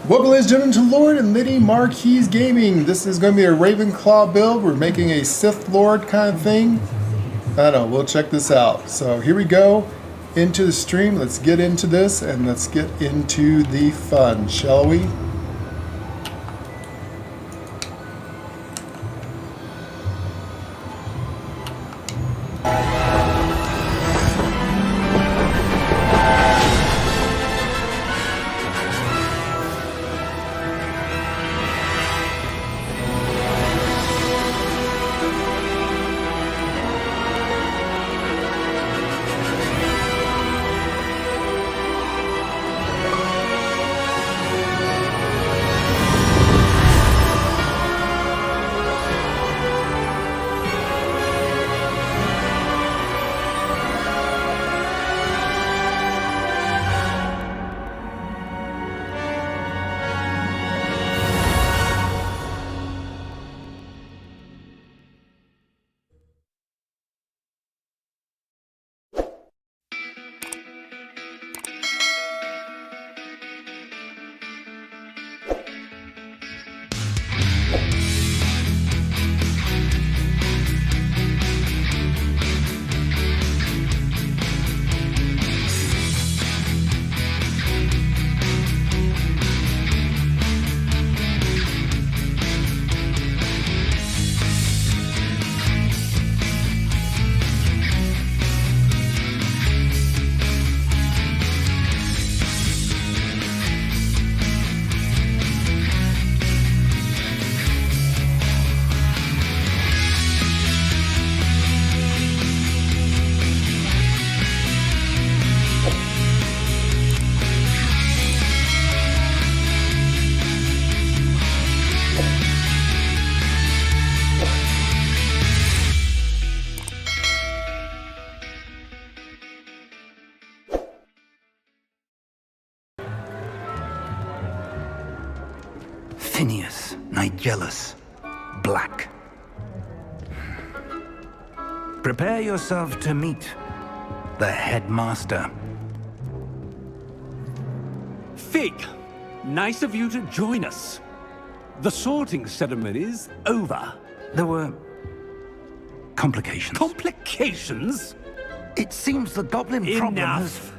Welcome, ladies and gentlemen, to Lord and Lady Marquise Gaming. This is going to be a Ravenclaw build. We're making a Sith Lord kind of thing. I don't know. We'll check this out. So here we go into the stream. Let's get into this and let's get into the fun, shall we? Phineas, Nigellus, Black. Prepare yourself to meet the headmaster. Fig, nice of you to join us. The sorting ceremony's over. There were complications. Complications? It seems the goblin problem has... Enough.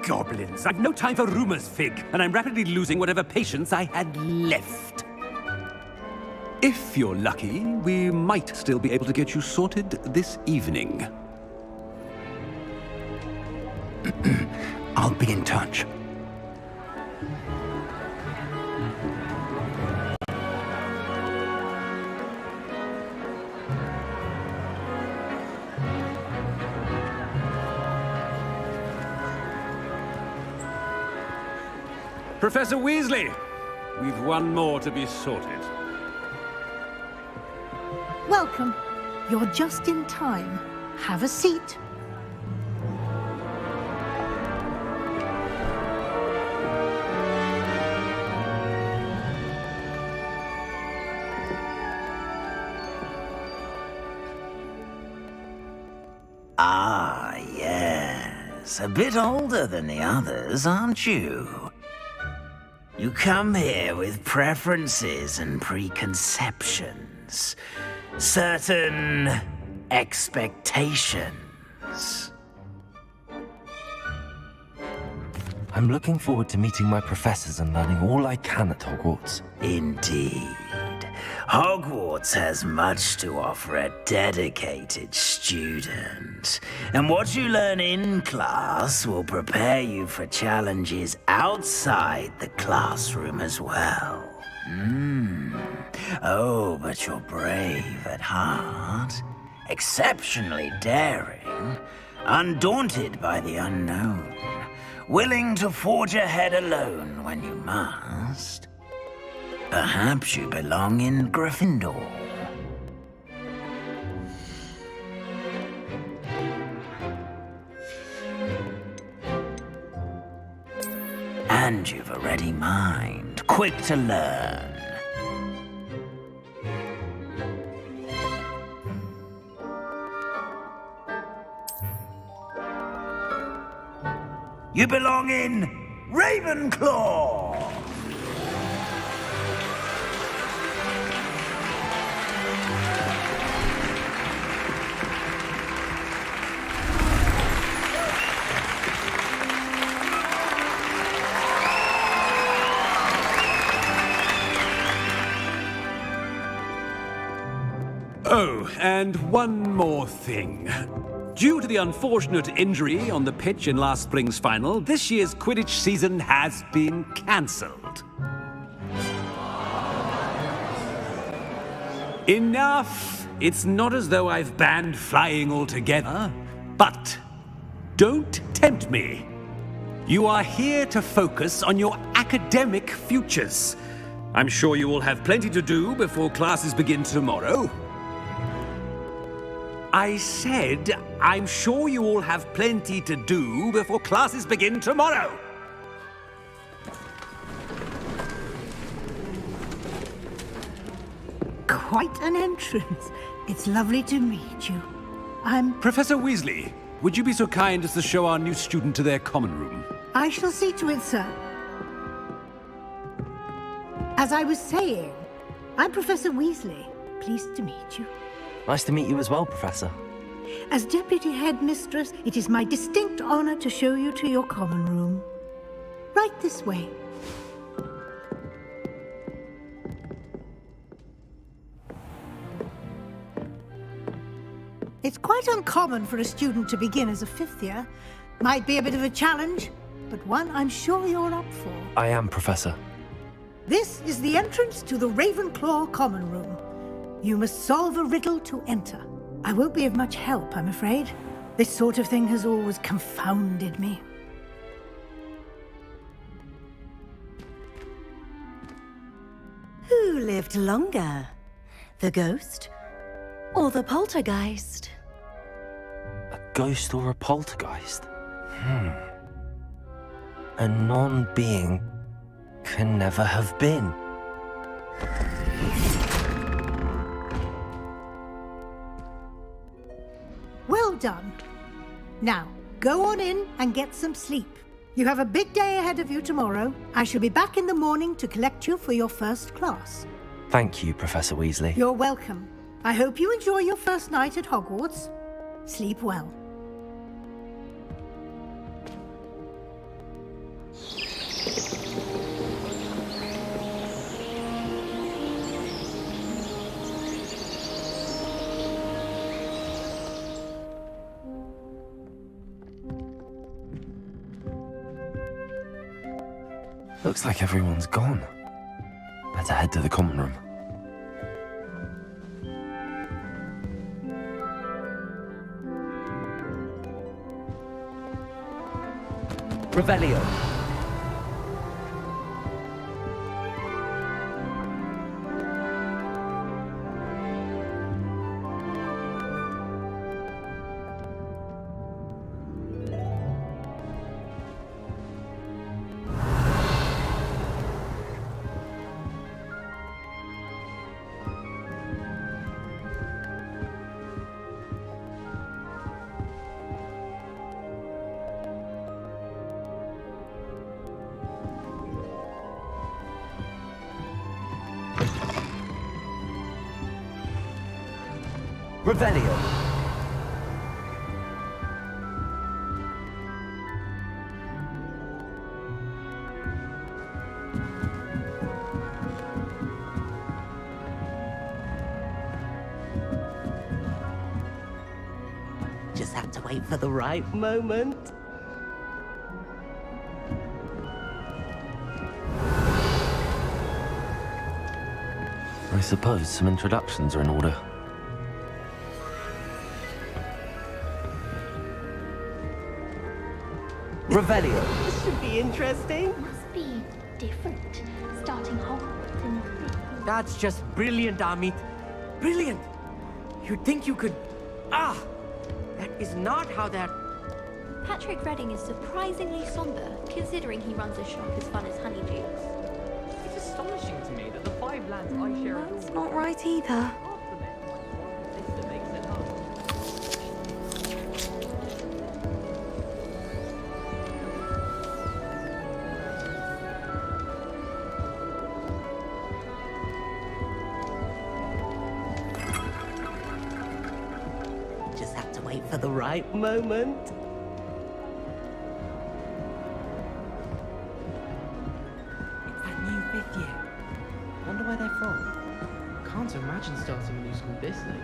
Goblins. I've no time for rumors, Fig, and I'm rapidly losing whatever patience I had left. If you're lucky, we might still be able to get you sorted this evening. I'll be in touch. Professor Weasley, we've one more to be sorted. Welcome. You're just in time. Have a seat. Ah, yes. A bit older than the others, aren't you? You come here with preferences and preconceptions. Certain expectations. I'm looking forward to meeting my professors and learning all I can at Hogwarts. Indeed. Hogwarts has much to offer a dedicated student. And what you learn in class will prepare you for challenges outside the classroom as well. Oh, but you're brave at heart, exceptionally daring, undaunted by the unknown, willing to forge ahead alone when you must. Perhaps you belong in Gryffindor. And you've a ready mind, quick to learn. You belong in Ravenclaw! and one more thing. Due to the unfortunate injury on the pitch in last spring's final, this year's Quidditch season has been cancelled. Enough! It's not as though I've banned flying altogether, but don't tempt me. You are here to focus on your academic futures. I'm sure you will have plenty to do before classes begin tomorrow. I said, I'm sure you all have plenty to do before classes begin tomorrow. Quite an entrance. It's lovely to meet you. Professor Weasley, would you be so kind as to show our new student to their common room? I shall see to it, sir. As I was saying, I'm Professor Weasley. Pleased to meet you. Nice to meet you as well, Professor. As Deputy Headmistress, it is my distinct honor to show you to your common room. Right this way. It's quite uncommon for a student to begin as a fifth year. Might be a bit of a challenge, but one I'm sure you're up for. I am, Professor. This is the entrance to the Ravenclaw common room. You must solve a riddle to enter. I won't be of much help, I'm afraid. This sort of thing has always confounded me. Who lived longer? The ghost or the poltergeist? A ghost or a poltergeist? A non-being can never have been. Well done. Now, go on in and get some sleep. You have a big day ahead of you tomorrow. I shall be back in the morning to collect you for your first class. Thank you, Professor Weasley. You're welcome. I hope you enjoy your first night at Hogwarts. Sleep well. Looks like everyone's gone. Better head to the common room. Revelio. Revelio. Just have to wait for the right moment. I suppose some introductions are in order. Revelio. This should be interesting. Must be different, starting Hogwarts in the fifth. That's just brilliant, Amit. Brilliant. You'd think you could... That is not how that... Patrick Redding is surprisingly somber, considering he runs a shop as fun as Honeydukes. It's astonishing to me that the 5 lands I share at all... That's not right either. Just have to wait for the right moment. It's that new 5th year. Wonder where they're from. Can't can't imagine starting a new school this late.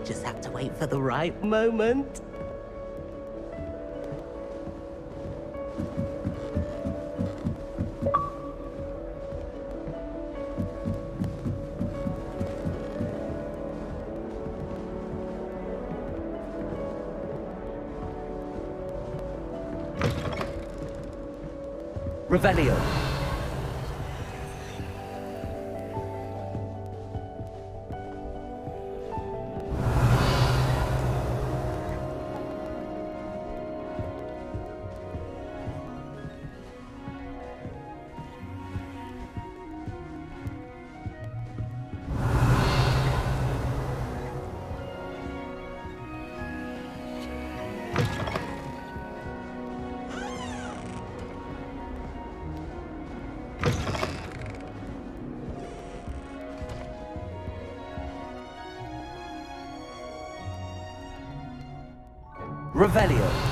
Just have to wait for the right moment. Revelio. Revelio.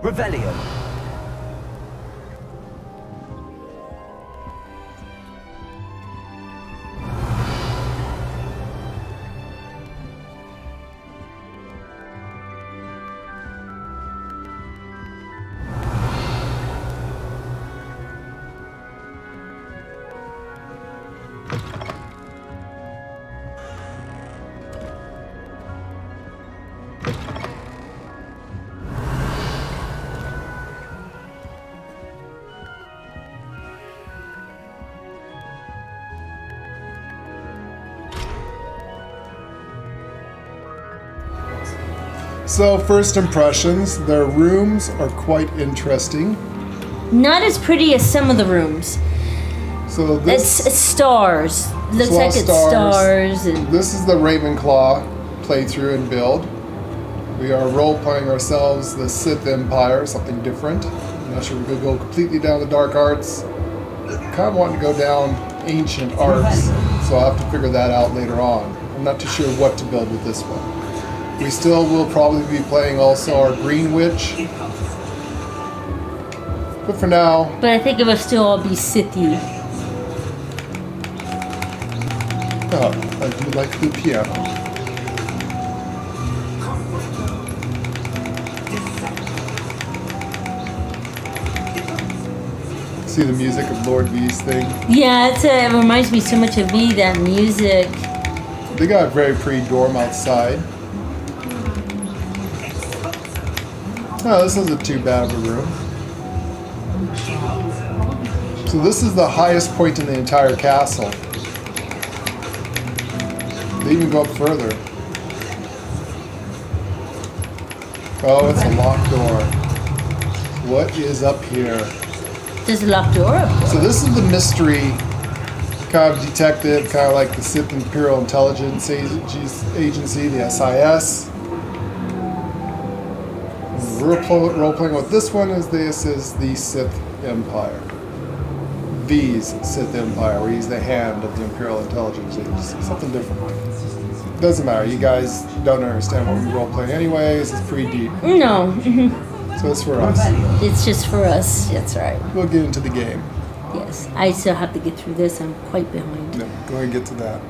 Revelio. So, first impressions, their rooms are quite interesting. Not as pretty as some of the rooms. So this It's stars. Looks lot like of it's stars and This is the Ravenclaw playthrough and build. We are role-playing ourselves the Sith Empire, something different. I'm not sure we're going to go completely down the dark arts. Kind of wanting to go down ancient arts, so I'll have to figure that out later on. I'm not too sure what to build with this one. We still will probably be playing also our Green Witch. But for now... But I think it will still all be Sithy. Oh, I do like the piano. See the music of Lord V's thing? Yeah, it reminds me so much of V, that music. They got a very pretty dorm outside. Oh, this isn't too bad of a room. So this is the highest point in the entire castle. They even go up further. Oh, it's a locked door. What is up here? There's a locked door up there. So this is the mystery kind of detective, kind of like the Sith Imperial Intelligence Agency, the SIS. Role playing with this one is the Sith Empire. V's Sith Empire, where he's the hand of the Imperial Intelligence Agency. Something different. Doesn't matter. You guys don't understand what we role play anyways. It's pretty deep. No. So it's for us. It's just for us. That's right. We'll get into the game. Yes. I still have to get through this. I'm quite behind. No, go ahead and get to that.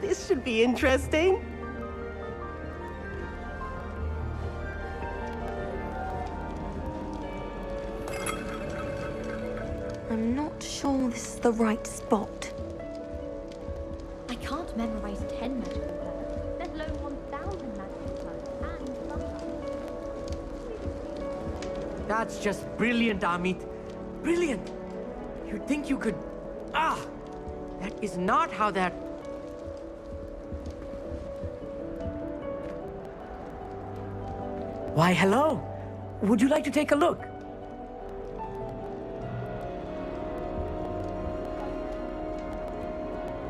This should be interesting. I'm not sure this is the right spot. I can't memorize 10 magical words, let alone 1,000 magical words, and That's just brilliant, Amit. Brilliant. You'd think you could... That is not how that... Why, hello. Would you like to take a look?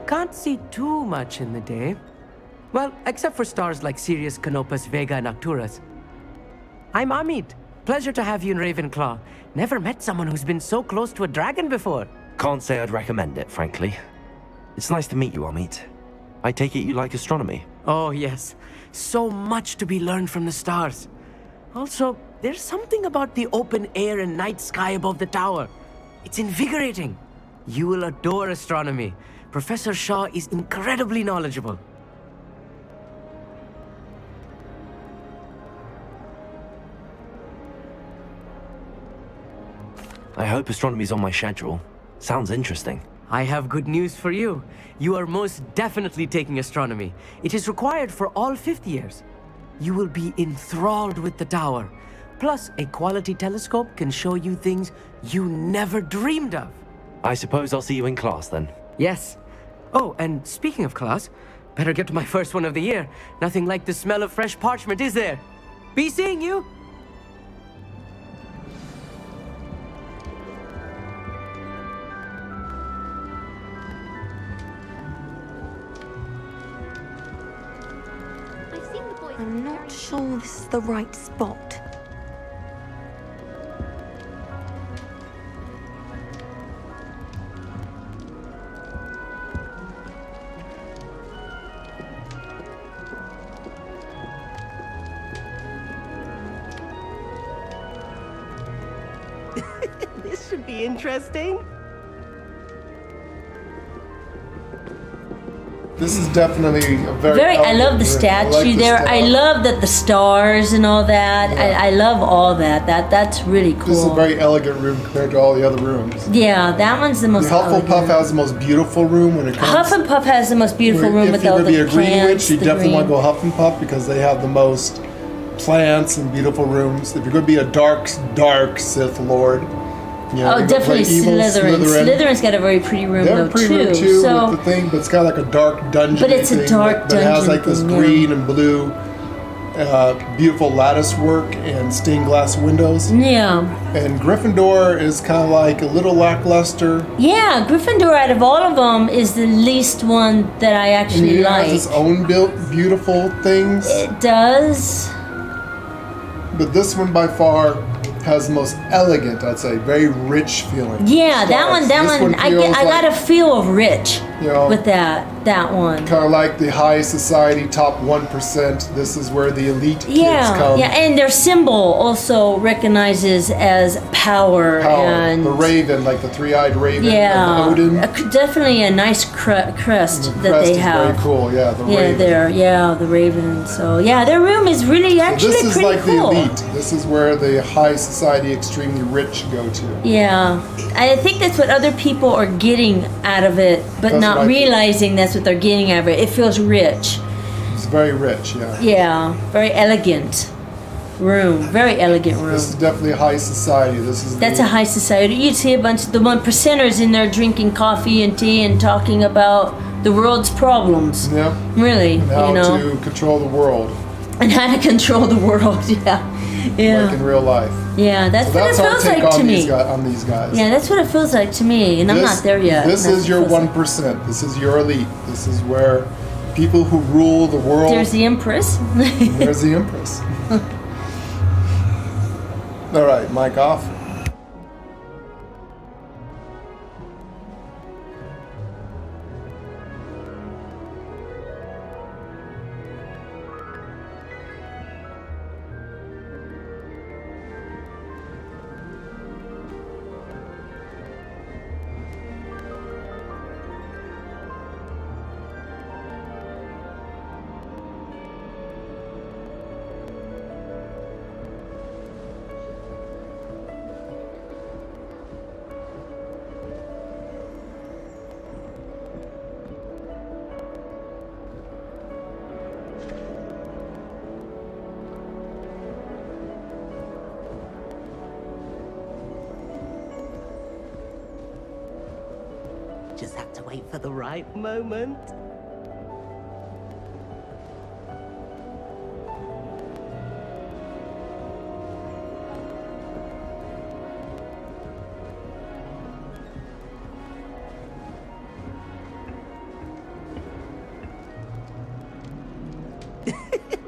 Can't see too much in the day. Well, except for stars like Sirius, Canopus, Vega, and Arcturus. I'm Amit. Pleasure to have you in Ravenclaw. Never met someone who's been so close to a dragon before. Can't say I'd recommend it, frankly. It's nice to meet you, Amit. I take it you like astronomy. Oh, yes. So much to be learned from the stars. Also, there's something about the open air and night sky above the tower. It's invigorating. You will adore astronomy. Professor Shaw is incredibly knowledgeable. I hope astronomy's on my schedule. Sounds interesting. I have good news for you. You are most definitely taking astronomy. It is required for all 5th years. You will be enthralled with the tower. Plus, a quality telescope can show you things you never dreamed of. I suppose I'll see you in class then. Yes. Oh, and speaking of class, better get to my first one of the year. Nothing like the smell of fresh parchment, is there? Be seeing you! I'm not sure this is the right spot. This should be interesting. This is definitely a very I love the elegant room. statue I like there. the I style. love that the stars and all that. Yeah. I love all that. That's really cool. This is a very elegant room compared to all the other rooms. Yeah, that one's the most The Hufflepuff elegant. has the most beautiful room when it comes. Huff and Puff has the most beautiful room If with you're all going to be the a green plants. witch, you the definitely want to green. go Huff and Puff because they have the most plants and beautiful rooms. If you're going to be a dark Sith Lord, you know, Oh, you're gonna play definitely evil Slytherin. Slytherin's got a very pretty room They have though a pretty room too So with the thing, but it's kind of like a dark dungeon. But it's a thing, dark but it has dungeon like this thing, yeah. green and blue, beautiful lattice work and stained glass windows. yeah, And Gryffindor is kind of like a little lackluster. yeah. Gryffindor out of all of them is the least one that I And actually it like. has its own built beautiful things. It does. but this one by far has the most elegant, I'd say, very rich feeling. Yeah, that one. I got a feel of rich with that one. Kind of like the high society top 1%. This is where the elite kids come. Yeah, and their symbol also recognizes as power. And the raven, like the three-eyed raven. Yeah, of Odin. Definitely a nice crest that they have. Very cool. Yeah, the raven. The raven. So yeah, their room is really actually pretty cool. This is like cool. the elite. This is where the high society, extremely rich go to. Yeah, I think that's what other people are getting out of it, but not realizing that's what they're getting out of it. It feels rich. It's very rich, yeah. Yeah, very elegant room. Very elegant room. This is definitely high society. That's a high society. You'd see a bunch of the 1%ers in there drinking coffee and tea and talking about the world's problems. Yep. Really, and how to control the world. And how to control the world, yeah. Like in real life. Yeah, that's what it feels like to me. On these guys. Yeah, that's what it feels like to me, and I'm not there yet. This is your 1%. This is your elite. This is where people who rule the world. There's the Empress. There's the Empress. All right, mic off. Just have to wait for the right moment.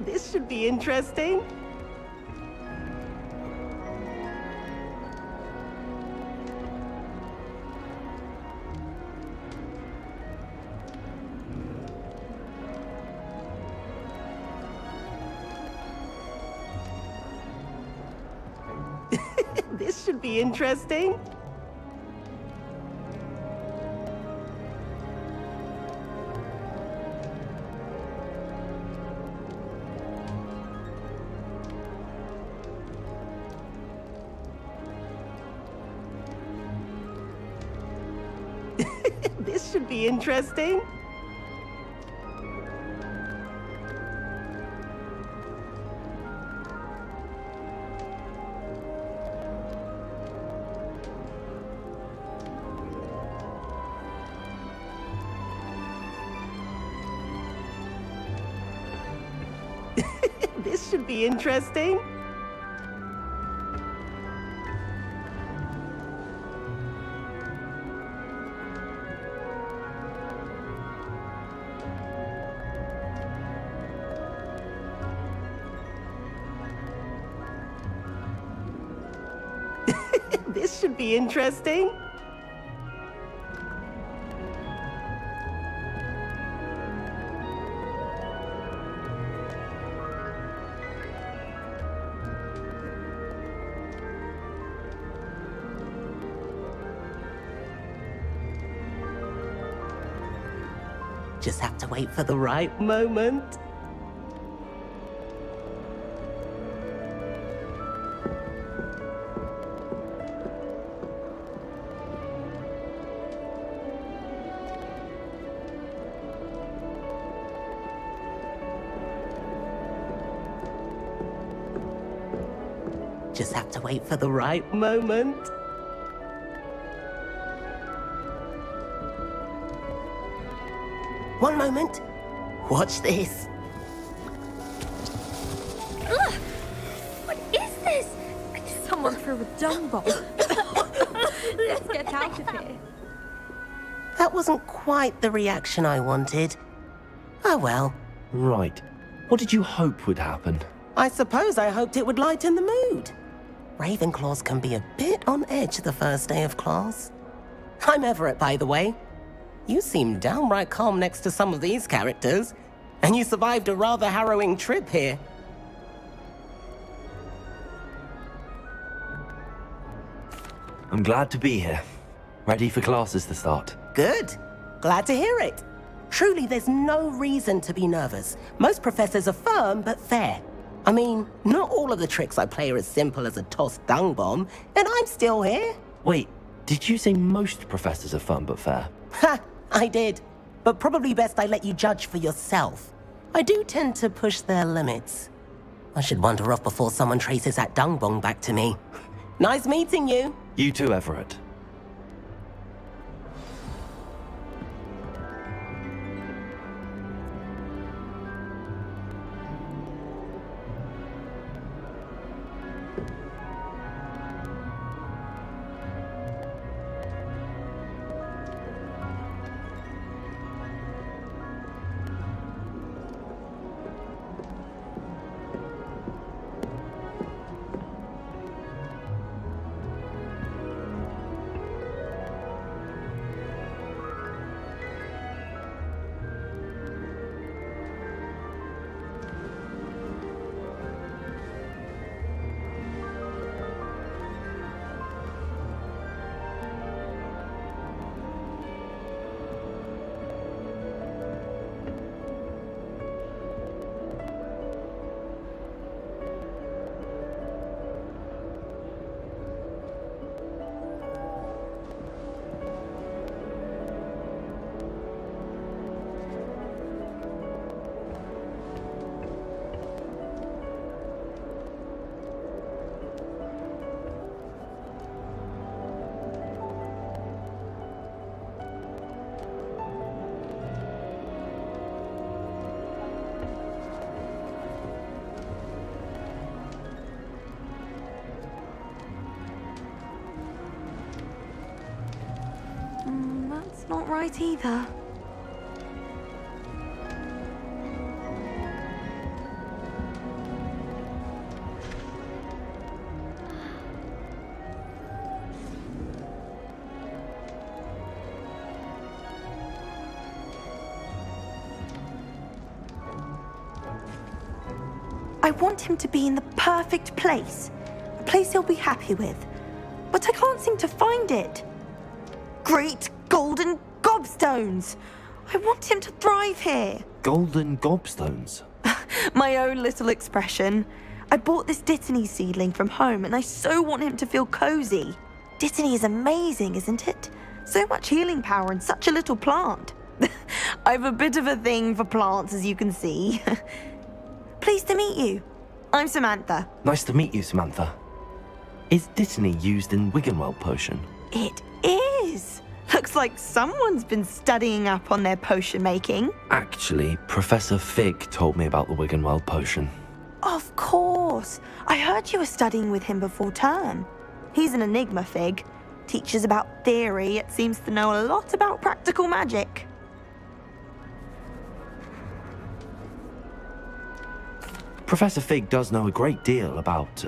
This should be interesting. This should be interesting. This should be interesting. This should be interesting. This should be interesting. Just have to wait for the right moment. Just have to wait for the right moment. One moment. Watch this. Ugh! What is this? Someone threw a dung bomb. Let's get out of here. That wasn't quite the reaction I wanted. Oh well. Right. What did you hope would happen? I suppose I hoped it would lighten the mood. Ravenclaws can be a bit on edge the first day of class. I'm Everett, by the way. You seem downright calm next to some of these characters, and you survived a rather harrowing trip here. I'm glad to be here. Ready for classes to start. Good. Glad to hear it. Truly, there's no reason to be nervous. Most professors are firm but fair. I mean, not all of the tricks I play are as simple as a tossed dung bomb, and I'm still here. Wait, did you say most professors are fun but fair? Ha! I did. But probably best I let you judge for yourself. I do tend to push their limits. I should wander off before someone traces that dung bomb back to me. Nice meeting you. You too, Everett. That's not right either. I want him to be in the perfect place. A place he'll be happy with. But I can't seem to find it. Great golden gobstones! I want him to thrive here. Golden gobstones? My own little expression. I bought this Dittany seedling from home and I so want him to feel cozy. Dittany is amazing, isn't it? So much healing power in such a little plant. I've a bit of a thing for plants, as you can see. Pleased to meet you. I'm Samantha. Nice to meet you, Samantha. Is Dittany used in Wiggenweld potion? It is. Looks like someone's been studying up on their potion making. Actually, Professor Fig told me about the Wiggenweld potion. Of course. I heard you were studying with him before term. He's an enigma, Fig. Teaches about theory, yet seems to know a lot about practical magic. Professor Fig does know a great deal about,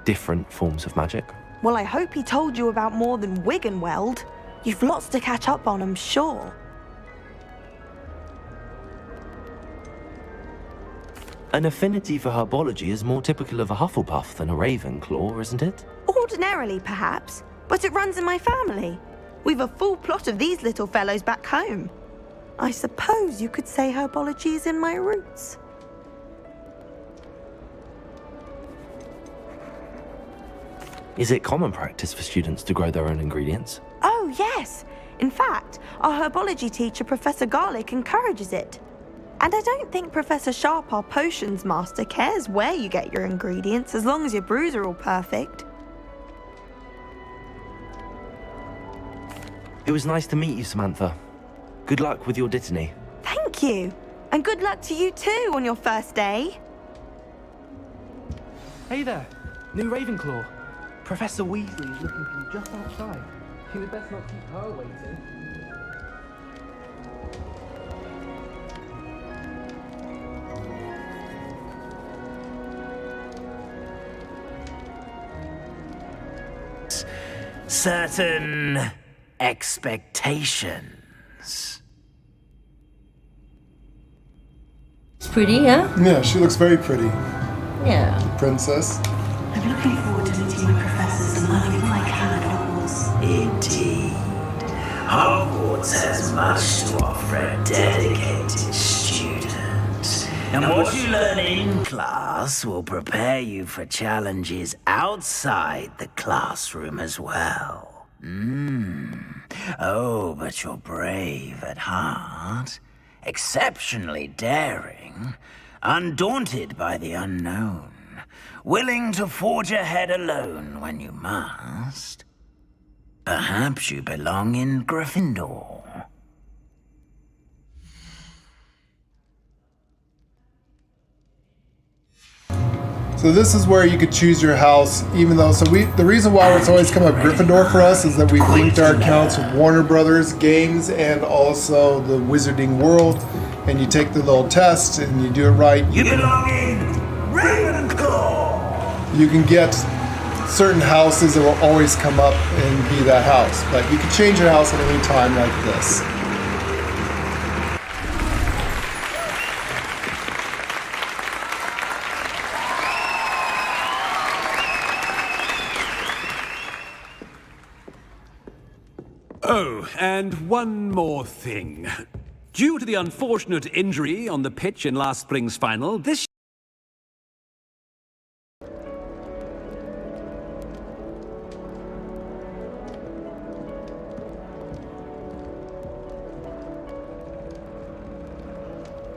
different forms of magic. Well, I hope he told you about more than Wiggenweld. You've lots to catch up on, I'm sure. An affinity for herbology is more typical of a Hufflepuff than a Ravenclaw, isn't it? Ordinarily, perhaps, but it runs in my family. We've a full plot of these little fellows back home. I suppose you could say herbology is in my roots. Is it common practice for students to grow their own ingredients? Oh, yes. In fact, our herbology teacher, Professor Garlick, encourages it. And I don't think Professor Sharp, our potions master, cares where you get your ingredients as long as your brews are all perfect. It was nice to meet you, Samantha. Good luck with your Dittany. Thank you. And good luck to you too on your first day. Hey there, new Ravenclaw. Professor Weasley is looking for you just outside. You had best not keep her waiting. certain expectations. It's pretty, yeah? Yeah, she looks very pretty. Yeah. Princess. I'm looking forward to meeting my professors and learning all I can at Hogwarts. Indeed. Hogwarts has much to offer a dedicated student. And what you learn in class will prepare you for challenges outside the classroom as well. Oh, but you're brave at heart, exceptionally daring, undaunted by the unknown, willing to forge ahead alone when you must. Perhaps you belong in Gryffindor. So this is where you could choose your house, even though, the reason why it's always come up Gryffindor for us is that we've linked our accounts with Warner Brothers games and also the Wizarding World, and you take the little test and you do it right. You belong in Ravenclaw! You can get certain houses that will always come up and be that house, but you can change your house at any time like this. Oh, and one more thing. Due to the unfortunate injury on the pitch in last spring's final, this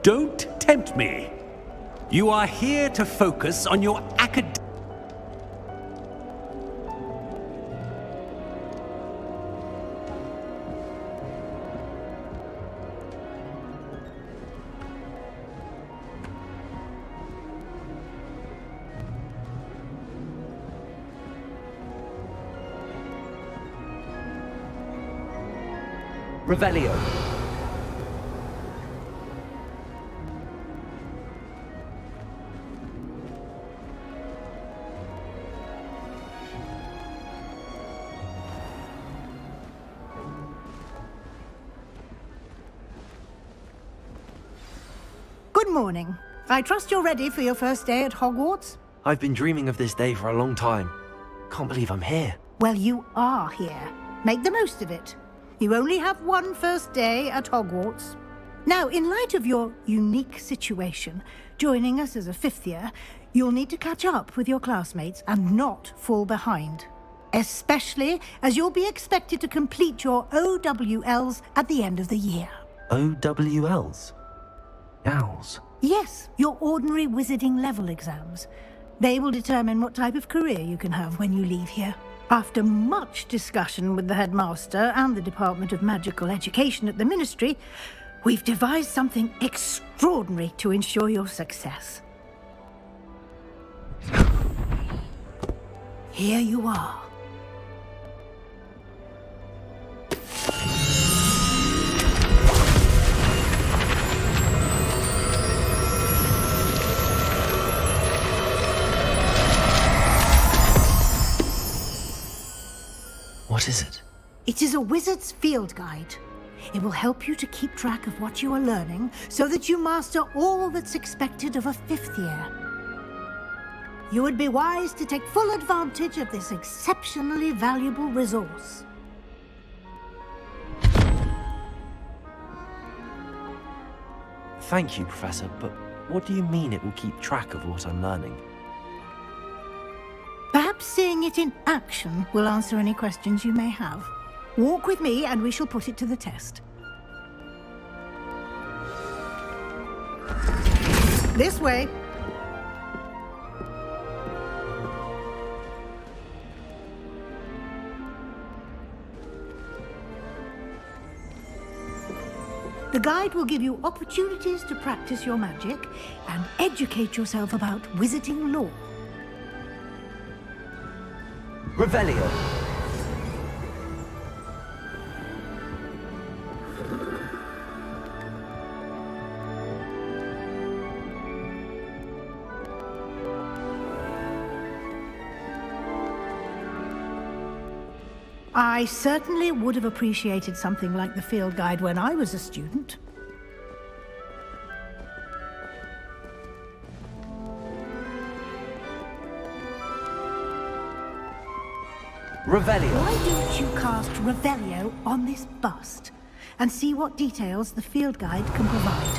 Don't tempt me. You are here to focus on your academic. Revelio. Good morning. I trust you're ready for your first day at Hogwarts? I've been dreaming of this day for a long time. Can't believe I'm here. Well, you are here. Make the most of it. You only have one first day at Hogwarts. Now, in light of your unique situation, joining us as a fifth year, you'll need to catch up with your classmates and not fall behind. Especially as you'll be expected to complete your OWLs at the end of the year. OWLs? Owls? Yes, your ordinary wizarding level exams. They will determine what type of career you can have when you leave here. After much discussion with the headmaster and the Department of Magical Education at the Ministry, we've devised something extraordinary to ensure your success. Here you are. What is it? It is a wizard's field guide. It will help you to keep track of what you are learning so that you master all that's expected of a fifth year. You would be wise to take full advantage of this exceptionally valuable resource. Thank you, Professor, but what do you mean it will keep track of what I'm learning? Perhaps seeing it in action will answer any questions you may have. Walk with me and we shall put it to the test. This way. The guide will give you opportunities to practice your magic and educate yourself about wizarding lore. Revelio. I certainly would have appreciated something like the field guide when I was a student. Revelio. Why don't you cast Revelio on this bust and see what details the field guide can provide?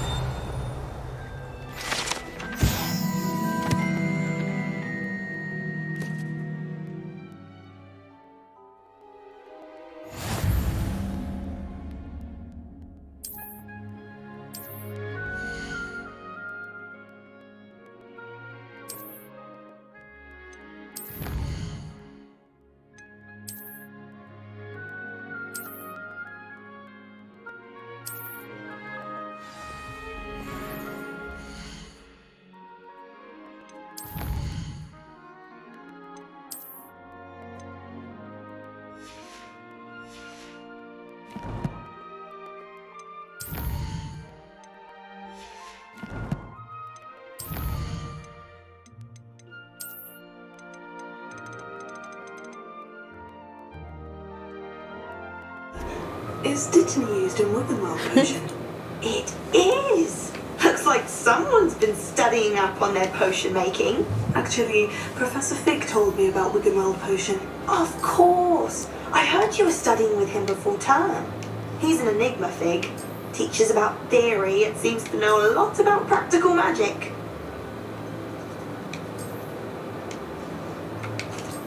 Is Dittany used in Wiggenweld potion? It is! Looks like someone's been studying up on their potion making. Actually, Professor Fig told me about Wiggenweld potion. Of course! I heard you were studying with him before term. He's an enigma, Fig. Teaches about theory, yet seems to know a lot about practical magic.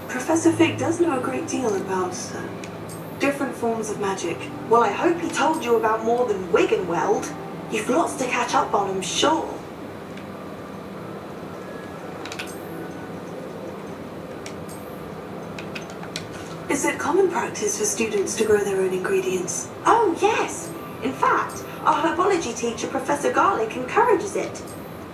Professor Fig does know a great deal about different forms of magic. Well, I hope he told you about more than Wiggenweld. You've lots to catch up on, I'm sure. Is it common practice for students to grow their own ingredients? Oh, yes. In fact, our herbology teacher, Professor Garlic, encourages it.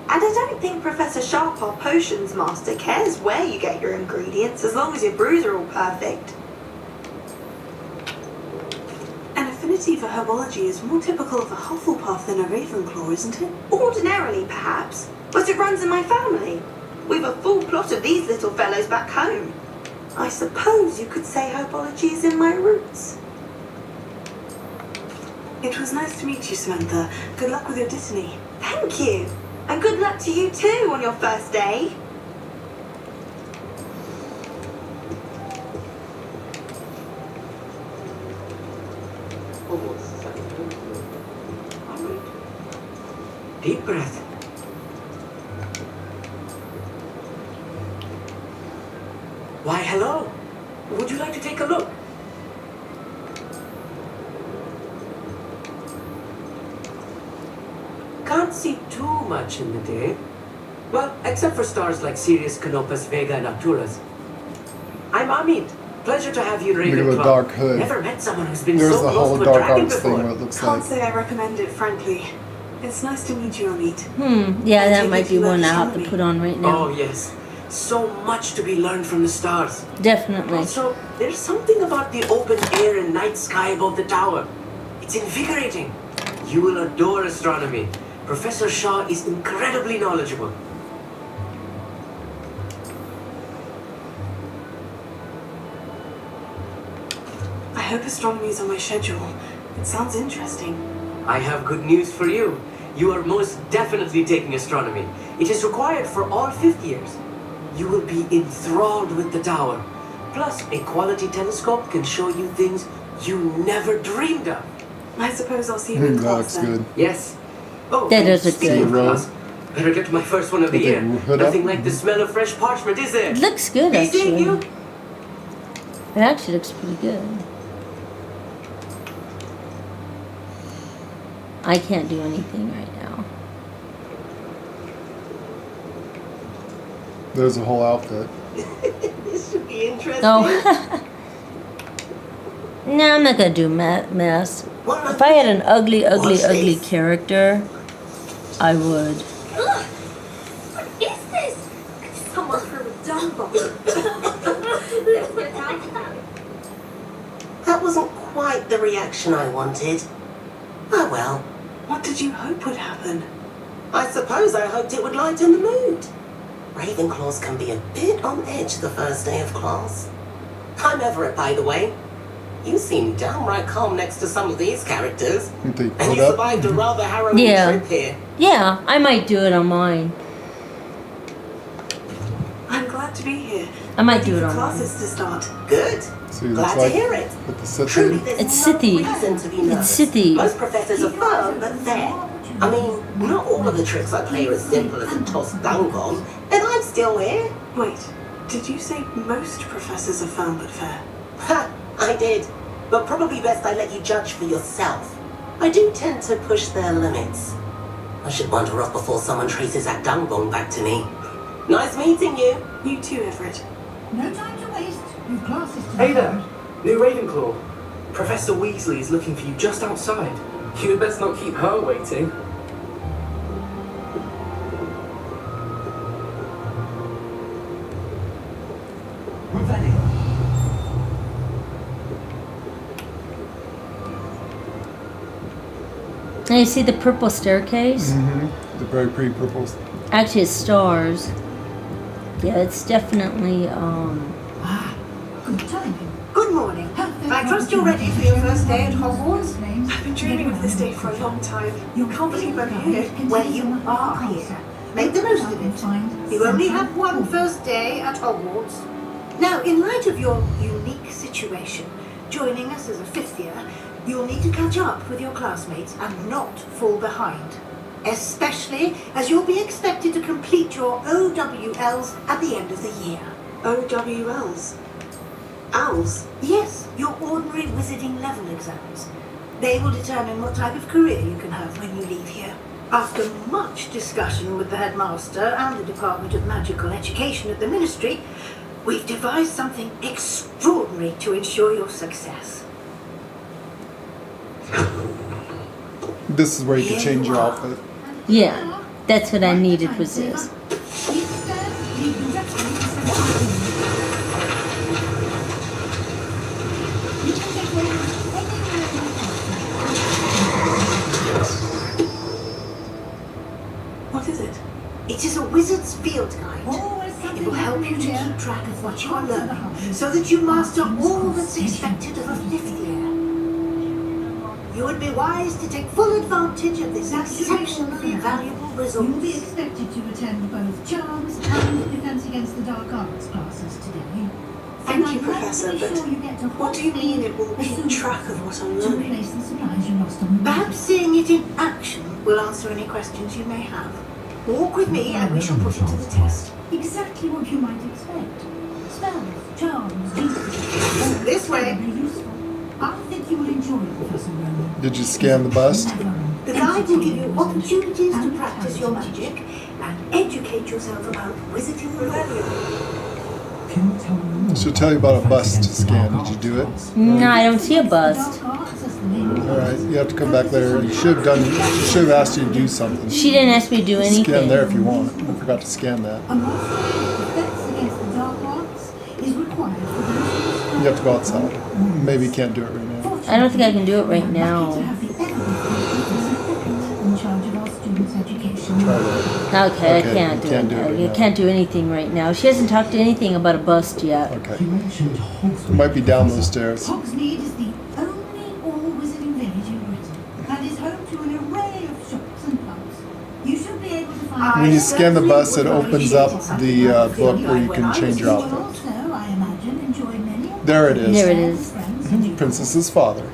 And I don't think Professor Sharp, our potions master, cares where you get your ingredients, as long as your brews are all perfect. An affinity for herbology is more typical of a Hufflepuff than a Ravenclaw, isn't it? Ordinarily, perhaps, but it runs in my family. We've a full plot of these little fellows back home. I suppose you could say herbology is in my roots. It was nice to meet you, Samantha. Good luck with your Dittany. Thank you. And good luck to you too on your first day. Deep breath. Why, hello. Would you like to take a look? Can't see too much in the day. Well, except for stars like Sirius, Canopus, Vega, and Arcturus. I'm Hogsmeade. Pleasure to have you in Ravenclaw. Look at the dark hood. Never met someone who's been There's so the close whole to a dark dragon arts before. thing, what it looks Can't like. say I recommend it, frankly. It's nice to meet you, Hogsmeade. Yeah, that might be one I have to put on right now. Oh, yes. So much to be learned from the stars. Definitely. Also, there's something about the open air and night sky above the tower. It's invigorating. You will adore astronomy. Professor Shaw is incredibly knowledgeable. I hope astronomy is on my schedule. It sounds interesting. I have good news for you. You are most definitely taking astronomy. It is required for all fifth years. You will be enthralled with the tower. Plus, a quality telescope can show you things you never dreamed of. I suppose I'll see you in That class looks then. good. Yes. Oh, That does look speaking good. of class, better get to my first one of the With the year. hood up? Nothing like the smell of fresh parchment, is there? It looks good, Be seeing actually. you. It actually looks pretty good. I can't do anything right now. There's a whole outfit. This should be interesting. Oh. No, I'm not gonna do mess. If I had an ugly character, I would. Ugh! What is this? Someone threw a dumbbell. Let's get out of that. That wasn't quite the reaction I wanted. Oh well. What did you hope would happen? I suppose I hoped it would lighten the mood. Ravenclaws can be a bit on edge the first day of class. I'm Everett, by the way. You seem downright calm next to some of these characters. You think And you survived a rather harrowing trip here. Yeah, I might do it on mine. I'm glad to be here. I might do it on classes to start. Good. See, Glad like to hear it. with the Sith Truly, thing. there's It's no Sithy. reason to be It's nervous. Sithy. Most professors are firm, but fair. I mean, not all of the tricks I play are as simple as a tossed dung bomb, and I'm still here. Wait, did you say most professors are firm but fair? Ha! I did. But probably best I let you judge for yourself. I do tend to push their limits. I should wander off before someone traces that dung bomb back to me. Nice meeting you. You too, Everett. No time to waste. You've classes to Hey there, new Ravenclaw. Professor Weasley is looking for you just outside. You'd best not keep her waiting. Now you see the purple staircase? Mm-hmm. The very pretty purples. Actually, it's stars. Yeah, it's definitely, Good timing. Good morning. I trust you're ready for your first day at Hogwarts. I've been dreaming of this day for a long time. Can't believe I'm here. Well, you are here. Make the most of it. You only have one first day at Hogwarts. Now, in light of your unique situation, joining us as a fifth year, you'll need to catch up with your classmates and not fall behind. Especially as you'll be expected to complete your OWLs at the end of the year. OWLs? Owls? Yes, your ordinary wizarding level exams. They will determine what type of career you can have when you leave here. After much discussion with the headmaster and the Department of Magical Education at the Ministry, we've devised something extraordinary to ensure your success. This is where you can change your outfit. yeah, that's what I needed was this. What is it? It is a wizard's field guide. It will help you to keep track of what you are learning, so that you master all that's expected of a fifth year. You would be wise to take full advantage of this exceptionally valuable resource. You'll be expected to attend both Charms and Defense Against the Dark Arts classes today. Thank you, Professor, but what do you mean it will keep track of what I'm learning? Perhaps seeing it in action will answer any questions you may have. Walk with me and we shall put it to the test. Exactly what you might expect. Spells, charms, juices. This way. I think you will enjoy it, Professor Rowan. Did you scan the bust? The guide will give you opportunities to practice your magic and educate yourself about wizarding lore. She'll tell you about a bust scan. Did you do it? No, I don't see a bust. Alright, you have to come back later. You should have asked you to do something. She didn't ask me to do anything. Scan there if you want. I forgot to scan that. You have to go outside. Maybe you can't do it right now. I don't think I can do it right now. Okay, I can't do it. I can't do anything right now. She hasn't talked anything about a bust yet. Okay. It might be down those stairs. Hogsmeade is the only all-wizarding village in Britain and is home to an array of shops and pubs. You should be able to find... When you scan the bust, it opens up the book where you can change your outfit. Also, I imagine, enjoy many of There it is. There it is. Princess's father.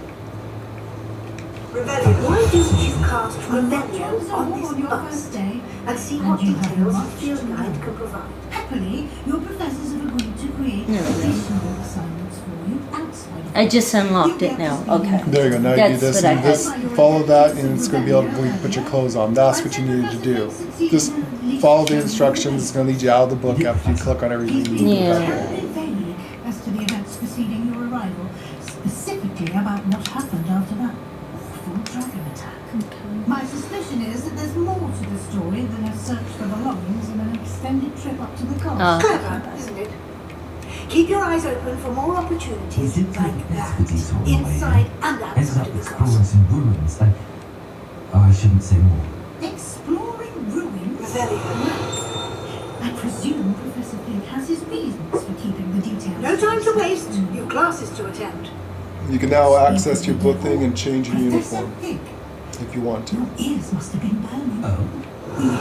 Rebellion. Why don't you cast Rebellion on this bust and see what details the field guide can provide? Happily, your professors have agreed to create additional assignments for you outside of... I just unlocked it now. Okay. There you go. Now you do this what I and this. Follow that, and it's going to be able to put your clothes on. That's what you needed to do. Just follow the instructions. It's going to lead you out of the book after you click on everything you need to do. Vague as to the events preceding your arrival, specifically about what happened after that awful dragon attack. My suspicion is that there's more to the story than a search for belongings and an extended trip up to the coast. Clever, isn't it? Keep your eyes open for more opportunities like that, inside and outside of the castle. Some ruins, and I shouldn't say more. Exploring ruins? Rebellion. I presume Professor Fig has his reasons for keeping the details. No time to waste. You've classes to attend. You can now access your book thing and change your uniform if you want to. Ears must have been burning. You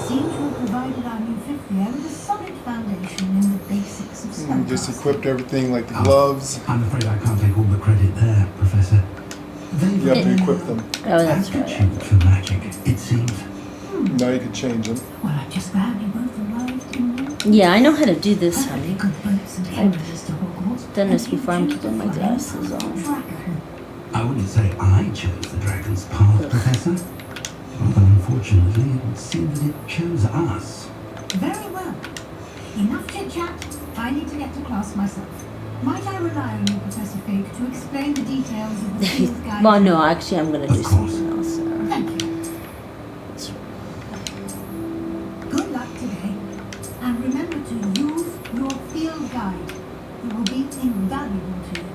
seem to have provided our new fifth year with a solid foundation in the basics of spellcasting. Just equipped everything like the gloves. I'm afraid I can't take all the credit there, Professor. You have to equip them. Oh, that's right. For magic, it seems. Now you can change them. Well, I'm just glad you both arrived in one. Yeah, I know how to do this, honey. Good boats and carriages to Hogwarts. I've done this before. I'm keeping my glasses on. I wouldn't say I chose the dragon's path, Professor. Although unfortunately, it would seem that it chose us. Very well. Enough chit-chat. I need to get to class myself. Might I rely on you, Professor Fig, to explain the details of the field guide? Well, no, actually, I'm going to do something else. Thank you. Good luck today. And remember to use your field guide. It will be invaluable to you.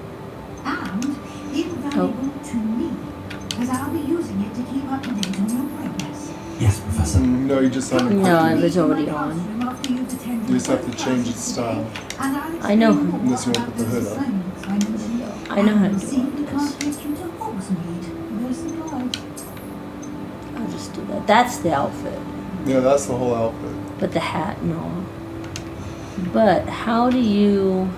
And invaluable to me, as I'll be using it to keep up to date on your progress. Yes, Professor. No, you just unequip No, it. it was already on. You just have to change its style. I know. Unless you want to put the hood up. I know how to do See if we all can't this. get you to Hogsmeade for those supplies. I'll just do that. That's the outfit. Yeah, that's the whole outfit. But the hat, no. But how do you...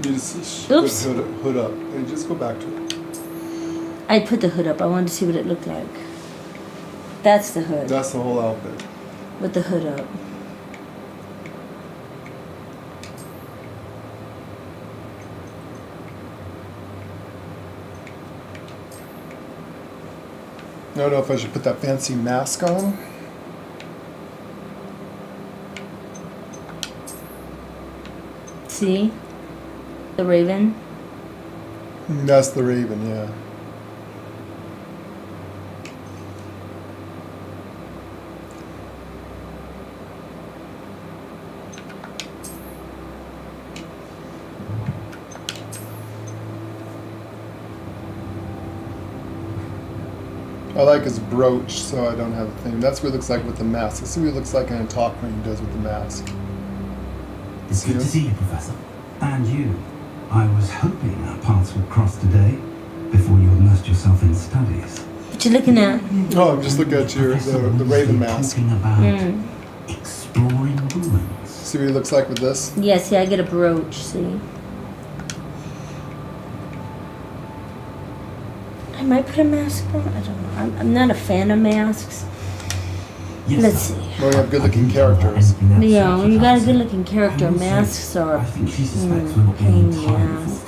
You just Oops. put hood up. And just go back to it. I put the hood up. I wanted to see what it looked like. That's the hood. That's the whole outfit. With the hood up. I don't know if I should put that fancy mask on. See? The raven. That's the raven, yeah. I like his brooch, so I don't have a thing. That's what it looks like with the mask. Let's see what it looks like in a talk when he does with the mask. It's good to see you, Professor. And you. I was hoping our paths would cross today, before you immersed yourself in studies. What you looking at? Oh, I'm just looking at the raven mask. Talking about exploring ruins. See what he looks like with this? Yeah, see, I get a brooch, see? I might put a mask on. I don't know. I'm not a fan of masks. Yes, Let's see. Well, you have good-looking characters. Yeah, when you got a good-looking character, masks are a pain in the ass.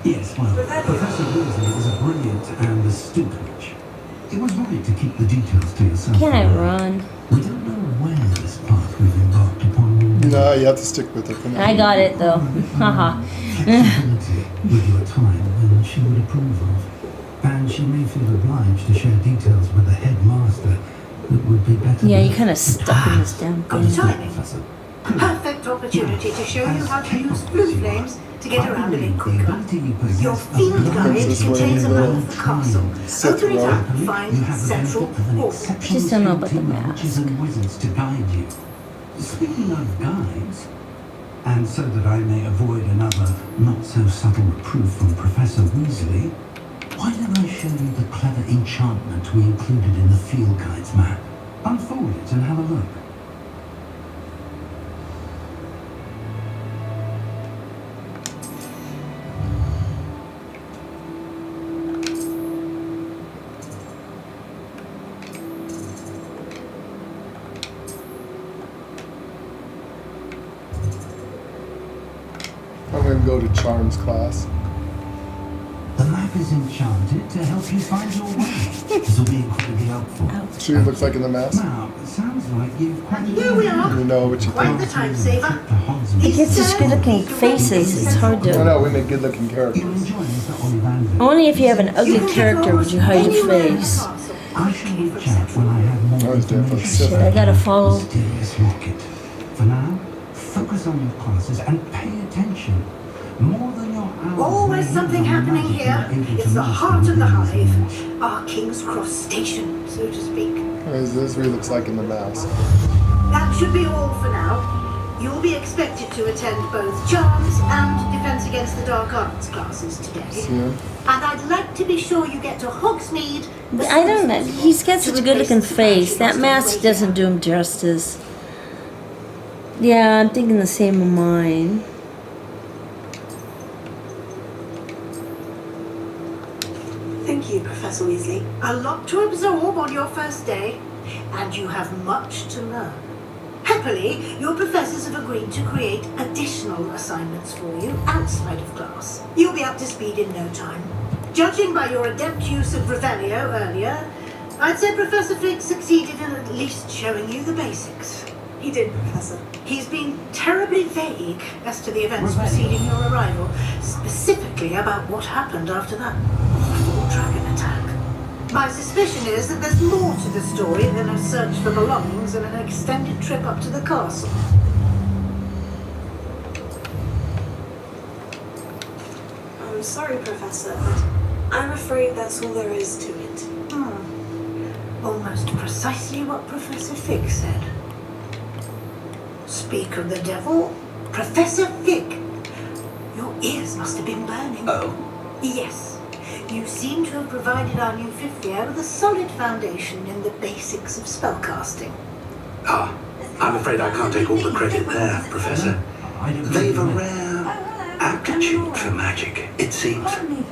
Yes, well, Professor Weasley is a brilliant and astute witch. It was right to keep the details to yourself. Can I run? We don't know where this path we've embarked upon will lead. No, you have to stick with it for now. I got it, though. Haha. Flexibility with your time when she would approve of. And she may feel obliged to share details with the headmaster that would be better. Yeah, you're kind of stuck in this damn thing. Timing. Perfect opportunity to show you how to use blue flames to get around a bit quicker. Your field guide contains a map of the castle. Open it up and find Central Hall. Just don't know about the witches mask. and wizards to guide you. Speaking of guides, and so that I may avoid another not so subtle reproof from Professor Weasley, why don't I show you the clever enchantment we included in the field guide's map? Unfold it and have a look. I'm going to go to Charms class. The map is enchanted to help you find your way. This will be incredibly helpful. See what it looks like in the mask? Now, it sounds like you've quite Here we are. You know what you Quite think. the time saver. He gets such good-looking faces. It's hard I to... know, we make good-looking characters. Only if you have an ugly character would you hide your face. I shall reach out when I have more information. Shit, I gotta follow. Mysterious locket. For now, focus on your classes and pay attention. More than your hours. Always something happening here. It's the heart of the hive. Our King's Cross station, so to speak. This is what he looks like in the mask. That should be all for now. You'll be expected to attend both Charms and Defense Against the Dark Arts classes today. And I'd like to be sure you get to Hogsmeade. I don't know. He's got such a good looking face. That mask doesn't do him justice. Yeah, I'm thinking the same of mine. Thank you, Professor Weasley. A lot to absorb on your first day, and you have much to learn. Happily, your professors have agreed to create additional assignments for you outside of class. You'll be up to speed in no time. Judging by your adept use of Revelio earlier, I'd say Professor Fig succeeded in at least showing you the basics. He did, Professor. He's been terribly vague as to the events preceding your arrival, specifically about what happened after that awful dragon attack. My suspicion is that there's more to the story than a search for belongings and an extended trip up to the castle. I'm sorry, Professor, but I'm afraid that's all there is to it. Almost precisely what Professor Fig said. Speak of the devil, Professor Fig. Your ears must have been burning. Oh? Yes. You seem to have provided our new fifth year with a solid foundation in the basics of spellcasting. Ah, I'm afraid I can't take all the credit there, Professor. They've a rare aptitude for magic, it seems.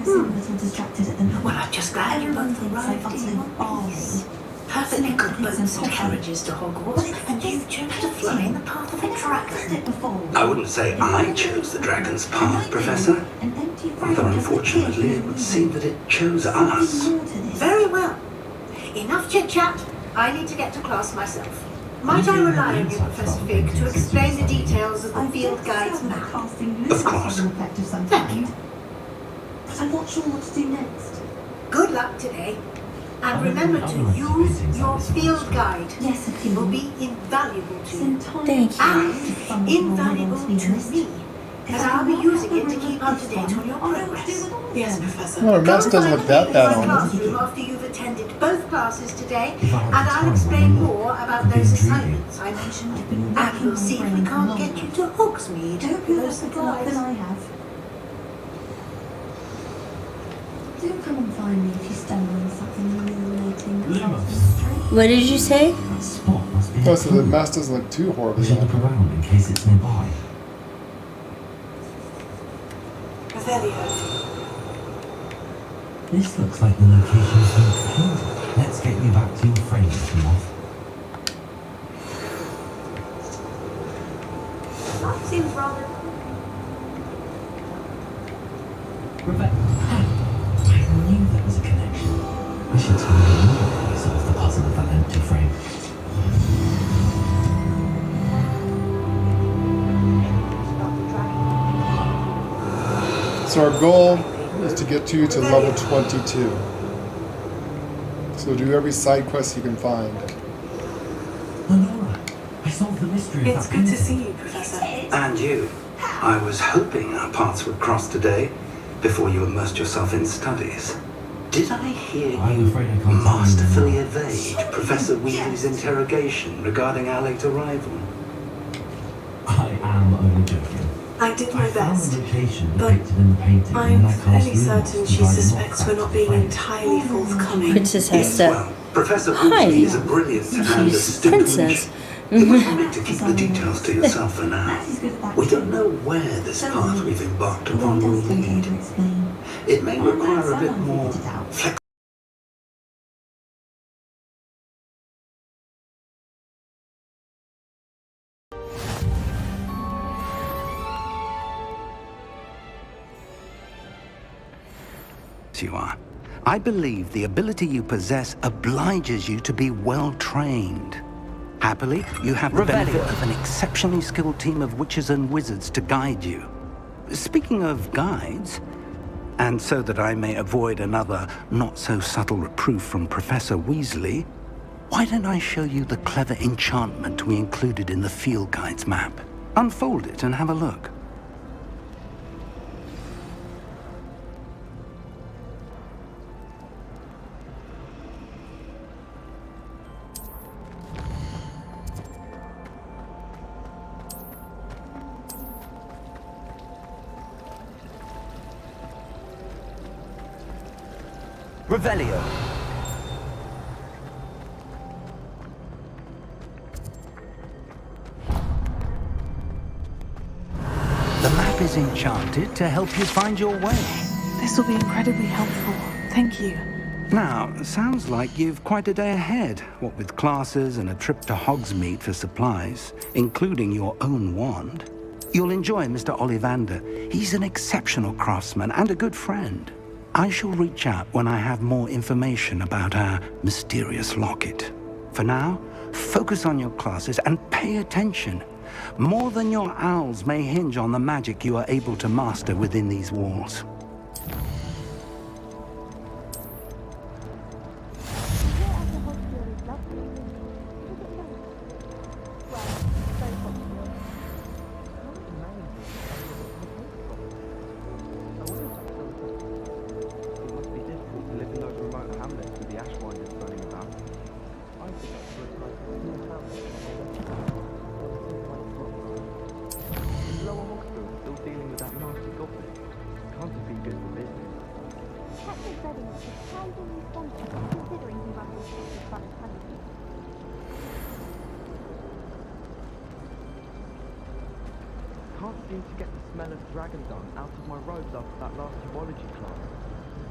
Well, I'm just glad you both arrived in one piece. Perfectly good boats and carriages to Hogwarts, and you chose to fly in the path of a dragon. I wouldn't say I chose the dragon's path, Professor. Rather unfortunately, it would seem that it chose us. Very well. Enough chit-chat. I need to get to class myself. Might I rely on you, Professor Fig, to explain the details of the field guide's map? Of course. Thank you. But I'm not sure what to do next. Good luck today. And remember to use your field guide. Yes, it will be invaluable to you. Thank you. And invaluable to me, as I'll be using it to keep up to date on your progress. Yes, Professor. No, her mask doesn't look that bad on her. Classroom after you've attended both classes today, and I'll explain more about those assignments I mentioned. And we'll see if we can't get you to Hogsmeade for those supplies. I have. Do come and find me if you stumble on something illuminating. What did you say? Oh, so the mask doesn't look too horribly on her. Around in case it's nearby. Revelio. This looks like the location of the painting. Let's get you back to your frames, Moth. That seems rather... Rebecca. I knew there was a connection. I should tell you more before you solve the puzzle of that empty frame. So our goal is to get you to level 22. So do every side quest you can find. Lenora, I solved the mystery of It's that good to painting. see you, Professor. And you. I was hoping our paths would cross today, before you immersed yourself in studies. Did I hear I'm you afraid I can't masterfully evade Professor Weasley's interrogation regarding our late arrival? I am only joking. I did my I found best, the location but depicted in the painting I'm when I cast fairly certain rumours she to guide the suspects moth we're back not to being frame. entirely forthcoming. Princess has Yes, to well, Professor hide. Weasley is a brilliant and She's astute princess. It was meant to keep the details to yourself for now. We don't know where this path we've embarked upon will lead. It may require a bit more flexibility. You are. I believe the ability you possess obliges you to be well trained. Happily, you have the benefit of an exceptionally skilled team of witches and wizards to guide you. Speaking of guides, and so that I may avoid another not-so-subtle reproof from Professor Weasley, why don't I show you the clever enchantment we included in the field guide's map? Unfold it and have a look. Revelio. The map is enchanted to help you find your way. This will be incredibly helpful. Thank you. Now, sounds like you've quite a day ahead, what with classes and a trip to Hogsmeade for supplies, including your own wand. You'll enjoy Mr. Ollivander. He's an exceptional craftsman and a good friend. I shall reach out when I have more information about our mysterious locket. For now, focus on your classes and pay attention. More than your owls may hinge on the magic you are able to master within these walls. Can't seem to get the smell of dragon dung out of my robes after that last zoology class.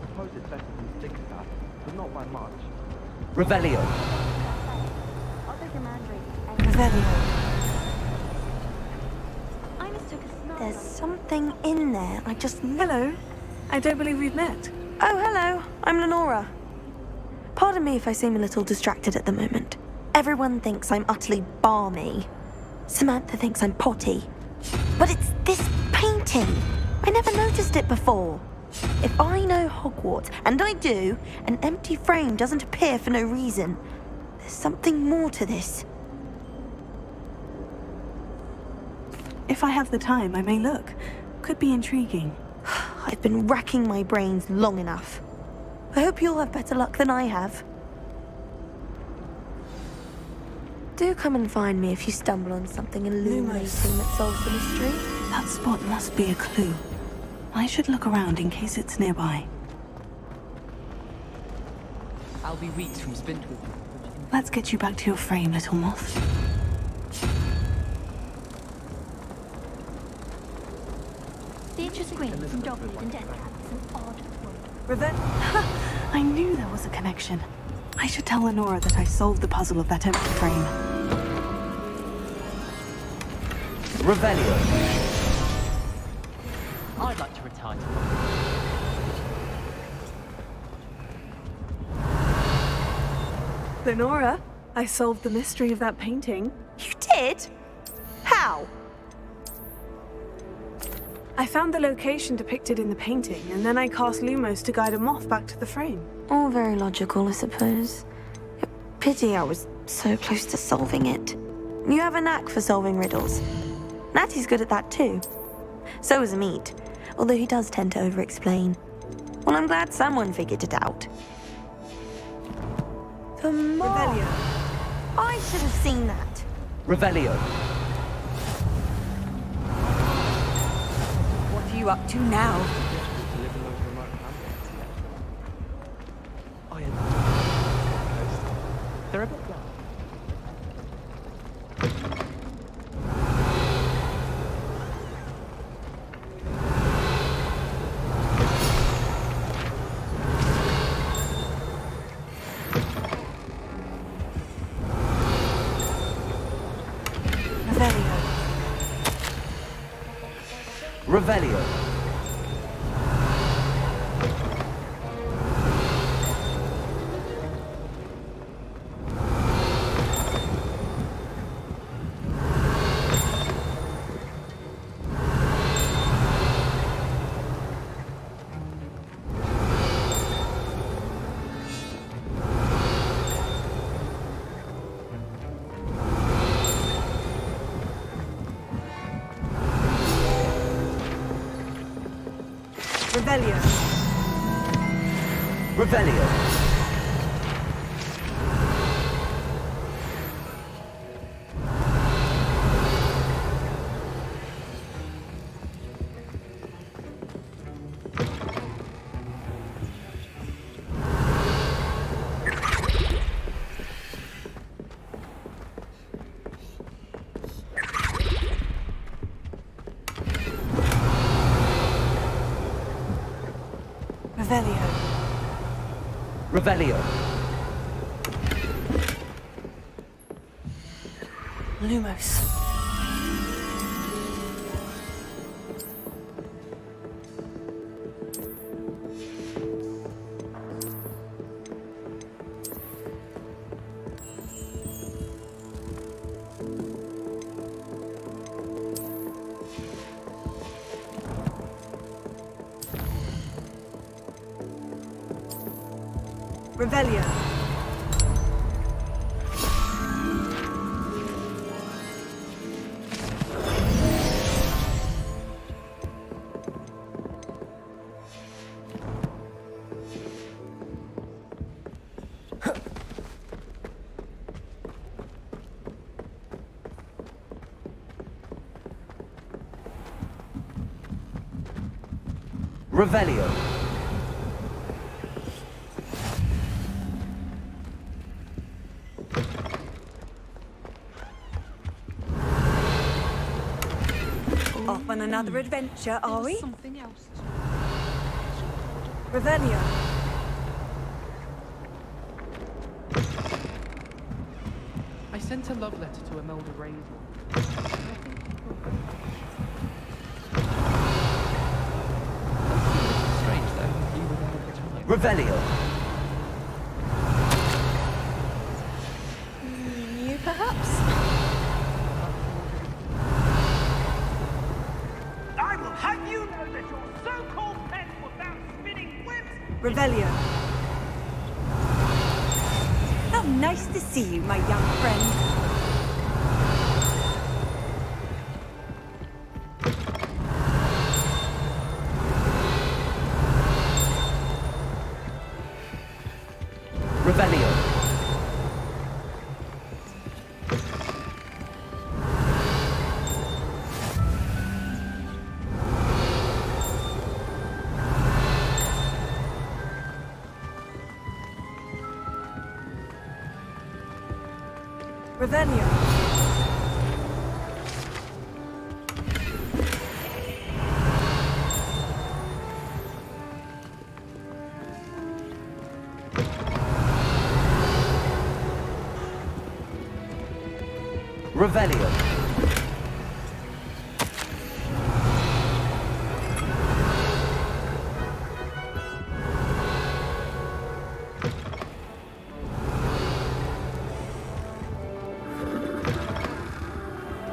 I suppose it's better than stick that, but not by much. Revelio. There's something in there. I just... Hello. I don't believe we've met. Oh, hello. I'm Lenora. Pardon me if I seem a little distracted at the moment. Everyone thinks I'm utterly balmy. Samantha thinks I'm potty. But it's this painting. I never noticed it before. If I know Hogwarts, and I do, an empty frame doesn't appear for no reason. There's something more to this. If I have the time, I may look. Could be intriguing. I've been racking my brains long enough. I hope you'll have better luck than I have. Do come and find me if you stumble on something illuminating that solves the mystery. That spot must be a clue. I should look around in case it's nearby. I'll be weeks from Spintwood. Let's get you back to your frame, little moth. Beatrice Green from Dogwood and Death Cab is an odd woman. I knew there was a connection. I should tell Lenora that I solved the puzzle of that empty frame. Revelio. I'd like to retire to Lenora, I solved the mystery of that painting. You did? How? I found the location depicted in the painting, and then I cast Lumos to guide a moth back to the frame. All very logical, I suppose. Pity I was so close to solving it. You have a knack for solving riddles. Natty's good at that too. So is Meat, although he does tend to over-explain. Well, I'm glad someone figured it out. The moth! Revelio. I should have seen that. Revelio. What are you up to now? They're a bit dark. Revelio. Revelio. Revelio. Revelio. Revelio. Lumos. Revelio. Revelio. Off on another adventure, are we? Something else. Revelio. I sent a love letter to Imelda Raven. Strange though, you were there at the time. Revelio. You perhaps? I will have you know that your so-called pen was found spinning webs. Revelio. How nice to see you, my young friend. Revelio. Revelio. Revelio.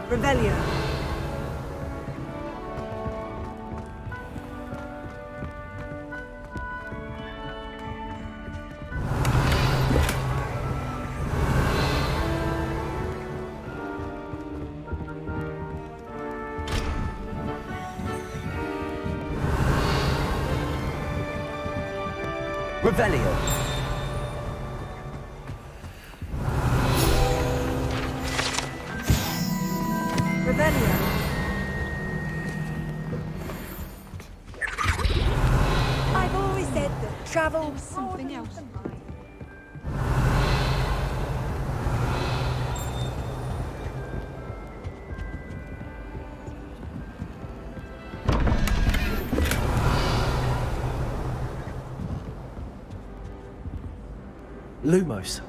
Revelio. Revelio. Revelio. I've always said that travel was something else. Lumos.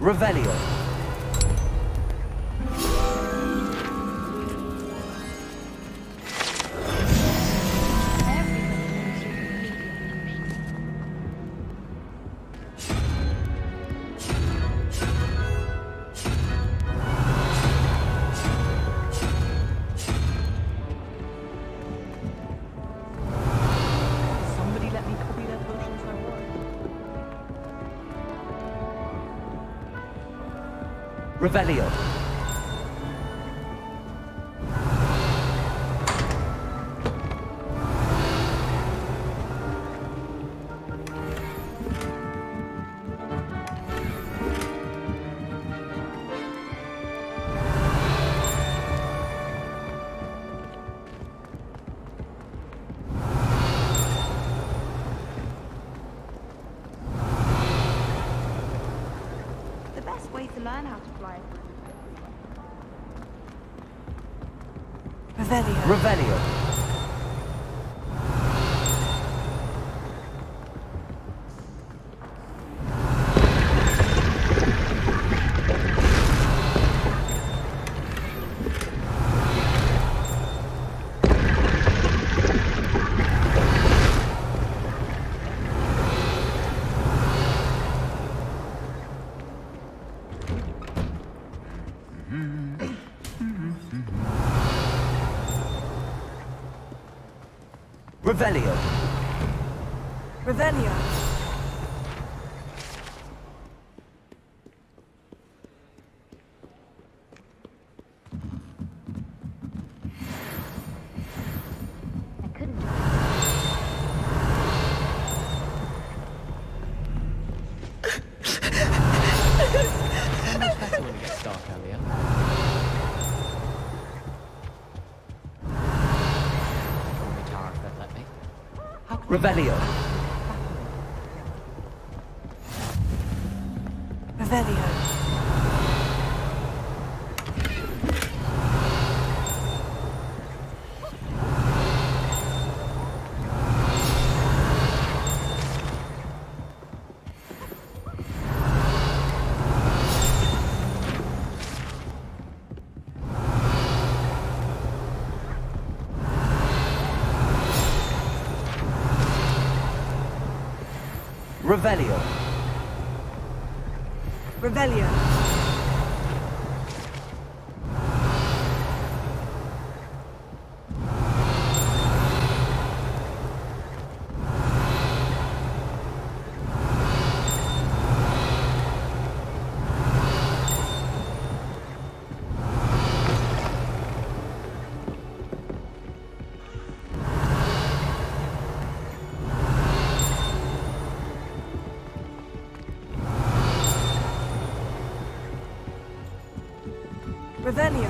Revelio. Somebody let me copy their potions I want. Revelio. best way to learn how to fly. Revelio. Revelio. Revelio. Revelio. Revelio. Revelio. Revelio. Revelio. Revelio.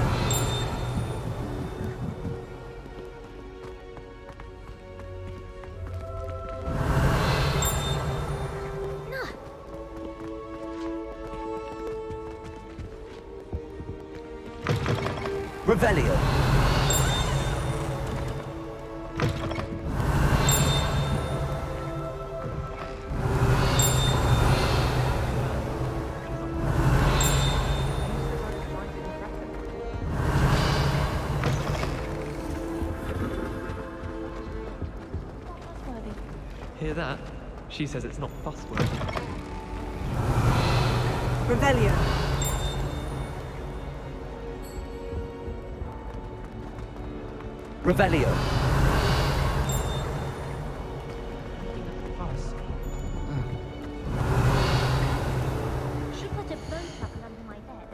Revelio. Hear that? She says it's not fussworthy. Revelio. Revelio. She put a boat couple under my bed.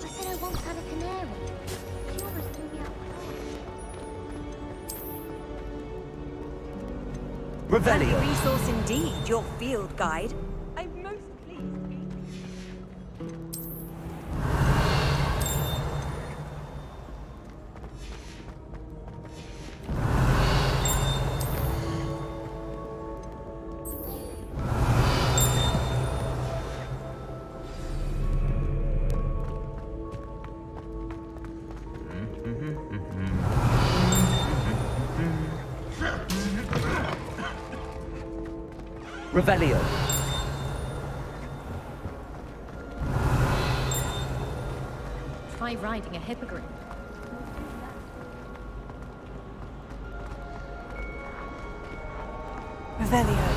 I said I once had a canary. She almost threw me out my house. Revelio. Handy resource indeed, your field guide. I'm most pleased. Revelio. Try riding a hippogriff. Revelio.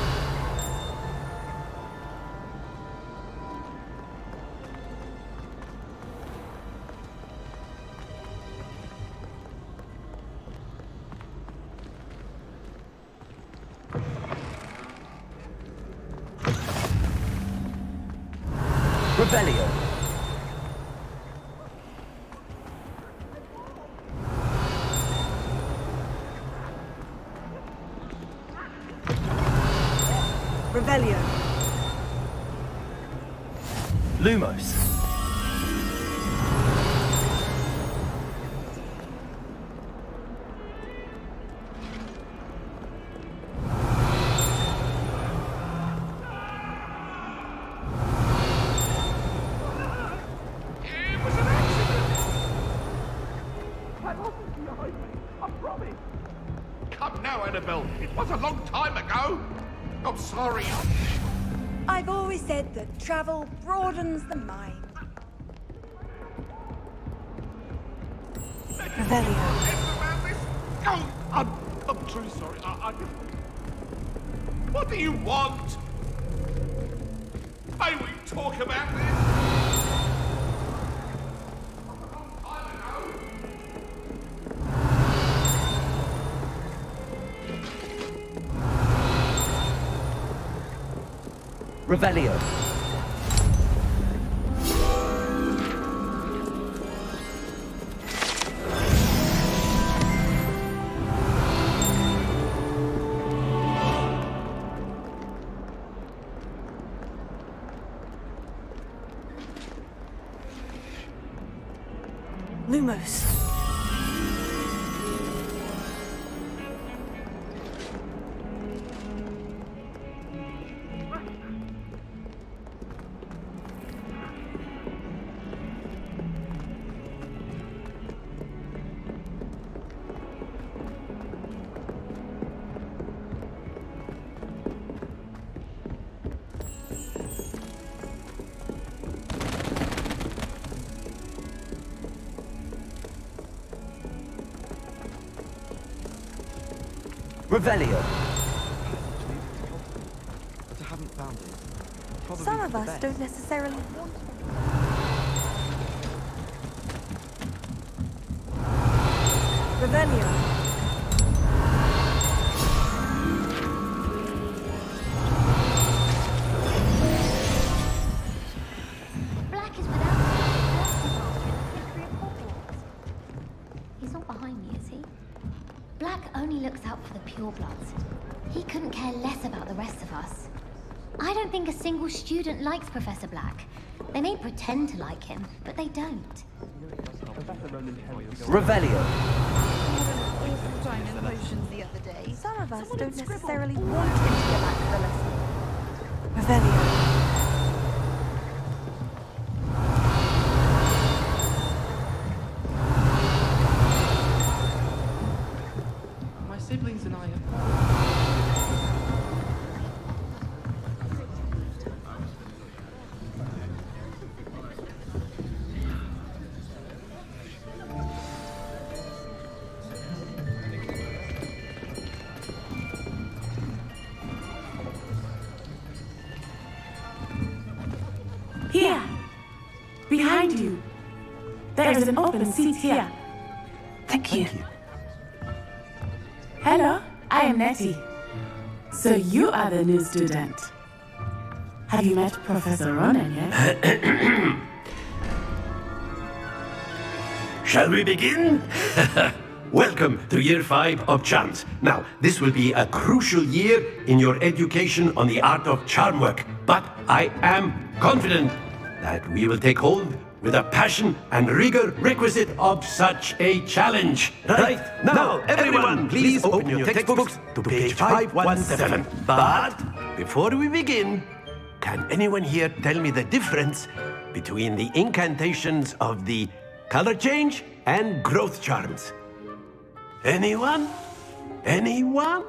Revelio. Revelio. Lumos. Come now, Annabelle. It was a long time ago. I'm sorry. I've always said that travel broadens the mind. Revelio. Oh, I'm truly sorry. I just... What do you want? May we talk about this? Revelio. Lumos. Revelio. But I haven't found it. Probably Some for of the us best. don't necessarily want Revelio. Black is without history of Hogwarts. He's not behind me, is he? Black only looks out for the purebloods. He couldn't care less about the rest of us. I don't think a single student likes Professor Black. They may pretend to like him, but they don't. Revelio. Time in potions the other day. Some of us don't necessarily want him to get back to the lesson. Revelio. My siblings and I have... Here! Behind you! There is an open seat here. Thank you. Hello, I am Nettie. So you are the new student. Have you met Professor Ronan yet? Shall we begin? Welcome to Year 5 of Charms. Now, this will be a crucial year in your education on the art of charm work, but I am confident that we will take hold with a passion and rigor requisite of such a challenge. Right? Now, everyone, please open your textbooks to page 517. But before we begin, can anyone here tell me the difference between the incantations of the color change and growth charms? Anyone? Anyone?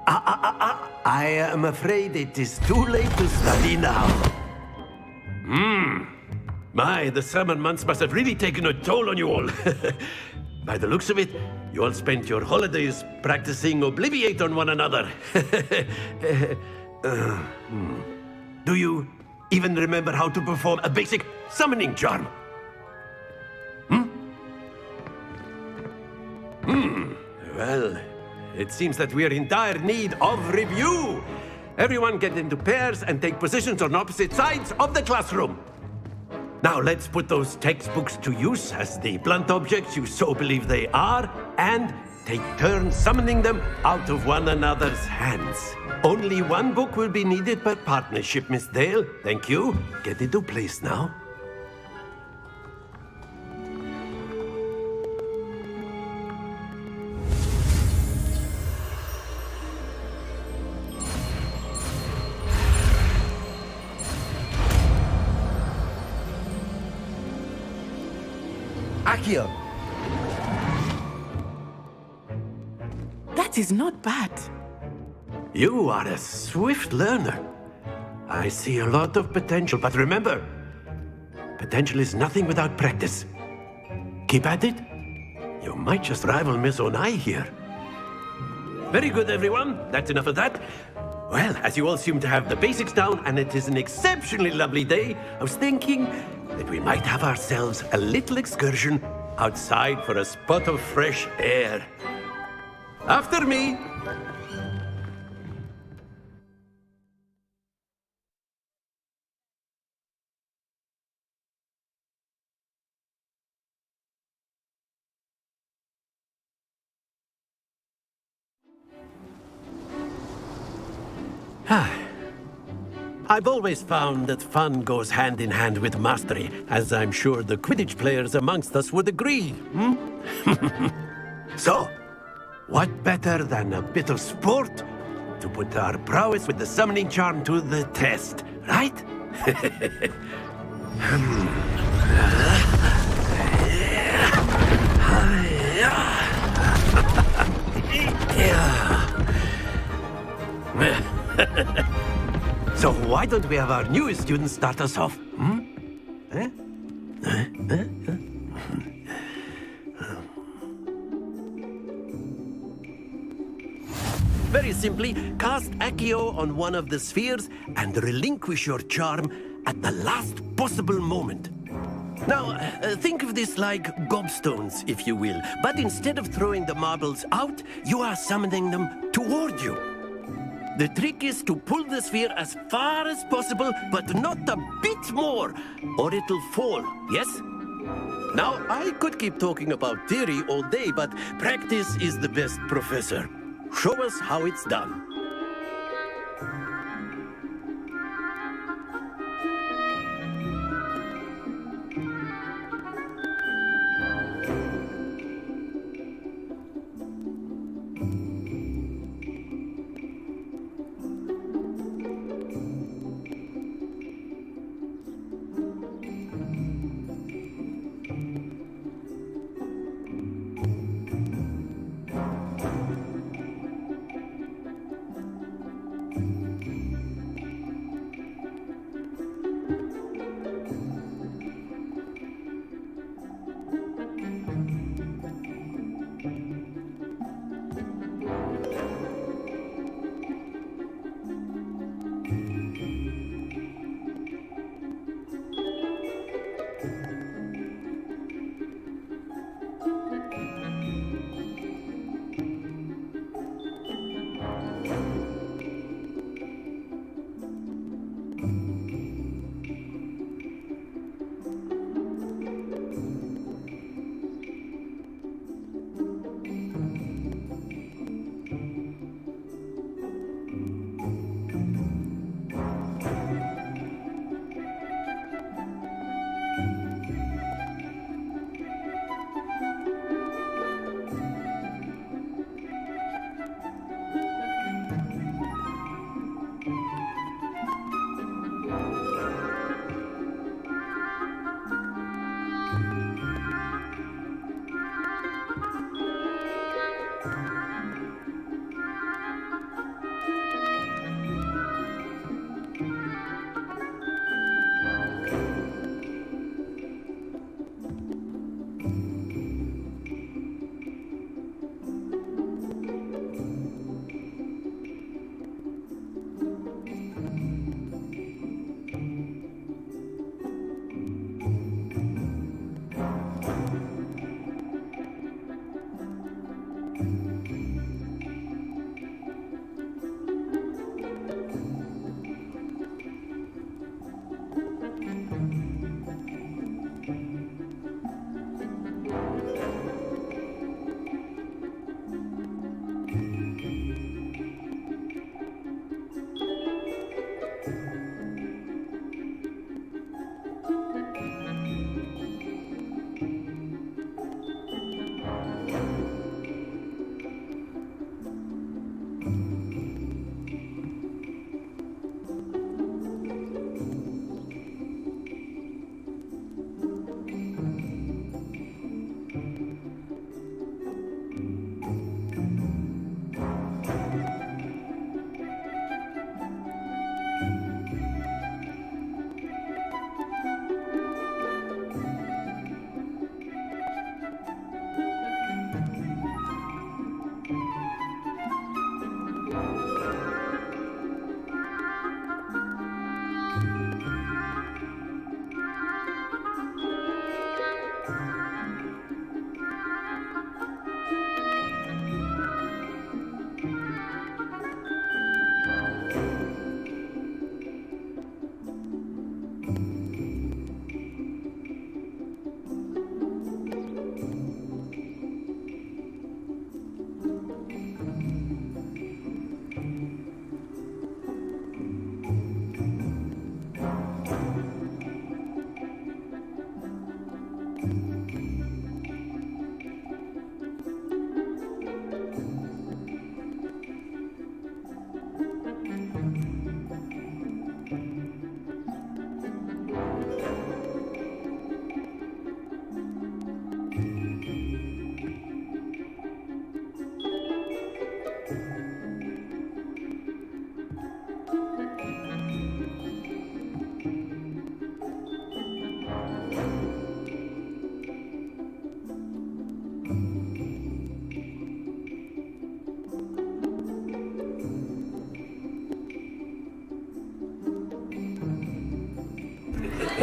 I am afraid it is too late to study now. My, the summer months must have really taken a toll on you all. By the looks of it, you all spent your holidays practicing Obliviate on one another. Do you even remember how to perform a basic summoning charm? Well, it seems that we are in dire need of review. Everyone get into pairs and take positions on opposite sides of the classroom. Now let's put those textbooks to use as the blunt objects you so believe they are, and take turns summoning them out of one another's hands. Only one book will be needed per partnership, Miss Dale. Thank you. Get into place now. Accio! That is not bad. You are a swift learner. I see a lot of potential, but remember, potential is nothing without practice. Keep at it. You might just rival Miss Onai here. Very good, everyone. That's enough of that. Well, as you all seem to have the basics down, and it is an exceptionally lovely day, I was thinking that we might have ourselves a little excursion outside for a spot of fresh air. After me! I've always found that fun goes hand in hand with mastery, as I'm sure the Quidditch players amongst us would agree. So, what better than a bit of sport to put our prowess with the summoning charm to the test, right? So why don't we have our newest student start us off? Very simply, cast Accio on one of the spheres and relinquish your charm at the last possible moment. Now, think of this like gobstones, if you will, but instead of throwing the marbles out, you are summoning them toward you. The trick is to pull the sphere as far as possible, but not a bit more, or it'll fall, yes? Now, I could keep talking about theory all day, but practice is the best professor. Show us how it's done.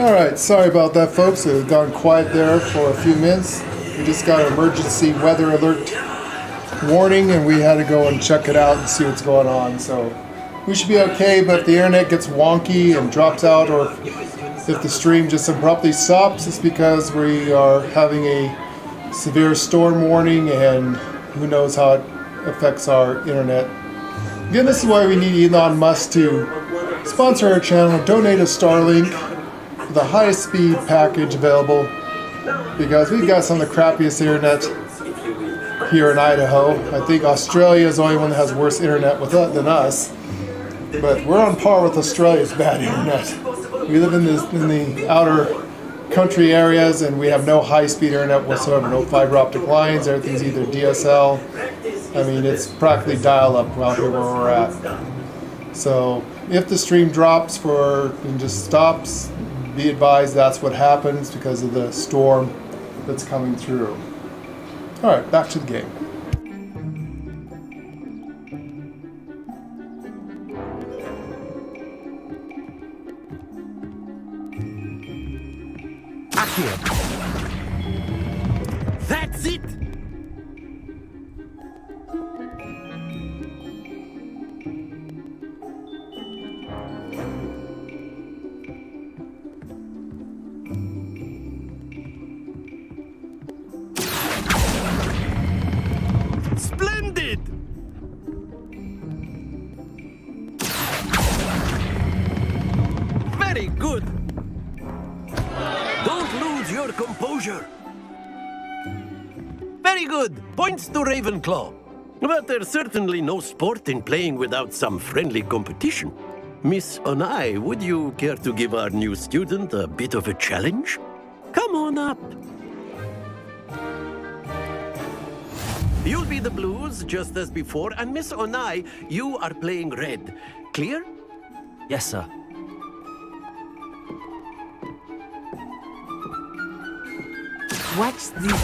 Alright, sorry about that, folks. It had gone quiet there for a few minutes. We just got an emergency weather alert warning, and we had to go and check it out and see what's going on. So we should be okay, but if the internet gets wonky and drops out, or if the stream just abruptly stops, it's because we are having a severe storm warning, and who knows how it affects our internet. Again, this is why we need Elon Musk to sponsor our channel, donate a Starlink, the highest speed package available, because we've got some of the crappiest internet here in Idaho. I think Australia is the only one that has worse internet than us, but we're on par with Australia's bad internet. We live in the outer country areas, and we have no high-speed internet whatsoever, no fiber optic lines. Everything's either DSL. I mean, it's practically dial-up out here where we're at. So if the stream drops and just stops, be advised that's what happens because of the storm that's coming through. Alright, back to the game. That's it! Splendid! Very good! Don't lose your composure. Very good. Points to Ravenclaw. But there's certainly no sport in playing without some friendly competition. Miss Onai, would you care to give our new student a bit of a challenge? Come on up. You'll be the blues, just as before, and Miss Onai, you are playing red. Clear? Yes, sir. Watch this.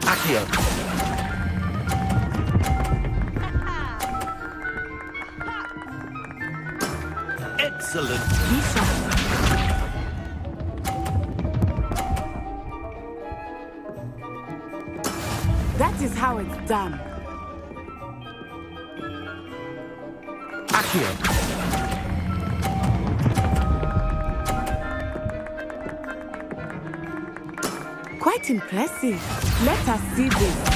Accio. Excellent. That is how it's done. Accio. Quite impressive. Let us see this.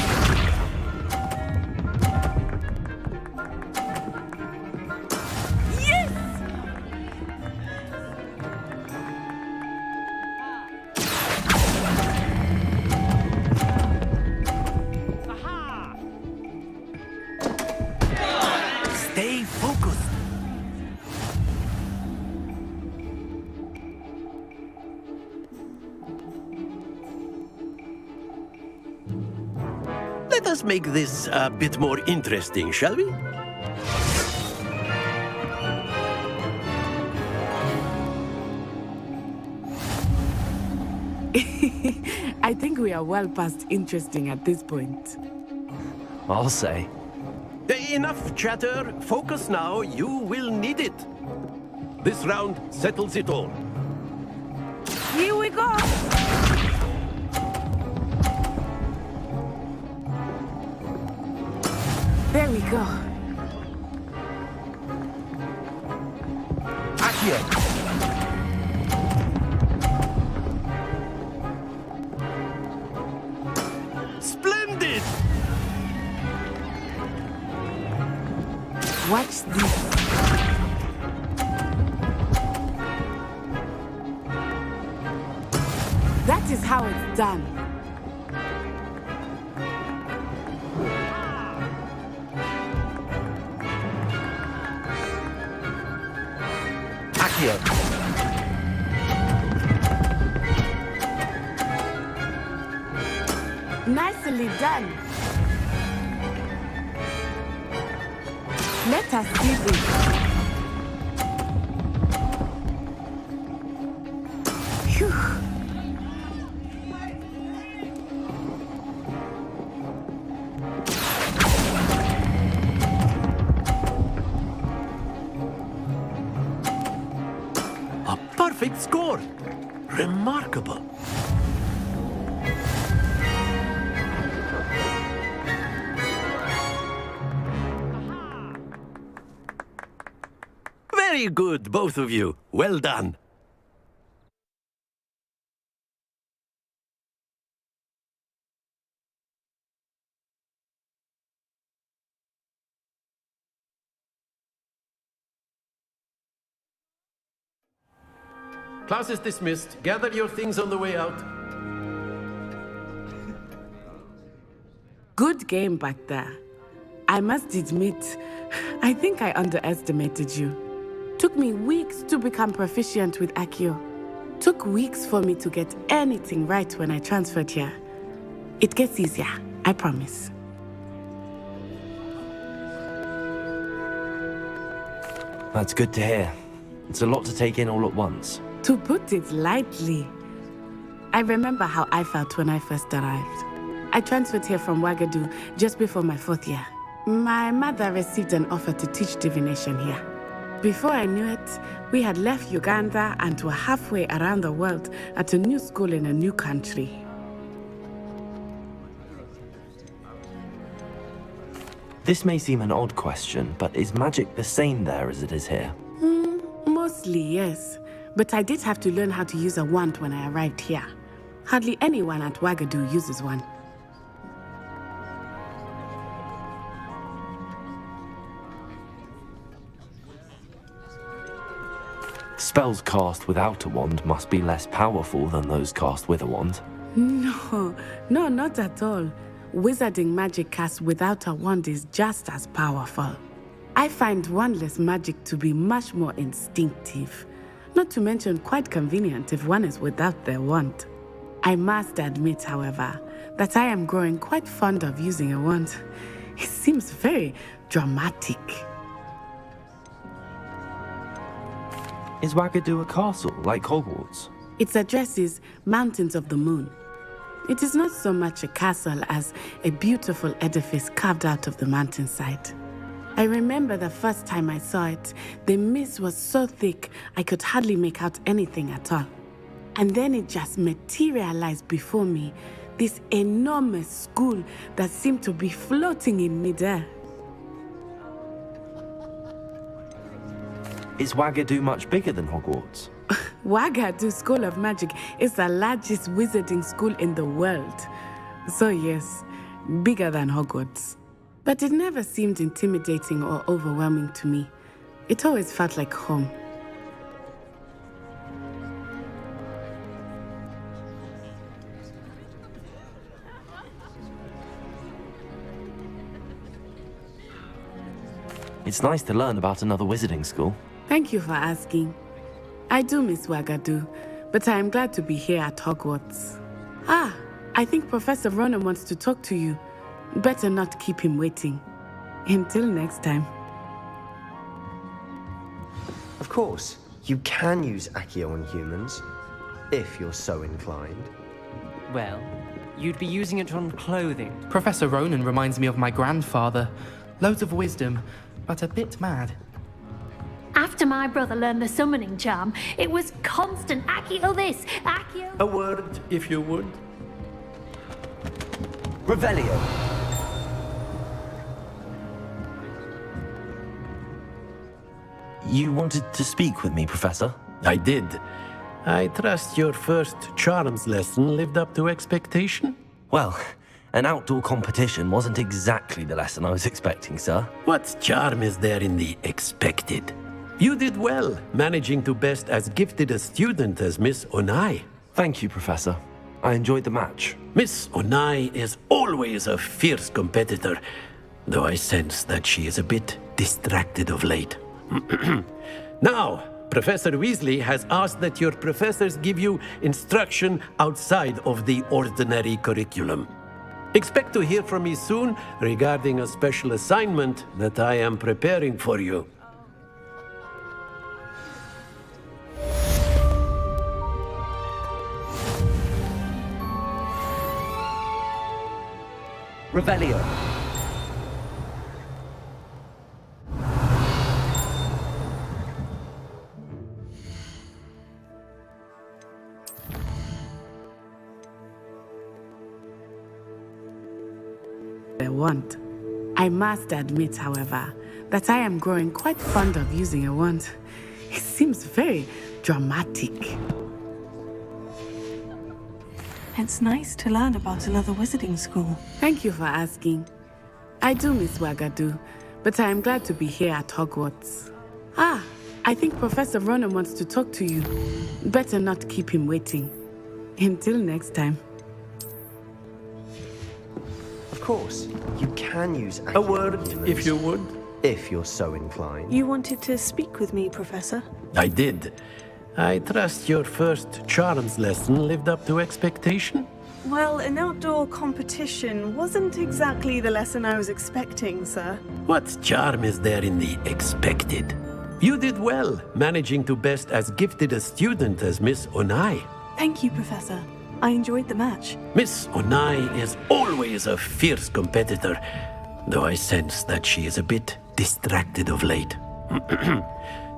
Stay focused. Let us make this a bit more interesting, shall we? I think we are well past interesting at this point. I'll say. Enough chatter. Focus now. You will need it. This round settles it all. Here we go. There we go. Accio. Splendid! Watch this. That is how it's done. Accio. Nicely done. Let us see this. Phew. score! Remarkable. Very good, both of you. Well done. Class is dismissed. Gather your things on the way out. Good game back there. I must admit, I think I underestimated you. Took me weeks to become proficient with Accio. Took weeks for me to get anything right when I transferred here. It gets easier, I promise. That's good to hear. It's a lot to take in all at once. To put it lightly, I remember how I felt when I first arrived. I transferred here from Ouagadougou just before my 4th year. My mother received an offer to teach divination here. Before I knew it, we had left Uganda and were halfway around the world at a new school in a new country. This may seem an odd question, but is magic the same there as it is here? Mostly, yes. But I did have to learn how to use a wand when I arrived here. Hardly anyone at Ouagadougou uses one. Spells cast without a wand must be less powerful than those cast with a wand. No, not at all. Wizarding magic cast without a wand is just as powerful. I find wandless magic to be much more instinctive. Not to mention quite convenient if one is without their wand. I must admit, however, that I am growing quite fond of using a wand. It seems very dramatic. Is Ouagadougou a castle, like Hogwarts? Its address is Mountains of the Moon. It is not so much a castle as a beautiful edifice carved out of the mountainside. I remember the first time I saw it, the mist was so thick I could hardly make out anything at all. And then it just materialized before me, this enormous school that seemed to be floating in midair. Is Ouagadougou much bigger than Hogwarts? Ouagadougou School of Magic is the largest wizarding school in the world. So yes, bigger than Hogwarts. But it never seemed intimidating or overwhelming to me. It always felt like home. It's nice to learn about another wizarding school. Thank you for asking. I do miss Ouagadougou, but I am glad to be here at Hogwarts. Ah, I think Professor Ronan wants to talk to you. Better not keep him waiting. Until next time. Of course, you can use Accio on humans, if you're so inclined. Well, you'd be using it on clothing. Professor Ronan reminds me of my grandfather. Loads of wisdom, but a bit mad. After my brother learned the summoning charm, it was constant Accio this, Accio... A word, if you would. Revelio. You wanted to speak with me, Professor? I did. I trust your first charms lesson lived up to expectation? Well, an outdoor competition wasn't exactly the lesson I was expecting, sir. What charm is there in the expected? You did well, managing to best as gifted a student as Miss Onai. Thank you, Professor. I enjoyed the match. Miss Onai is always a fierce competitor, though I sense that she is a bit distracted of late. Now, Professor Weasley has asked that your professors give you instruction outside of the ordinary curriculum. Expect to hear from me soon regarding a special assignment that I am preparing for you. Revelio. wand. I must admit, however, that I am growing quite fond of using a wand. It seems very dramatic. It's nice to learn about another wizarding school. Thank you for asking. I do miss Wagadu, but I am glad to be here at Hogwarts. Ah, I think Professor Ronan wants to talk to you. Better not keep him waiting. Until next time. Of course, you can use A word, if you would. If you're so inclined. You wanted to speak with me, Professor? I did. I trust your first charms lesson lived up to expectation? Well, an outdoor competition wasn't exactly the lesson I was expecting, sir. What charm is there in the expected? You did well, managing to best as gifted a student as Miss Onai. Thank you, Professor. I enjoyed the match. Miss Onai is always a fierce competitor, though I sense that she is a bit distracted of late.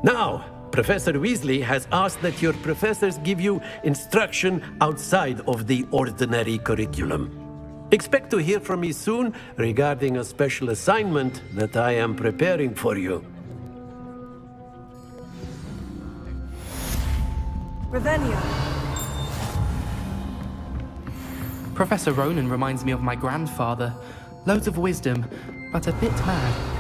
Now, Professor Weasley has asked that your professors give you instruction outside of the ordinary curriculum. Expect to hear from me soon regarding a special assignment that I am preparing for you. Revelio. Professor Ronan reminds me of my grandfather. Loads of wisdom, but a bit mad.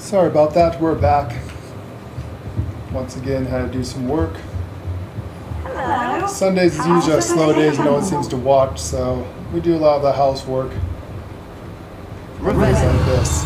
Sorry about that, we're back. Once again, had to do some work. Hello. Sundays is usually a slow days, no one seems to watch, so we do a lot of the housework. Things like this.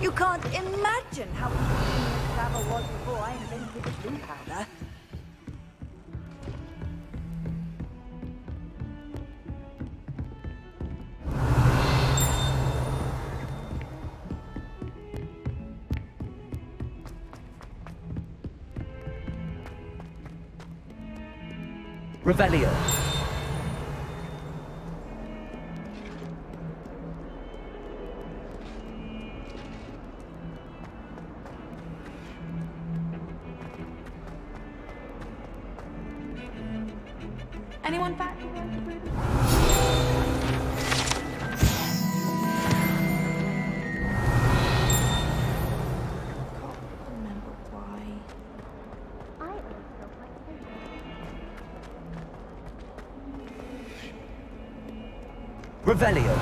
You can't imagine how inconvenient travel was before I invented the blue powder. Revelio. Anyone back? Revelio.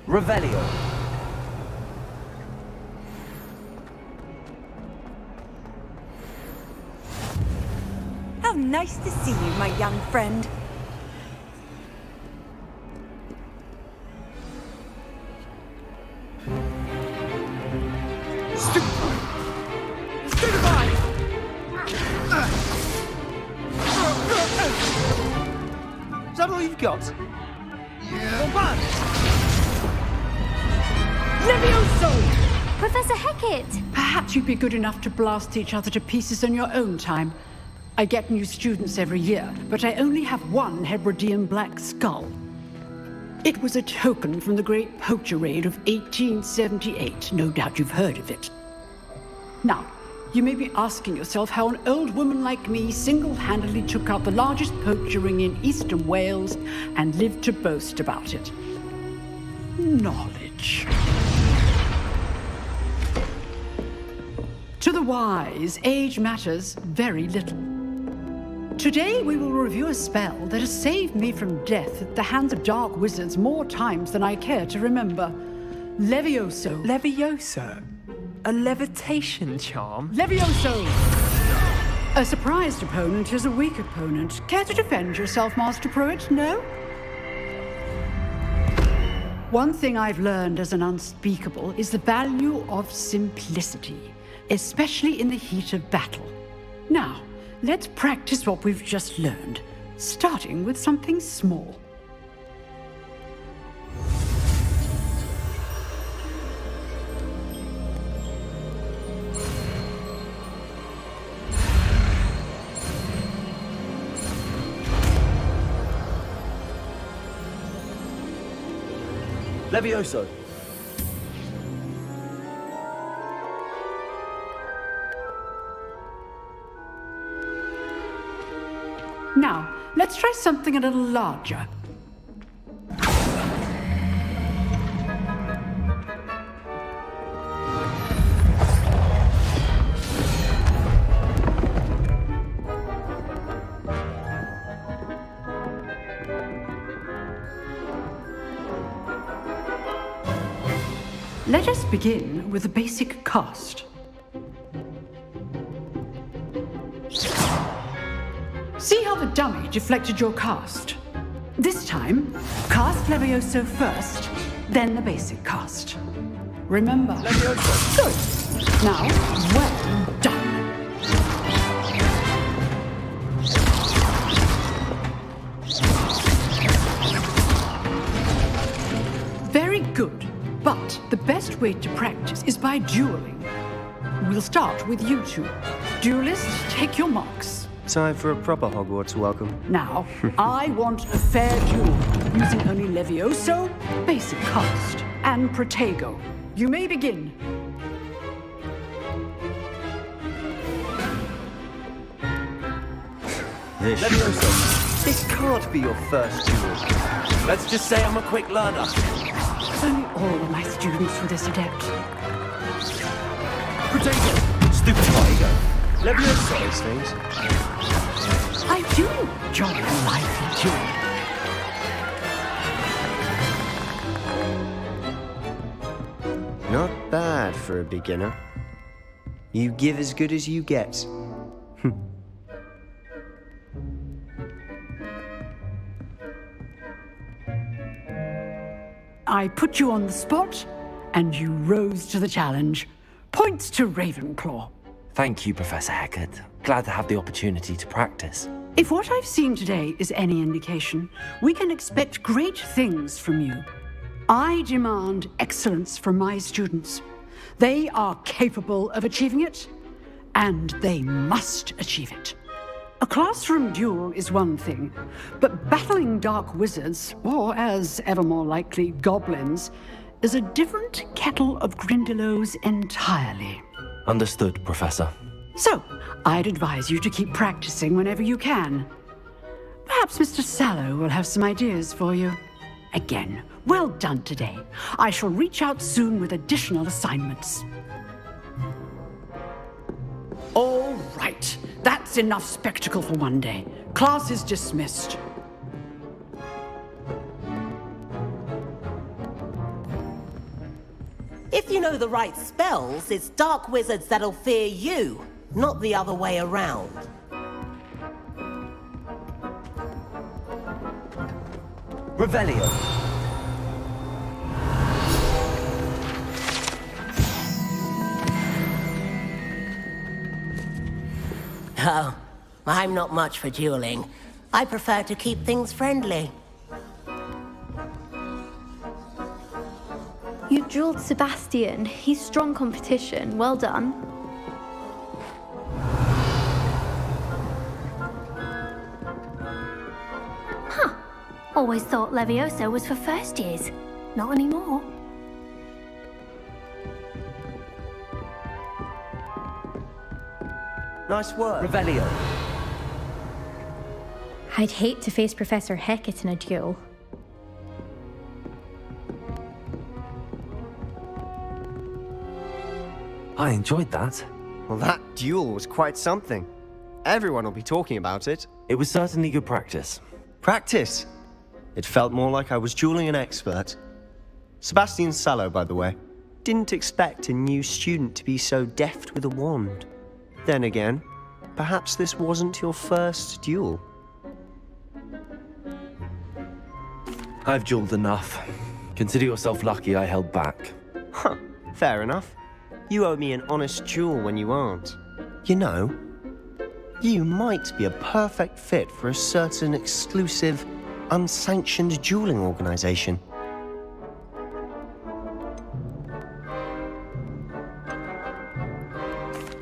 Revelio. How nice to see you, my young friend. Is that all you've got? Yeah. Levioso! Professor Hecat! Perhaps you'd be good enough to blast each other to pieces in your own time. I get new students every year, but I only have one Hebridean black skull. It was a token from the Great Poacher Raid of 1878. No doubt you've heard of it. Now, you may be asking yourself how an old woman like me single-handedly took out the largest poacher ring in eastern Wales and lived to boast about it. Knowledge. To the wise, age matters very little. Today we will review a spell that has saved me from death at the hands of dark wizards more times than I care to remember. Levioso. Levioso? A levitation charm? Levioso! A surprised opponent is a weak opponent. Care to defend yourself, Master Pruitt? No? One thing I've learned as an unspeakable is the value of simplicity, especially in the heat of battle. Now, let's practice what we've just learned, starting with something small. Levioso. Now, let's try something a little larger. Let us begin with the basic cast. See how the dummy deflected your cast? This time, cast Levioso first, then the basic cast. Remember. Levioso. Good. Now, well done. best way to practice is by dueling. We'll start with you two. Duelists, take your marks. Time for a proper Hogwarts welcome. Now, I want a fair duel, using only Levioso, basic cast, and Protego. You may begin. This can't be your first duel. Let's just say I'm a quick learner. Only all of my students were this adept. Protego! Stupid Protego. Levioso those things. I do enjoy a lively duel. Not bad for a beginner. You give as good as you get. I put you on the spot, and you rose to the challenge. Points to Ravenclaw. Thank you, Professor Hecat. Glad to have the opportunity to practice. If what I've seen today is any indication, we can expect great things from you. I demand excellence from my students. They are capable of achieving it, and they must achieve it. A classroom duel is one thing, but battling dark wizards, or as ever more likely, goblins, is a different kettle of Grindylows entirely. Understood, Professor. So, I'd advise you to keep practicing whenever you can. Perhaps Mr. Sallow will have some ideas for you. Again, well done today. I shall reach out soon with additional assignments. All right. That's enough spectacle for one day. Class is dismissed. If you know the right spells, it's dark wizards that'll fear you, not the other way around. Revelio. Oh, I'm not much for dueling. I prefer to keep things friendly. You dueled Sebastian. He's strong competition. Well done. Huh. Always thought Levioso was for first years. Not anymore. Nice work. Revelio. I'd hate to face Professor Hecat in a duel. I enjoyed that. Well, that duel was quite something. Everyone will be talking about it. It was certainly good practice. Practice? It felt more like I was dueling an expert. Sebastian Sallow, by the way. Didn't expect a new student to be so deft with a wand. Then again, perhaps this wasn't your first duel. I've dueled enough. Consider yourself lucky I held back. Huh, fair enough. You owe me an honest duel when you aren't. You know, you might be a perfect fit for a certain exclusive, unsanctioned dueling organization.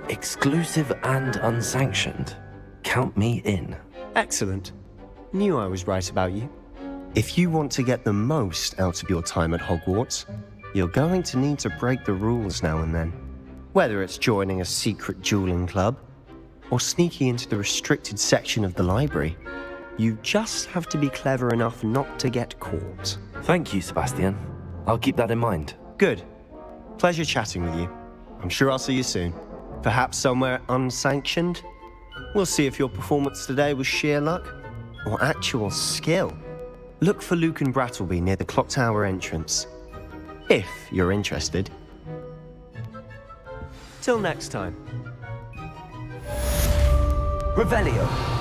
Exclusive and unsanctioned. Count me in. Excellent. Knew I was right about you. If you want to get the most out of your time at Hogwarts, you're going to need to break the rules now and then. Whether it's joining a secret dueling club, or sneaking into the restricted section of the library, you just have to be clever enough not to get caught. Thank you, Sebastian. I'll keep that in mind. Good. Pleasure chatting with you. I'm sure I'll see you soon. Perhaps somewhere unsanctioned? We'll see if your performance today was sheer luck or actual skill. Look for Luke and Brattleby near the Clock Tower entrance, if you're interested. Till next time. Revelio.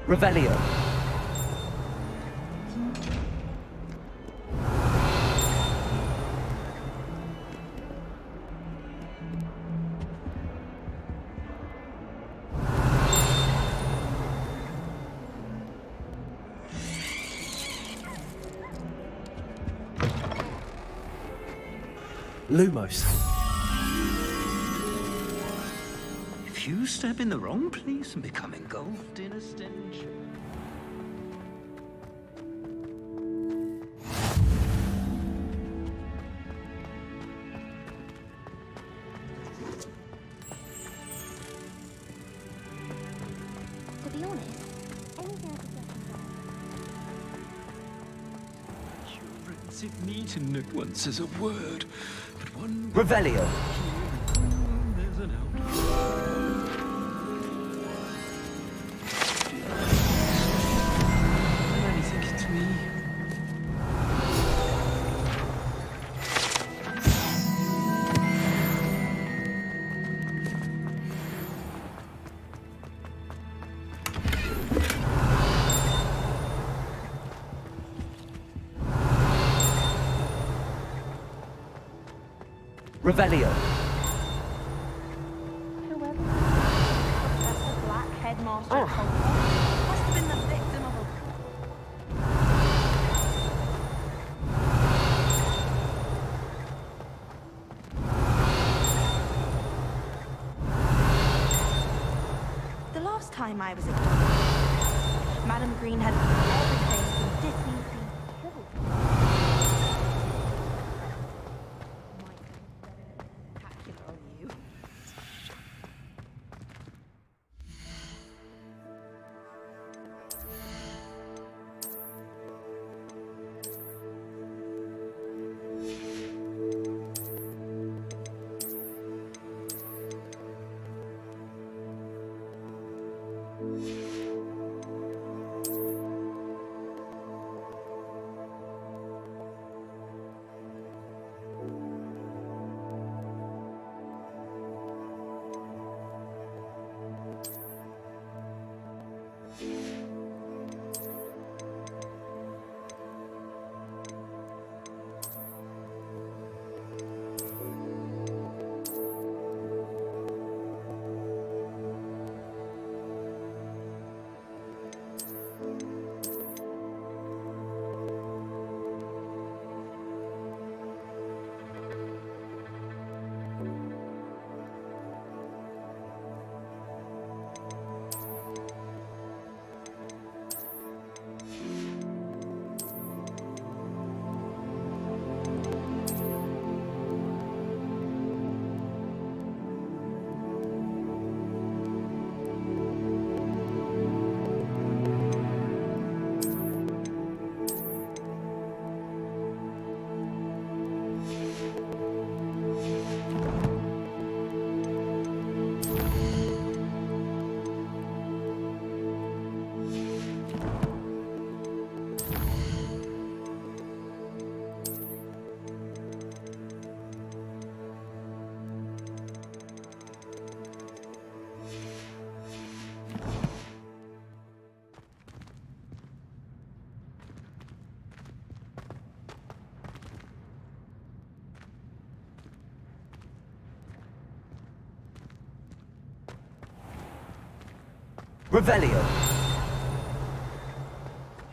Revelio. Lumos. If you step in the wrong place and become engulfed in a stench. To be honest, anything I could get You've written significant at once as a word, but one. Revelio. There's an out. I only think it's me. Revelio. Whoever Professor Black, headmaster of Hogwarts, must have been the victim of a... The last time I was at Hogwarts, Madam Green had everything from Disney being killed. Spectacular on you. Revelio.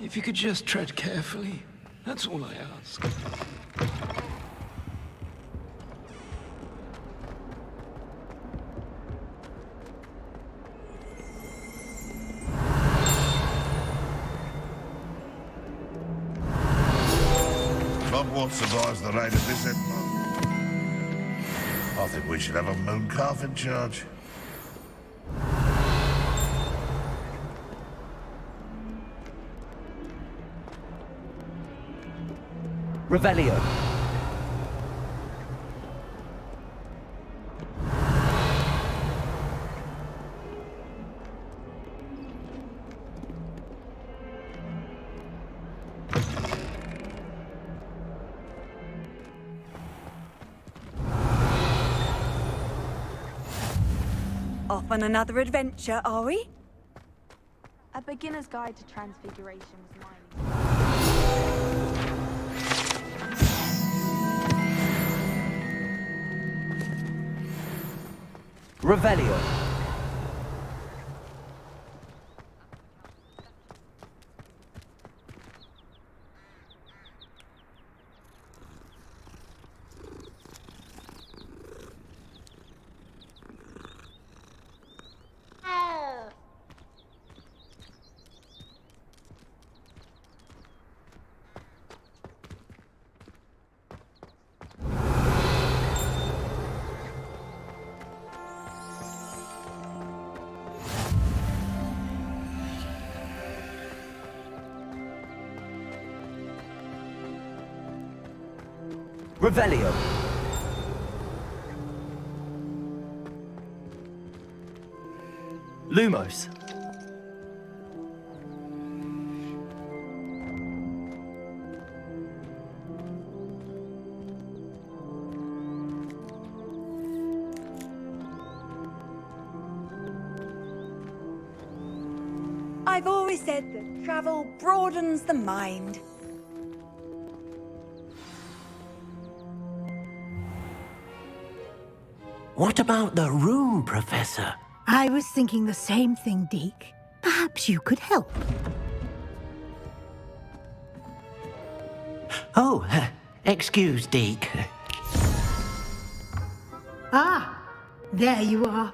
If you could just tread carefully, that's all I ask. Hogwarts survives the raid of this empire. I think we should have a moon calf in charge. Revelio. Off on another adventure, are we? A beginner's guide to transfiguration was mine. Revelio. Revelio. Lumos. I've always said that travel broadens the mind. What about the room, Professor? I was thinking the same thing, Deke. Perhaps you could help. Oh, excuse, Deke. Ah, there you are.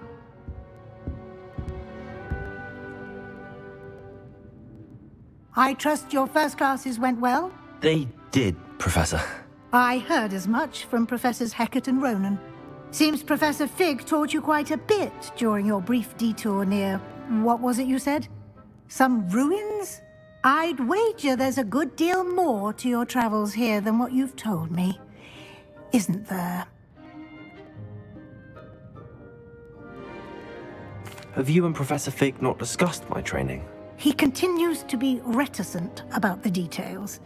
I trust your first classes went well? They did, Professor. I heard as much from Professors Hecat and Ronan. Seems Professor Fig taught you quite a bit during your brief detour near... what was it you said? Some ruins? I'd wager there's a good deal more to your travels here than what you've told me. Isn't there? Have you and Professor Fig not discussed my training? He continues to be reticent about the details,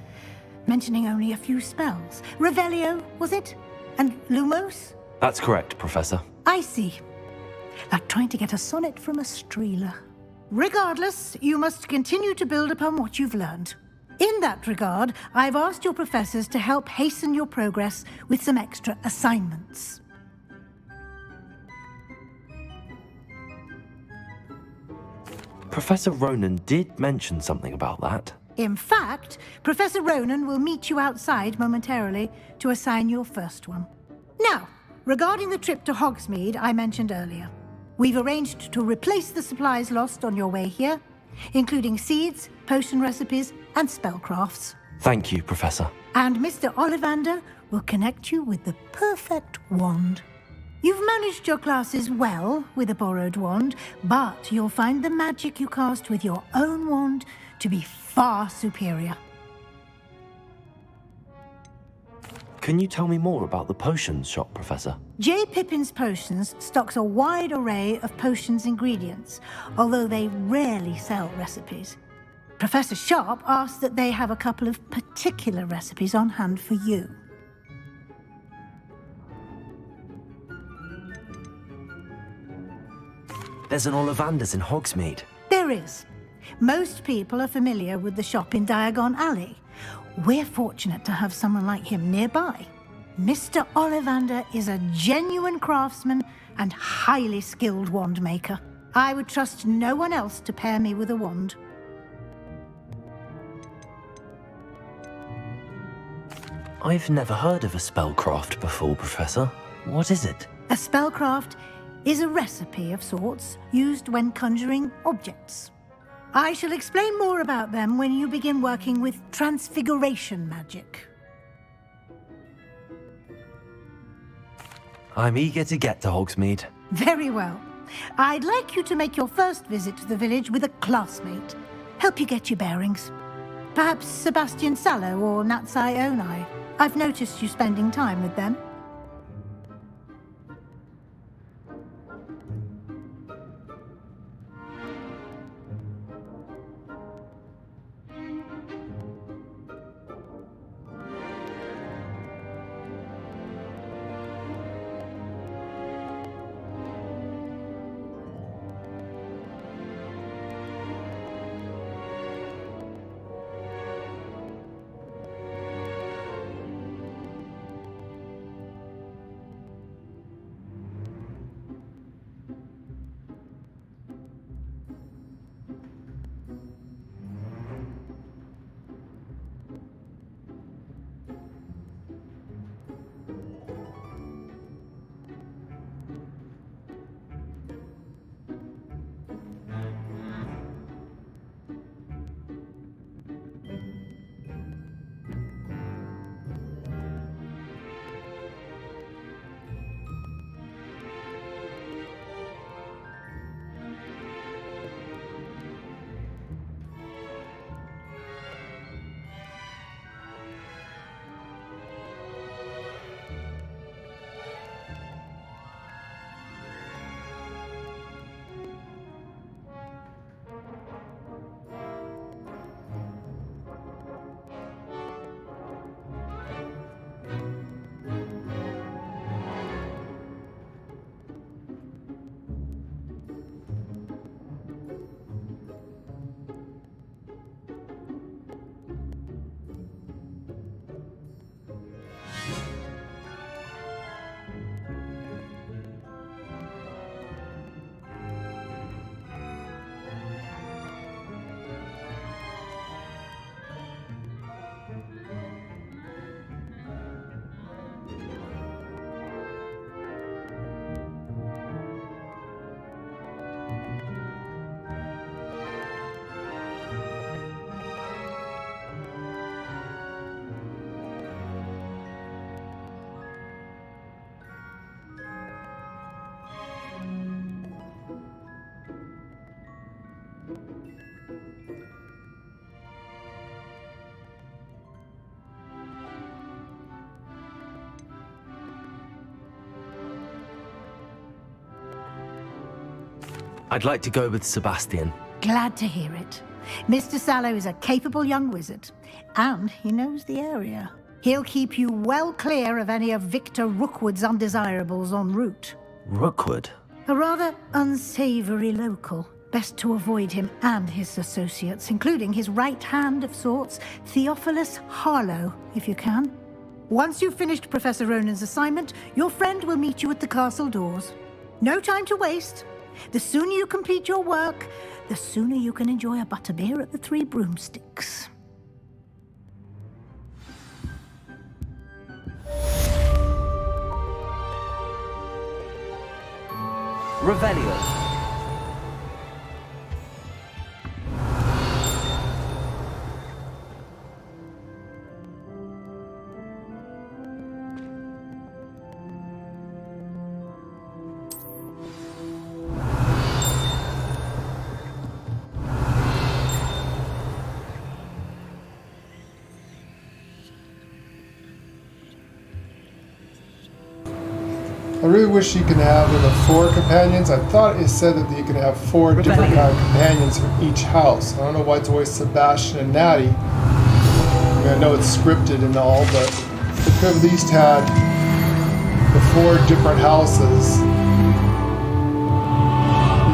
mentioning only a few spells. Revelio, was it? And Lumos? That's correct, Professor. I see. Like trying to get a sonnet from a streeler. Regardless, you must continue to build upon what you've learned. In that regard, I've asked your professors to help hasten your progress with some extra assignments. Professor Ronan did mention something about that. In fact, Professor Ronan will meet you outside momentarily to assign your first one. Now, regarding the trip to Hogsmeade I mentioned earlier, we've arranged to replace the supplies lost on your way here, including seeds, potion recipes, and spellcrafts. Thank you, Professor. And Mr. Ollivander will connect you with the perfect wand. You've managed your classes well with a borrowed wand, but you'll find the magic you cast with your own wand to be far superior. Can you tell me more about the potions shop, Professor? J. Pippin's Potions stocks a wide array of potions ingredients, although they rarely sell recipes. Professor Sharp asks that they have a couple of particular recipes on hand for you. There's an Ollivander's in Hogsmeade. There is. Most people are familiar with the shop in Diagon Alley. We're fortunate to have someone like him nearby. Mr. Ollivander is a genuine craftsman and highly skilled wand maker. I would trust no one else to pair me with a wand. I've never heard of a spellcraft before, Professor. What is it? A spellcraft is a recipe of sorts used when conjuring objects. I shall explain more about them when you begin working with transfiguration magic. I'm eager to get to Hogsmeade. Very well. I'd like you to make your first visit to the village with a classmate. Help you get your bearings. Perhaps Sebastian Sallow or Natsai Onai. I've noticed you spending time with them. I'd like to go with Sebastian. Glad to hear it. Mr. Sallow is a capable young wizard, and he knows the area. He'll keep you well clear of any of Victor Rookwood's undesirables en route. Rookwood? A rather unsavory local. Best to avoid him and his associates, including his right hand of sorts, Theophilus Harlow, if you can. Once you've finished Professor Ronan's assignment, your friend will meet you at the castle doors. No time to waste. The sooner you complete your work, the sooner you can enjoy a butterbeer at the Three Broomsticks. Revelio. I really wish you could have the 4 companions. I thought it said that you could have 4 different kind of companions for each house. I don't know why it's always Sebastian and Natty. I mean, I know it's scripted and all, but they could have at least had the 4 different houses.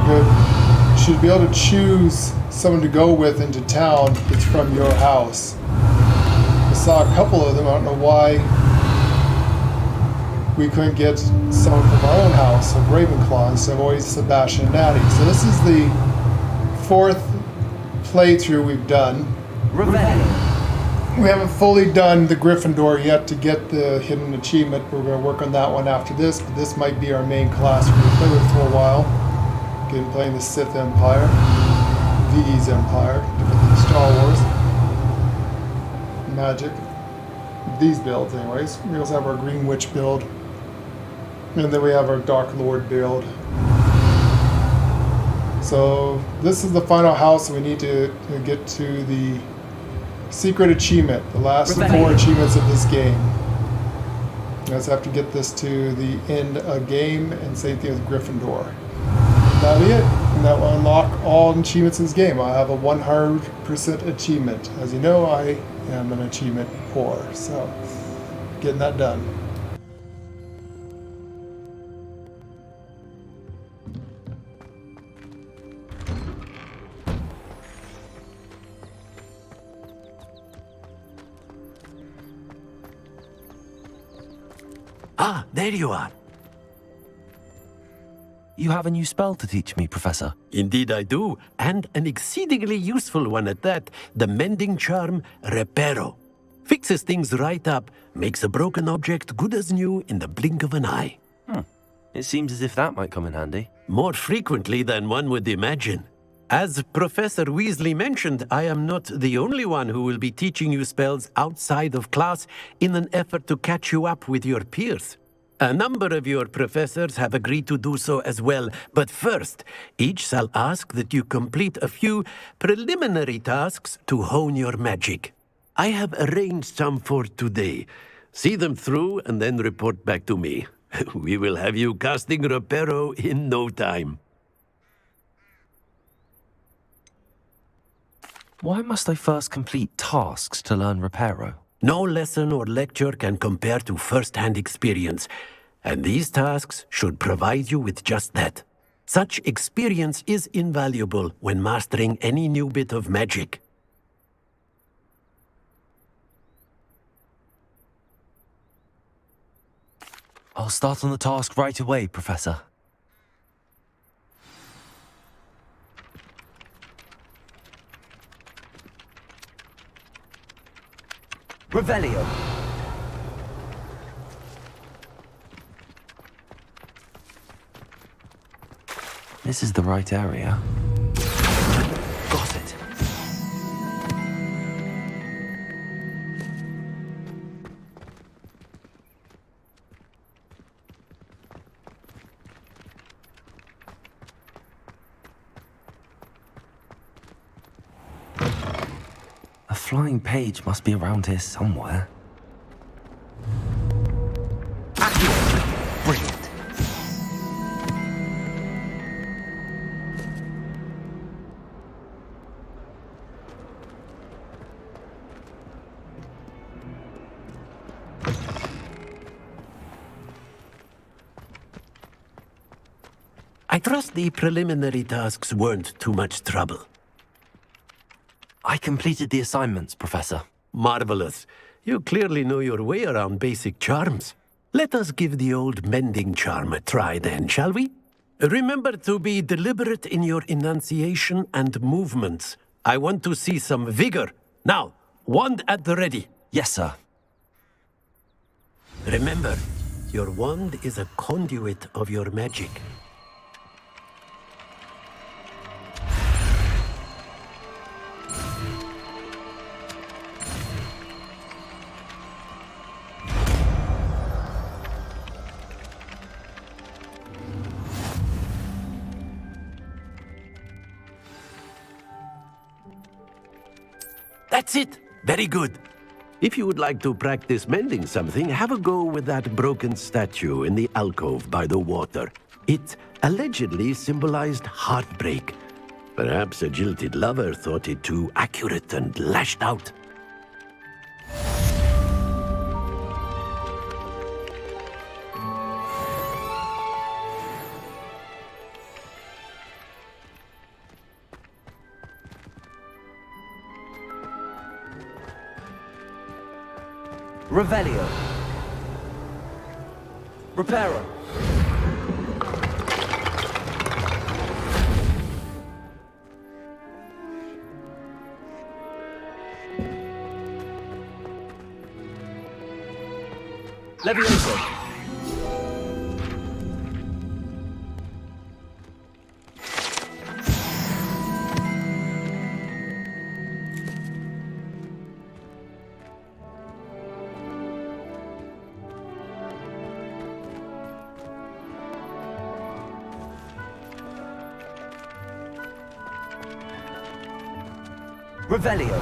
You should be able to choose someone to go with into town that's from your house. I saw a couple of them. I don't know why we couldn't get someone from our own house of Ravenclaw instead of always Sebastian and Natty. So this is the 4th playthrough we've done. We haven't fully done the Gryffindor yet to get the hidden achievement. We're going to work on that one after this, but this might be our main class we're going to play with for a while. Again, playing the Sith Empire, VE's Empire, different than Star Wars. Magic. These builds anyways. We also have our Green Witch build. And then we have our Dark Lord build. So this is the final house. We need to get to the secret achievement, the last 4 achievements of this game. You guys have to get this to the end of game, and same thing with Gryffindor. That'll be it. And that will unlock all achievements in this game. I have a 100% achievement. As you know, I am an achievement poor, so getting that done. Ah, there you are. You have a new spell to teach me, Professor. Indeed I do, and an exceedingly useful one at that. The mending charm, Reparo. Fixes things right up, makes a broken object good as new in the blink of an eye. It seems as if that might come in handy. More frequently than one would imagine. As Professor Weasley mentioned, I am not the only one who will be teaching you spells outside of class in an effort to catch you up with your peers. A number of your professors have agreed to do so as well, but first, each shall ask that you complete a few preliminary tasks to hone your magic. I have arranged some for today. See them through and then report back to me. We will have you casting Reparo in no time. Why must I first complete tasks to learn Reparo? No lesson or lecture can compare to first-hand experience, and these tasks should provide you with just that. Such experience is invaluable when mastering any new bit of magic. I'll start on the task right away, Professor. Revelio. This is the right area. Got it. A flying page must be around here somewhere. Brilliant. I trust the preliminary tasks weren't too much trouble. I completed the assignments, Professor. Marvelous. You clearly know your way around basic charms. Let us give the old mending charm a try then, shall we? Remember to be deliberate in your enunciation and movements. I want to see some vigor. Now, wand at the ready. Yes, sir. Remember, your wand is a conduit of your magic. That's it! Very good. If you would like to practice mending something, have a go with that broken statue in the alcove by the water. It allegedly symbolized heartbreak. Perhaps a jilted lover thought it too accurate and lashed out. Revelio. Reparo. Levioso. Revelio.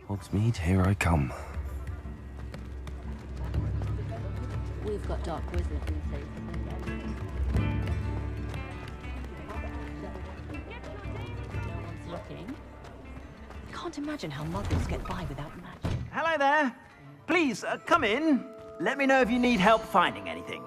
Hogsmeade, here I come. We've got dark wizard these days. No one's looking. Can't imagine how muggles get by without magic. Hello there. Please, come in. Let me know if you need help finding anything.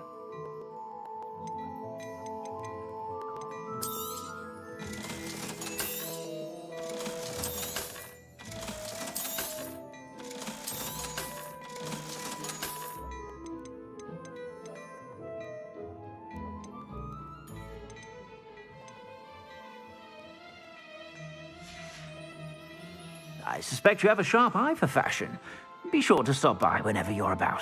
I suspect you have a sharp eye for fashion. Be sure to stop by whenever you're about.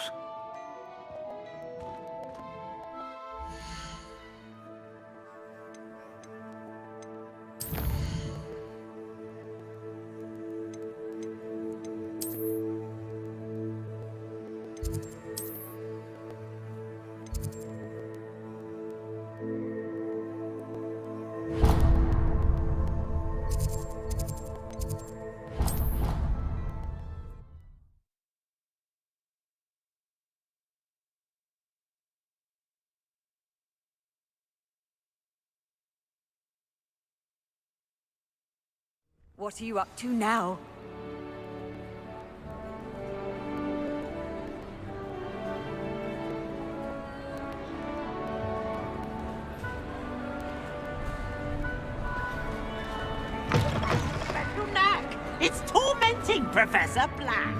What are you up to now? Special knack! It's tormenting Professor Black!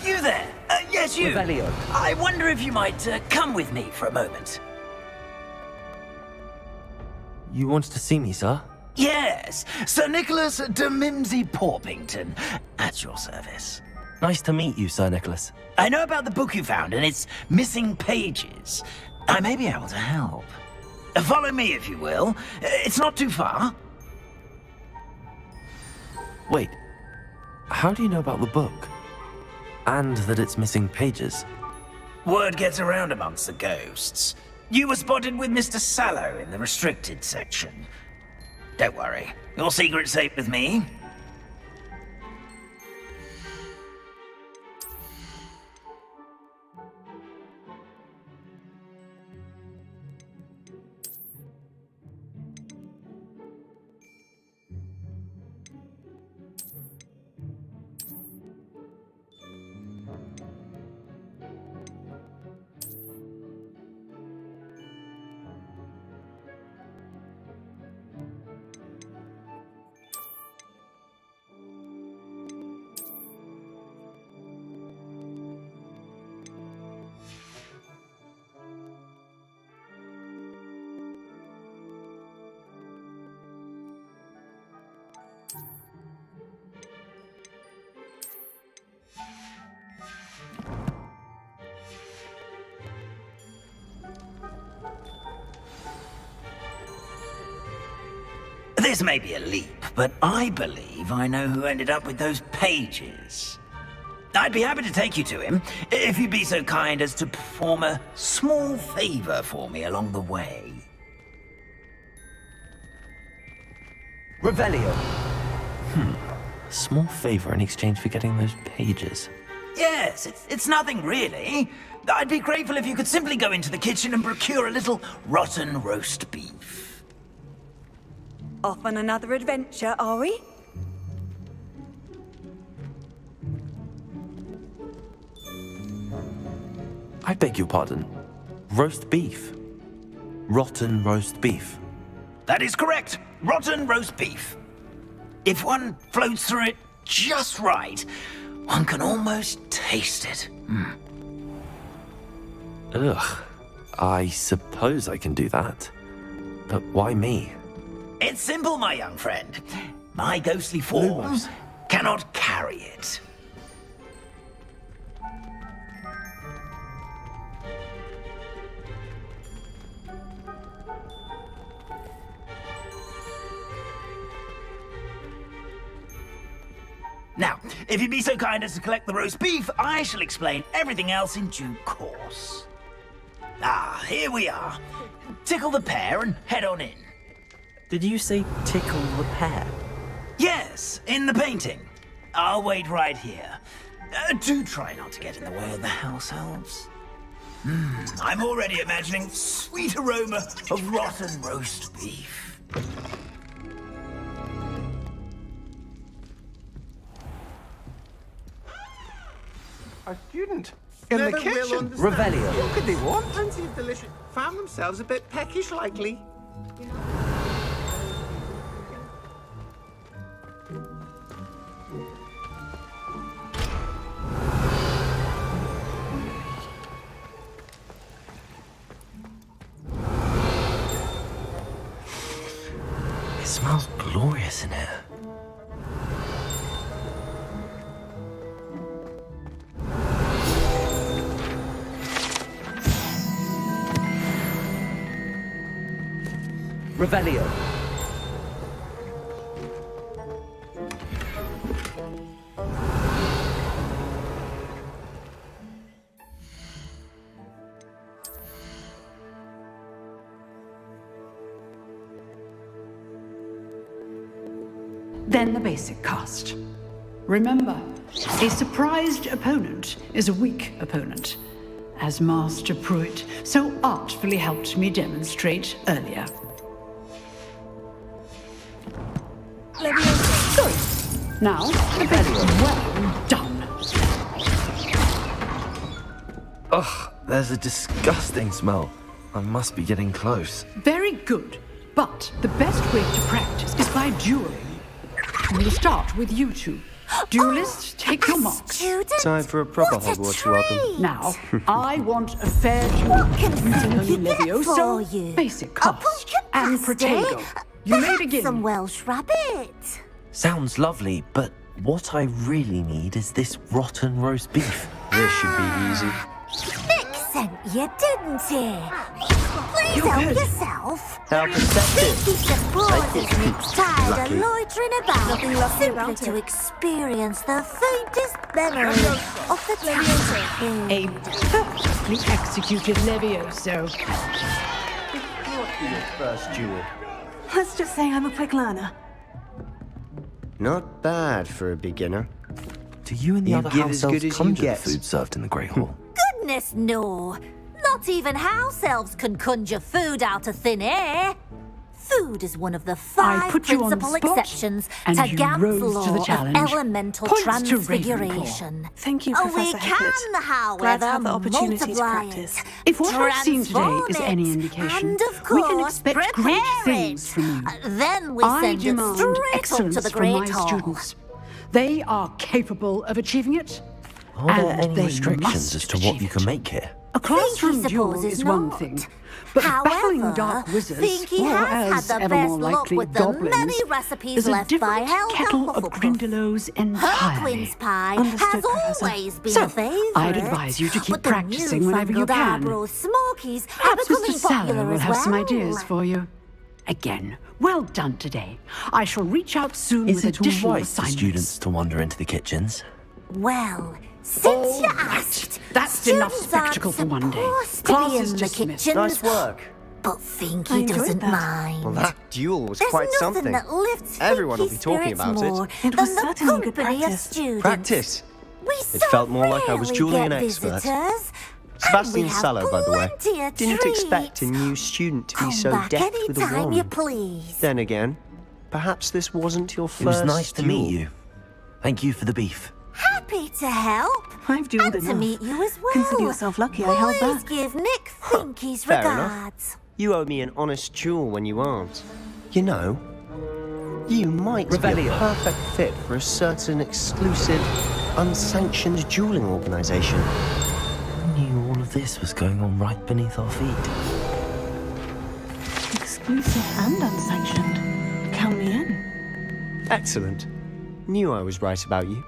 You there! Yes, you! Revelio. I wonder if you might come with me for a moment. You wanted to see me, sir? Yes, Sir Nicholas de Mimsy Porpington, at your service. Nice to meet you, Sir Nicholas. I know about the book you found and its missing pages. I may be able to help. Follow me, if you will. It's not too far. Wait, how do you know about the book? And that it's missing pages? Word gets around amongst the ghosts. You were spotted with Mr. Sallow in the restricted section. Don't worry, your secret's safe with me. This may be a leap, but I believe I know who ended up with those pages. I'd be happy to take you to him, if you'd be so kind as to perform a small favor for me along the way. Revelio. Small favor in exchange for getting those pages. Yes, it's nothing really. I'd be grateful if you could simply go into the kitchen and procure a little rotten roast beef. Off on another adventure, are we? I beg your pardon. Roast beef. Rotten roast beef. That is correct. Rotten roast beef. If one floats through it just right, one can almost taste it. Ugh. I suppose I can do that. But why me? It's simple, my young friend. My ghostly forms cannot carry it. Now, if you'd be so kind as to collect the roast beef, I shall explain everything else in due course. Ah, here we are. Tickle the pear and head on in. Did you say tickle the pear? Yes, in the painting. I'll wait right here. Do try not to get in the way of the house elves. I'm already imagining sweet aroma of rotten roast beef. A student in the kitchen. Revelio. What could they want? Plenty of delicious. Found themselves a bit peckish, likely. It smells glorious in here. Revelio. Then the basic cast. Remember, a surprised opponent is a weak opponent, as Master Pruitt so artfully helped me demonstrate earlier. Good. Now, the basic. Well done. Ugh, there's a disgusting smell. I must be getting close. Very good. But the best way to practice is by dueling. We'll start with you two. Duelists, take your marks. Time for a proper Hogwarts welcome. Now, I want a fair duel. Using only Levioso, basic cast, and Protego. You may begin. Some Welsh rabbit. Sounds lovely, but what I really need is this rotten roast beef. This should be easy. Vic sent you, didn't he? Please help yourself. How perceptive. Vicky supposes Nick's tired of loitering about simply to experience the faintest memory of the time. A perfectly executed Levioso. Your first duel. Let's just say I'm a quick learner. Not bad for a beginner. Do you and the other give house as good elves as you conjure the get. food served in the Great Hall? Goodness no. Not even house elves can conjure food out of thin air. Food is one of the 5 put you on the principal spot, exceptions and to you Gamp's rose law to the of challenge. elemental Points to transfiguration. Thank you, We Professor can, Heckett. however, Glad to have the opportunity to multiply practice. it, If what I've seen today is transform any it, indication, and of we can course, expect great prepare things it. from you. Then we I send it demand straight up excellence to the from my Great Hall. students. They are capable of achieving it. Are there and any they restrictions must as to what you can make here? A classroom Finky duel supposes is one not. thing, but battling However, dark wizards, Finky or has as had the ever best more luck likely with the goblins, many recipes is a left by different Helga kettle of Hufflepuff. Grindylows entirely. Hogwarts pie Understood, has Professor. always been So, a favourite. I'd advise you to keep but the practicing whenever you newfangled can. Arbroath Smokies are Perhaps becoming Mr. Sallow popular will as have some well. ideas for you. Again, well done today. I shall reach out soon Is with it additional all right for assignments. students to wander into the kitchens? Well, since you asked, That's enough students spectacle for one day. supposed to Class be is in the dismissed. kitchens, Nice work. but I Finky enjoyed doesn't that. mind. Well, that duel was There's quite nothing something. that lifts Everyone will be Finky's talking spirits about more it. It was than the certainly good company of practice. students. Practice. We It felt more like I was rarely dueling an get expert. visitors, Sebastian and we have Sallow, by the way. plenty of Didn't treats. expect a new student to be Come so back deft with a anytime wand. you please. Then again, perhaps this wasn't your first It was nice to meet duel. you. Thank you for the beef. Happy to help. I've dueled And to enough. meet you as well. Consider yourself lucky I held Please back. give Nick Finky's Fair regards. enough. You owe me an honest duel when you aren't. You know, you might be a Revelio. perfect fit for a certain exclusive, unsanctioned dueling organization. I knew all of this was going on right beneath our feet. Exclusive and unsanctioned. Count me in. Excellent. Knew I was right about you.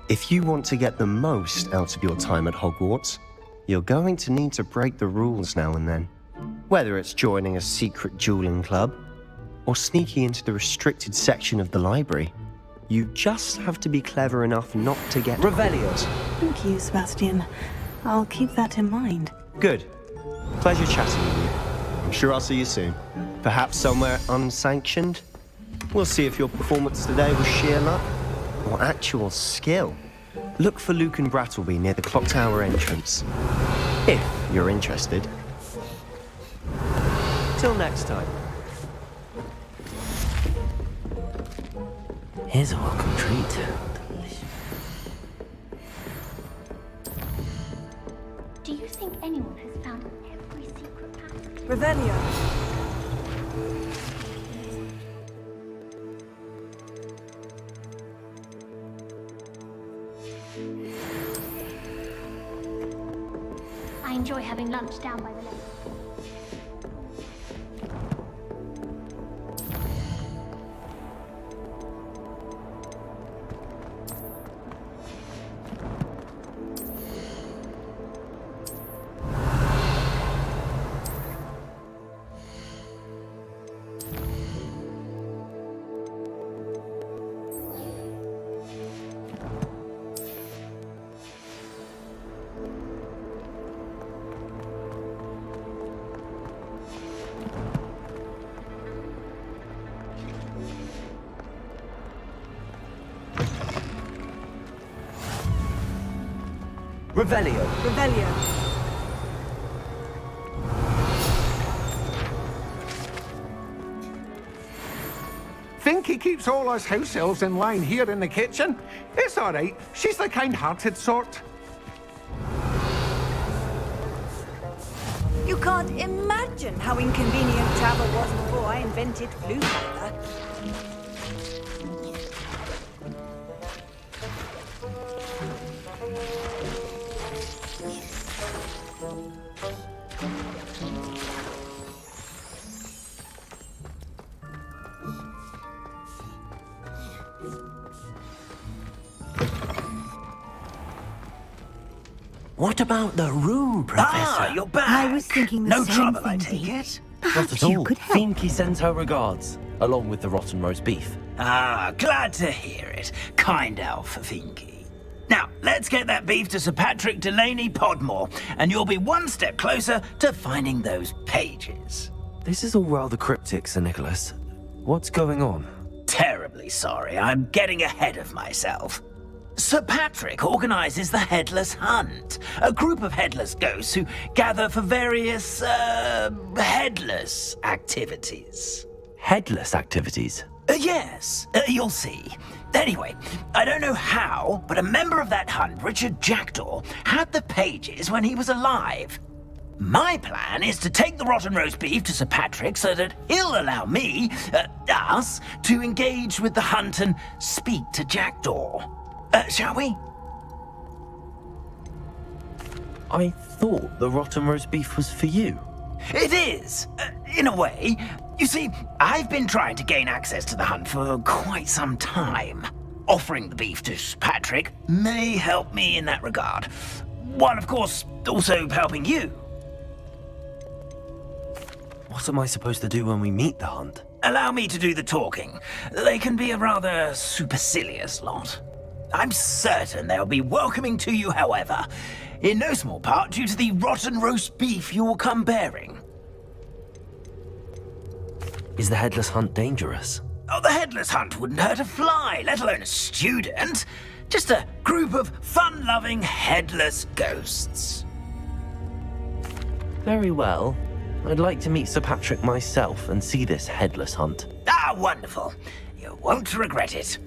If you want to get the most out of your time at Hogwarts, you're going to need to break the rules now and then. Whether it's joining a secret dueling club, or sneaking into the restricted section of the library, you just have to be clever enough not to get Revelio. Thank you, Sebastian. I'll keep that in mind. Good. Pleasure chatting with you. I'm sure I'll see you soon. Perhaps somewhere unsanctioned? We'll see if your performance today was sheer luck or actual skill. Look for Luke and Brattleby near the clock tower entrance. If you're interested. Till next time. Here's a welcome treat. Do you think anyone has found every secret passage? Revelio. I enjoy having lunch down by the lake. Revelio. Revelio. Finky keeps all us house elves in line here in the kitchen. It's all right. She's the kind-hearted sort. You can't imagine how inconvenient travel was before I invented blue color. What about the room, Professor? Ah, you're back. I was thinking the No same trouble, I thing, take Dean. it. Not Perhaps at you all. could help. Finky sends her regards, along with the rotten roast beef. Ah, glad to hear it. Kind elf, Finky. Now, let's get that beef to Sir Patrick Delaney Podmore, and you'll be one step closer to finding those pages. This is all rather cryptic, Sir Nicholas. What's going on? Terribly sorry, I'm getting ahead of myself. Sir Patrick organises the Headless Hunt, a group of headless ghosts who gather for various, headless activities. Headless activities? Yes, you'll see. Anyway, I don't know how, but a member of that hunt, Richard Jackdaw, had the pages when he was alive. My plan is to take the rotten roast beef to Sir Patrick so that he'll allow me, us, to engage with the hunt and speak to Jackdaw. Shall we? I thought the rotten roast beef was for you. It is, in a way. You see, I've been trying to gain access to the hunt for quite some time. Offering the beef to Sir Patrick may help me in that regard. While, of course, also helping you. What am I supposed to do when we meet the hunt? Allow me to do the talking. They can be a rather supercilious lot. I'm certain they'll be welcoming to you, however, in no small part due to the rotten roast beef you will come bearing. Is the headless hunt dangerous? Oh, the headless hunt wouldn't hurt a fly, let alone a student. Just a group of fun-loving headless ghosts. Very well. I'd like to meet Sir Patrick myself and see this headless hunt. Ah, wonderful. You won't regret it.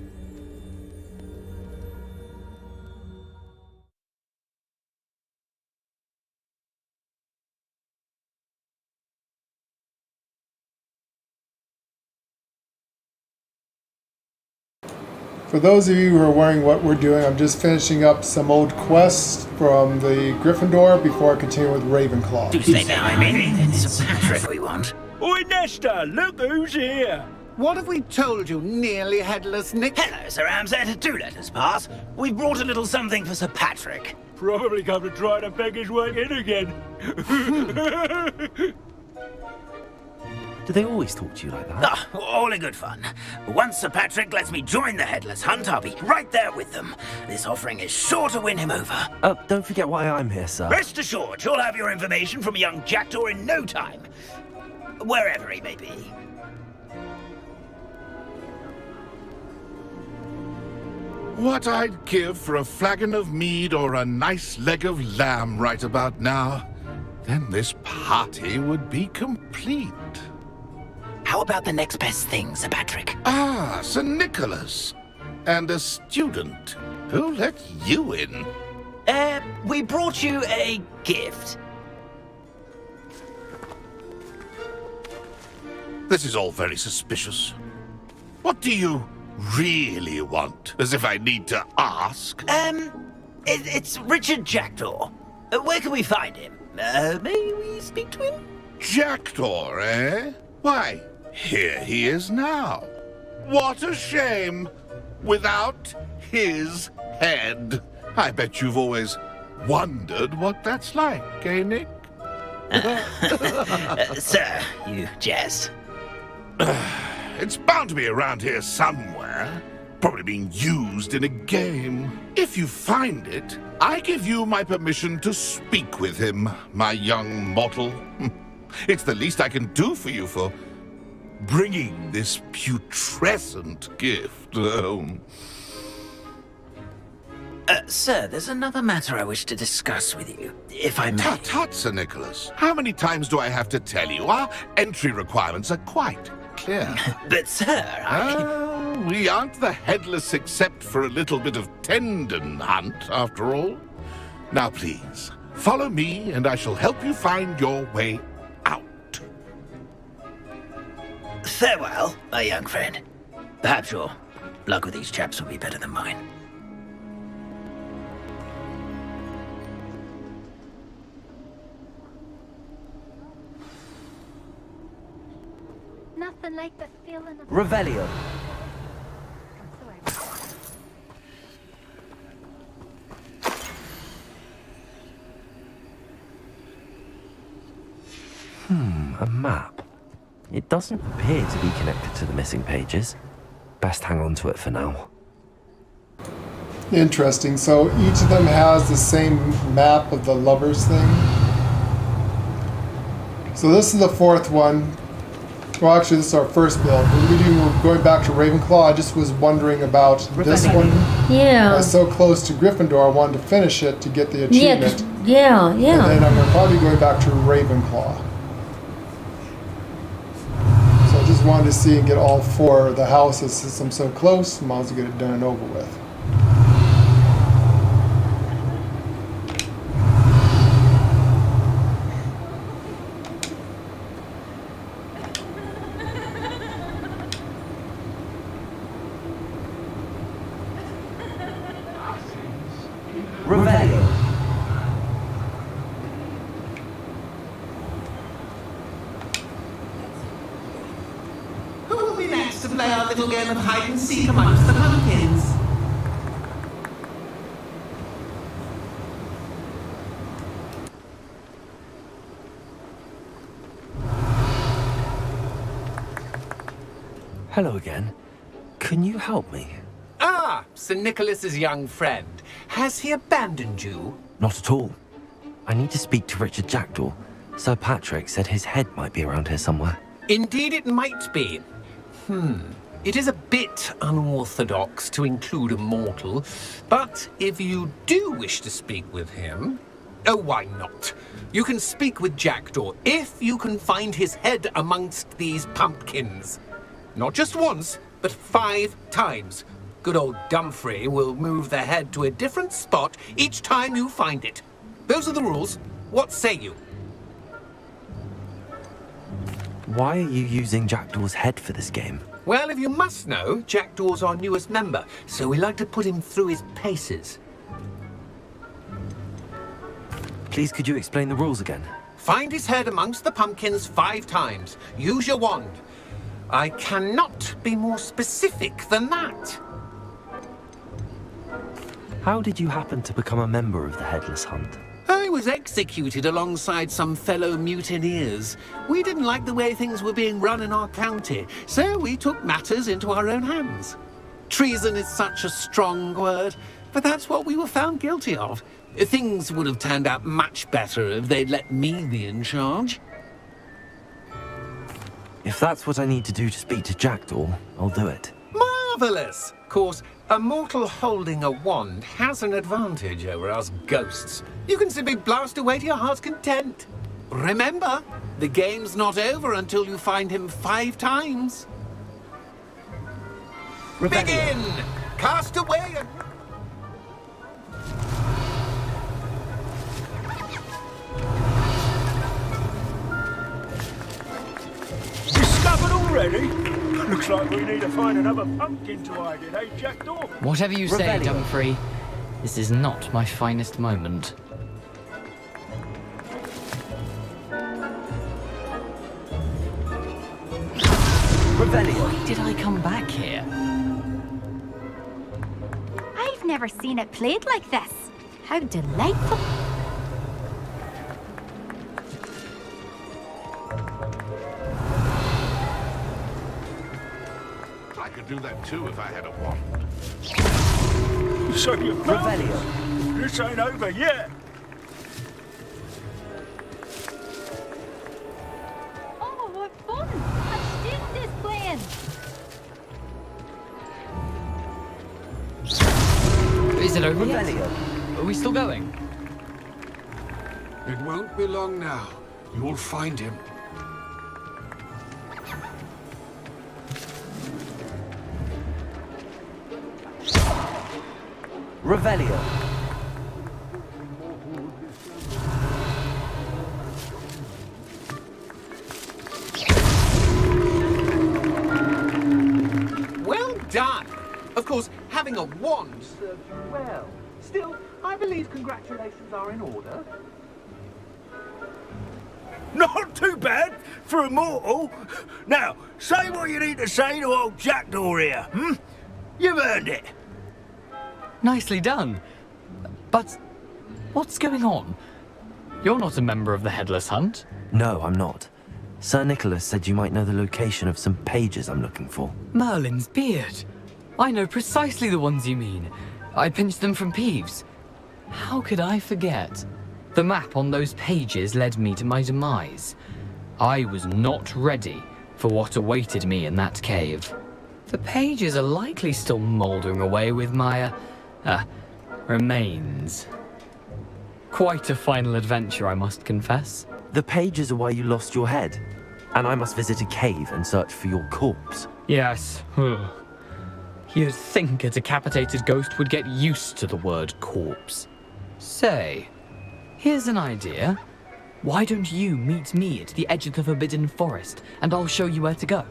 For those of you who are wondering what we're doing, I'm just finishing up some old quests from the Gryffindor before I continue with Ravenclaw. Do say that, I mean, it's Patrick we want. Oi, Nesta, look who's here. What have we told you, nearly headless Nick? Hello, Sir Ramsay. Do let us pass. We've brought a little something for Sir Patrick. Probably come to try to beg his way in again. Do they always talk to you like that? Ah, all in good fun. Once Sir Patrick lets me join the Headless Hunt, I'll be right there with them. This offering is sure to win him over. Don't forget why I'm here, sir. Rest assured, you'll have your information from a young jackdaw in no time. Wherever he may be. What I'd give for a flagon of mead or a nice leg of lamb right about now. Then this party would be complete. How about the next best thing, Sir Patrick? Ah, Sir Nicholas. And a student. Who let you in? We brought you a gift. This is all very suspicious. What do you really want? As if I need to ask. It's Richard Jackdaw. Where can we find him? May we speak to him? Jackdaw, eh? Why, here he is now. What a shame. Without his head. I bet you've always wondered what that's like, eh, Nick? Sir, you jest. It's bound to be around here somewhere. Probably being used in a game. If you find it, I give you my permission to speak with him, my young mortal. It's the least I can do for you for bringing this putrescent gift home. Sir, there's another matter I wish to discuss with you, if I may. Tut, Sir Nicholas. How many times do I have to tell you? Our entry requirements are quite clear. But, sir, we aren't the headless except for a little bit of tendon hunt, after all. Now, please, follow me, and I shall help you find your way out. Farewell, my young friend. Perhaps your luck with these chaps will be better than mine. Nothing like the feeling of... Revelio. A map. It doesn't appear to be connected to the missing pages. Best hang on to it for now. Interesting. So each of them has the same map of the lovers thing. So this is the fourth one. Well, actually, this is our first build. We're going back to Ravenclaw. I just was wondering about this one. Yeah. I was so close to Gryffindor, I wanted to finish it to get the achievement. Yeah. And then I'm probably going back to Ravenclaw. So I just wanted to see and get all four of the houses since I'm so close. Might as well get it done and over with. Revelio. Who will be next to play our little game of hide and seek amongst the pumpkins? Hello again. Can you help me? Ah, Sir Nicholas's young friend. Has he abandoned you? Not at all. I need to speak to Richard Jackdaw. Sir Patrick said his head might be around here somewhere. Indeed it might be. It is a bit unorthodox to include a mortal, but if you do wish to speak with him... Oh, why not? You can speak with Jackdaw if you can find his head amongst these pumpkins. Not just once, but 5 times. Good old Dumfrey will move the head to a different spot each time you find it. Those are the rules. What say you? Why are you using Jackdaw's head for this game? Well, if you must know, Jackdaw's our newest member, so we like to put him through his paces. Please, could you explain the rules again? Find his head amongst the pumpkins 5 times. Use your wand. I cannot be more specific than that. How did you happen to become a member of the Headless Hunt? I was executed alongside some fellow mutineers. We didn't like the way things were being run in our county, so we took matters into our own hands. Treason is such a strong word, but that's what we were found guilty of. Things would have turned out much better if they'd let me be in charge. If that's what I need to do to speak to Jackdaw, I'll do it. Marvellous! Of course, a mortal holding a wand has an advantage over us ghosts. You can simply blast away to your heart's content. Remember, the game's not over until you find him 5 times. Begin! Cast away and... Discovered already? Looks like we need to find another pumpkin to hide in, eh, Jackdaw? Whatever you say, Dumfrey, this is not my finest moment. Why did I come back here? I've never seen it played like this. How delightful. I could do that too if I had a wand. So you found us. This ain't over yet. Oh, what fun! A student is playing. Is it over yet? Are we still going? It won't be long now. You'll find him. Revelio. Well done! Of course, having a wand serves you well. Still, I believe congratulations are in order. Not too bad for a mortal. Now, say what you need to say to old Jackdaw here, You've earned it. Nicely done. But what's going on? You're not a member of the Headless Hunt. No, I'm not. Sir Nicholas said you might know the location of some pages I'm looking for. Merlin's beard. I know precisely the ones you mean. I pinched them from Peeves. How could I forget? The map on those pages led me to my demise. I was not ready for what awaited me in that cave. The pages are likely still mouldering away with my, remains. Quite a final adventure, I must confess. The pages are why you lost your head, and I must visit a cave and search for your corpse. Yes. You'd think a decapitated ghost would get used to the word corpse. Say, here's an idea. Why don't you meet me at the edge of the Forbidden Forest, and I'll show you where to go?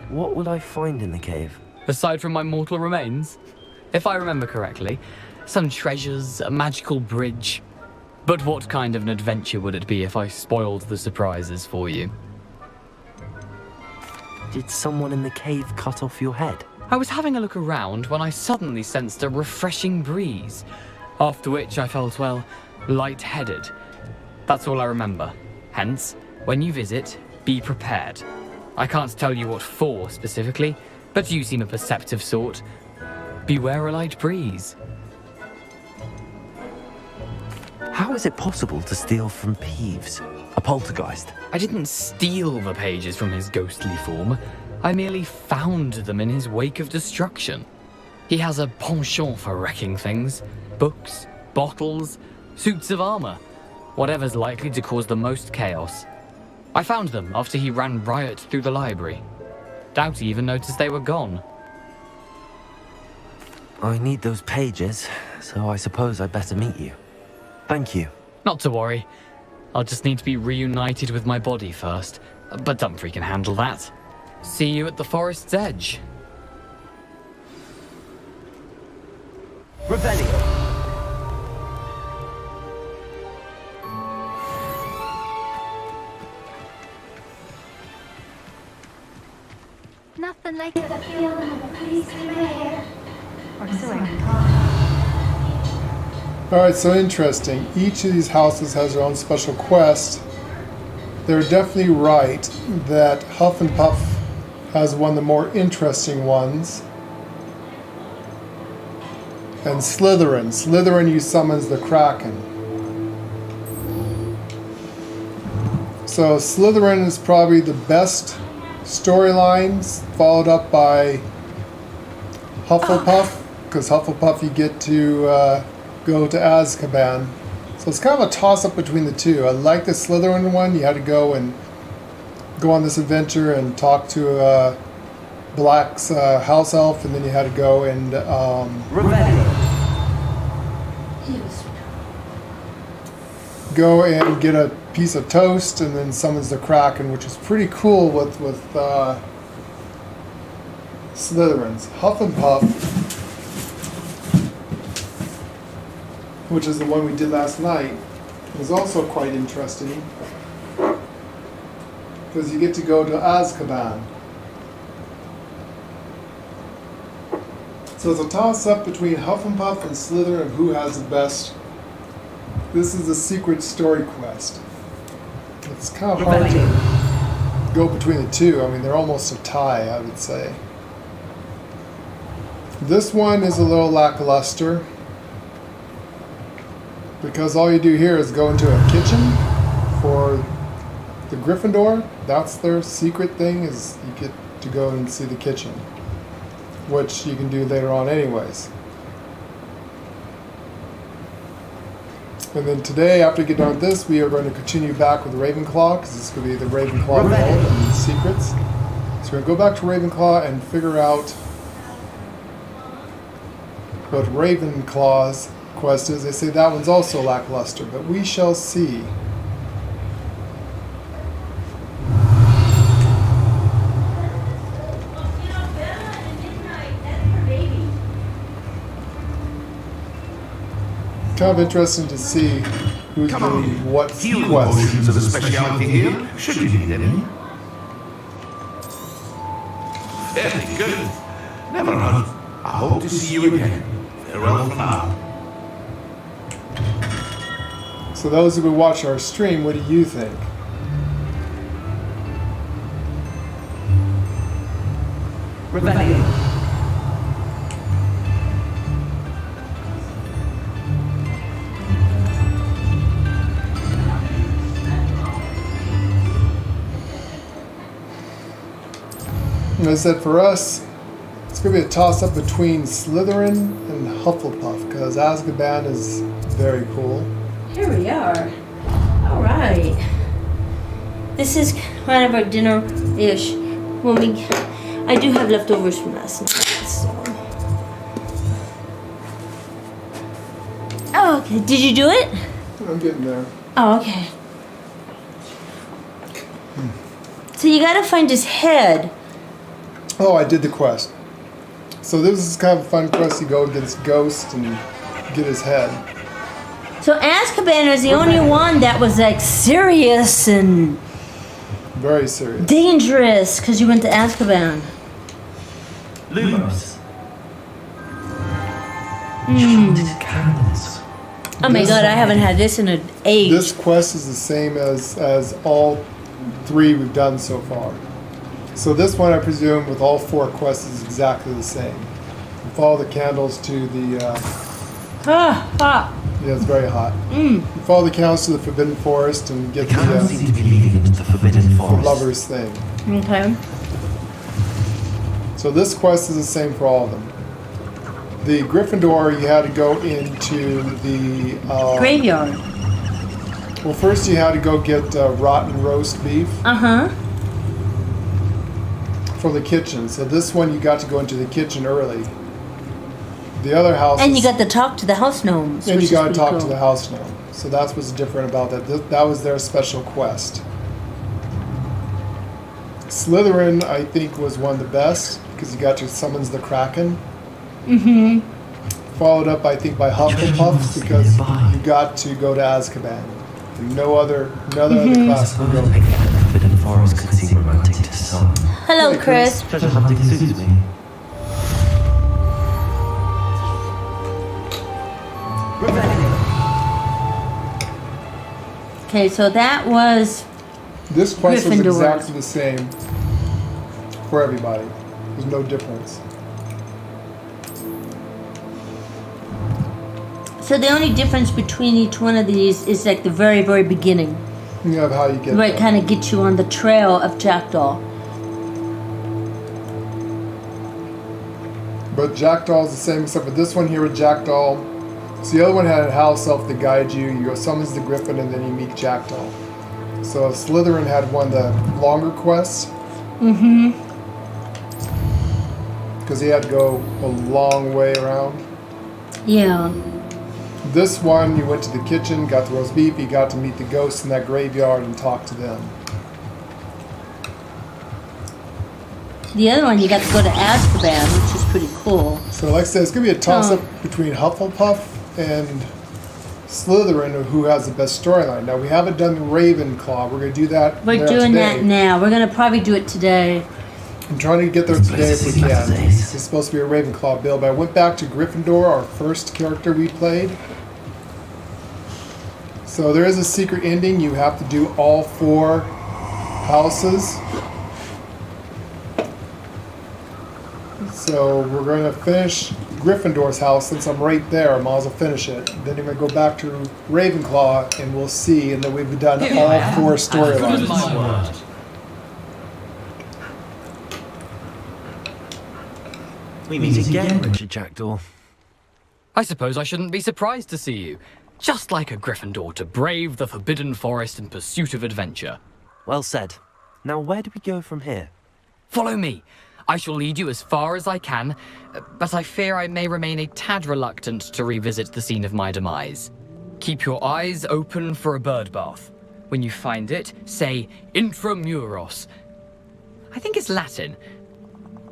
What will I find in the cave? Aside from my mortal remains? If I remember correctly, some treasures, a magical bridge. But what kind of an adventure would it be if I spoiled the surprises for you? Did someone in the cave cut off your head? I was having a look around when I suddenly sensed a refreshing breeze, after which I felt, well, lightheaded. That's all I remember. Hence, When you visit, be prepared. I can't tell you what for specifically, but you seem a perceptive sort. Beware a light breeze. How is it possible to steal from Peeves? A poltergeist? I didn't steal the pages from his ghostly form. I merely found them in his wake of destruction. He has a penchant for wrecking things. Books, bottles, suits of armor. Whatever's likely to cause the most chaos. I found them after he ran riot through the library. Doubt he even noticed they were gone. I need those pages, so I suppose I'd better meet you. Thank you. Not to worry. I'll just need to be reunited with my body first. But Dumfries can handle that. See you at the forest's edge. Revelio. Nothing like the feeling of a breeze through my hair. Or so I Alright, so interesting. Each of these houses has their own special quest. They're definitely right that Huff and Puff has one of the more interesting ones. And Slytherin. Slytherin, you summons the Kraken. So Slytherin is probably the best storylines, followed up by Hufflepuff, because Hufflepuff you get to go to Azkaban. So it's kind of a toss-up between the two. I like the Slytherin one. You had to go on this adventure and talk to Black's house elf, and then you had to go and go and get a piece of toast, and then summons the Kraken, which is pretty cool with Slytherins. Huff and Puff, which is the one we did last night, is also quite interesting because you get to go to Azkaban. So it's a toss-up between Huff and Puff and Slytherin of who has the best. This is a secret story quest. It's kind of hard to go between the two. I mean, they're almost a tie, I would say. This one is a little lackluster because all you do here is go into a kitchen for the Gryffindor. That's their secret thing, is you get to go and see the kitchen, which you can do later on anyways. And then today, after we get done with this, we are going to continue back with Ravenclaw, because this is going to be the Ravenclaw Vault and Secrets. So we're going to go back to Ravenclaw and figure out what Ravenclaw's quest is. They say that one's also lackluster, but we shall see. Kind of interesting to see who's doing what quest. Potions of a speciality here, should you need any. Very good. Never run. I hope to see you again. Farewell for now. So those who would watch our stream, what do you think? Revelio. And I said for us, it's going to be a toss-up between Slytherin and Hufflepuff, because Azkaban is very cool. Here we are. All right. This is kind of our dinner-ish. I do have leftovers from last night, so. Oh, okay. Did you do it? I'm getting there. Oh, okay. So you gotta find his head. Oh, I did the quest. So this is kind of a fun quest. You go against Ghost and get his head. So Azkaban is the only one that was like serious and very serious, dangerous, because you went to Azkaban. Lumos. Oh my god, I haven't had this in an age. This quest is the same as all 3 we've done so far. So this one, I presume, with all 4 quests is exactly the same. You follow the candles to the... hot. Yeah, it's very hot. You follow the candles to the Forbidden Forest and get Candles seem to be leading into the Forbidden the Forest. lover's thing. Okay. So this quest is the same for all of them. The Gryffindor, you had to go into the... Graveyard. Well, first you had to go get rotten roast beef. From the kitchen. So this one you got to go into the kitchen early. The other house. And you got to talk to the house gnomes. And you got to talk cool. to the house gnome. So that's what's different about that. That was their special quest. Slytherin, I think, was one of the best because you got to summons the Kraken. Followed up, I think, by Hufflepuff because you got to go to Azkaban. No other class will go. Forbidden Forest could seem romantic to some. Hello, Chris. Treasure hunting suits me. Okay, so that was This quest was Gryffindor. exactly the same for everybody. There's no difference. So the only difference between each one of these is like the very, very beginning. You have how you get Where it there. kind of gets you on the trail of Jackdaw. But Jackdaw is the same except for this one here with Jackdaw. So the other one had a house elf to guide you. You go summons the Griffin and then you meet Jackdaw. So Slytherin had one of the longer quests. Because he had to go a long way around. Yeah. This one, you went to the kitchen, got the roast beef, you got to meet the ghosts in that graveyard and talk to them. The other one, you got to go to Azkaban, which is pretty cool. So like I said, it's going to be a toss-up between Hufflepuff and Slytherin of who has the best storyline. Now, we haven't done Ravenclaw. We're going to do that We're doing today. that now. We're going to probably do it today. I'm trying to get there today if we can. This is supposed to be a Ravenclaw build, but I went back to Gryffindor, our first character we played. So there is a secret ending. You have to do all 4 houses. So we're going to finish Gryffindor's house since I'm right there. I might as well finish it. Then I'm going to go back to Ravenclaw and we'll see. And then we've done all 4 storylines. We meet again, Richard Jackdaw. I suppose I shouldn't be surprised to see you. Just like a Gryffindor to brave the Forbidden Forest in pursuit of adventure. Well said. Now where do we go from here? Follow me. I shall lead you as far as I can, but I fear I may remain a tad reluctant to revisit the scene of my demise. Keep your eyes open for a bird bath. When you find it, say intramuros. I think it's Latin.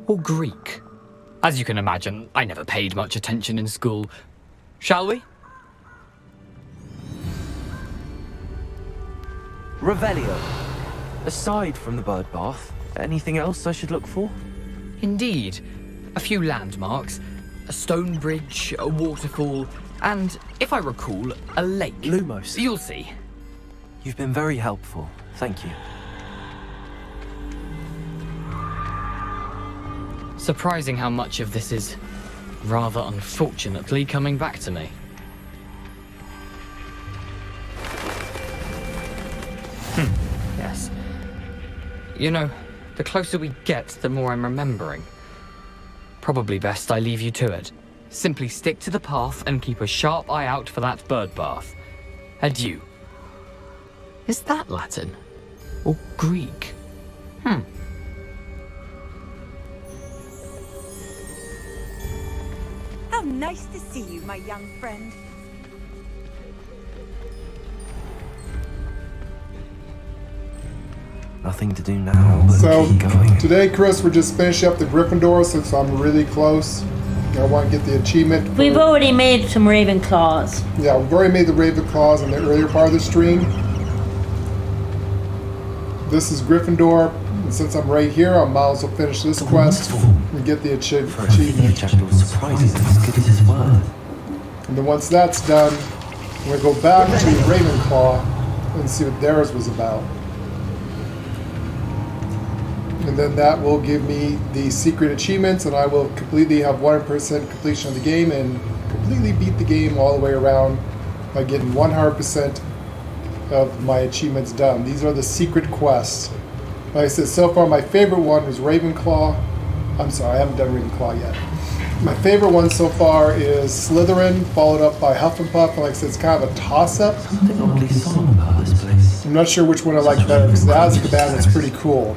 Or Greek. As you can imagine, I never paid much attention in school. Shall we? Revelio. Aside from the bird bath, anything else I should look for? Indeed. A few landmarks, a stone bridge, a waterfall, and, if I recall, a lake. Lumos. You'll see. You've been very helpful. Thank you. Surprising how much of this is, rather unfortunately, coming back to me. Yes. You know, the closer we get, the more I'm remembering. Probably best I leave you to it. Simply stick to the path and keep a sharp eye out for that bird bath. Adieu. Is that Latin? Or Greek? How nice to see you, my young friend. Nothing to do now but So keep going. today, Chris, we're just finishing up the Gryffindor since I'm really close. I want to get the achievement. We've already made some Ravenclaws. Yeah, we've already made the Ravenclaws in the earlier part of the stream. This is Gryffindor, and since I'm right here, I might as well finish this quest and get the achievement. Jackdaw's surprises as good as his word. And then once that's done, we're going to go back to Ravenclaw and see what theirs was about. And then that will give me the secret achievements, and I will completely have 100% completion of the game and completely beat the game all the way around by getting 100% of my achievements done. These are the secret quests. Like I said, so far my favorite one was Ravenclaw. I'm sorry, I haven't done Ravenclaw yet. My favorite one so far is Slytherin, followed up by Hufflepuff. And like I said, it's kind of a toss-up. Something oddly solemn about this place. I'm not sure which one I like better, because the Azkaban is pretty cool.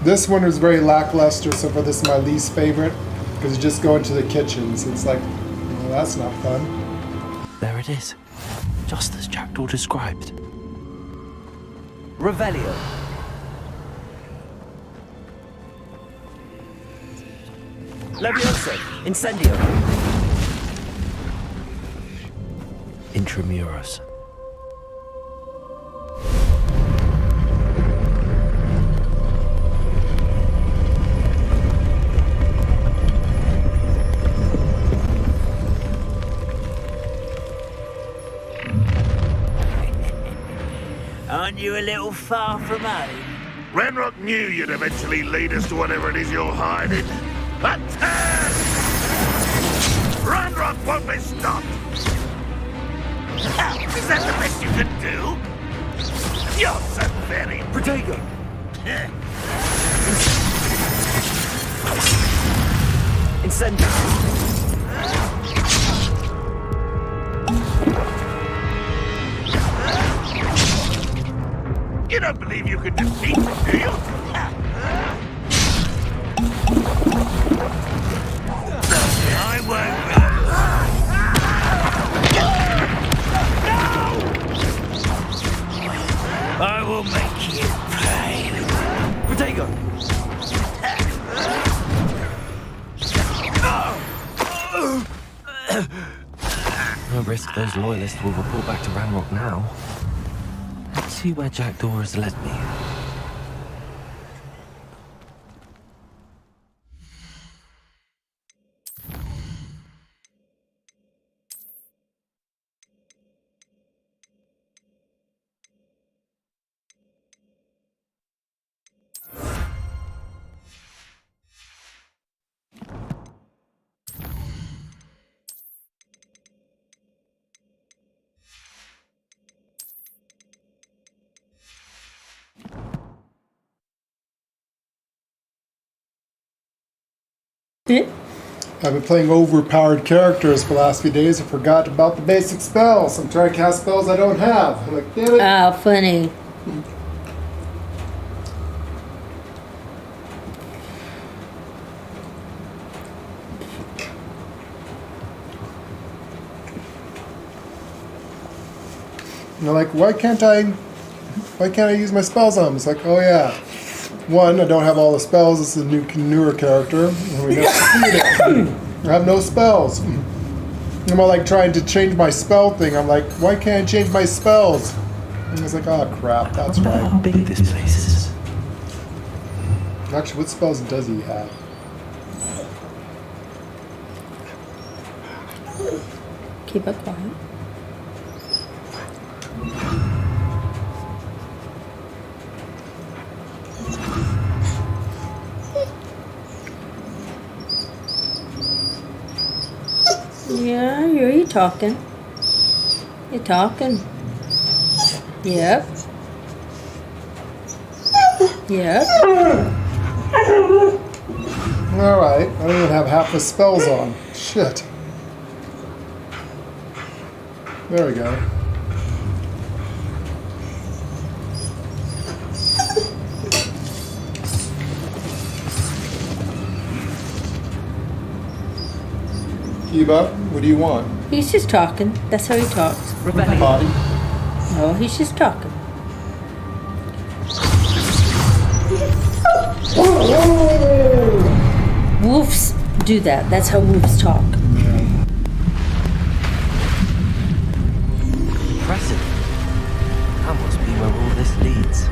This one is very lackluster, so far this is my least favorite, because you just go into the kitchens. It's like, well, that's not fun. There it is, just as Jackdaw described. Revelio. Levioso. Incendio. Intramuros. Aren't you a little far from home? Ranrock knew you'd eventually lead us to whatever it is you're hiding. Attack! Ranrock won't be stopped! Is that the best you can do? You're so very... Protego. Incendio. You don't believe you can defeat me, do you? I won't. I will make you pay. Protego. No risk those loyalists will report back to Ranrock now. Let's see where Jackdaw has led me. I've been playing overpowered characters for the last few days. I forgot about the basic spells. I'm trying to cast spells I don't have. I'm like, damn it. Oh, funny. And they're like, why can't I use my spells on them? It's like, oh yeah. One, I don't have all the spells. This is a newer character. And we never completed it. I have no spells. I'm all like trying to change my spell thing. I'm like, why can't I change my spells? And it's like, oh crap, that's right. How big this place is. Actually, what spells does he have? Keep it quiet. Yeah, I hear you talking. You're talking. Yep. Yep. Alright, I don't even have half the spells on. Shit. There we go. Kiba, what do you want? He's just talking. That's how he talks. Body. No, he's just talking. Wolves do that. That's how wolves talk. Impressive. That must be where all this leads.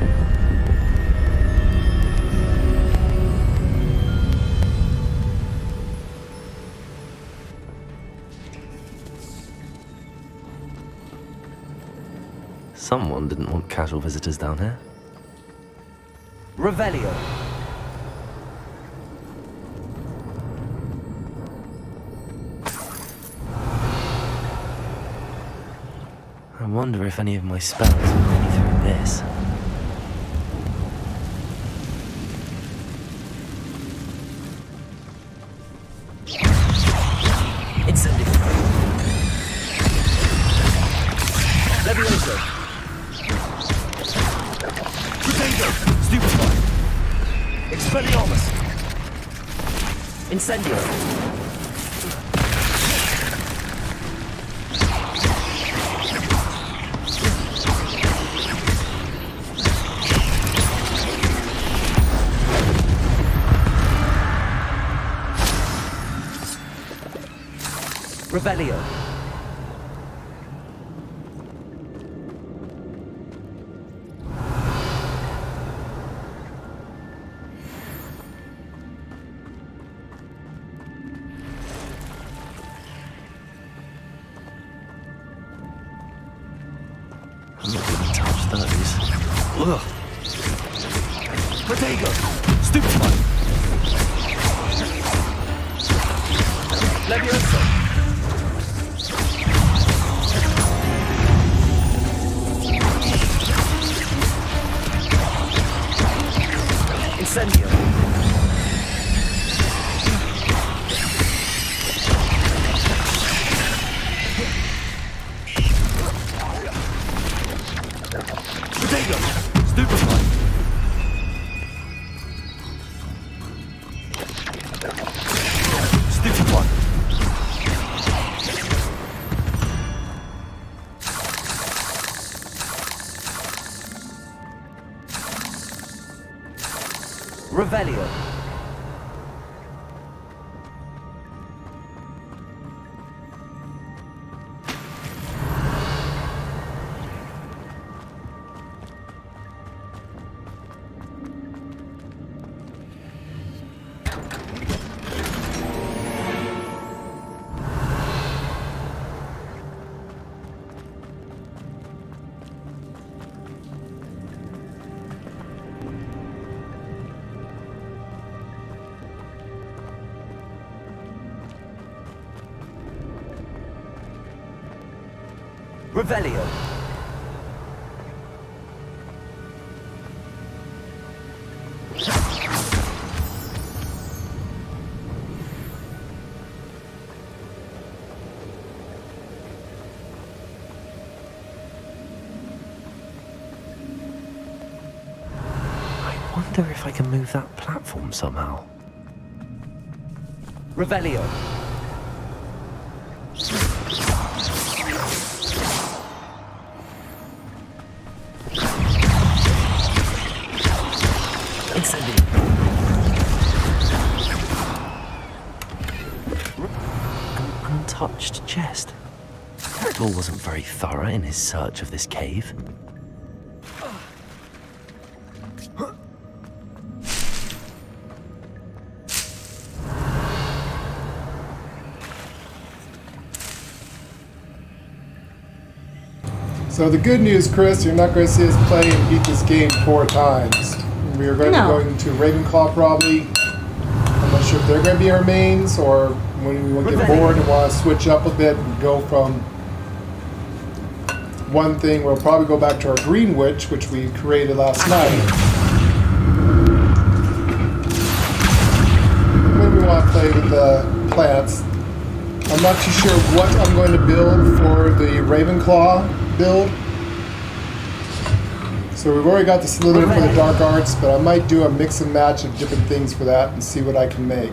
Someone didn't want casual visitors down here. Revelio. I wonder if any of my spells will get me through this. Incendio. Levioso. Potato. Stupefy. Expelliarmus. Incendio. Revelio. I'm not gonna touch those. Ugh. Protego. Stupefy. Levioso. Incendio. Potato. Stupefy. Stupefy. Revelio. Revelio. I wonder if I can move that platform somehow. Revelio. Incendio. An untouched chest. Paul wasn't very thorough in his search of this cave. So the good news, Chris, you're not going to see us play and beat this game 4 times. We are going to be going to Ravenclaw probably. I'm not sure if they're going to be our mains or when we get bored and want to switch up a bit and go from one thing. We'll probably go back to our Green Witch, which we created last night. When we want to play with the plants. I'm not too sure what I'm going to build for the Ravenclaw build. So we've already got the Slytherin for the Dark Arts, but I might do a mix and match of different things for that and see what I can make.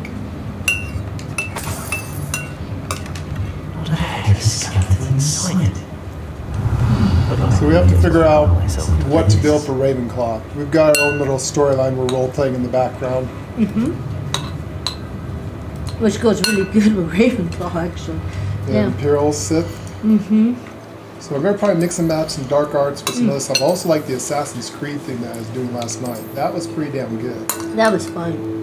What the heck is skeleton inside? So we have to figure out what to build for Ravenclaw. We've got our own little storyline we're role-playing in the background. Which goes really good with Ravenclaw, actually. Yeah. Imperial Sith. So we're going to probably mix and match some Dark Arts with some other stuff. I also like the Assassin's Creed thing that I was doing last night. That was pretty damn good. That was fun.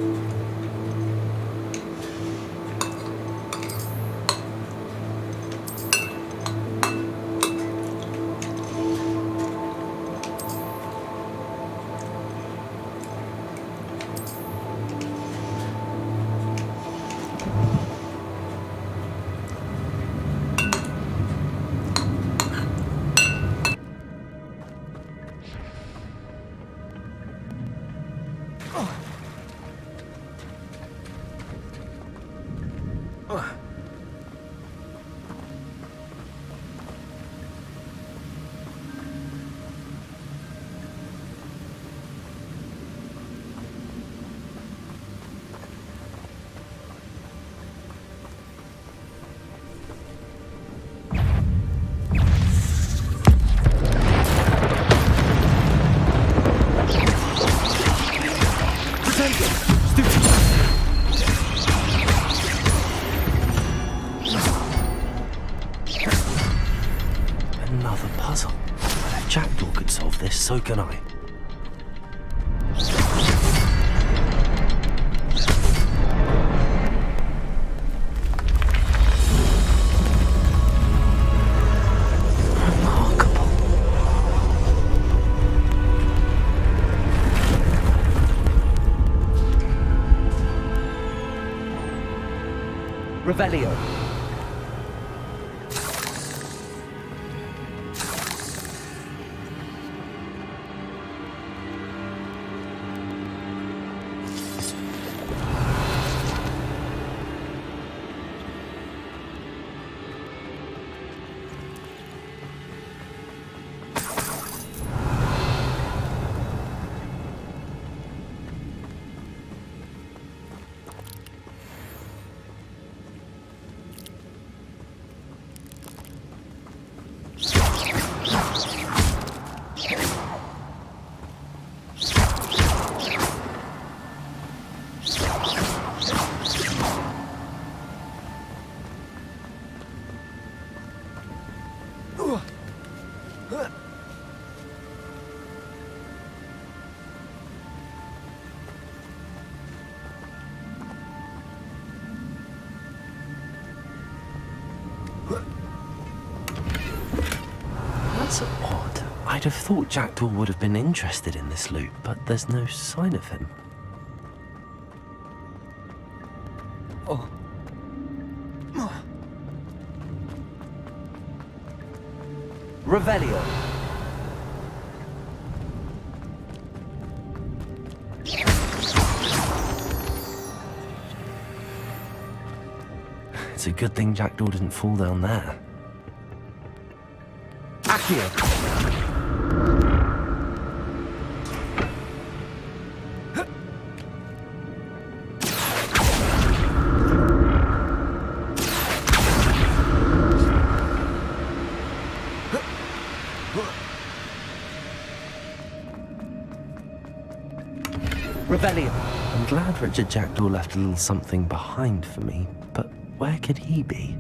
Another puzzle. Well, if Jackdaw could solve this, so can I. Revelio. That's odd. I'd have thought Jackdaw would have been interested in this loot, but there's no sign of him. Revelio. It's a good thing Jackdaw didn't fall down there. Accio. Revelio. I'm glad Richard Jackdaw left a little something behind for me, but where could he be?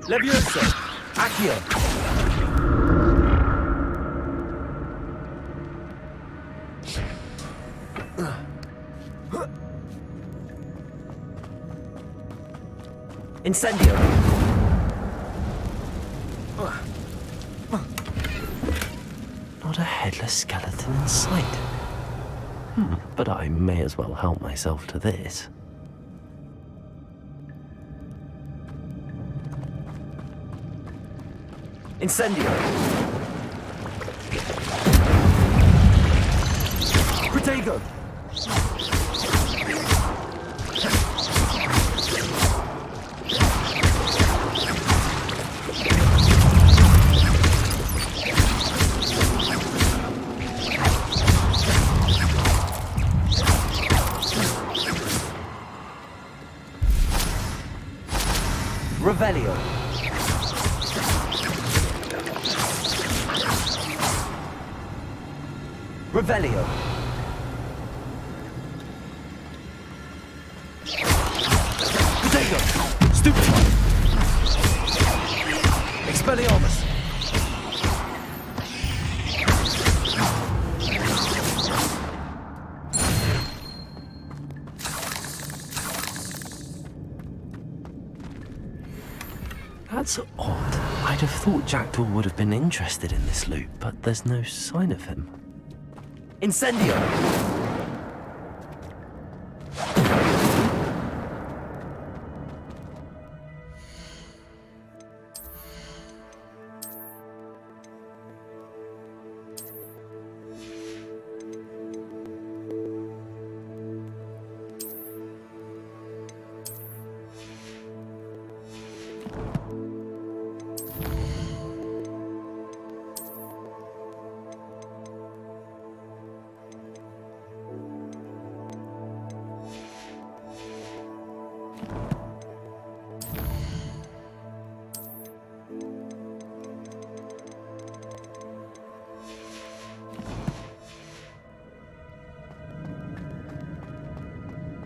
Levioso. Accio. Incendio. Not a headless skeleton in sight. But I may as well help myself to this. Incendio. Protego. Revelio. Revelio. Protego. Stupefy. Expelliarmus. That's odd. I'd have thought Jackdaw would have been interested in this loot, but there's no sign of him. Incendio.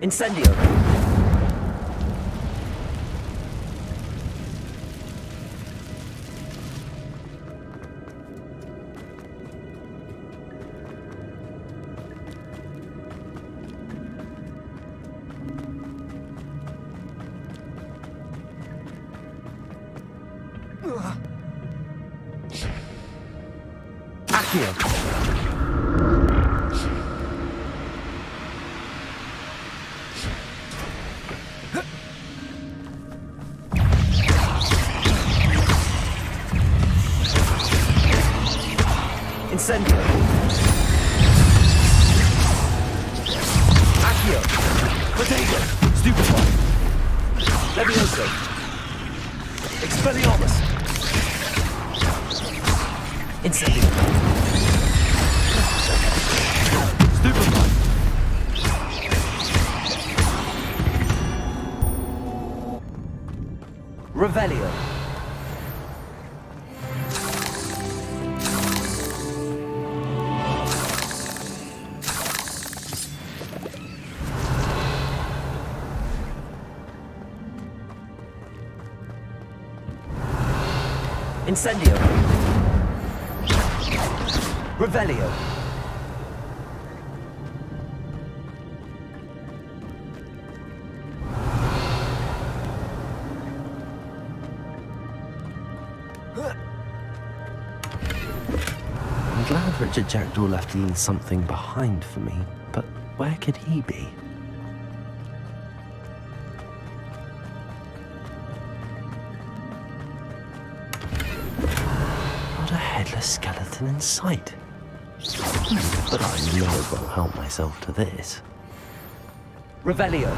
Incendio. Accio. Incendio. Accio. Potato. Stupefy. Levioso. Expelliarmus. Incendio. Stupefy. Revelio. Incendio. Revelio. I'm glad Richard Jackdaw left a little something behind for me, but where could he be? Not a headless skeleton in sight. But I may as well help myself to this. Revelio.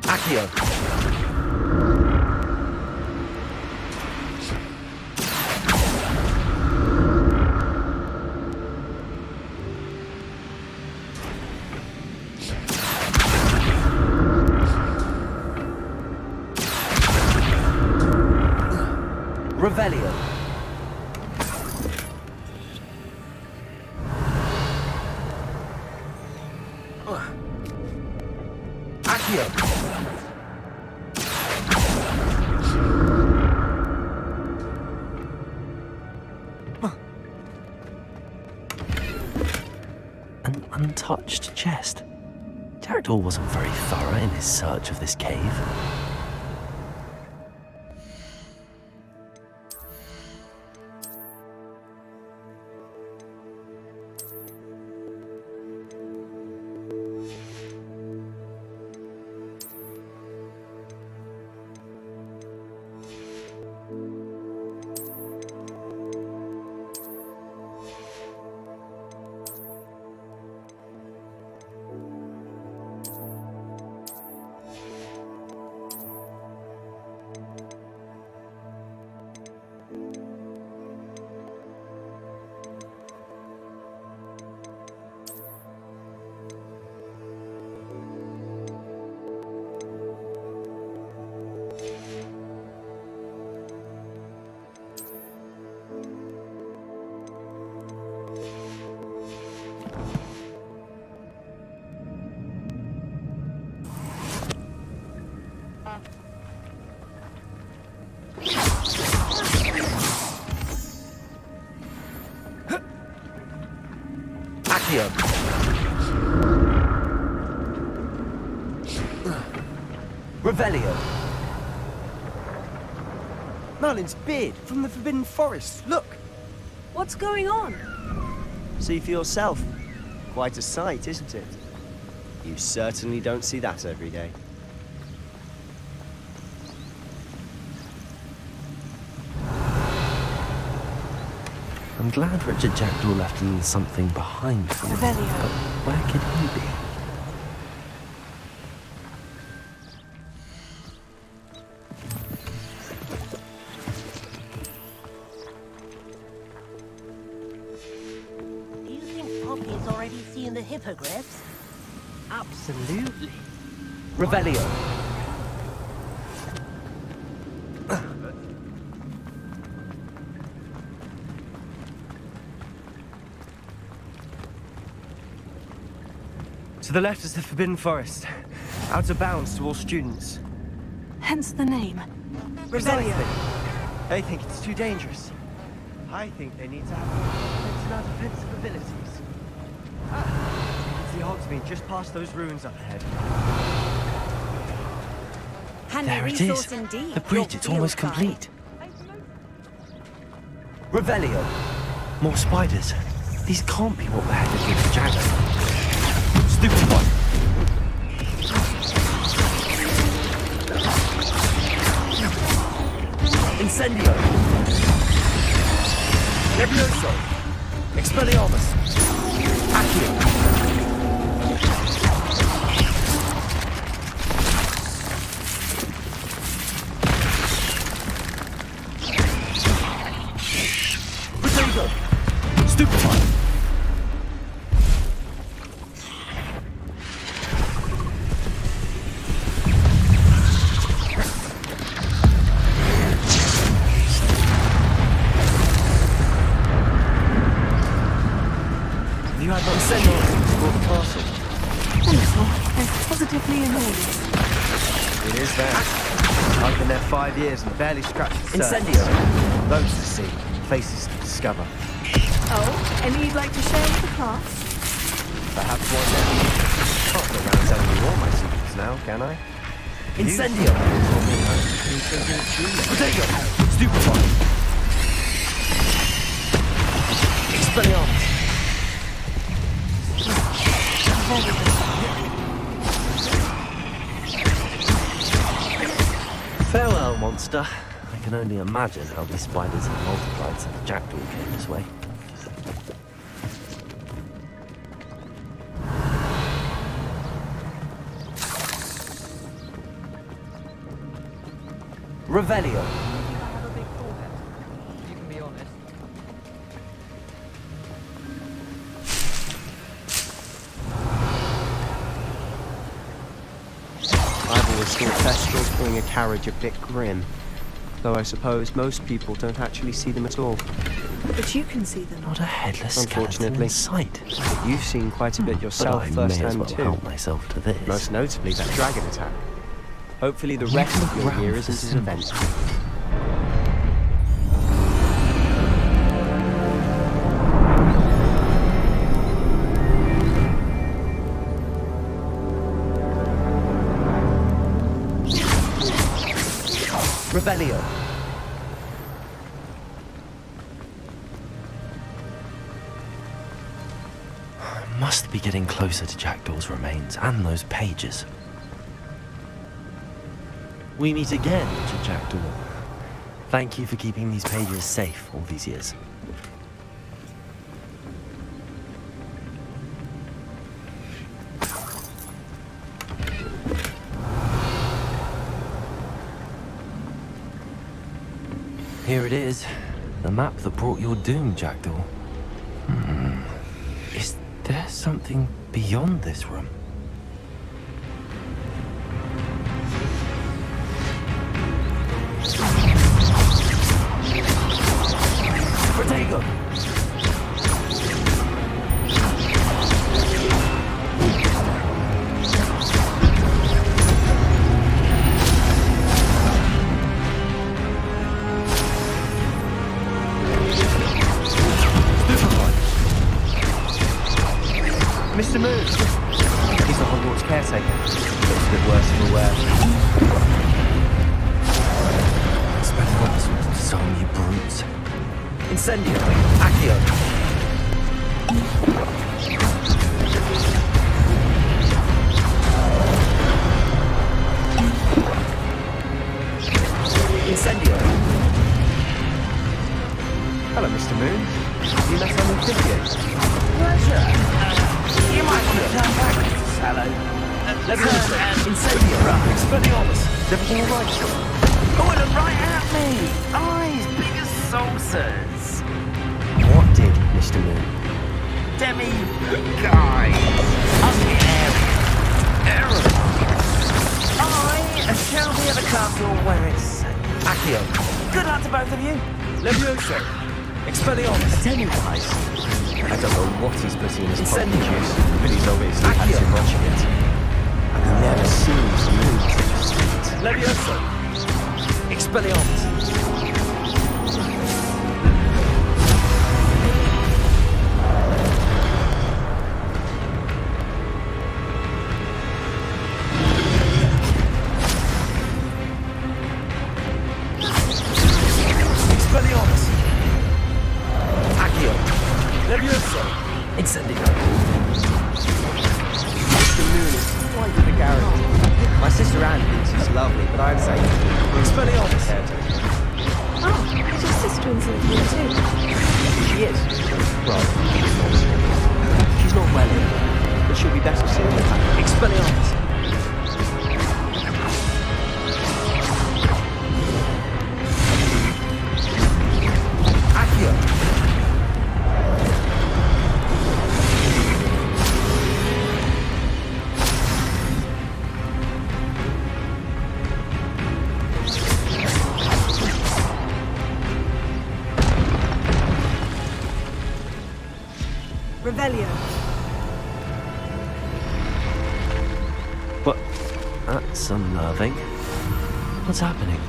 Accio. Revelio. Accio. An untouched chest. Jackdaw wasn't very thorough in his search of this cave. Accio. Revelio. Merlin's beard from the Forbidden Forest. Look! What's going on? See for yourself. Quite a sight, isn't it? You certainly don't see that every day. I'm glad Richard Jackdaw left a little something behind for me. But where could he be? Do you think Poppy's already seen the hippogriffs? Absolutely. Revelio. To the left is the Forbidden Forest. Out of bounds to all students. Hence the name. Precisely. They think it's too dangerous. I think they need to have our defensive abilities. It's the Hogsmeade just past those ruins up ahead. There it is. The bridge, it's almost complete. Revelio. More spiders. These can't be what the heck is with the Jackdaw. Stupid one. Incendio. Levioso. Expelliarmus. Accio. Potato. Stupefy. You had not sent on to the castle. A little. I'm positively annoyed. It is that. I've been there 5 years and barely scratched the surface. Incendio. Loads to see, places to discover. Oh, any you'd like to share with the class? Perhaps one day. Can't go around telling you all my secrets now, can I? Incendio. Potato. Stupefy. Expelliarmus. Farewell, monster. I can only imagine how these spiders have multiplied since Jackdaw came this way. Revelio. You can be honest. I've always thought Thestrals pulling a carriage a bit grim. Though I suppose most people don't actually see them at all. But you can see them. Not a headless skeleton in sight. But you've seen quite a bit yourself But I may as firsthand well too. help myself to this. Most notably that dragon attack. Hopefully the rest of your year isn't as eventful. Revelio. Must be getting closer to Jackdaw's remains and those pages. We meet again, Richard Jackdaw. Thank you for keeping these pages safe all these years. Here it is. The map that brought your doom, Jackdaw. Is there something beyond this room? Protego. Mr. Moon! He's the Hogwarts caretaker. Looks a bit worse for wear. Expelliarmus Disarm, you brutes. Incendio. Accio. Incendio. Hello, Mr. Moon. You met on Amphibious. Pleasure. You might want to turn back, Mr. Sallow. Incendio. Expelliarmus. Everything all right, sir? Oh, look right at me. Eyes big as saucers. What did, Mr. Moon? Demi. Guy. Ugly area. I shall be at the castle where it's Accio. Good luck to both of you. Levioso. Expelliarmus. Pennywise? I don't know what he's putting in his pumpkin juice, but he's obviously had too much of it. I've never seen him move so sweet. Levioso. Expelliarmus. Expelliarmus. Accio. Levioso. Incendio. Mr. Moon is quite the character. My sister Anne thinks he's lovely, but I'd say Expelliarmus. Oh, is your sister in Sylvia too? She is. Right. She's not well in, but she'll be better soon. Expelliarmus. Accio. Revelio. But that's unnerving. What's happening?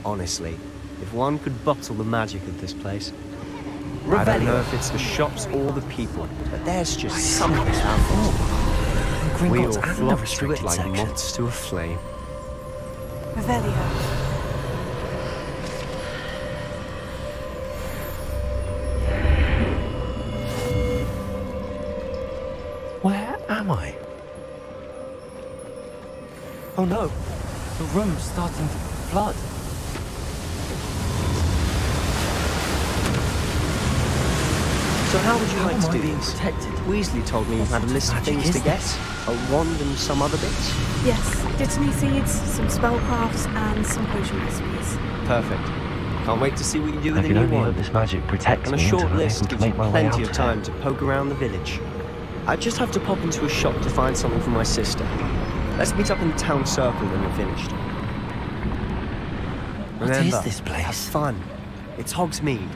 Honestly, if one could bottle the magic of this place. I don't know if it's the shops or the people, but there's just something about it. We all flock to it like moths to a flame. Revelio. Where am I? Oh no, the room's starting to flood. So how would you like to do this? Weasley told me you had a list of things to get. A wand and some other bits. Yes, Dittany seeds, some spellcrafts, and some potion recipes. Perfect. Can't wait to see what you do I with the can new only one. hope this magic protects And a me short until I'm list able to gives you make my way plenty out of time to poke around the village. I just have to pop into a shop to find something for my sister. Let's meet up in the town circle when we're finished. Remember, What is this place? Have fun. It's Hogsmeade.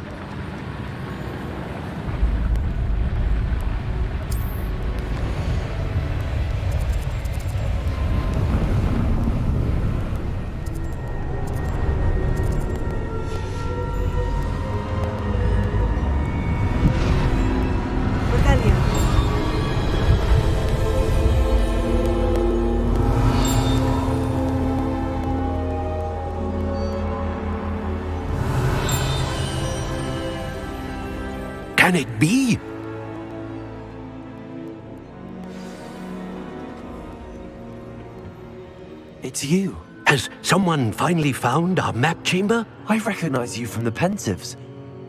Can it be? It's you. Has someone finally found our map chamber? I recognize you from the Pensives.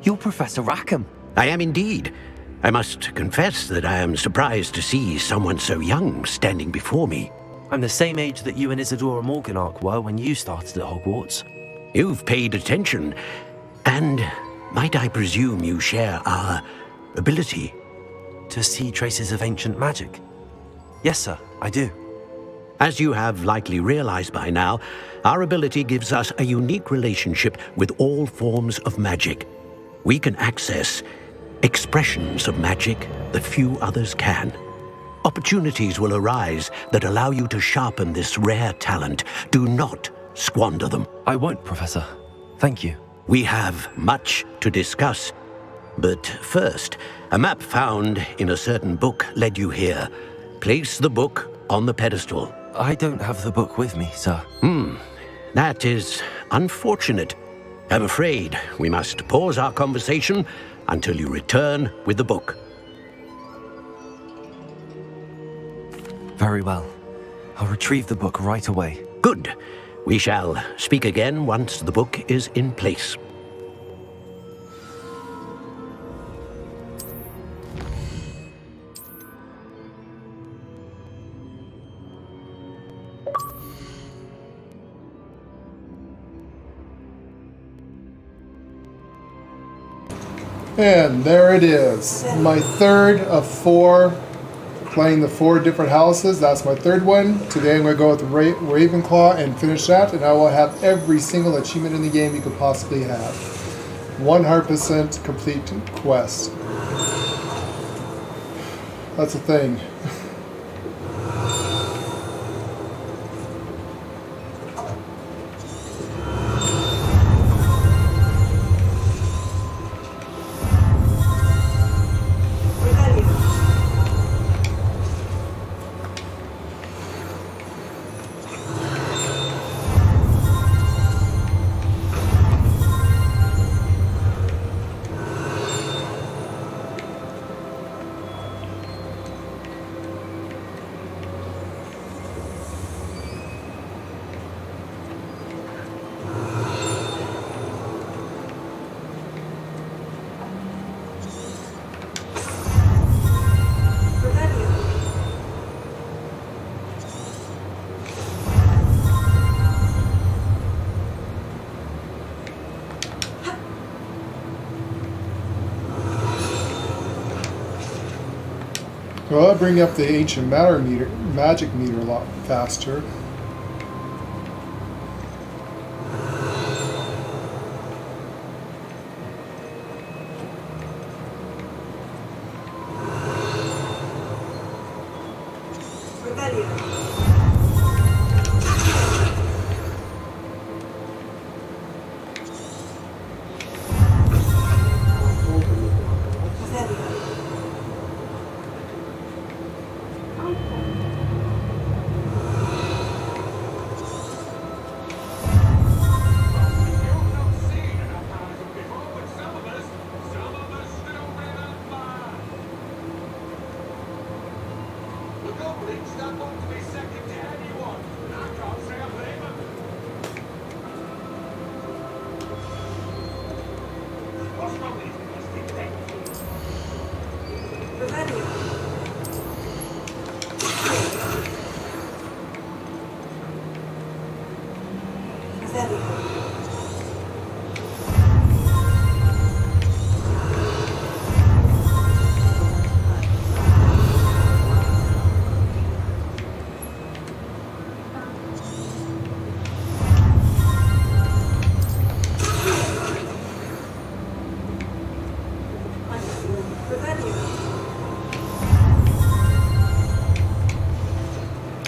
You're Professor Rackham. I am indeed. I must confess that I am surprised to see someone so young standing before me. I'm the same age that you and Isadora Morganach were when you started at Hogwarts. You've paid attention, and might I presume you share our ability? To see traces of ancient magic? Yes, sir, I do. As you have likely realized by now, our ability gives us a unique relationship with all forms of magic. We can access expressions of magic that few others can. Opportunities will arise that allow you to sharpen this rare talent. Do not squander them. I won't, Professor. Thank you. We have much to discuss. But first, a map found in a certain book led you here. Place the book on the pedestal. I don't have the book with me, sir. That is unfortunate. I'm afraid we must pause our conversation until you return with the book. Very well. I'll retrieve the book right away. Good. We shall speak again once the book is in place. And there it is. My third of 4, playing the 4 different houses. That's my third one. Today I'm going to go with Ravenclaw and finish that, and I will have every single achievement in the game you could possibly have. 100% complete quest. That's a thing. Well, I'll bring up the ancient magic meter a lot faster.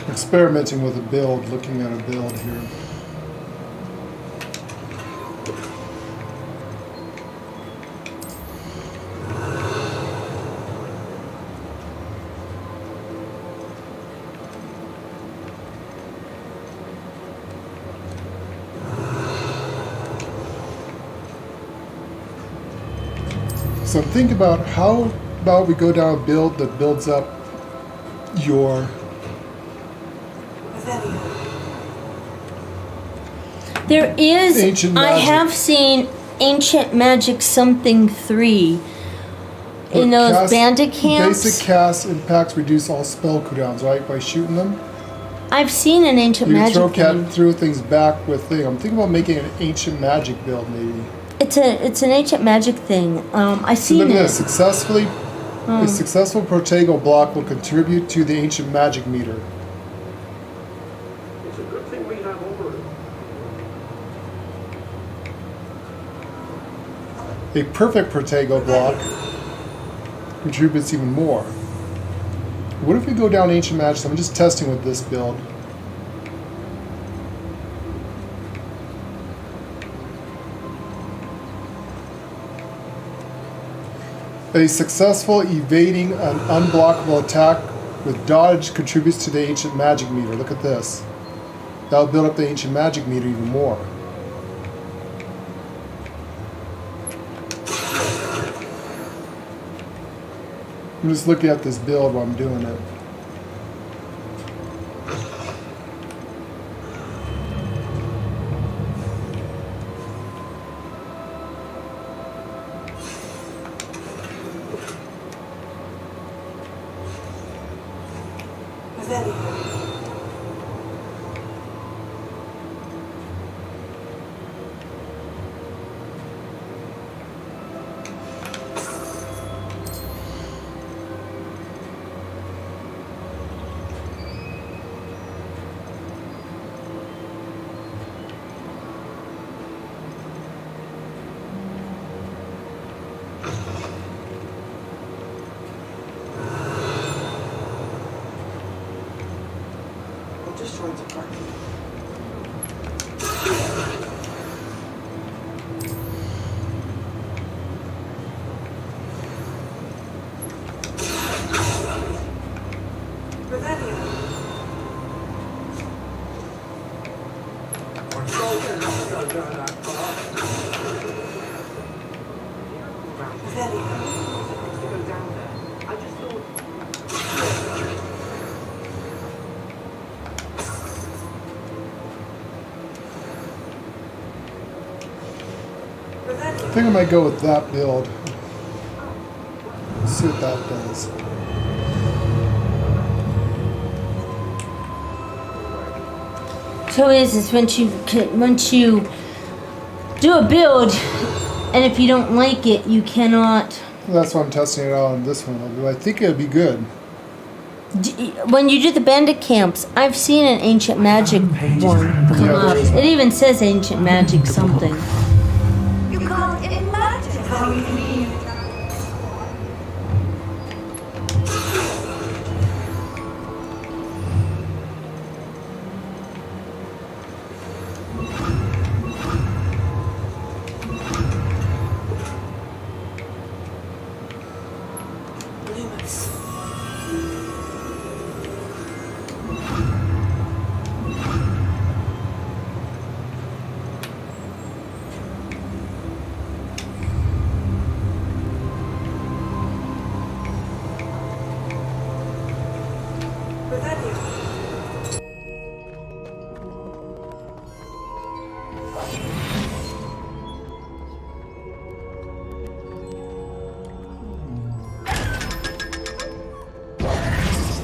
Experimenting with a build, looking at a build here. So think about how about we go down a build that builds up your There is, Ancient I Magic. have seen Ancient Magic something 3 in those cast- bandit camps. Basic cast impacts reduce all spell cooldowns, right? By shooting them. I've seen an Ancient You can Magic thing. throw things back with thing. I'm thinking about making an ancient magic build, maybe. It's an Ancient Magic thing. I So seen look at it. this. A successful Protego block will contribute to the ancient magic meter. A perfect Protego block contributes even more. What if we go down Ancient Magic? I'm just testing with this build. A successful evading an unblockable attack with dodge contributes to the Ancient Magic meter. Look at this. That'll build up the Ancient Magic meter even more. I'm just looking at this build while I'm doing it. I think I might go with that build. See what that does. So is once you do a build, and if you don't like it, you cannot. That's why I'm testing it out on this one. I think it'll be good. When you do the bandit camps, I've seen an Ancient Magic one come up. It even says Ancient Magic something. You can't imagine how you feel.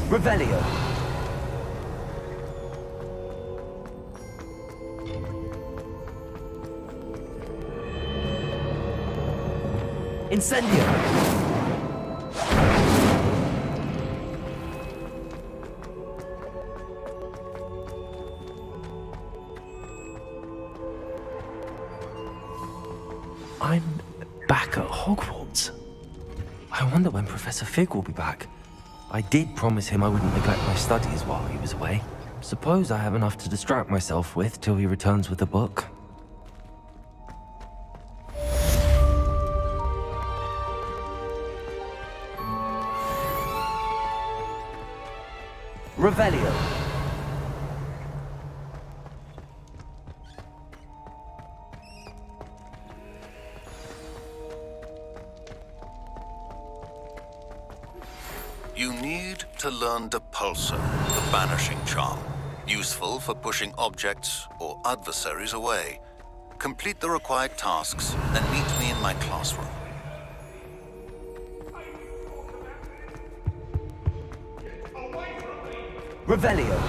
Revelio. Incendio. I'm back at Hogwarts. I wonder when Professor Fig will be back. I did promise him I wouldn't neglect my studies while he was away. Suppose I have enough to distract myself with till he returns with the book. Revelio. You need to learn Depulsor, the banishing charm. Useful for pushing objects or adversaries away. Complete the required tasks, then meet me in my classroom. Revelio.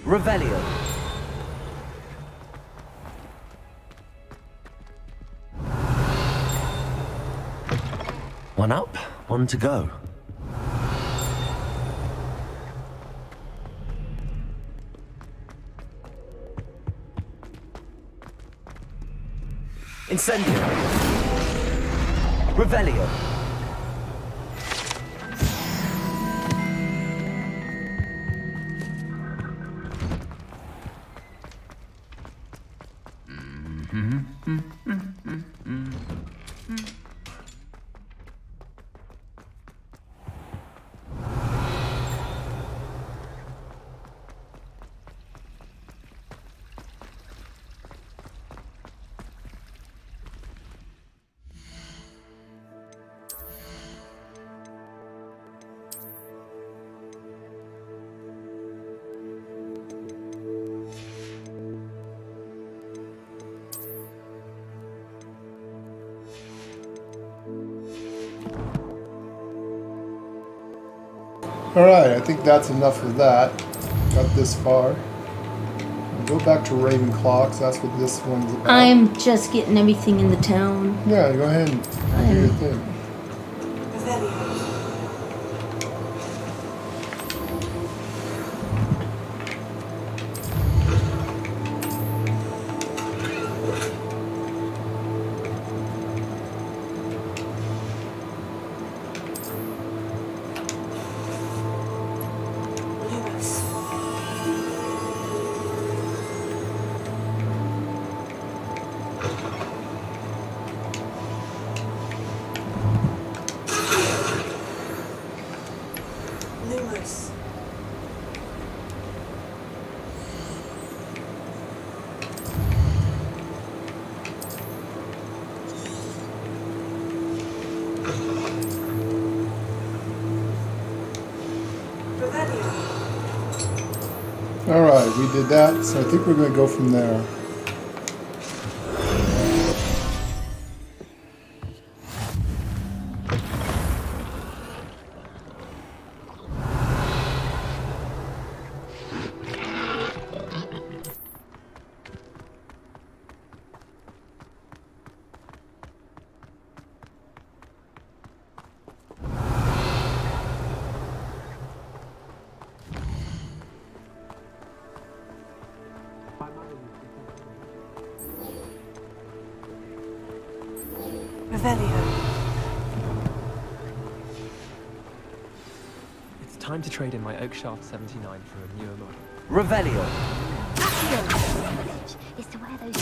Revelio. One up, one to go. Incendio. Revelio. Alright, I think that's enough of that. Got this far. I'll go back to Ravenclaw, because that's what this one's about. I'm just getting everything in the town. Yeah, go ahead and do your thing. Alright, we did that, so I think we're going to go from there. It's time to trade in my Oakshaft 79 for a newer model. Revelio. Is to wear those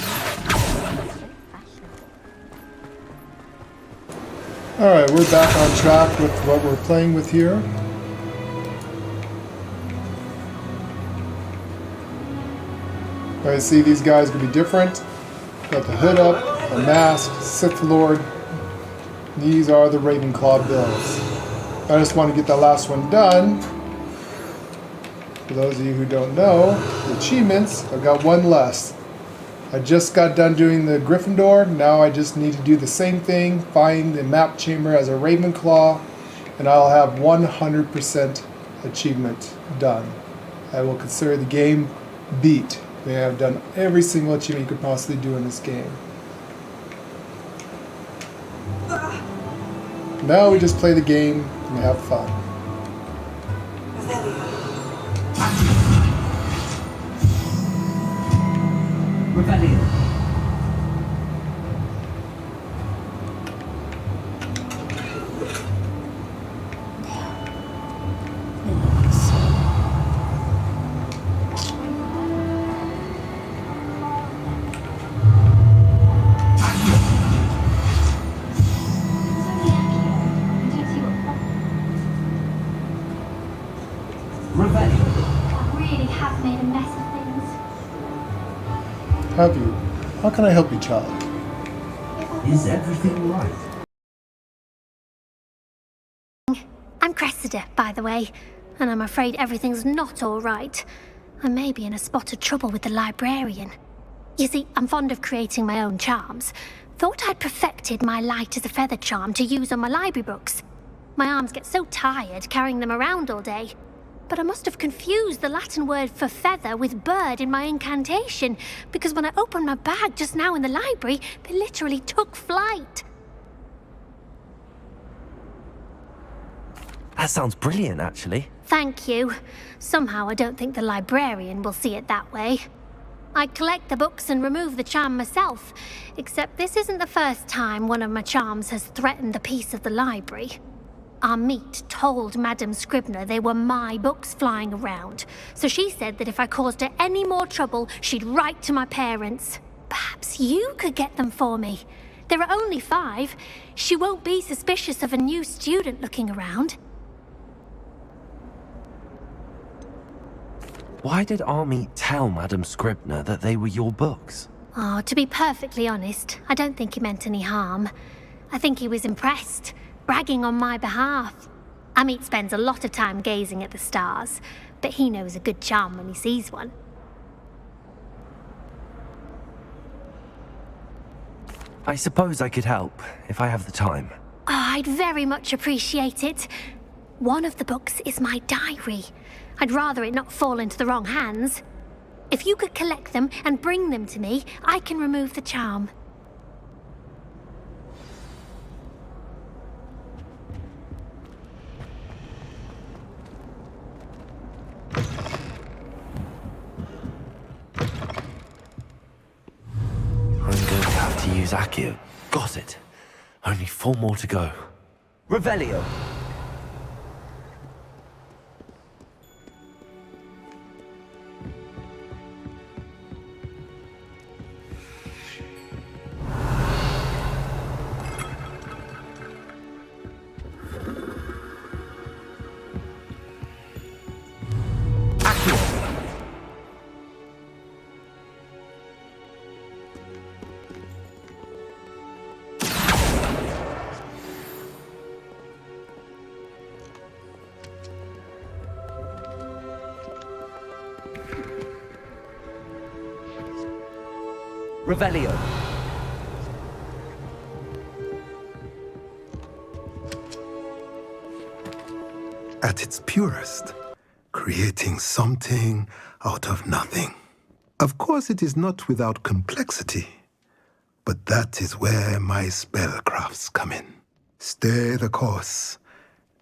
Alright, we're back on track with what we're playing with here. I see these guys could be different. Got the hood up, a mask, Sith Lord. These are the Ravenclaw builds. I just want to get that last one done. For those of you who don't know, the achievements, I've got one less. I just got done doing the Gryffindor. Now I just need to do the same thing, find the map chamber as a Ravenclaw, and I'll have 100% achievement done. I will consider the game beat. I have done every single achievement you could possibly do in this game. Now we just play the game and have fun. Revelio. Have you? How can I help you, child? Is everything right? I'm Cressida, by the way, and I'm afraid everything's not all right. I may be in a spot of trouble with the librarian. You see, I'm fond of creating my own charms. Thought I'd perfected my light as a feather charm to use on my library books. My arms get so tired carrying them around all day. But I must have confused the Latin word for feather with bird in my incantation, because when I opened my bag just now in the library, they literally took flight. That sounds brilliant, actually. Thank you. Somehow I don't think the librarian will see it that way. I collect the books and remove the charm myself, except this isn't the first time one of my charms has threatened the peace of the library. Amit told Madame Scribner they were my books flying around, so she said that if I caused her any more trouble, she'd write to my parents. Perhaps you could get them for me. There are only 5. She won't be suspicious of a new student looking around. Why did Amit tell Madame Scribner that they were your books? Oh, to be perfectly honest, I don't think he meant any harm. I think he was impressed, bragging on my behalf. Amit spends a lot of time gazing at the stars, but he knows a good charm when he sees one. I suppose I could help, if I have the time. Oh, I'd very much appreciate it. One of the books is my diary. I'd rather it not fall into the wrong hands. If you could collect them and bring them to me, I can remove the charm. I'm going to have to use Accio. Got it. Only 4 more to go. Revelio. Revelio. At its purest, creating something out of nothing. Of course, it is not without complexity, but that is where my spellcrafts come in. Stay the course,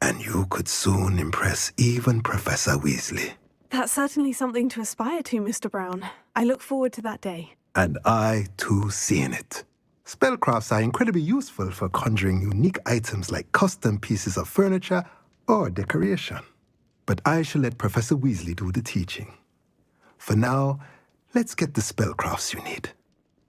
and you could soon impress even Professor Weasley. That's certainly something to aspire to, Mr. Brown. I look forward to that day. And I, too, seeing it. Spellcrafts are incredibly useful for conjuring unique items like custom pieces of furniture or decoration. But I shall let Professor Weasley do the teaching. For now, let's get the spellcrafts you need.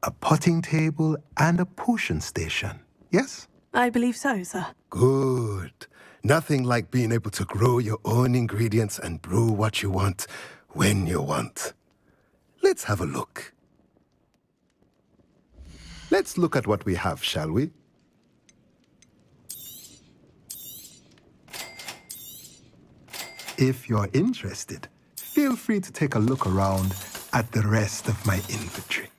A potting table and a potion station, yes? I believe so, sir. Good. Nothing like being able to grow your own ingredients and brew what you want when you want. Let's have a look. Let's look at what we have, shall we? If you're interested, feel free to take a look around at the rest of my inventory.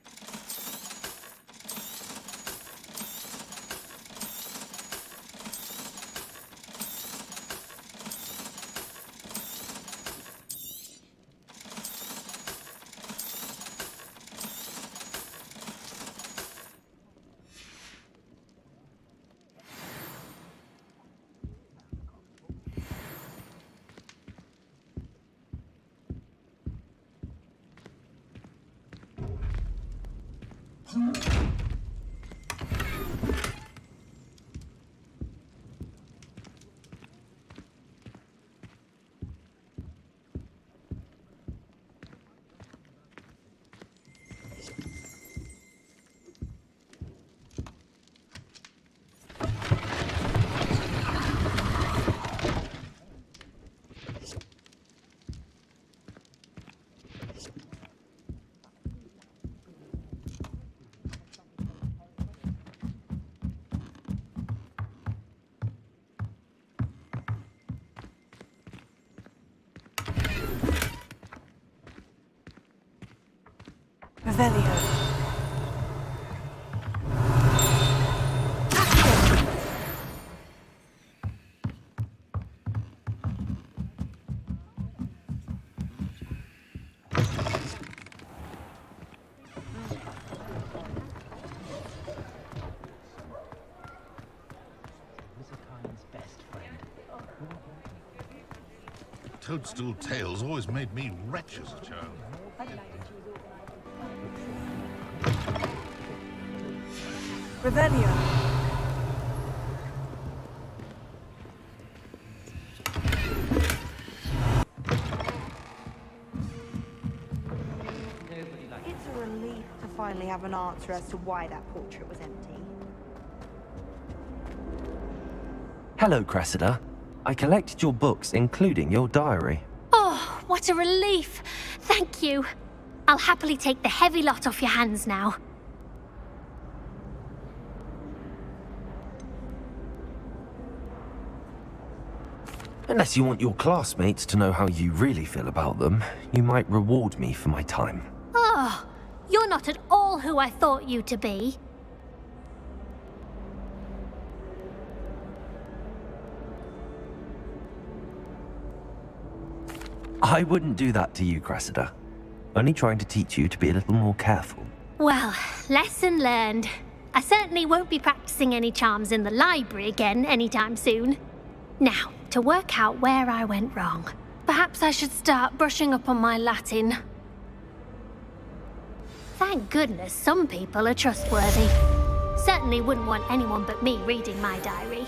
Revelio. toadstool tales always made me wretched as a child. Revelio. It's a relief to finally have an answer as to why that portrait was empty. Hello, Cressida. I collected your books, including your diary. Oh, what a relief. Thank you. I'll happily take the heavy lot off your hands now. Unless you want your classmates to know how you really feel about them, you might reward me for my time. Oh, you're not at all who I thought you to be. I wouldn't do that to you, Cressida. Only trying to teach you to be a little more careful. Well, lesson learned. I certainly won't be practicing any charms in the library again anytime soon. Now, to work out where I went wrong. Perhaps I should start brushing up on my Latin. Thank goodness some people are trustworthy. Certainly wouldn't want anyone but me reading my diary.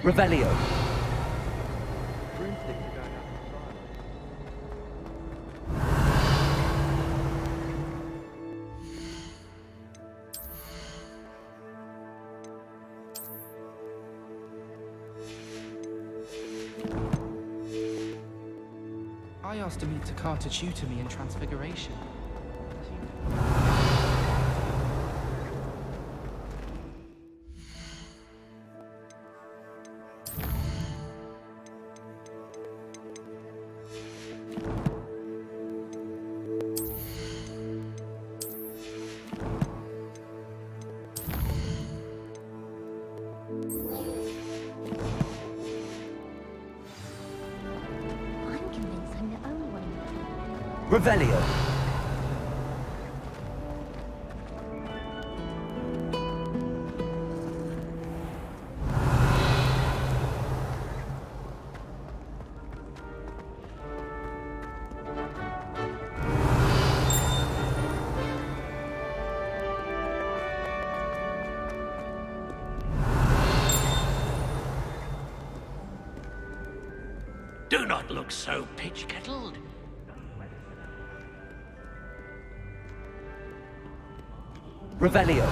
Revelio. I asked Amit Takar to tutor me in Transfiguration. Revelio. Do not look so pitch-kettled. Revelio.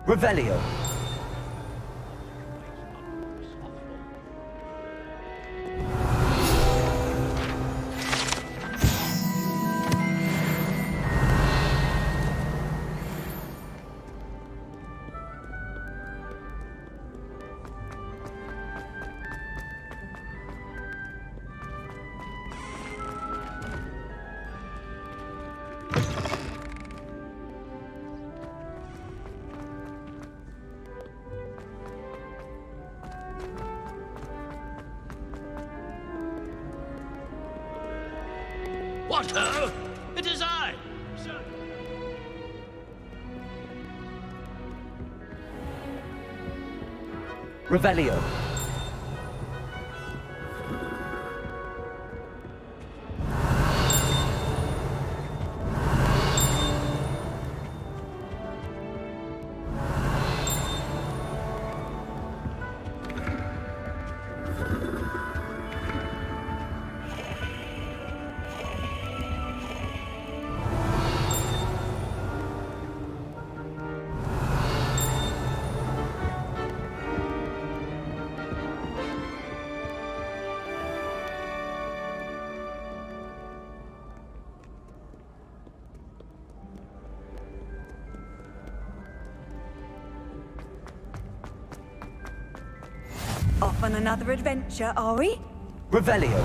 Revelio. What ho? It is I, sir. Revelio. off on another adventure, are we? Revelio.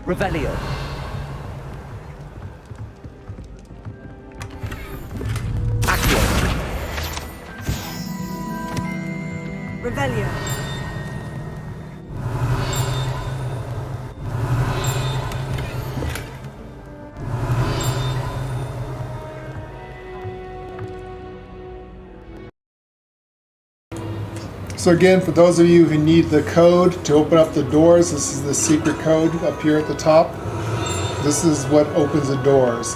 Revelio. Accio. Revelio. So again, for those of you who need the code to open up the doors, this is the secret code up here at the top. This is what opens the doors.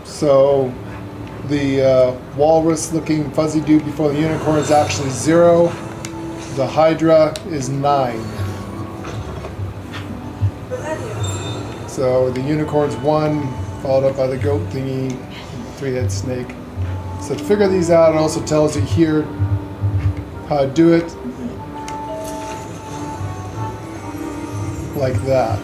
So the walrus-looking fuzzy dude before the unicorn is actually 0. The Hydra is 9. So the unicorn's 1, followed up by the goat thingy, three-head snake. So to figure these out, it also tells you here how to do it, like that.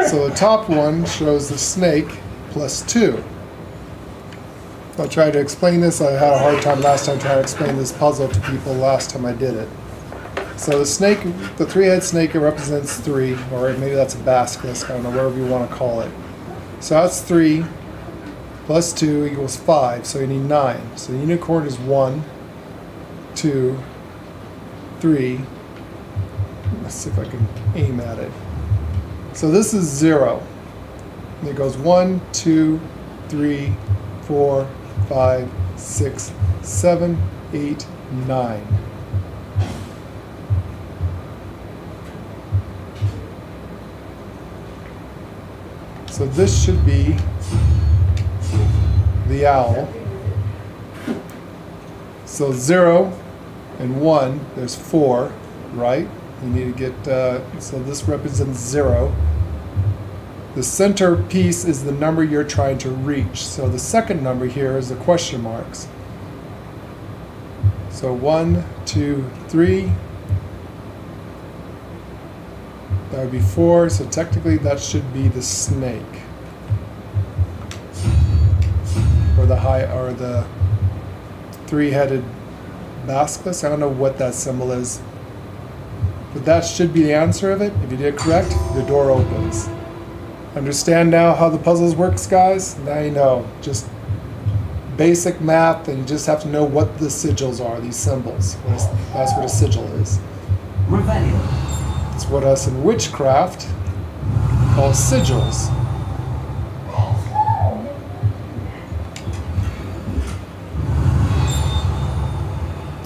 So the top one shows the snake plus 2. I'll try to explain this. I had a hard time last time trying to explain this puzzle to people last time I did it. So the snake, the three-head snake, it represents 3, or maybe that's a basilisk, I don't know, whatever you want to call it. So that's 3 plus 2 equals 5, so you need 9. So the unicorn is 1, 2, 3. Let's see if I can aim at it. So this is 0. And it goes 1, 2, 3, 4, 5, 6, 7, 8, 9. So this should be the owl. So 0 and 1, there's 4, right? You need to get, so this represents 0. The center piece is the number you're trying to reach. So the second number here is the question marks. So 1, 2, 3. That would be 4, so technically that should be the snake. Or the three-headed basilisk. I don't know what that symbol is. But that should be the answer of it. If you did it correct, the door opens. Understand now how the puzzles works, guys? Now you know. Just basic math, and you just have to know what the sigils are, these symbols. That's what a sigil is. Revelio. It's what us in witchcraft call sigils.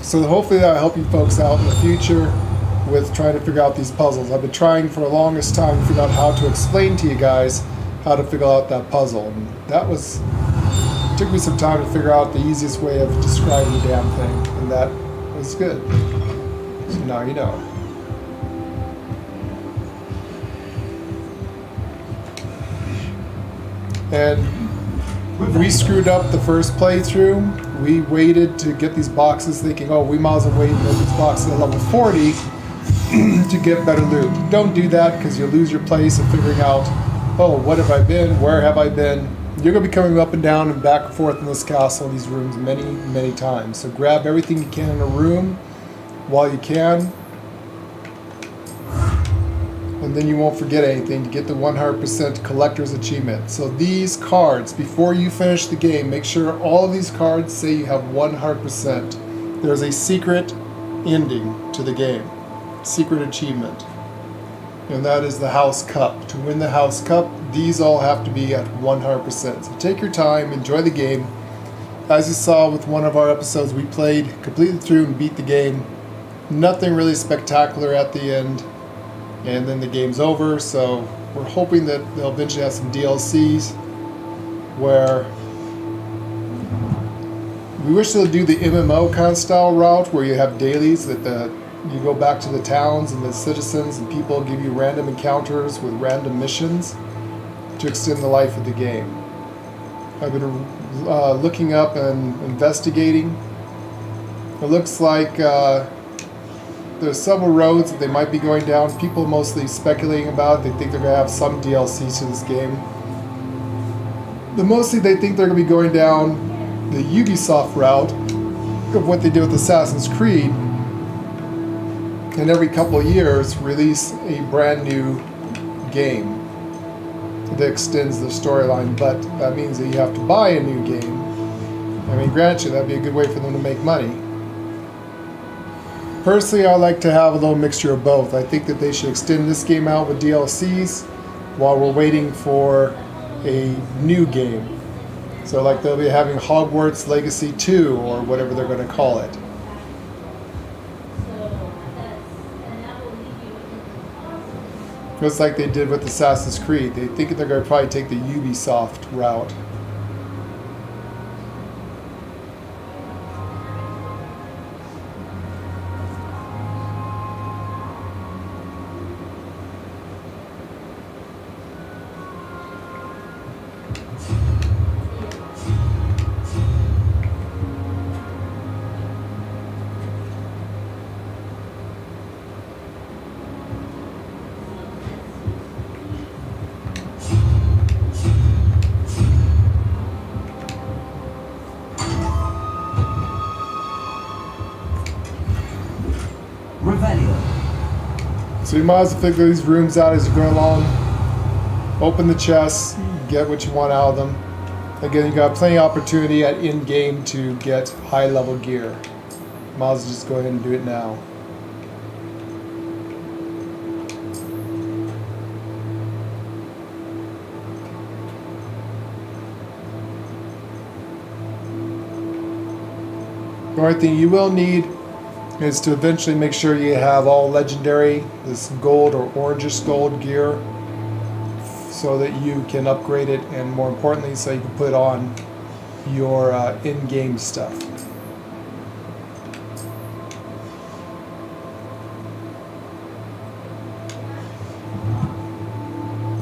So hopefully that'll help you folks out in the future with trying to figure out these puzzles. I've been trying for the longest time to figure out how to explain to you guys how to figure out that puzzle. And that was, it took me some time to figure out the easiest way of describing the damn thing. And that was good. So now you know. And we screwed up the first playthrough. We waited to get these boxes thinking, oh, we might as well wait and get these boxes at level 40 to get better loot. Don't do that because you'll lose your place in figuring out, oh, what have I been? Where have I been? You're going to be coming up and down and back and forth in this castle, these rooms, many, many times. So grab everything you can in a room while you can. And then you won't forget anything to get the 100% collector's achievement. So these cards, before you finish the game, make sure all of these cards say you have 100%. There's a secret ending to the game. Secret achievement. And that is the House Cup. To win the House Cup, these all have to be at 100%. So take your time, enjoy the game. As you saw with one of our episodes, we played completely through and beat the game. Nothing really spectacular at the end. And then the game's over, so we're hoping that they'll eventually have some DLCs where we wish they'll do the MMO kind of style route where you have dailies that you go back to the towns and the citizens and people give you random encounters with random missions to extend the life of the game. I've been looking up and investigating. It looks like there's several roads that they might be going down. People mostly speculating about it. They think they're going to have some DLCs to this game. But mostly they think they're going to be going down the Ubisoft route of what they did with Assassin's Creed. And every couple of years release a brand new game that extends the storyline. But that means that you have to buy a new game. I mean, granted, that'd be a good way for them to make money. Personally, I like to have a little mixture of both. I think that they should extend this game out with DLCs while we're waiting for a new game. So like they'll be having Hogwarts Legacy 2 or whatever they're going to call it. Just like they did with Assassin's Creed. They think they're going to probably take the Ubisoft route. So you might as well figure these rooms out as you go along. Open the chests, get what you want out of them. Again, you got plenty of opportunity at in-game to get high-level gear. Might as well just go ahead and do it now. The only thing you will need is to eventually make sure you have all legendary, this gold or orangish gold gear, so that you can upgrade it, and more importantly, so you can put on your in-game stuff.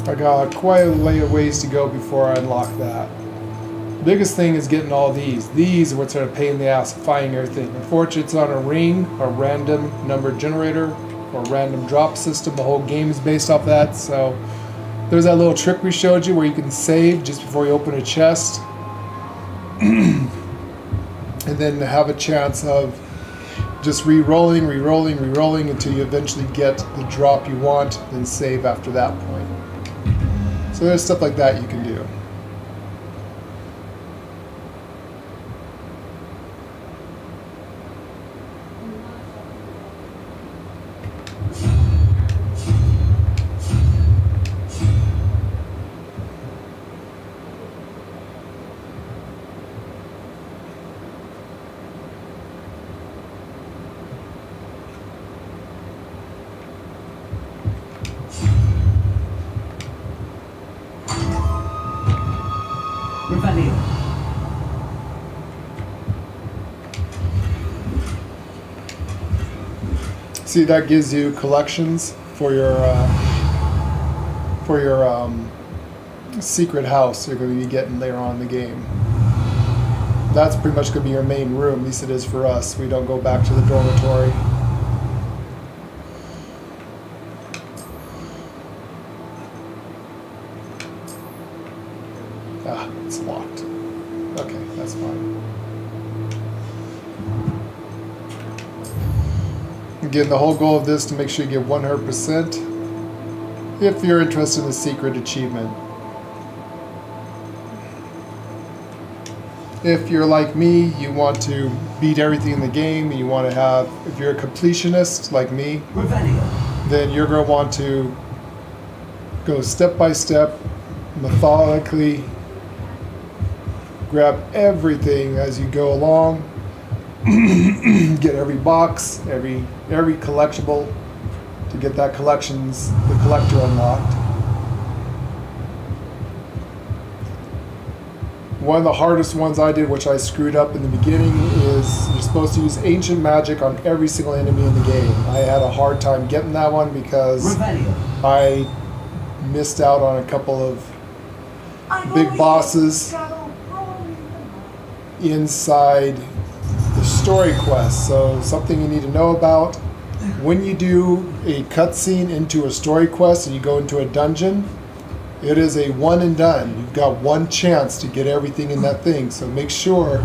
I got quite a ways to go before I unlock that. Biggest thing is getting all these. These are what's a pain in the ass finding everything. Unfortunately, it's on a ring, a random number generator, or random drop system. The whole game is based off that. So there's that little trick we showed you where you can save just before you open a chest. And then have a chance of just re-rolling until you eventually get the drop you want, then save after that point. So there's stuff like that you can do. See, that gives you collections for your secret house you're going to be getting later on in the game. That's pretty much going to be your main room, at least it is for us. We don't go back to the dormitory. Ah, it's locked. Okay, that's fine. Again, the whole goal of this is to make sure you get 100% if you're interested in the secret achievement. If you're like me, you want to beat everything in the game, and you want to have, if you're a completionist like me, then you're going to want to go step by step, methodically, grab everything as you go along, get every box, every collectible to get that the collector unlocked. One of the hardest ones I did, which I screwed up in the beginning, is you're supposed to use ancient magic on every single enemy in the game. I had a hard time getting that one because I missed out on a couple of big bosses inside the story quest. So something you need to know about, when you do a cutscene into a story quest and you go into a dungeon, it is a one and done. You've got one chance to get everything in that thing. So make sure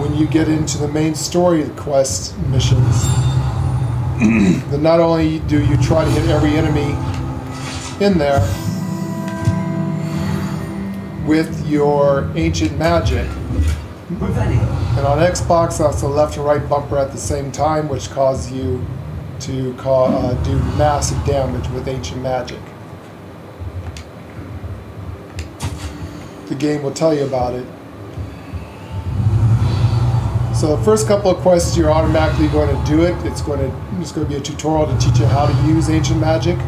when you get into the main story quest missions that not only do you try to hit every enemy in there with your ancient magic. And on Xbox, that's the left and right bumper at the same time, which causes you to do massive damage with ancient magic. The game will tell you about it. So the first couple of quests, you're automatically going to do it. It's going to be a tutorial to teach you how to use ancient magic.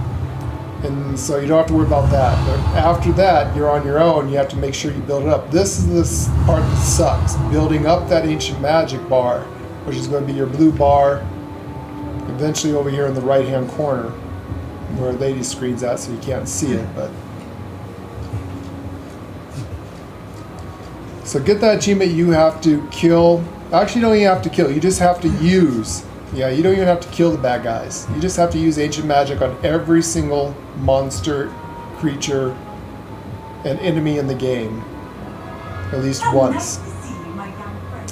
And so you don't have to worry about that. But after that, you're on your own. You have to make sure you build it up. This is the part that sucks. Building up that ancient magic bar, which is going to be your blue bar, eventually over here in the right-hand corner, where lady screen's at, so you can't see it. But so get that achievement, you have to kill. Actually, you don't even have to kill. You just have to use. Yeah, you don't even have to kill the bad guys. You just have to use ancient magic on every single monster, creature, and enemy in the game. At least once.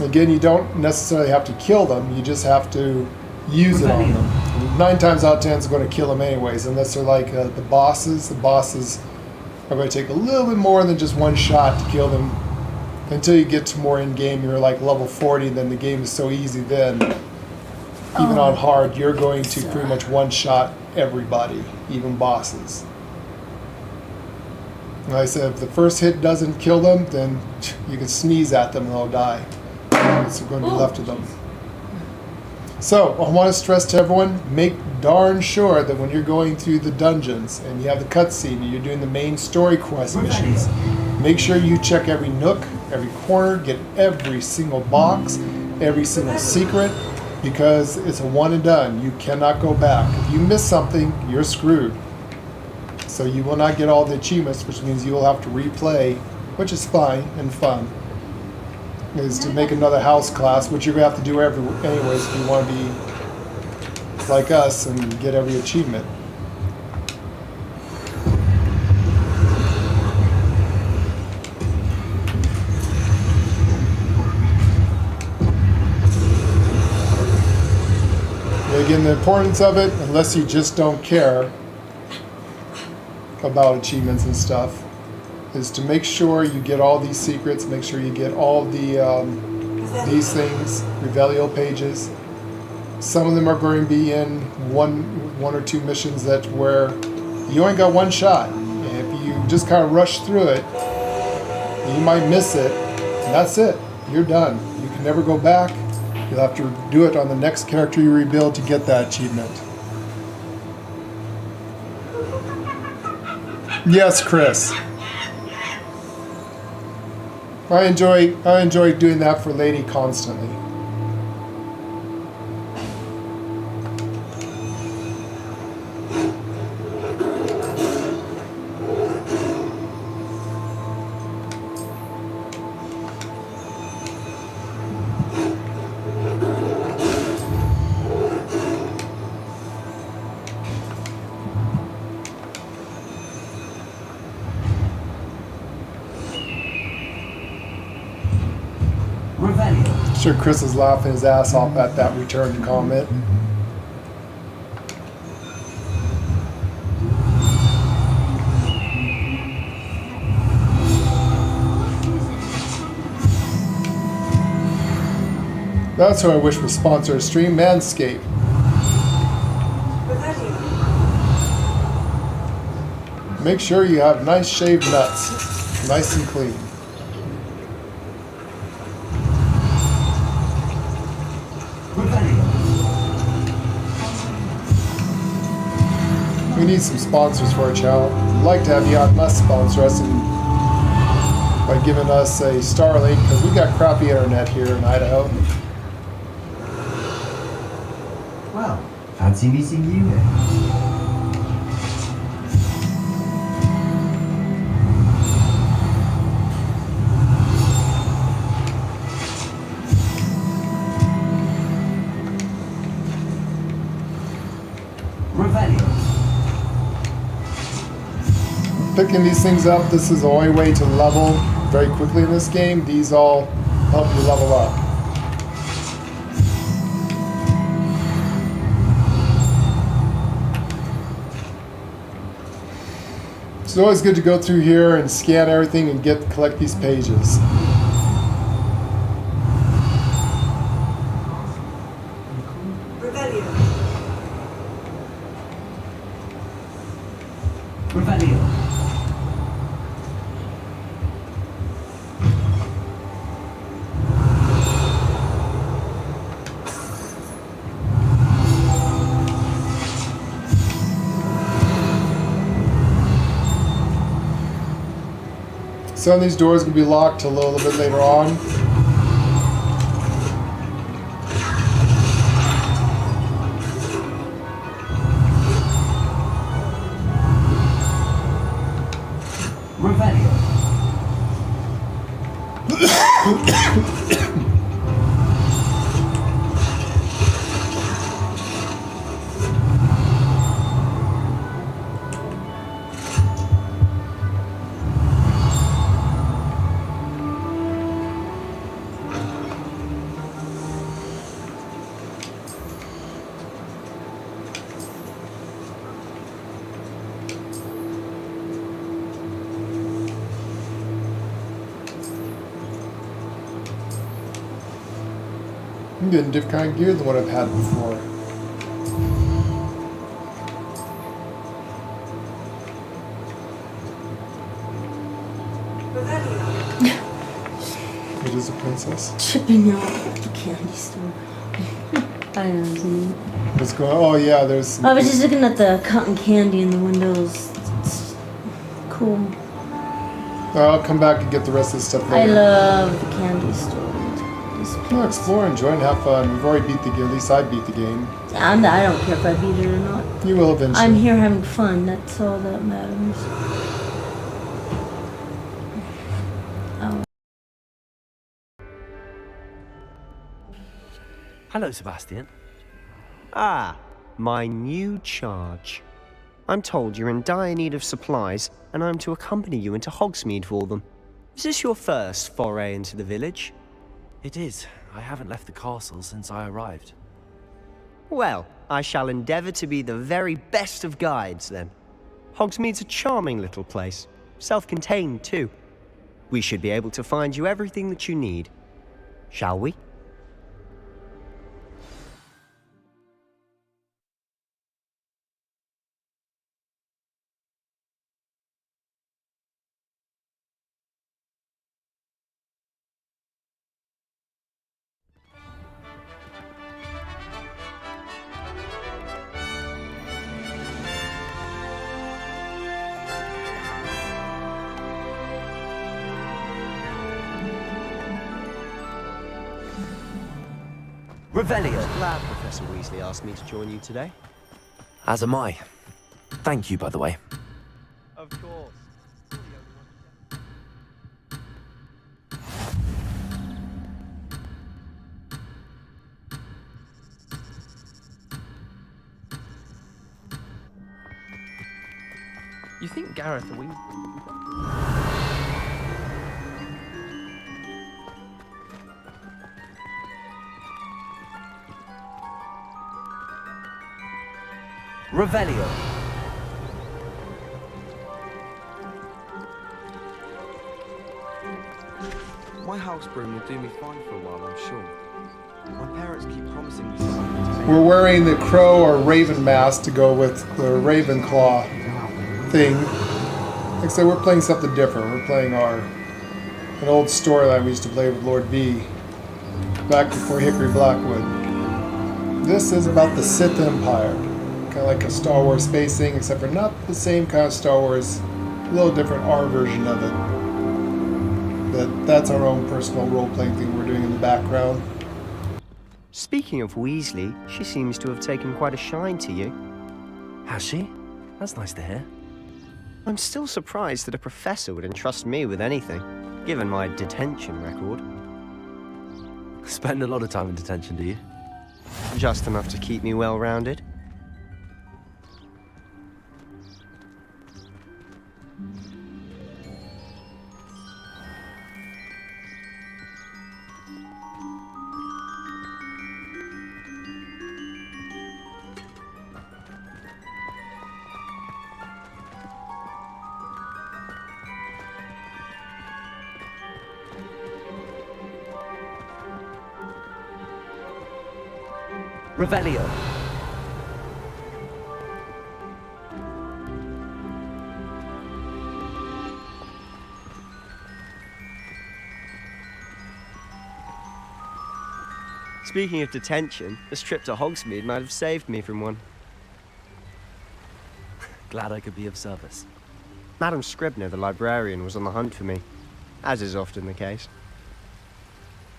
Again, you don't necessarily have to kill them. You just have to use it on them. 9 times out of 10 is going to kill them anyways, unless they're like the bosses. The bosses are going to take a little bit more than just one shot to kill them. Until you get to more in-game, you're like level 40, and then the game is so easy then. Even on hard, you're going to pretty much one-shot everybody, even bosses. Like I said, if the first hit doesn't kill them, then you can sneeze at them and they'll die. It's going to be left to them. So, I want to stress to everyone, make darn sure that when you're going through the dungeons and you have the cutscene and you're doing the main story quest missions, make sure you check every nook, every corner, get every single box, every single secret, because it's a one and done. You cannot go back. If you miss something, you're screwed. So you will not get all the achievements, which means you will have to replay, which is fine and fun, is to make another house class, which you're going to have to do anyways if you want to be like us and get every achievement. Again, the importance of it, unless you just don't care about achievements and stuff, is to make sure you get all these secrets, make sure you get all the these things, Revelio pages. Some of them are going to be in one or two missions that where you only got one shot. And if you just kind of rush through it, you might miss it, and that's it. You're done. You can never go back. You'll have to do it on the next character you rebuild to get that achievement. Yes, Chris. I enjoy doing that for Lady constantly. I'm sure Chris is laughing his ass off at that return comment. That's who I wish would sponsor a stream, Manscaped. Make sure you have nice shaved nuts, nice and clean. We need some sponsors for our channel. We'd like to have Elon Musk sponsor us and by giving us a Starlink because we got crappy internet here in Idaho. Well, fancy meeting you then. Picking these things up, this is the only way to level very quickly in this game. These all help you level up. It's always good to go through here and scan everything and collect these pages. Some of these doors will be locked a little bit later on. I'm getting different kind of gear than what I've had before. It is a princess. Chipping out at the candy store. I don't see. What's going on? Oh yeah, there's... I was just looking at the cotton candy in the windows. It's cool. I'll come back and get the rest of the stuff later. I love the candy store. Well, explore, enjoy, and have fun. We've already beat the game. At least I beat the game. I don't care if I beat it or not. You will eventually. I'm here having fun. That's all that matters. Oh. Hello, Sebastian. Ah, my new charge. I'm told you're in dire need of supplies, and I'm to accompany you into Hogsmeade for them. Is this your first foray into the village? It is. I haven't left the castle since I arrived. Well, I shall endeavour to be the very best of guides, then. Hogsmeade's a charming little place. Self-contained, too. We should be able to find you everything that you need. Shall we? Revelio. Glad Professor Weasley asked me to join you today. As am I. Thank you, by the way. Of course. You think Gareth or Weasley? Revelio. My house broom will do me fine for a while, I'm sure. My parents keep promising me something. We're wearing the crow or raven mask to go with the Ravenclaw thing. Like I said, we're playing something different. We're playing an old storyline we used to play with Lord B back before Hickory Blackwood. This is about the Sith Empire. Kind of like a Star Wars space thing, except for not the same kind of Star Wars, a little different our version of it. But that's our own personal role-playing thing we're doing in the background. Speaking of Weasley, she seems to have taken quite a shine to you. Has she? That's nice to hear. I'm still surprised that a professor would entrust me with anything, given my detention record. Spend a lot of time in detention, do you? Just enough to keep me well-rounded. Revelio. Speaking of detention, this trip to Hogsmeade might have saved me from one. Glad I could be of service. Madam Scribner, the librarian, was on the hunt for me, as is often the case.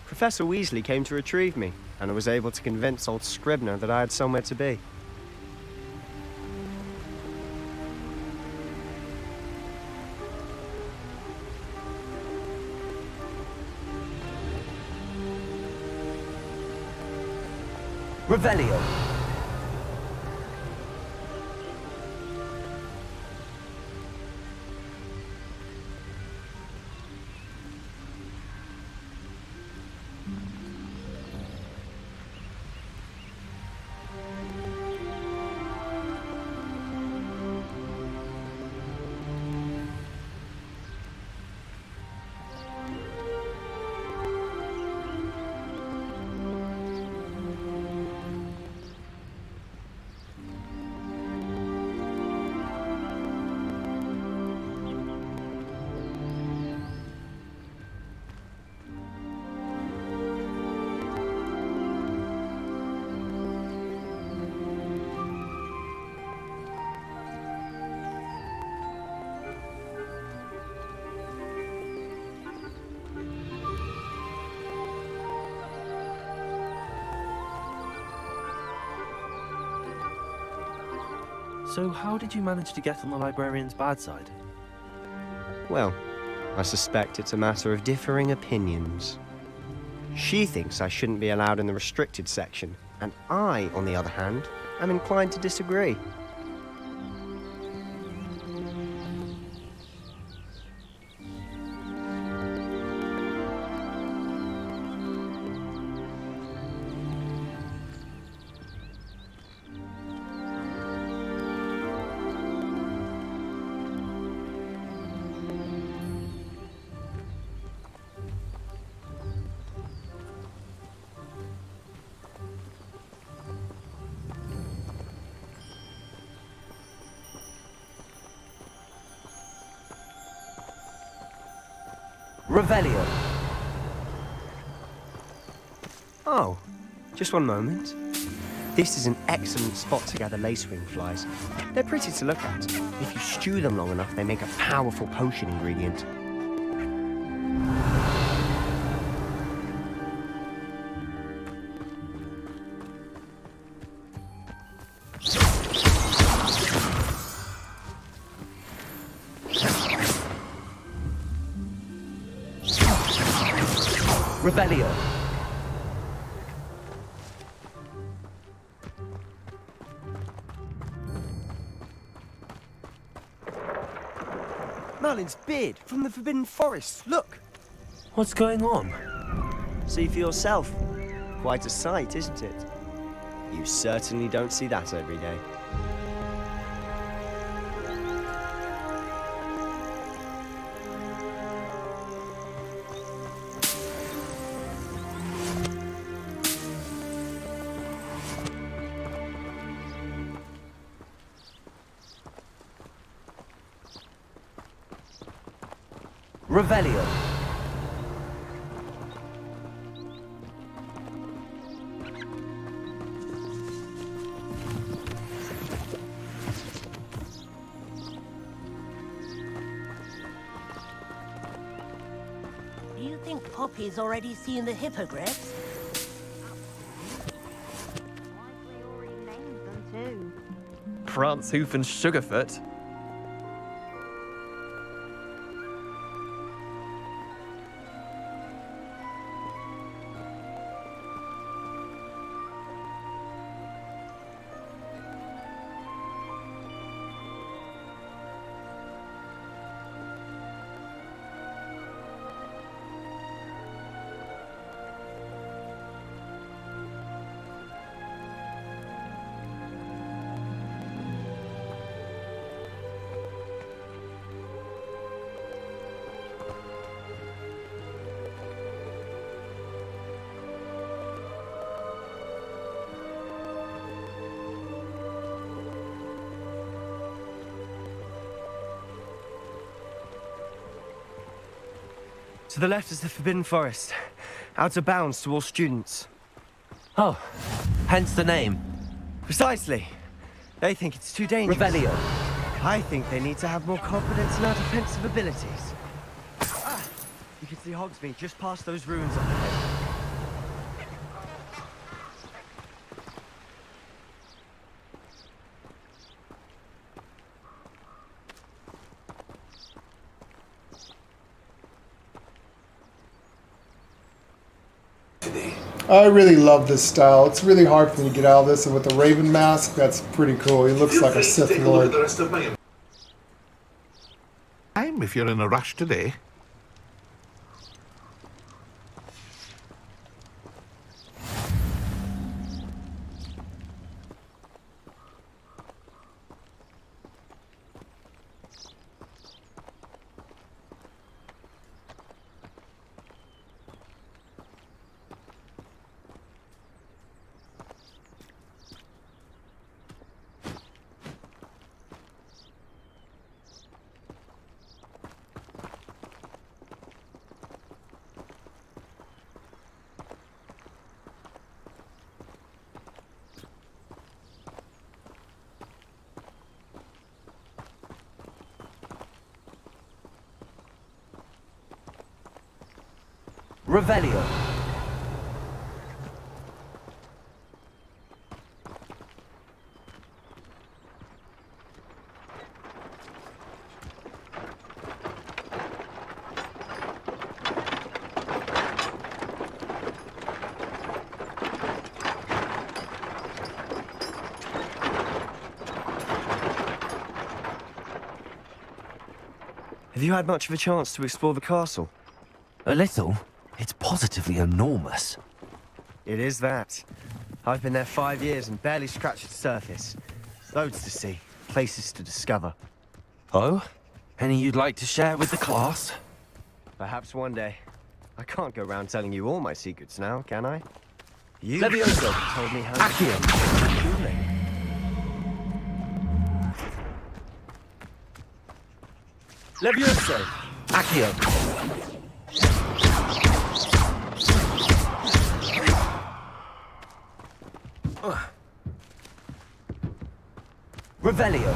Professor Weasley came to retrieve me, and I was able to convince old Scribner that I had somewhere to be. Revelio. So how did you manage to get on the librarian's bad side? Well, I suspect it's a matter of differing opinions. She thinks I shouldn't be allowed in the restricted section, and I, on the other hand, am inclined to disagree. Revelio. Oh, just one moment. This is an excellent spot to gather lacewing flies. They're pretty to look at. If you stew them long enough, they make a powerful potion ingredient. Revelio. Merlin's beard from the Forbidden Forest. Look! What's going on? See for yourself. Quite a sight, isn't it? You certainly don't see that every day. Revelio. Do you think Poppy's already seen the hippogriffs? Prance, Hoof, and Sugarfoot. To the left is the Forbidden Forest, out of bounds to all students. Oh, hence the name. Precisely. They think it's too dangerous. Revelio. I think they need to have more confidence in our defensive abilities. You can see Hogsmeade just past those ruins up ahead. I really love this style. It's really hard for me to get out of this, and with the Raven mask, that's pretty cool. He looks like a Sith Lord. Time if you're in a rush today. Revelio. Have you had much of a chance to explore the castle? A little. It's positively enormous. It is that. I've been there 5 years and barely scratched the surface. Loads to see, places to discover. Oh? Any you'd like to share with the class? Perhaps one day. I can't go around telling you all my secrets now, can I? You Levioso told me how Accio. Levioso! Accio. Revelio.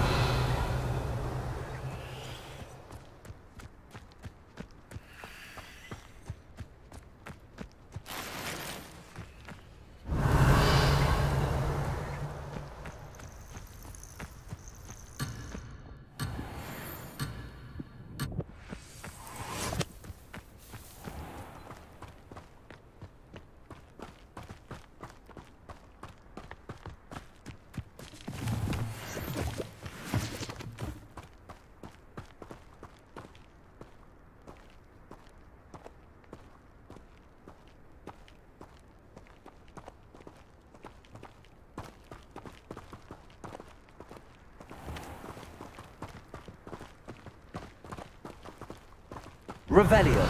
Revelio.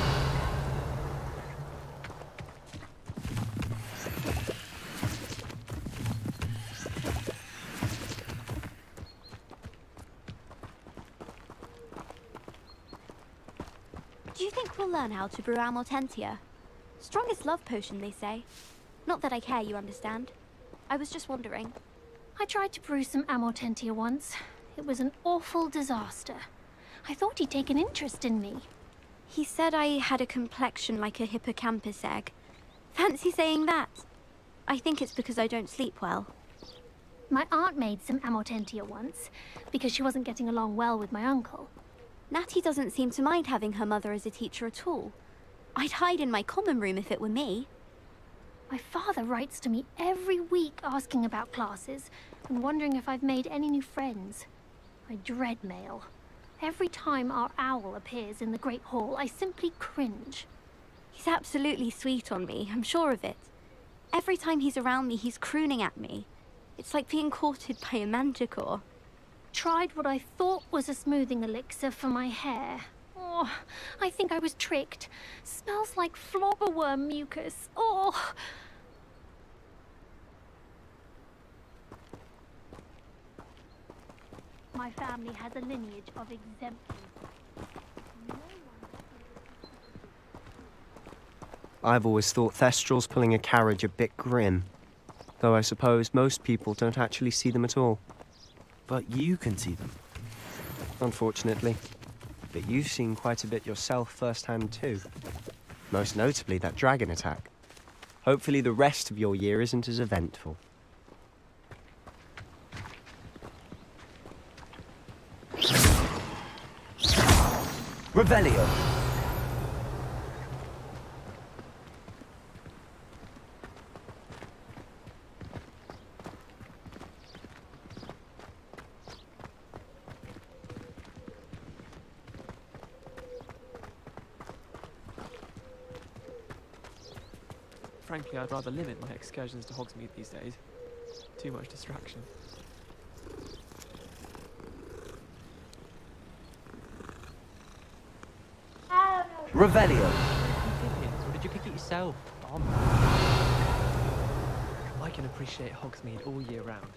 Do you think we'll learn how to brew Amortentia? Strongest love potion, they say. Not that I care, you understand. I was just wondering. I tried to brew some Amortentia once. It was an awful disaster. I thought he'd take an interest in me. He said I had a complexion like a hippocampus egg. Fancy saying that? I think it's because I don't sleep well. My aunt made some Amortentia once, because she wasn't getting along well with my uncle. Natty doesn't seem to mind having her mother as a teacher at all. I'd hide in my common room if it were me. My father writes to me every week asking about classes and wondering if I've made any new friends. I dread mail. Every time our owl appears in the Great Hall, I simply cringe. He's absolutely sweet on me, I'm sure of it. Every time he's around me, he's crooning at me. It's like being courted by a manticore. Tried what I thought was a smoothing elixir for my hair. Oh, I think I was tricked. Smells like flobberworm mucus. Oh! My family has a lineage of exemplars. I've always thought Thestrals pulling a carriage a bit grim. Though I suppose most people don't actually see them at all. But you can see them. Unfortunately. But you've seen quite a bit yourself firsthand too. Most notably that dragon attack. Hopefully the rest of your year isn't as eventful. Revelio. Frankly, I'd rather limit my excursions to Hogsmeade these days. Too much distraction. Revelio. Or did you pick it yourself? I can appreciate Hogsmeade all year round.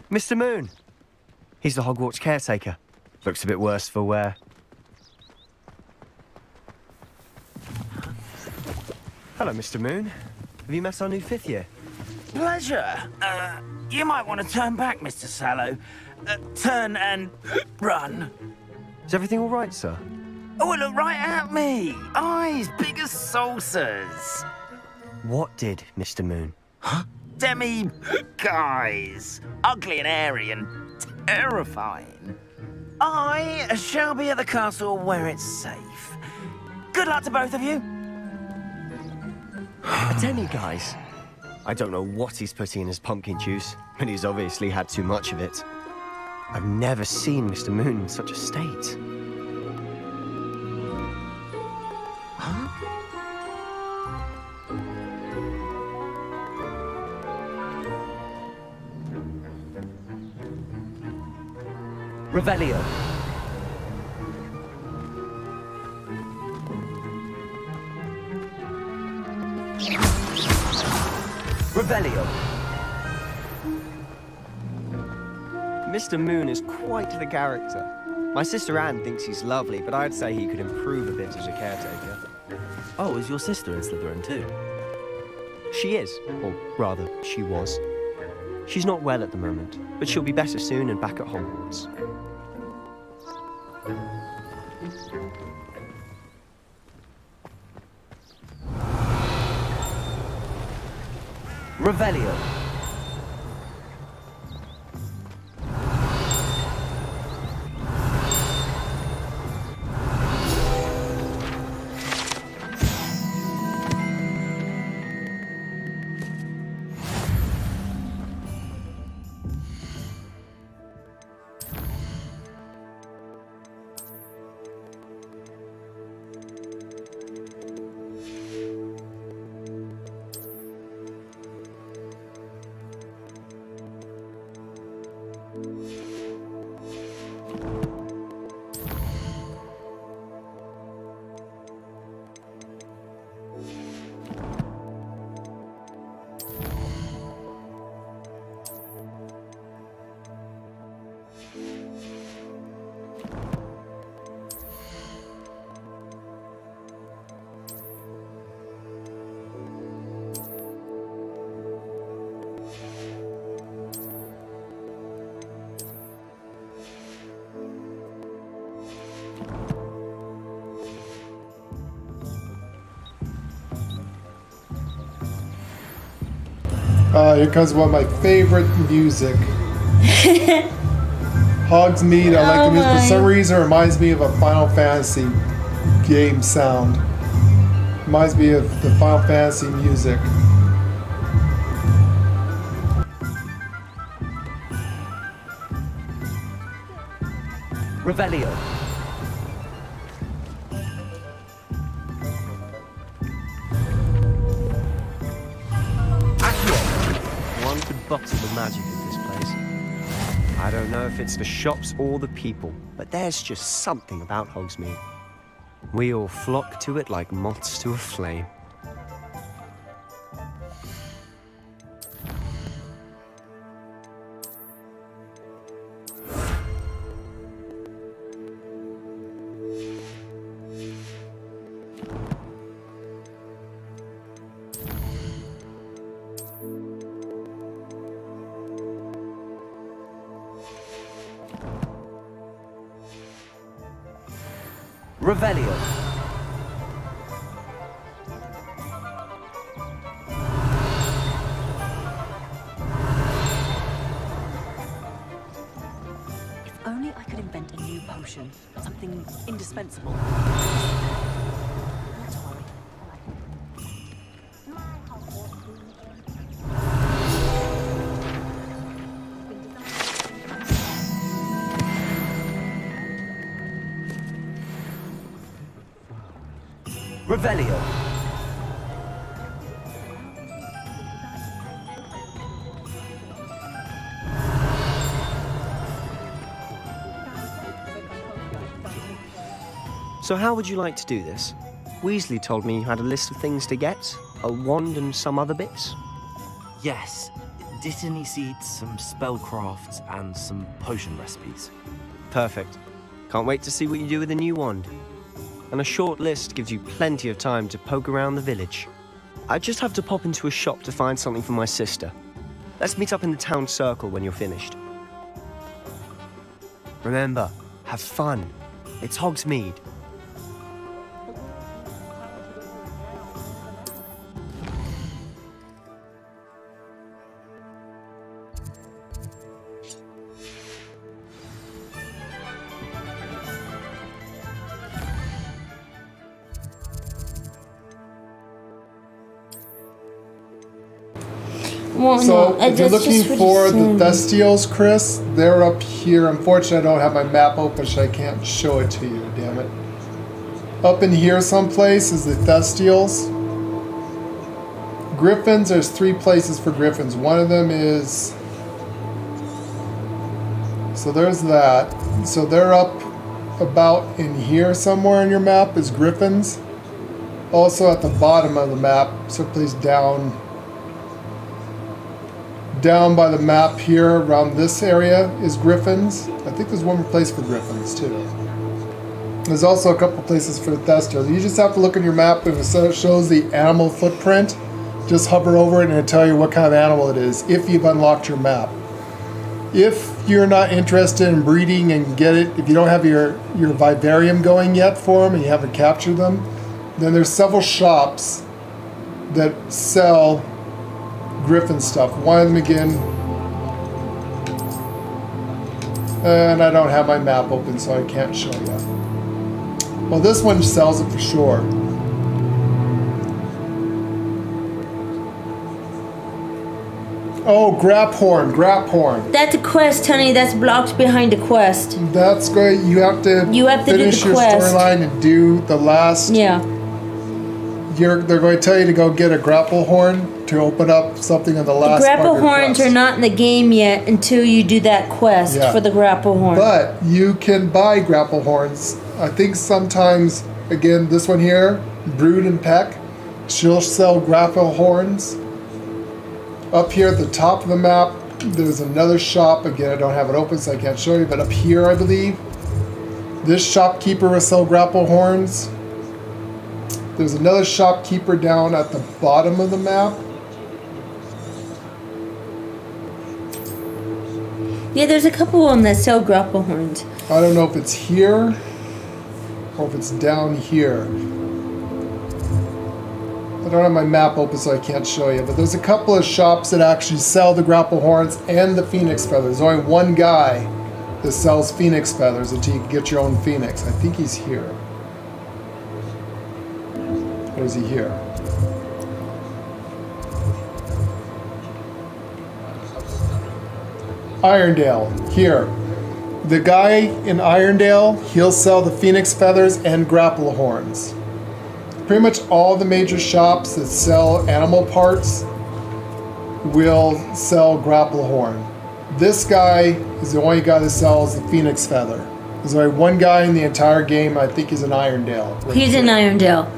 Mr. Moon! He's the Hogwarts caretaker. Looks a bit worse for wear. Hello, Mr. Moon. Have you met our new 5th year? Pleasure. You might want to turn back, Mr. Sallow. Turn and run. Is everything all right, sir? Oh, look right at me. Eyes big as saucers. What did, Mr. Moon? Demi guys. Ugly and airy and terrifying. I shall be at the castle where it's safe. Good luck to both of you. Demi, guys. I don't know what he's putting in his pumpkin juice, but he's obviously had too much of it. I've never seen Mr. Moon in such a state. Revelio. Revelio. Mr. Moon is quite the character. My sister Anne thinks he's lovely, but I'd say he could improve a bit as a caretaker. Oh, is your sister in Slytherin too? She is, or rather, she was. She's not well at the moment, but she'll be better soon and back at Hogwarts. Revelio. Here comes one of my favorite music. Hogsmeade, I like the music. For some reason, it reminds me of a Final Fantasy game sound. Reminds me of the Final Fantasy music. Revelio. One could bottle the magic of this place. I don't know if it's the shops or the people, but there's just something about Hogsmeade. We all flock to it like moths to a flame. Revelio. If only I could invent a new potion, something indispensable. Revelio. So how would you like to do this? Weasley told me you had a list of things to get, a wand and some other bits. Yes. Dittany seeds, some spellcrafts, and some potion recipes. Perfect. Can't wait to see what you do with the new wand. And a short list gives you plenty of time to poke around the village. I just have to pop into a shop to find something for my sister. Let's meet up in the town circle when you're finished. Remember, have fun. It's Hogsmeade. Well, So, no, if you're that's looking just what for it the said. Thestials, Chris, they're up here. Unfortunately, I don't have my map open, so I can't show it to you, damn it. Up in here someplace is the Thestials. Griffins, there's 3 places for Griffins. One of them is... So there's that. So they're up about in here somewhere on your map is Griffins. Also at the bottom of the map, someplace down by the map here around this area is Griffins. I think there's one more place for Griffins too. There's also a couple places for Thestials. You just have to look at your map, and if it shows the animal footprint, just hover over it and it'll tell you what kind of animal it is if you've unlocked your map. If you're not interested in breeding and get it, if you don't have your vivarium going yet for them and you haven't captured them, then there's several shops that sell Griffin stuff. One of them again, and I don't have my map open, so I can't show you. Well, this one sells it for sure. Oh, Graphorn. That's a quest, honey. That's blocked behind the quest. That's great. You have to finish do the your quest. storyline and do the last. Yeah. They're going to tell you to go get a grapple horn to open up something in the last The part grapple of your horns quest. are not in the game yet until you do that quest Yeah. for the grapple horn. But you can buy grapple horns. I think sometimes, again, this one here, Brood and Peck, she'll sell grapple horns. Up here at the top of the map, there's another shop. Again, I don't have it open, so I can't show you, but up here, I believe, this shopkeeper will sell grapple horns. There's another shopkeeper down at the bottom of the map. Yeah, there's a couple of them that sell grapple horns. I don't know if it's here or if it's down here. I don't have my map open so I can't show you, but there's a couple of shops that actually sell the grapple horns and the phoenix feathers. There's only one guy that sells phoenix feathers until you can get your own phoenix. I think he's here. Or is he here? Irondale, here. The guy in Irondale, he'll sell the phoenix feathers and grapple horns. Pretty much all the major shops that sell animal parts will sell grapple horn. This guy is the only guy that sells the phoenix feather. There's only one guy in the entire game, I think he's in Irondale. He's in Irondale,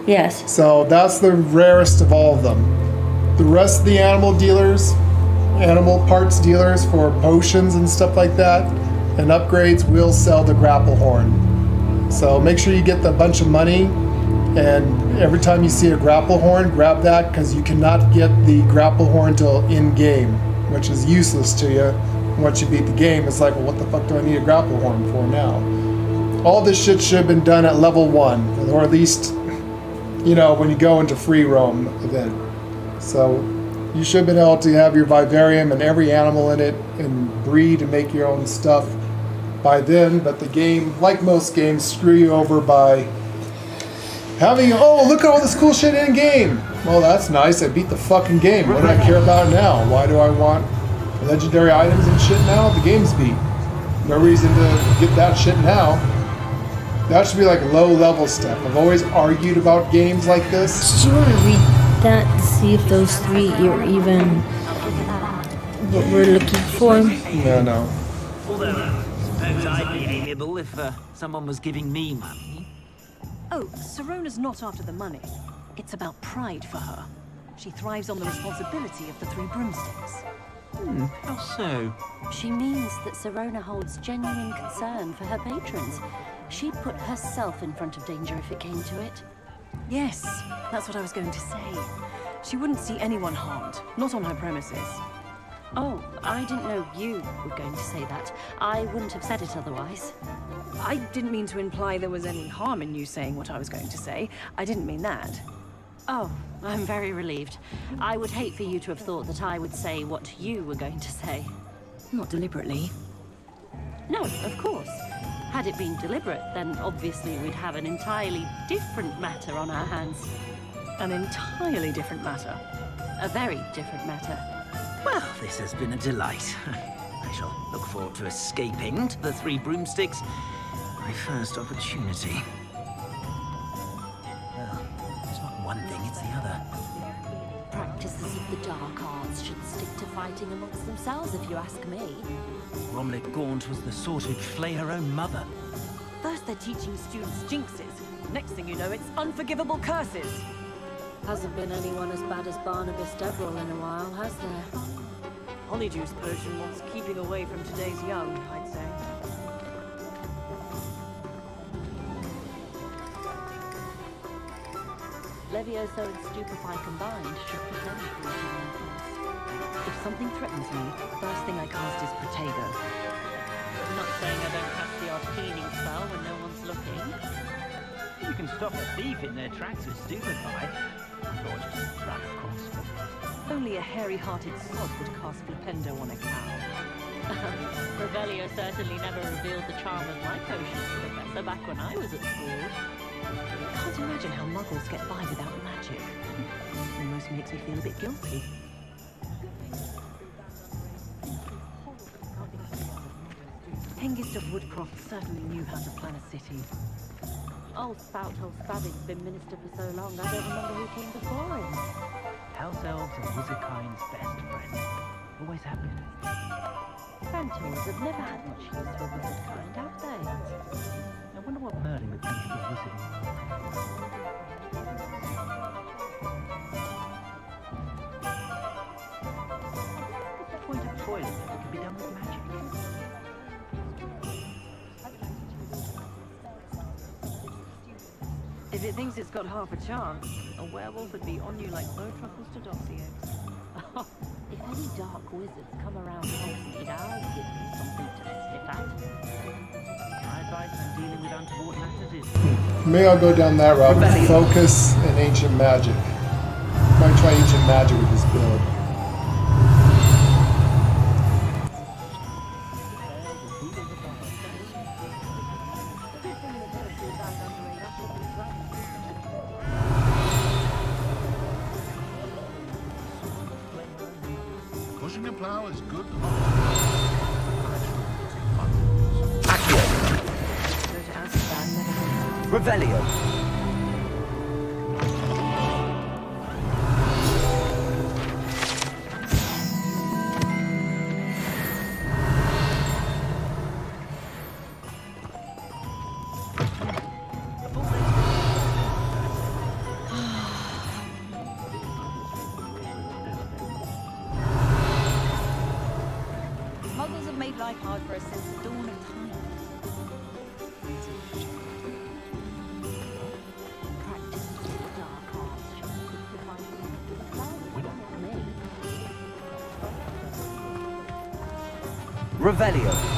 yes. So that's the rarest of all of them. The rest of the animal dealers, animal parts dealers for potions and stuff like that, and upgrades will sell the grapple horn. So make sure you get the bunch of money, and every time you see a grapple horn, grab that, because you cannot get the grapple horn till in-game, which is useless to you. Once you beat the game, it's like, well, what the fuck do I need a grapple horn for now? All this shit should have been done at level 1, or at least, you know, when you go into free roam event. So you should have been able to have your vivarium and every animal in it and breed and make your own stuff by then, but the game, like most games, screw you over by having, oh, look at all this cool shit in game. Well, that's nice. I beat the fucking game. What do I care about now? Why do I want legendary items and shit now? The game's beat. No reason to get that shit now. That should be like low-level stuff. I've always argued about games like this. Do you want to read that to see if those three are even what we're looking for? No. Although, suppose I'd be amiable if someone was giving me money. Oh, Sirona's not after the money. It's about pride for her. She thrives on the responsibility of the three broomsticks. How so? She means that Sirona holds genuine concern for her patrons. She'd put herself in front of danger if it came to it. Yes, that's what I was going to say. She wouldn't see anyone harmed, not on her premises. Oh, I didn't know you were going to say that. I wouldn't have said it otherwise. I didn't mean to imply there was any harm in you saying what I was going to say. I didn't mean that. Oh, I'm very relieved. I would hate for you to have thought that I would say what you were going to say. Not deliberately. No, of course. Had it been deliberate, then obviously we'd have an entirely different matter on our hands. An entirely different matter. A very different matter. Well, this has been a delight. I shall look forward to escaping to the three broomsticks. My first opportunity. Well, it's not one thing, it's the other. Practices of the dark arts should stick to fighting amongst themselves, if you ask me. Romlet Gaunt was the sort who'd flay her own mother. First they're teaching students jinxes. Next thing you know, it's unforgivable curses. Hasn't been anyone as bad as Barnabas Deverell in a while, has there? Honeyjuice potion wants keeping away from today's young, I'd say. Levioso and Stupefy combined should prevent breaching influence. If something threatens me, the first thing I cast is Protego. I'm not saying I don't cast the odd cleaning spell when no one's looking. You can stop a thief in their tracks with Stupefy. Or just run, of course. Only a hairy-hearted sod would cast Flipendo on a cow. Revelio certainly never revealed the charm of my potions, Professor, back when I was at school. I can't imagine how muggles get by without magic. Almost makes me feel a bit guilty. Hengist of Woodcroft certainly knew how to plan a city. Old Spouthole Spavin's been minister for so long, I don't remember who came before him. House elves are Wizardkind's best friends. Always have been. Centaurs have never had much use for Wizardkind, have they? I wonder what Merlin would think of wizarding. What's the point of toiling if it can be done with magic? If it thinks it's got half a chance, a werewolf would be on you like bow truffles to doxy eggs. If any dark wizards come around Hogsmeade, I'll give them something to sniff at. My advice when dealing with untoward matters is... Maybe I'll go down that route. Focus and ancient magic. Might try ancient magic with this build. Pushing a plow is good. Revelio. Muggles have made life hard for us since the dawn of time. Revelio.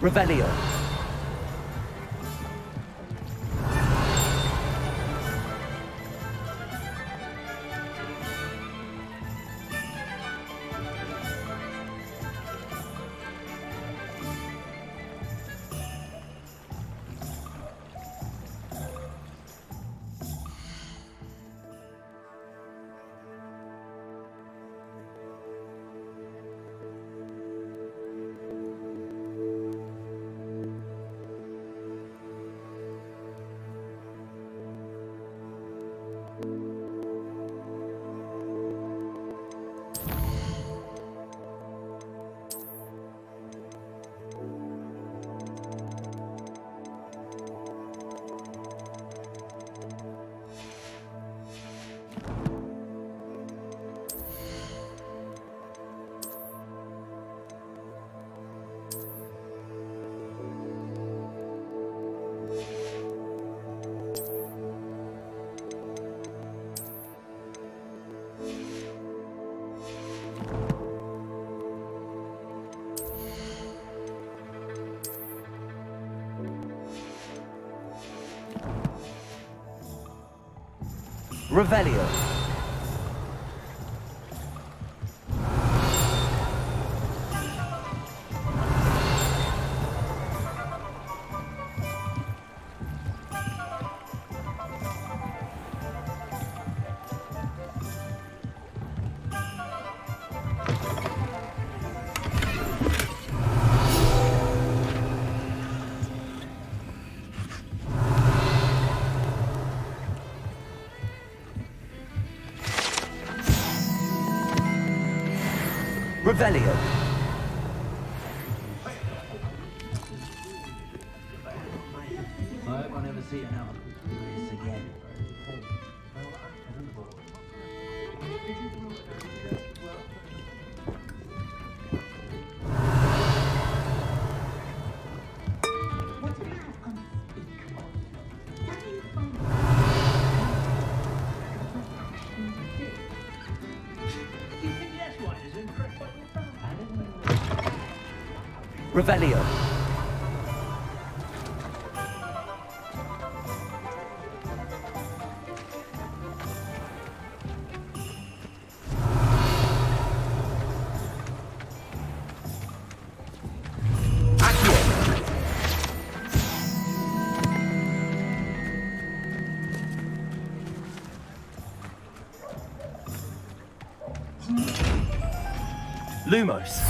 Revelio. Revelio. Revelio. I hope I never see another this again. Revelio. Lumos.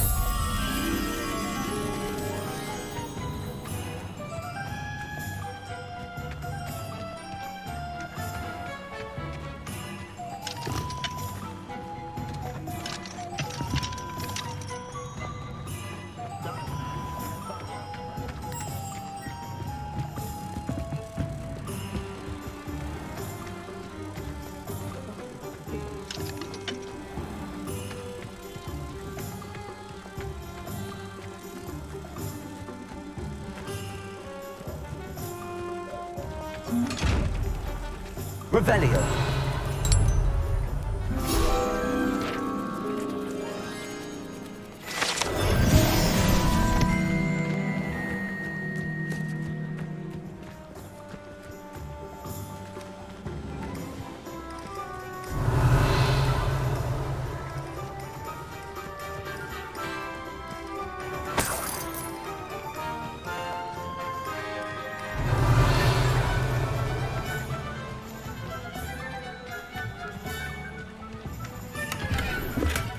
Revelio.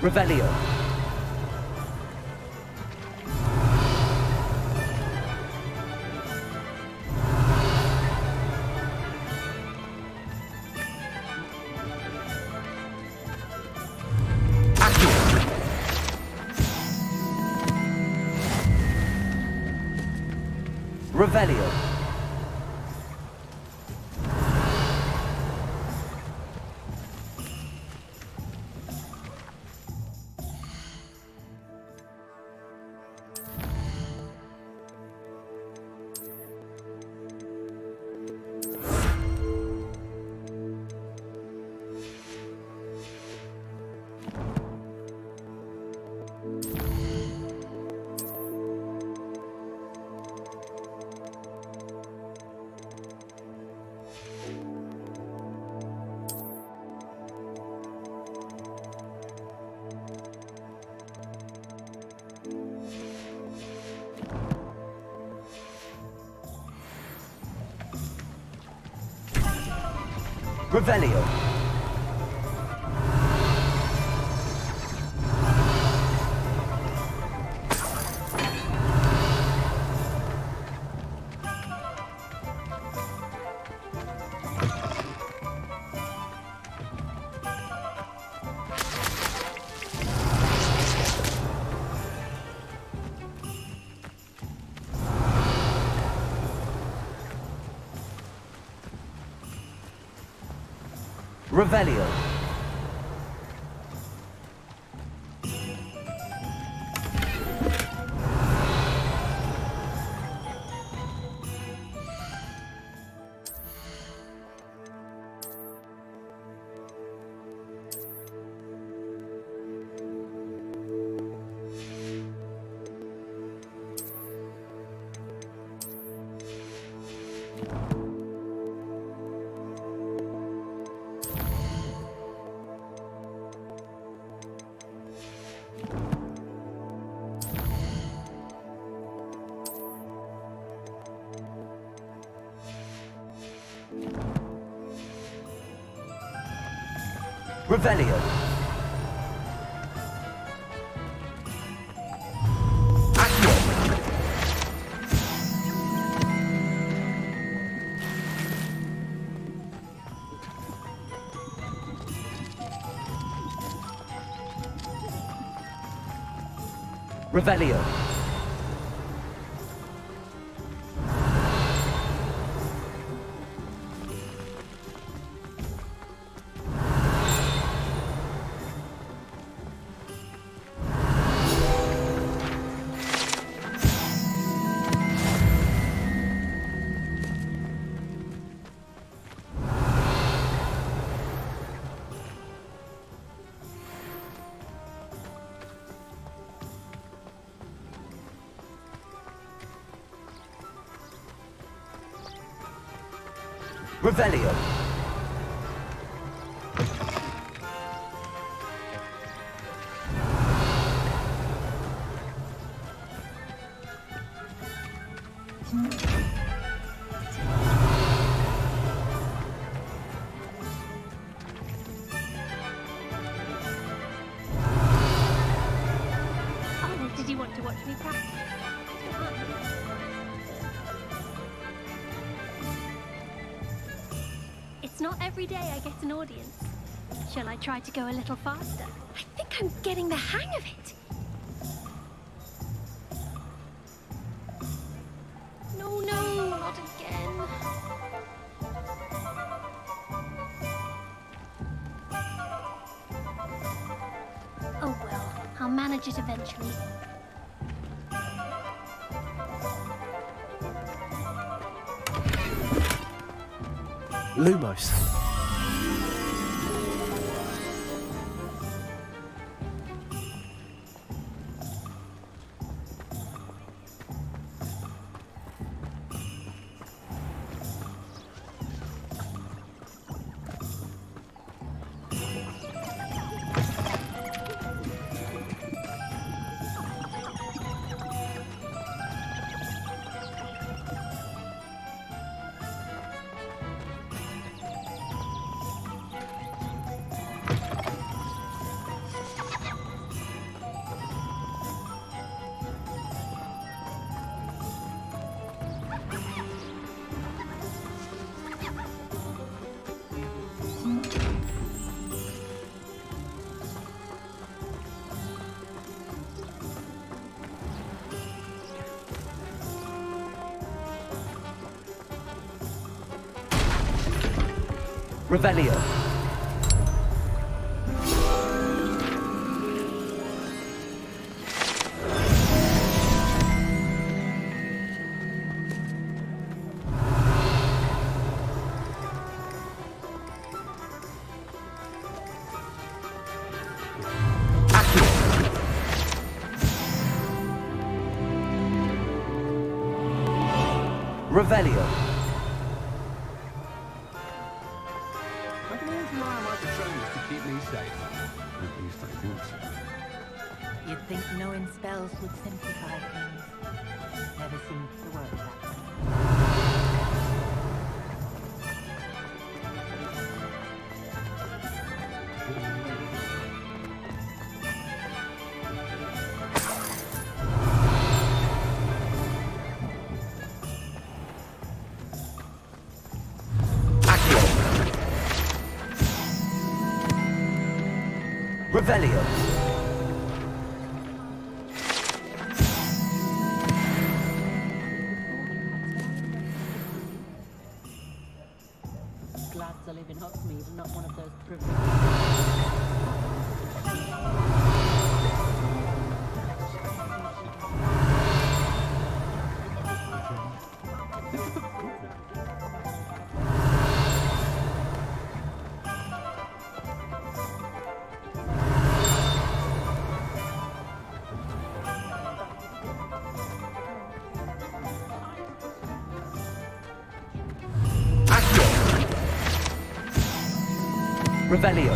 Revelio. Revelio. Revelio. Revelio. Revelio. Revelio. Revelio. Oh, did you want to watch me practice? It's not every day I get an audience. Shall I try to go a little faster? I think I'm getting the hang of it. No, no, not again. Oh well, I'll manage it eventually. Lumos. Revelio. Revelio. I can always rely on my patronus to keep me safe. At least I think so. You'd think knowing spells would simplify things. Never seems to work that way. Revelio. Glad to live in Hogsmeade and not one of those privileged. Revelio.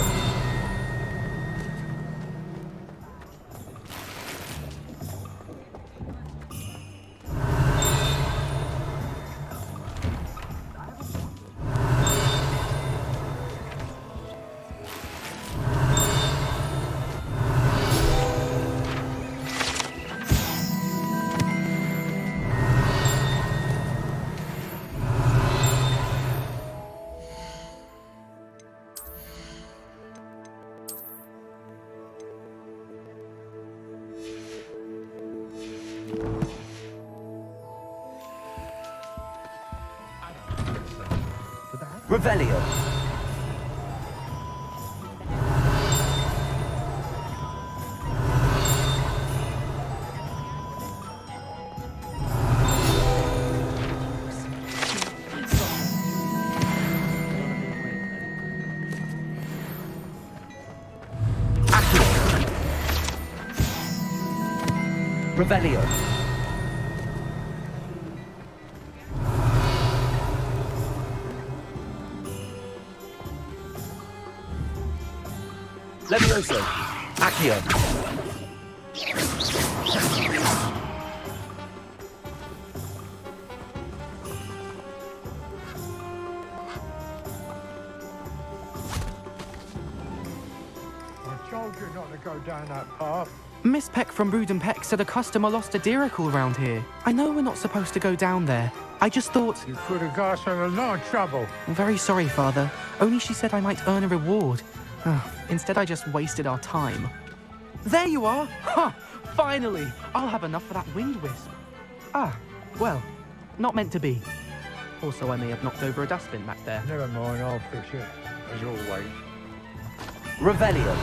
Revelio. Revelio. Levioso. Accio. I told you not to go down that path. Miss Peck from Brood and Peck said a customer lost a deeracle around here. I know we're not supposed to go down there. I just thought... You could have got us in a lot of trouble. I'm very sorry, Father. Only she said I might earn a reward. Instead, I just wasted our time. There you are! Ha! Finally! I'll have enough for that wind wisp. Well, not meant to be. Also, I may have knocked over a dustbin back there. Never mind, I'll fix it, as always. Revelio.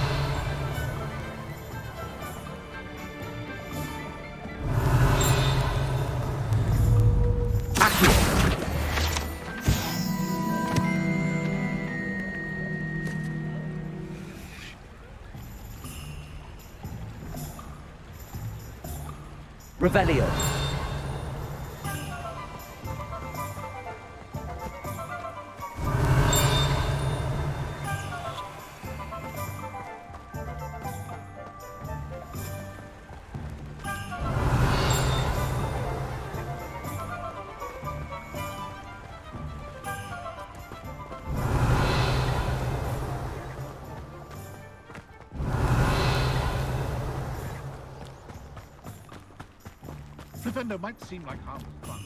Revelio. Defender might seem like half the fun.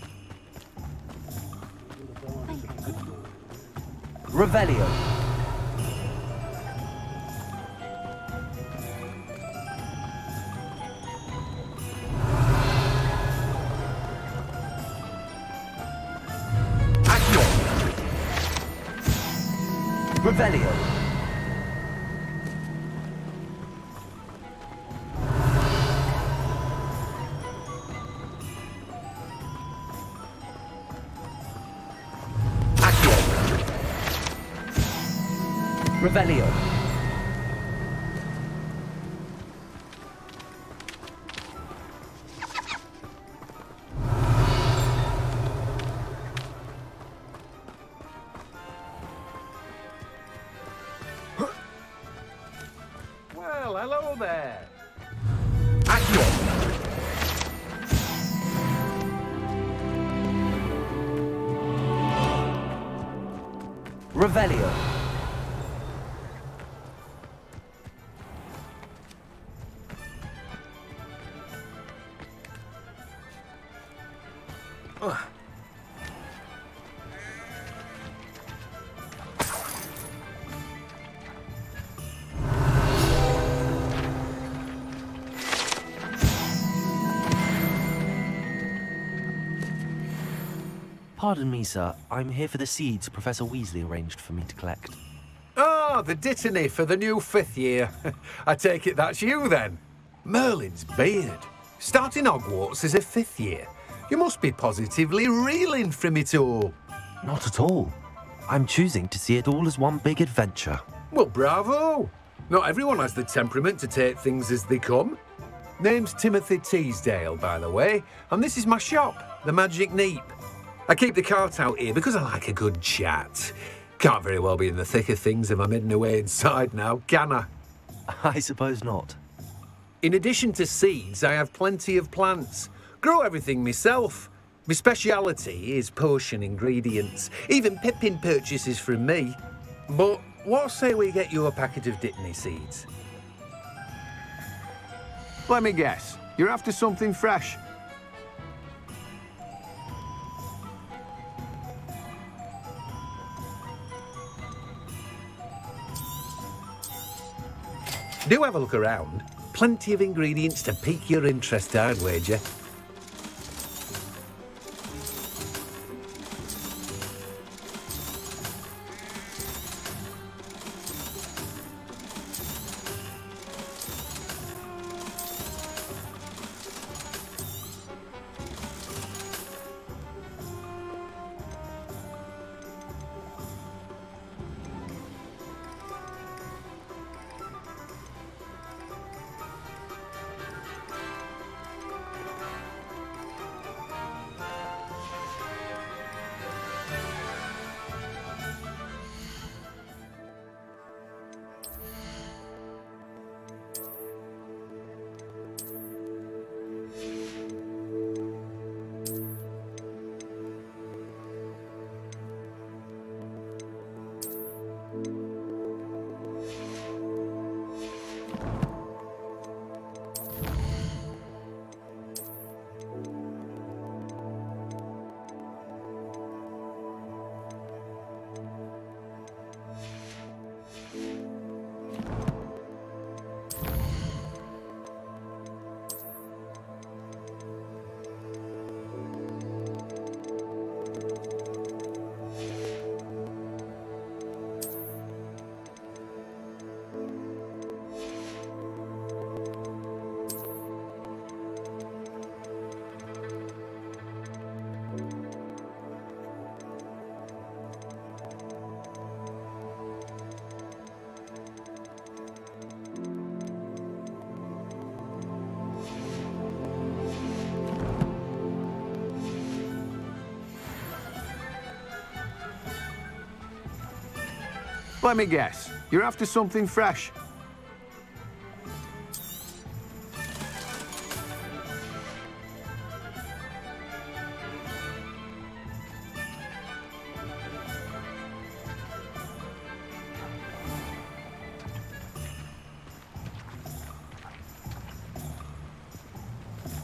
Revelio. Revelio. Accio. Revelio. Well, hello there. Accio. Revelio. Pardon me, sir. I'm here for the seeds Professor Weasley arranged for me to collect. Ah, the dittany for the new 5th year. I take it that's you then. Merlin's beard. Starting Hogwarts as a 5th year. You must be positively reeling from it all. Not at all. I'm choosing to see it all as one big adventure. Well, bravo. Not everyone has the temperament to take things as they come. Name's Timothy Teasdale, by the way, and this is my shop, the Magic Neep. I keep the cart out here because I like a good chat. Can't very well be in the thick of things if I'm hidden away inside now, can I? I suppose not. In addition to seeds, I have plenty of plants. Grow everything myself. My speciality is potion ingredients. Even Pippin purchases from me. But what say we get you a packet of Dittany seeds? Let me guess. You're after something fresh. Do have a look around. Plenty of ingredients to pique your interest, I'd wager. Let me guess. You're after something fresh.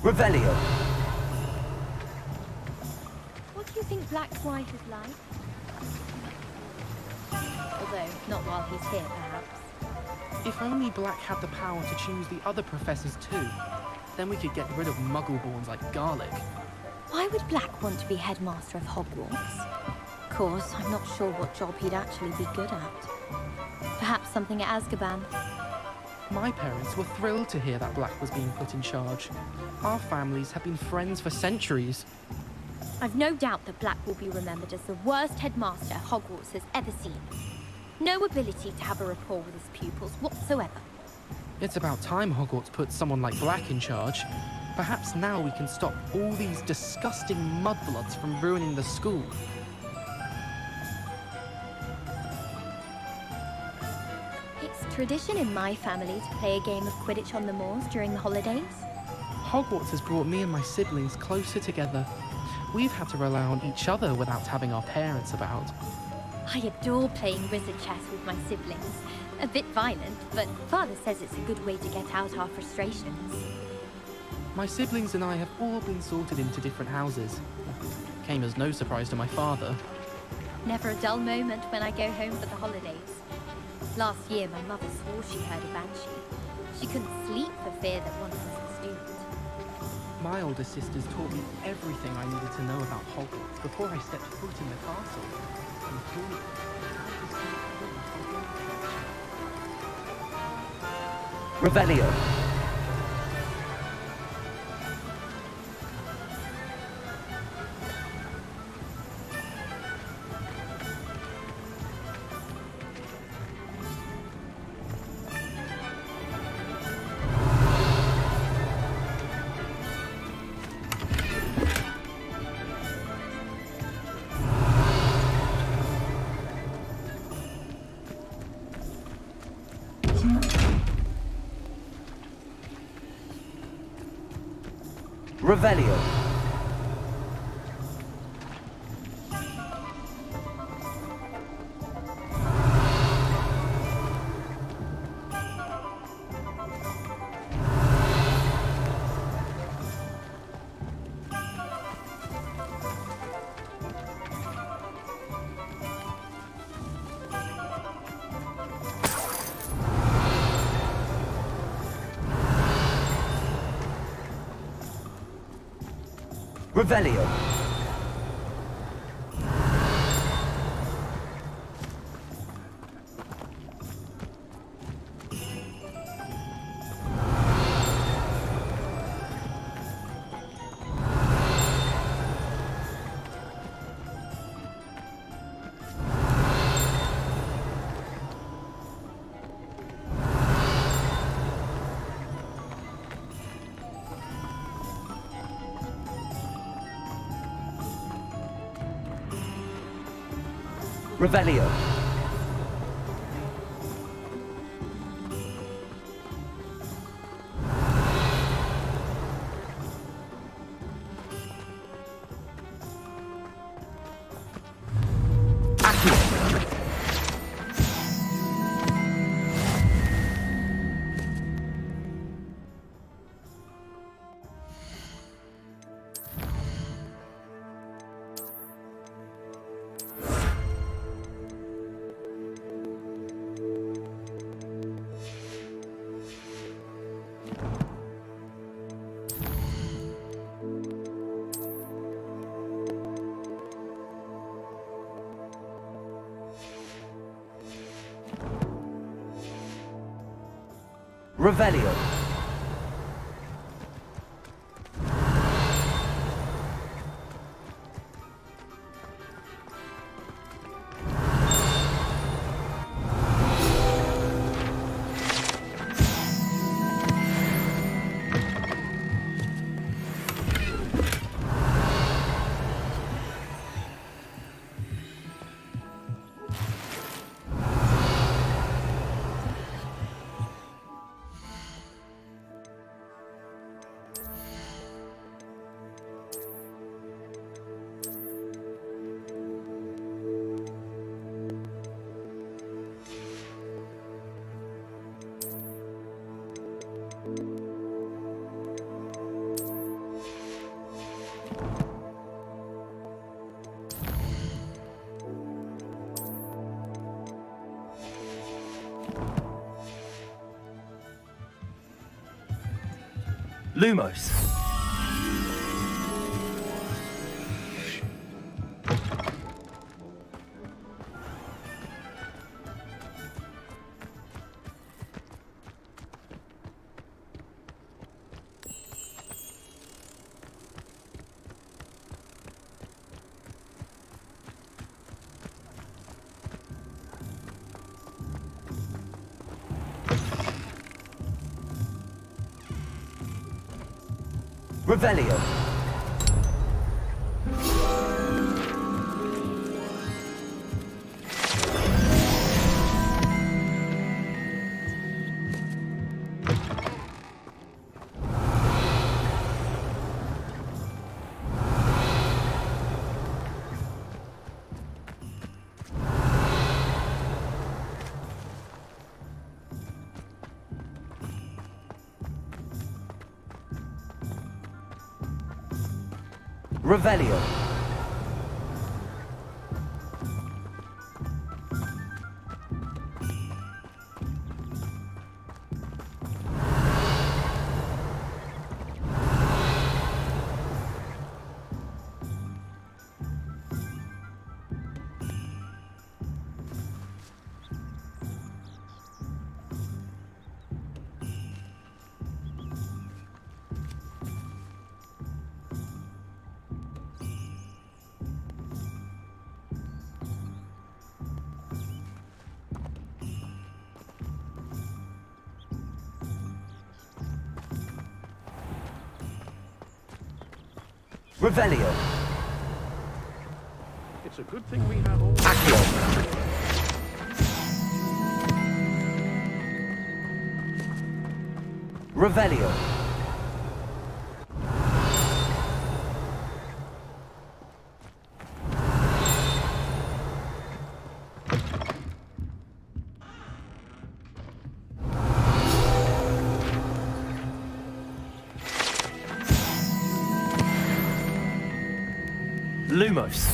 Revelio. What do you think Black White is like? Although, not while he's here, perhaps. If only Black had the power to choose the other professors too, then we could get rid of Muggleborns like Garlic. Why would Black want to be headmaster of Hogwarts? Of course, I'm not sure what job he'd actually be good at. Perhaps something at Azkaban. My parents were thrilled to hear that Black was being put in charge. Our families have been friends for centuries. I've no doubt that Black will be remembered as the worst headmaster Hogwarts has ever seen. No ability to have a rapport with his pupils whatsoever. It's about time Hogwarts put someone like Black in charge. Perhaps now we can stop all these disgusting mudbloods from ruining the school. It's tradition in my family to play a game of Quidditch on the moors during the holidays. Hogwarts has brought me and my siblings closer together. We've had to rely on each other without having our parents about. I adore playing wizard chess with my siblings. A bit violent, but Father says it's a good way to get out our frustrations. My siblings and I have all been sorted into different houses. Came as no surprise to my father. Never a dull moment when I go home for the holidays. Last year, my mother swore she heard a banshee. She couldn't sleep for fear that one was a student. My older sisters taught me everything I needed to know about Hogwarts before I stepped foot in the castle. Revelio. Revelio. Revelio. Revelio. Revelio. Lumos. Revelio. Revelio. Revelio. It's a good thing we have all... Accio. Revelio. Lumos.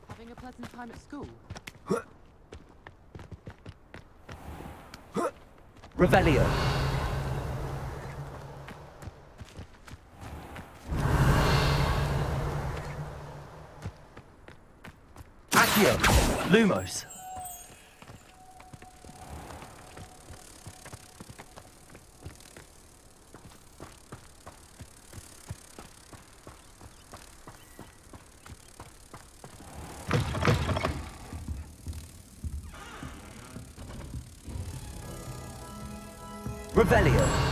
Having a pleasant time at school? Revelio. Accio. Lumos. Revelio.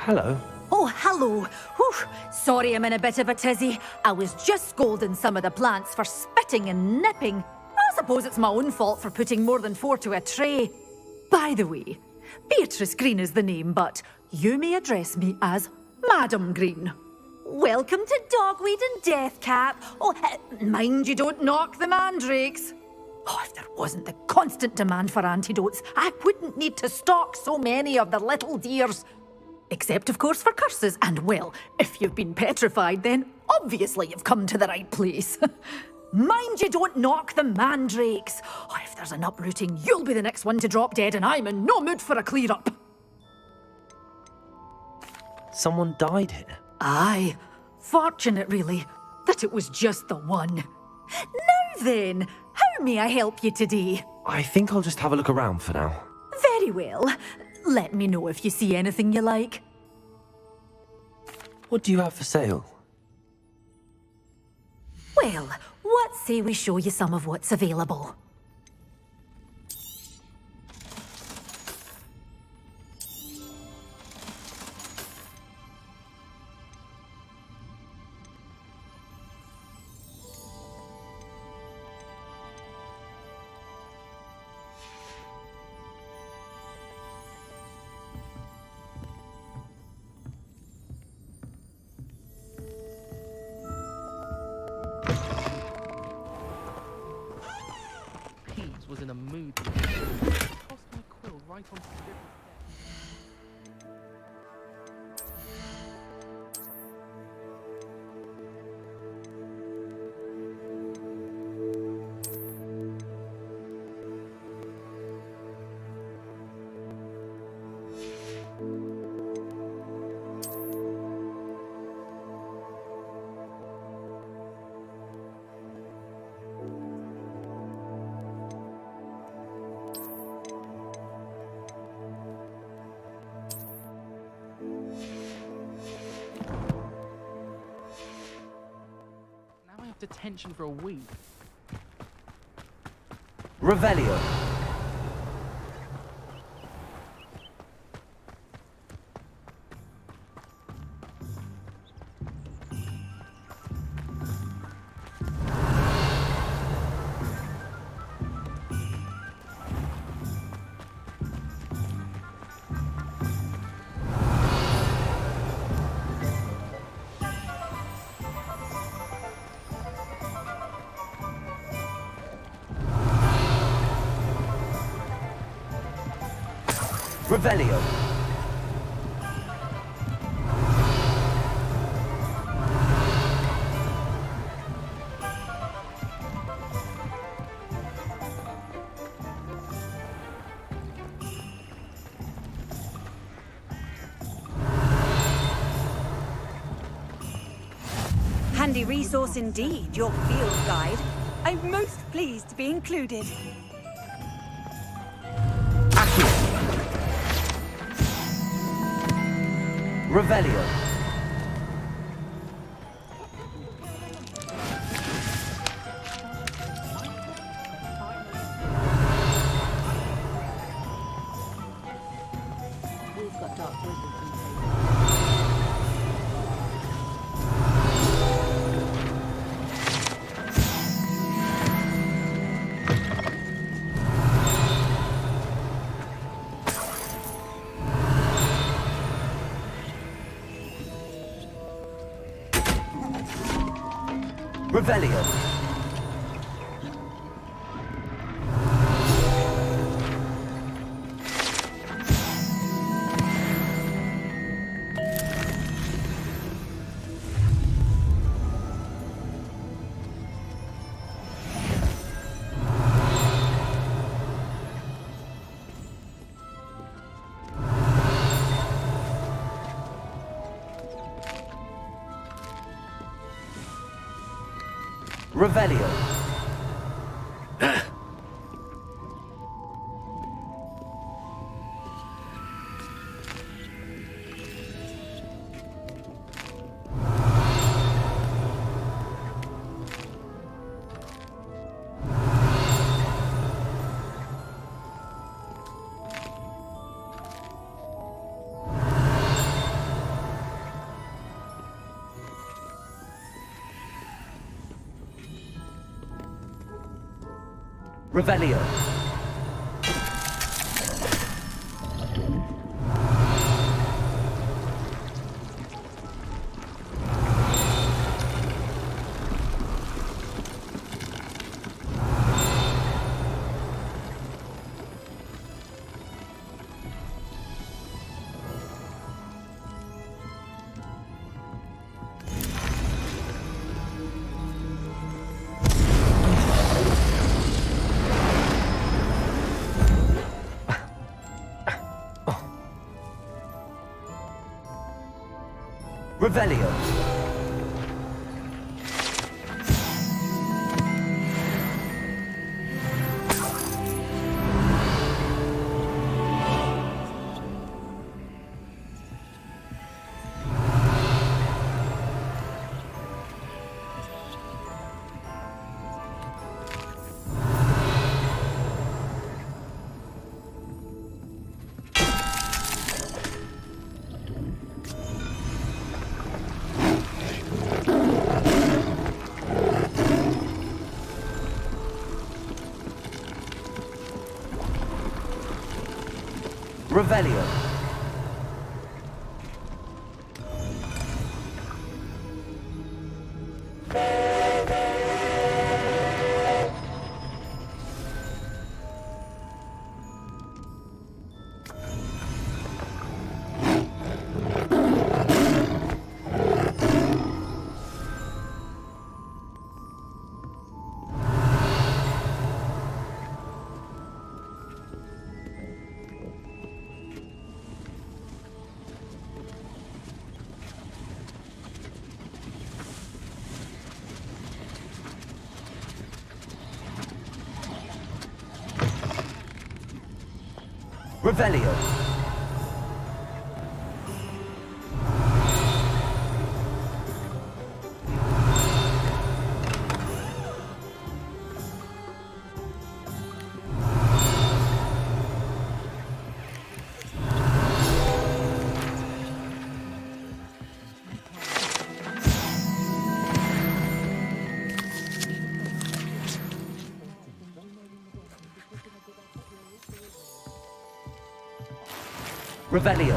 Hello. Oh, hello. Whew. Sorry I'm in a bit of a tizzy. I was just scolding some of the plants for spitting and nipping. I suppose it's my own fault for putting more than 4 to a tray. By the way, Beatrice Green is the name, but you may address me as Madam Green. Welcome to Dogweed and Deathcap. Oh, mind you don't knock the mandrakes. Oh, if there wasn't the constant demand for antidotes, I wouldn't need to stock so many of the little dears. Except, of course, for curses. And, well, if you've been petrified, then obviously you've come to the right place. Mind you don't knock the mandrakes. Oh, if there's an uprooting, you'll be the next one to drop dead, and I'm in no mood for a clear-up. Someone died here. Aye. Fortunate, really, that it was just the one. Now then, how may I help you today? I think I'll just have a look around for now. Very well. Let me know if you see anything you like. What do you have for sale? Well, What say we show you some of what's available? Was in a mood. Tossed my quill right onto the river. Detention for a week. Revelio. Revelio. Handy resource indeed, your field guide. I'm most pleased to be included. Revelio. We've got dark wizards in place. Revelio. Revelio. Revelio. Revelio. Revelio. Revelio. Revelio.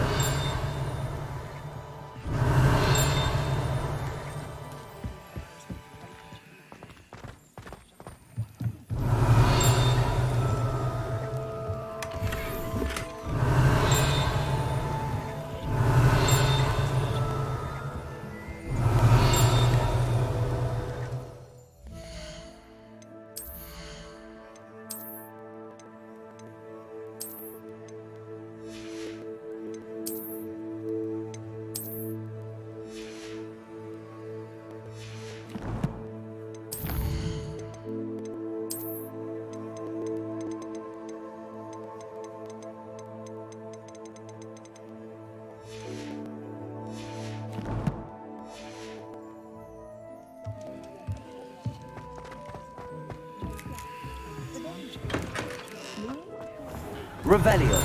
Revelio.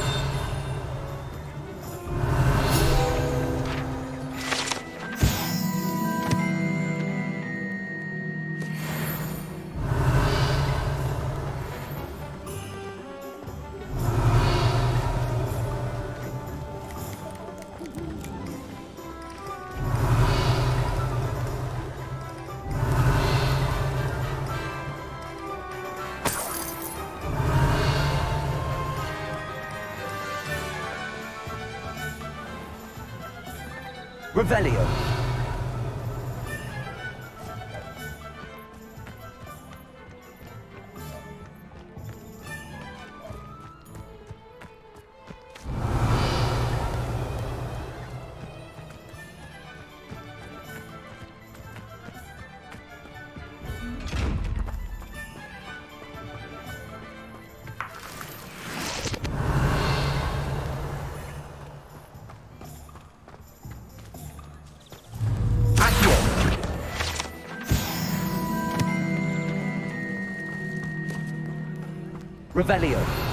Revelio. Revelio.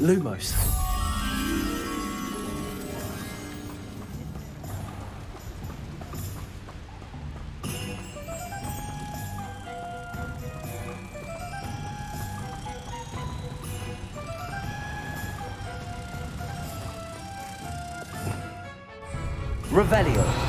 Lumos. Revelio.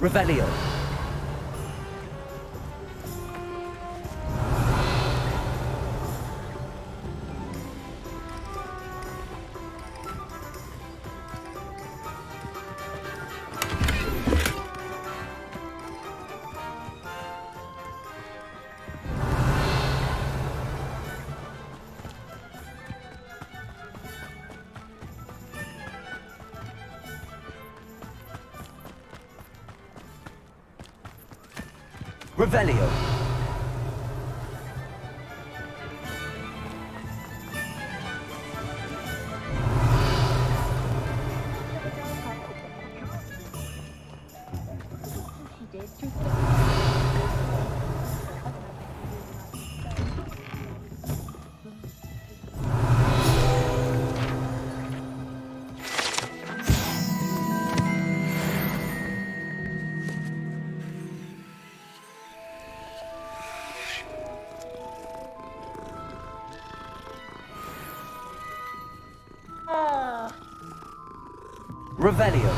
Revelio. Revelio. Revelio.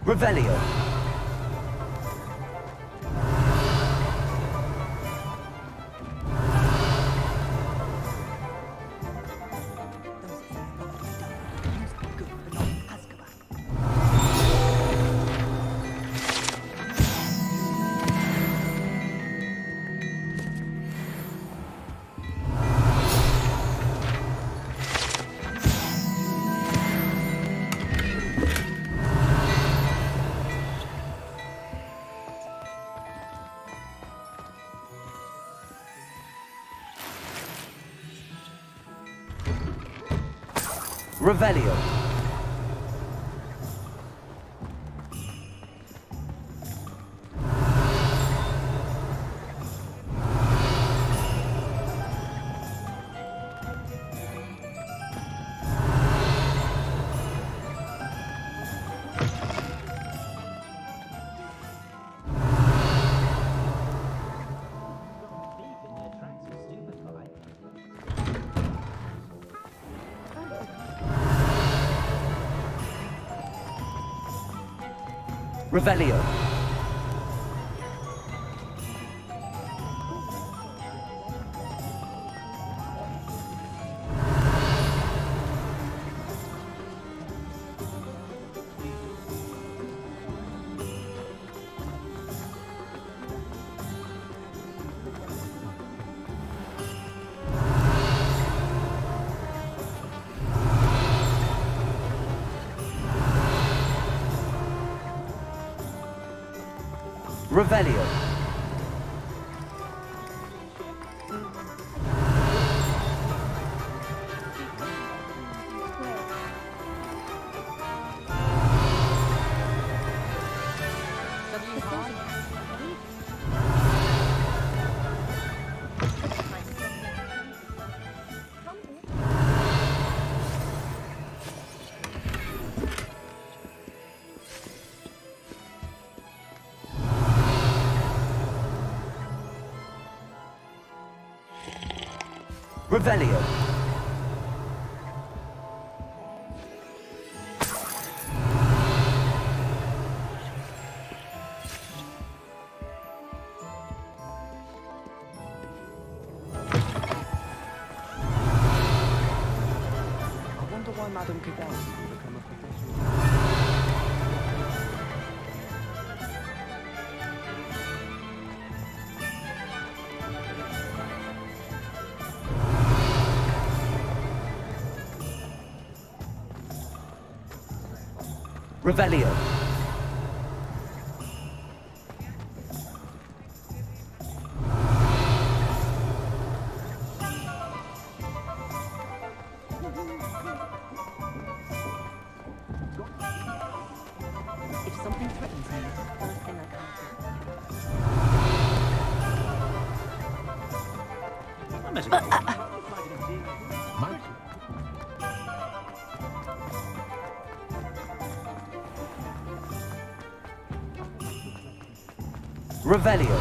Revelio. Revelio. Revelio. Revelio. Revelio. I wonder Madame Cadell become a professional? Revelio. If something threatens me, first thing I can't Revelio.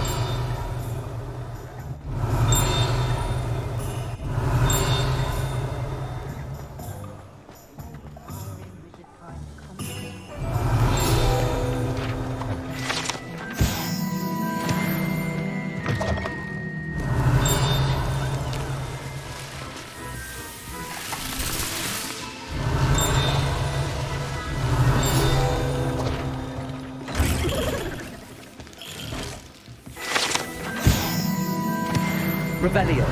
Revelio.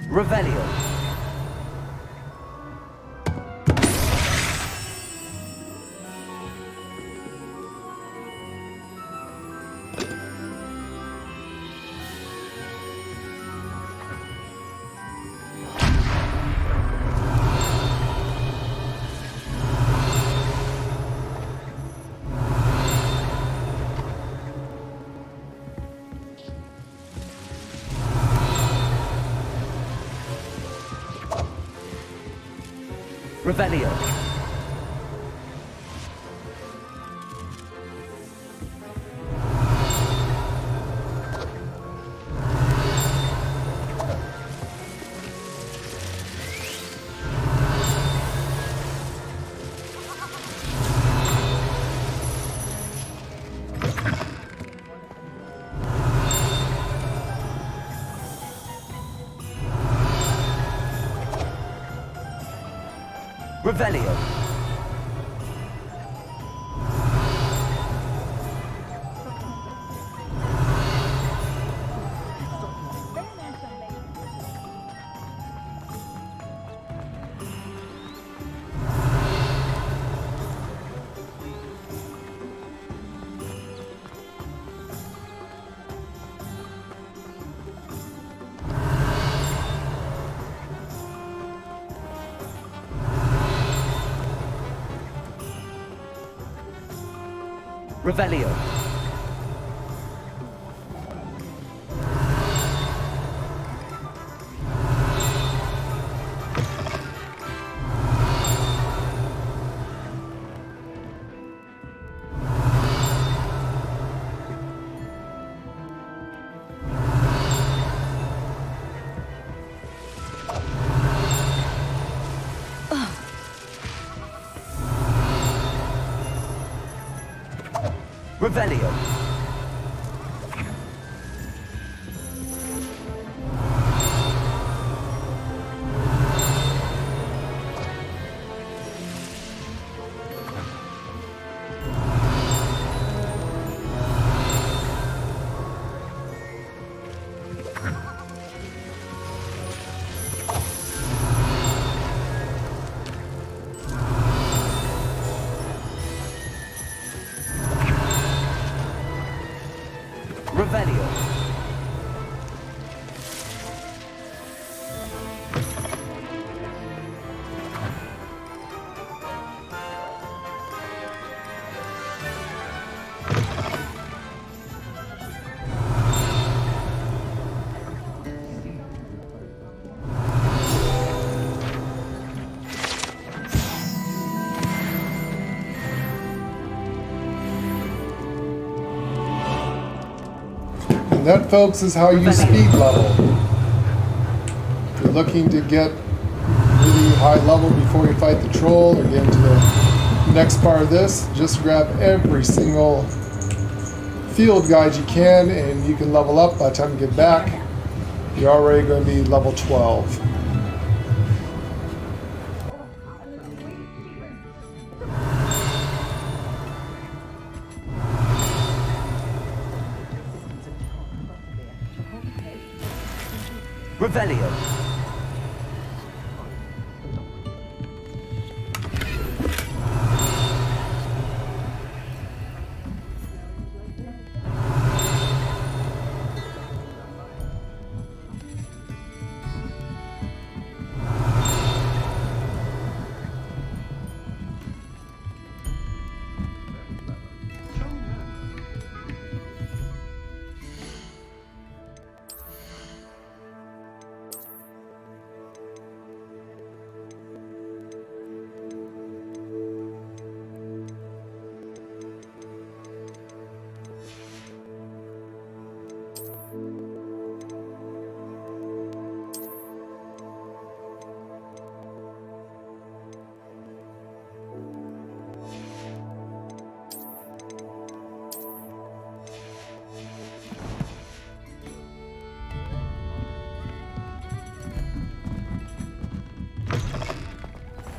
Revelio. Revelio. Revelio. Revelio. Revelio. Revelio. And that, folks, is how you speed level. If you're looking to get really high level before you fight the troll or get into the next part of this, just grab every single field guide you can and you can level up. By the time you get back, you're already going to be level 12. Revelio.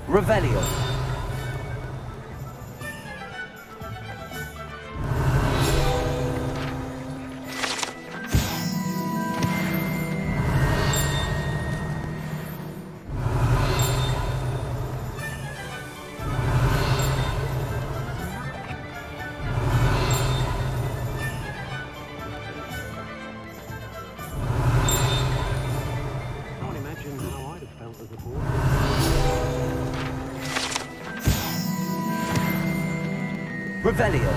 Revelio. Revelio.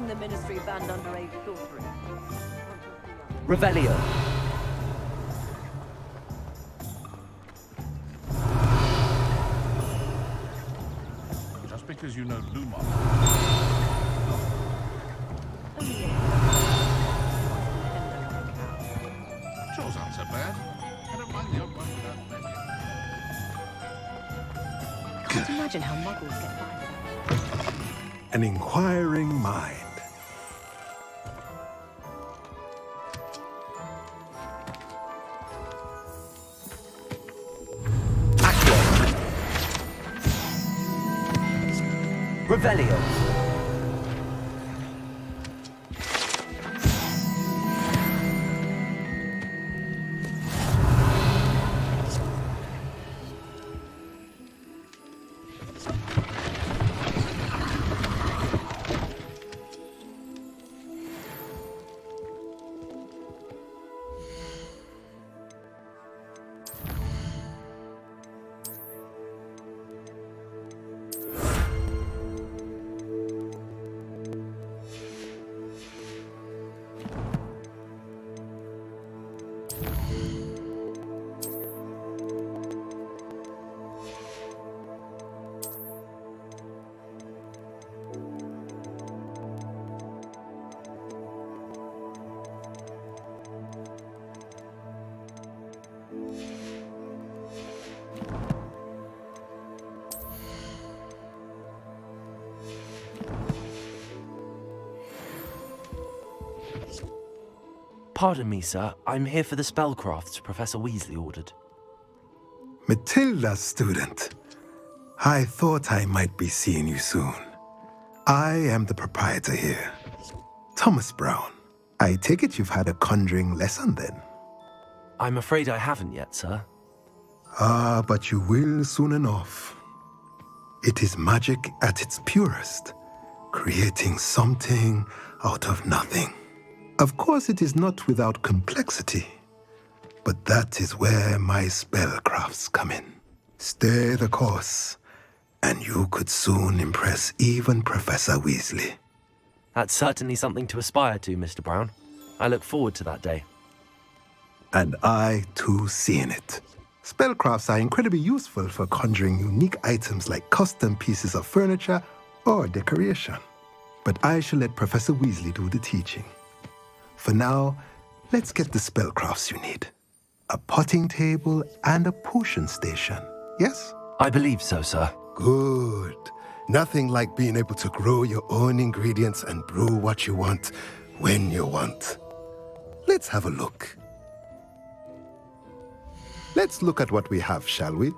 The ministry banned underage filtering. Revelio. Just because you know Lumos. Chores aren't so bad. I don't mind the odd one without menu. I can't imagine how muggles get by without. An inquiring mind. Revelio. Pardon me, sir. I'm here for the spellcrafts Professor Weasley ordered. Matilda, student. I thought I might be seeing you soon. I am the proprietor here, Thomas Brown. I take it you've had a conjuring lesson then? I'm afraid I haven't yet, sir. Ah, but you will soon enough. It is magic at its purest, creating something out of nothing. Of course, it is not without complexity, but that is where my spellcrafts come in. Stay the course, and you could soon impress even Professor Weasley. That's certainly something to aspire to, Mr. Brown. I look forward to that day. And I, too, see in it. Spellcrafts are incredibly useful for conjuring unique items like custom pieces of furniture or decoration. But I shall let Professor Weasley do the teaching. For now, let's get the spellcrafts you need. A potting table and a potion station, yes? I believe so, sir. Good. Nothing like being able to grow your own ingredients and brew what you want, when you want. Let's have a look. Let's look at what we have, shall we?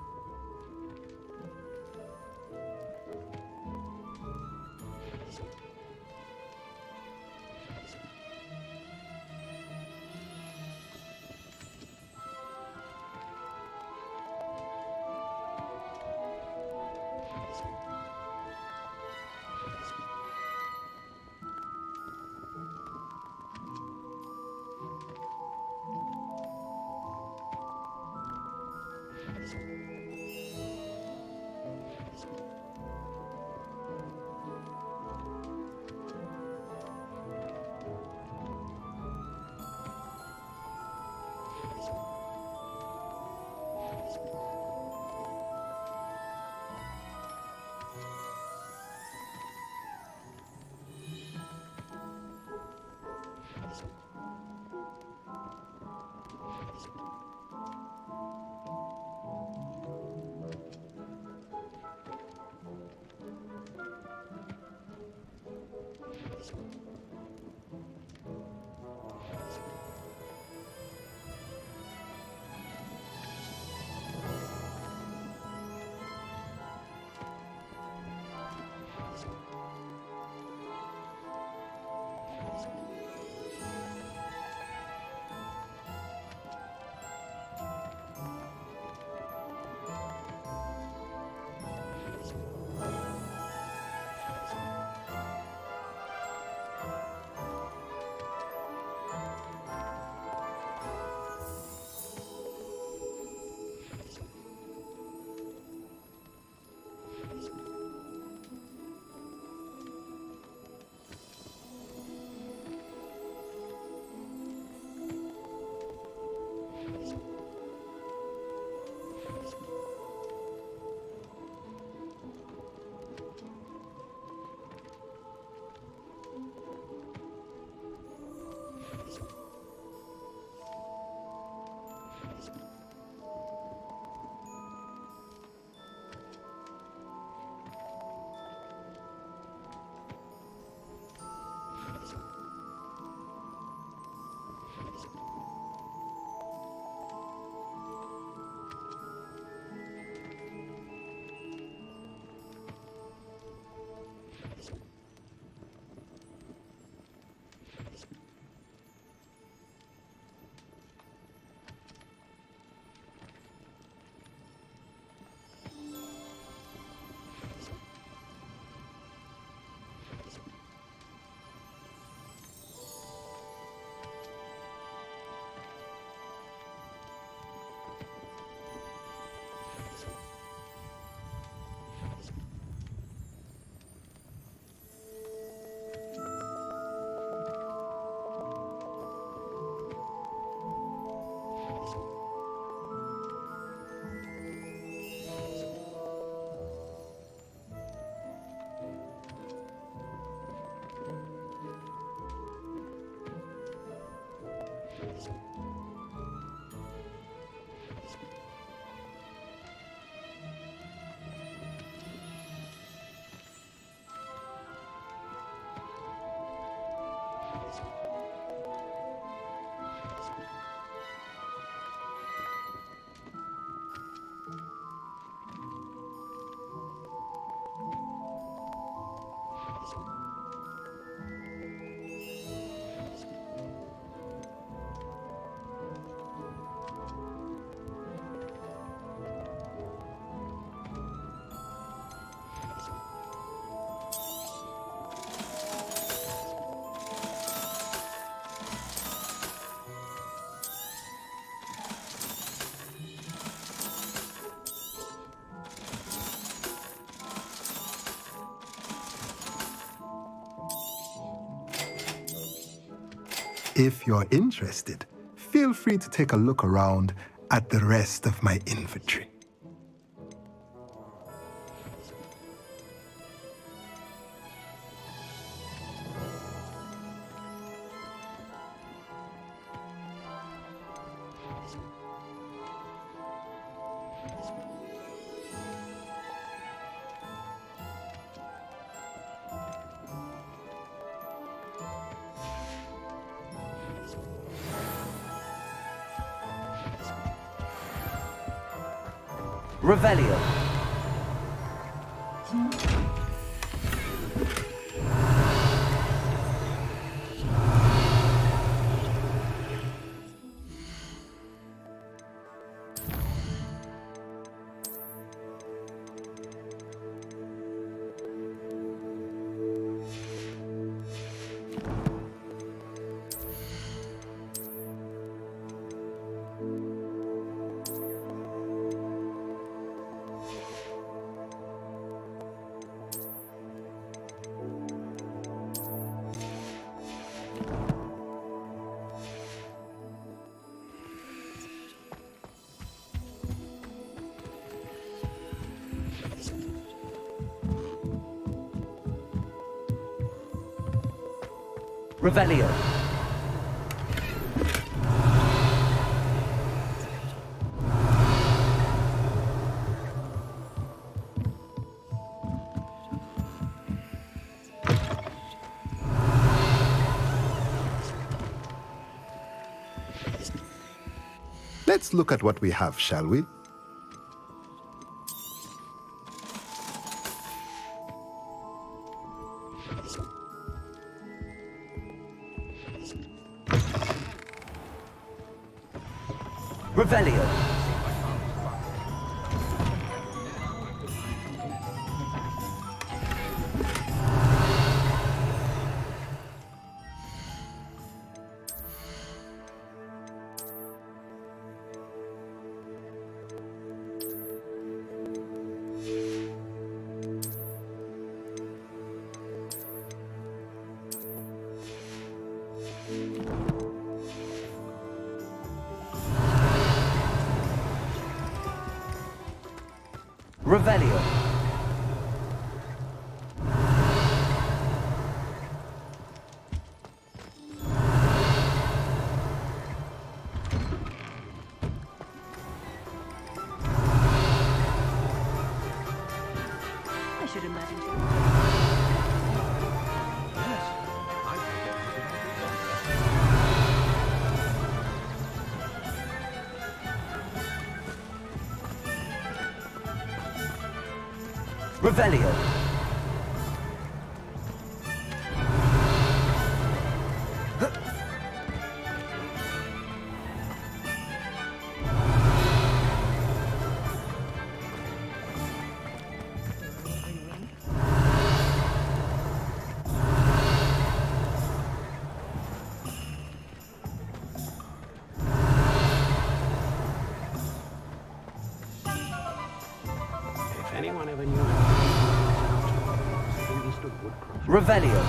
If you're interested, feel free to take a look around at the rest of my inventory. Revelio. Revelio. Let's look at what we have, shall we? Revelio. Revelio. I should imagine. Revelio. If anyone ever knew Revelio.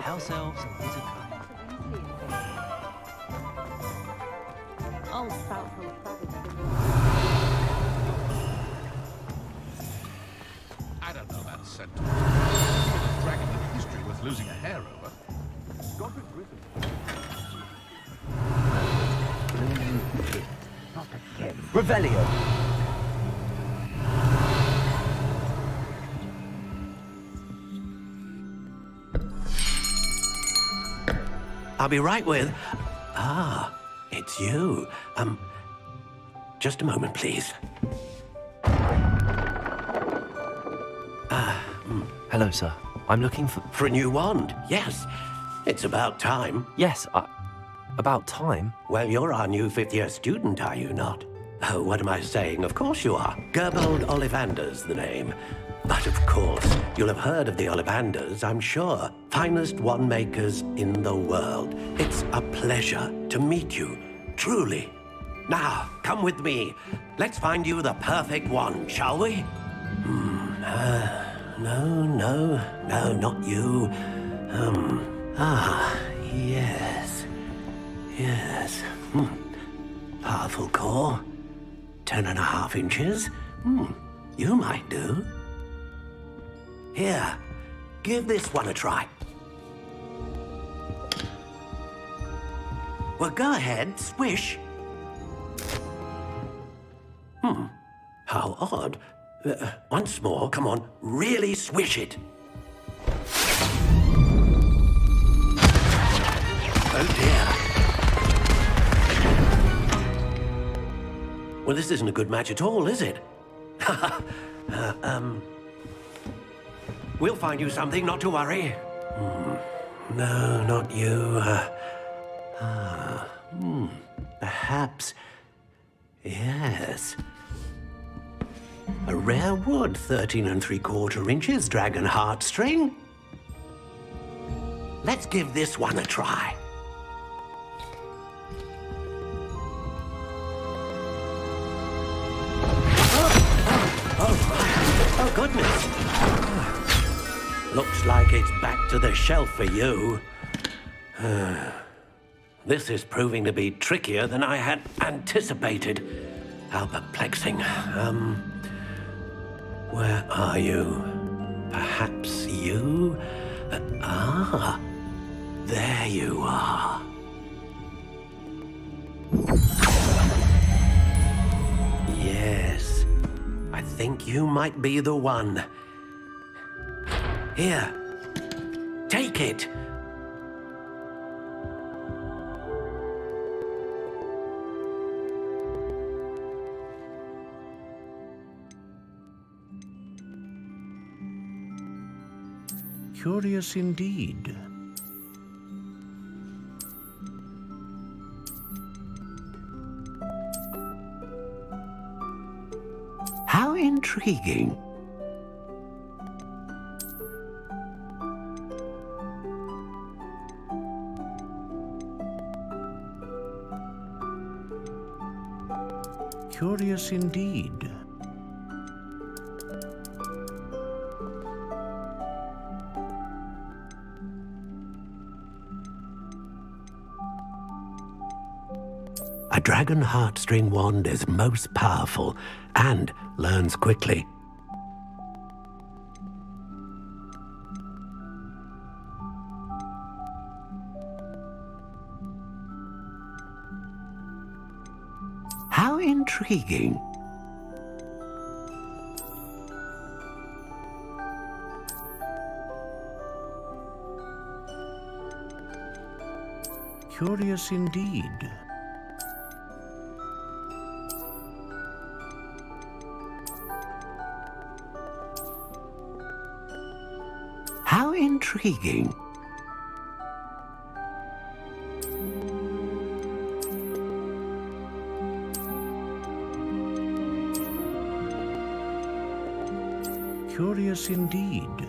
house elves and wizard I'll spout her I don't know that sentiment. A dragon in history worth losing a hair over. Godric Griffin. Not again. Revelio. I'll be right with... Ah, it's you. Just a moment, please. Hello, sir. I'm looking for... For a new wand, yes. It's about time. Yes, about time? Well, you're our new fifth-year student, are you not? Oh, what am I saying? Of course you are. Gerbold Ollivander's the name. But of course, you'll have heard of the Ollivanders, I'm sure. Finest wand makers in the world. It's a pleasure to meet you, truly. Now, come with me. Let's find you the perfect one, shall we? No, not you. Yes. Yes. Powerful core. 10.5 inches. You might do. Here, give this one a try. Well, go ahead, swish. How odd. Once more, come on, really swish it. Oh dear. Well, this isn't a good match at all, is it? We'll find you something, not to worry. No, not you. Perhaps. Yes. A rare wood, 13 3/4 inches, dragon heartstring. Let's give this one a try. Oh, goodness. Looks like it's back to the shelf for you. This is proving to be trickier than I had anticipated. How perplexing. Where are you? Perhaps you? There you are. Yes, I think you might be the one. Here, take it. Curious indeed. How intriguing. Curious indeed. A dragon heartstring wand is most powerful and learns quickly. How intriguing. Curious indeed. How intriguing. Curious indeed.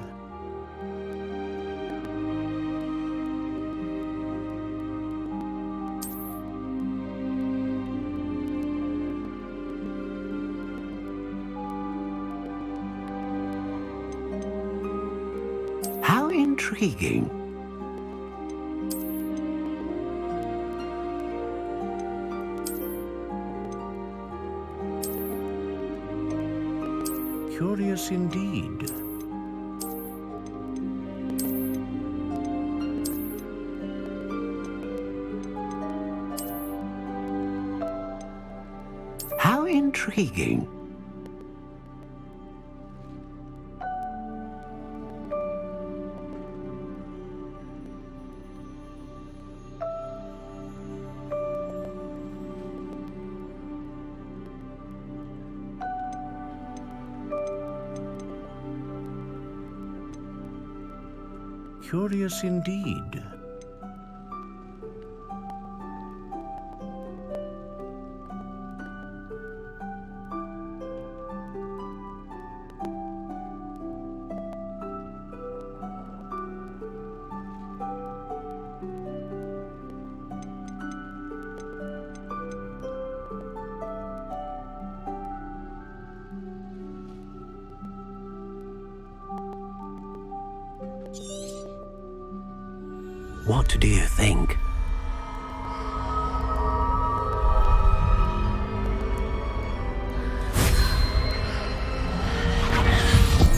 How intriguing. Curious indeed. How intriguing. Curious indeed. What do you think?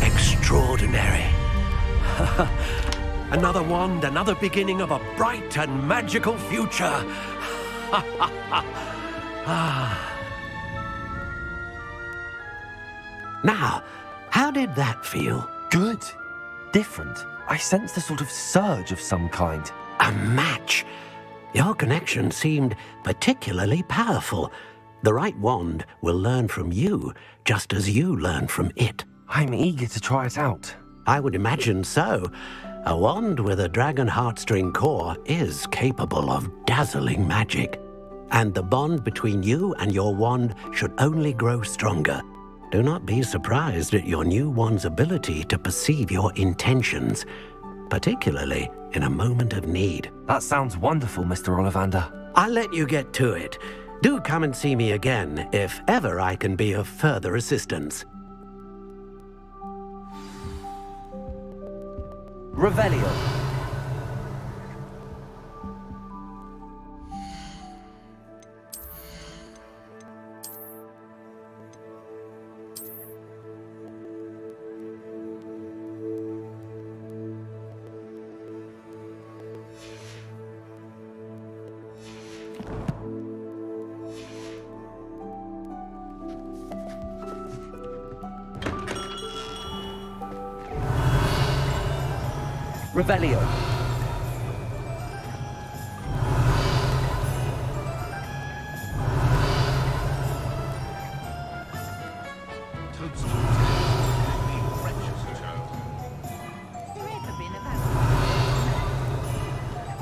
Extraordinary. Another wand, another beginning of a bright and magical future. Now, how did that feel? Good. Different. I sensed a sort of surge of some kind. A match. Your connection seemed particularly powerful. The right wand will learn from you, just as you learn from it. I'm eager to try it out. I would imagine so. A wand with a dragon heartstring core is capable of dazzling magic. And the bond between you and your wand should only grow stronger. Do not be surprised at your new wand's ability to perceive your intentions, particularly in a moment of need. That sounds wonderful, Mr. Ollivander. I'll let you get to it. Do come and see me again if ever I can be of further assistance. Revelio. Revelio.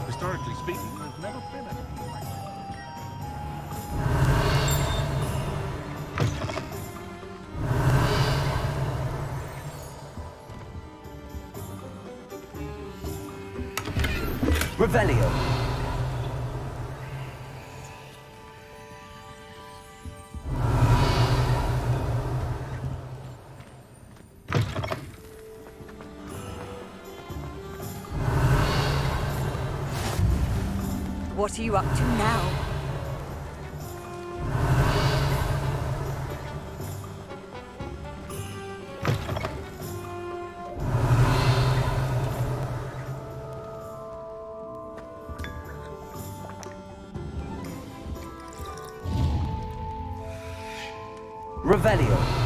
Historically speaking, there's never been anything like that. Revelio. What are you up to now? Revelio.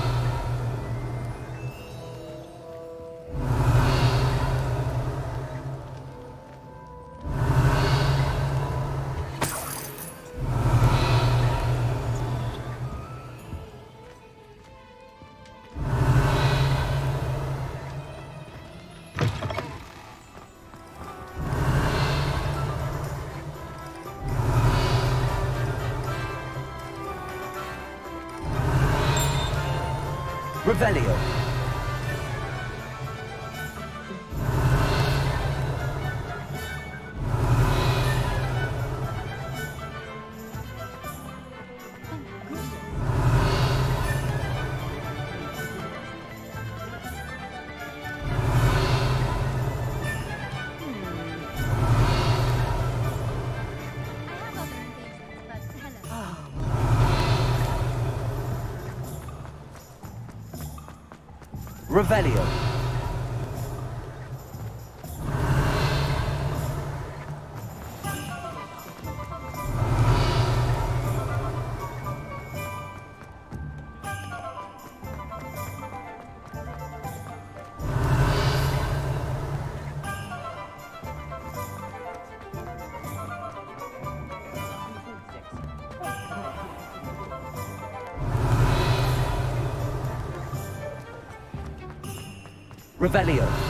Revelio. Revelio. Revelio.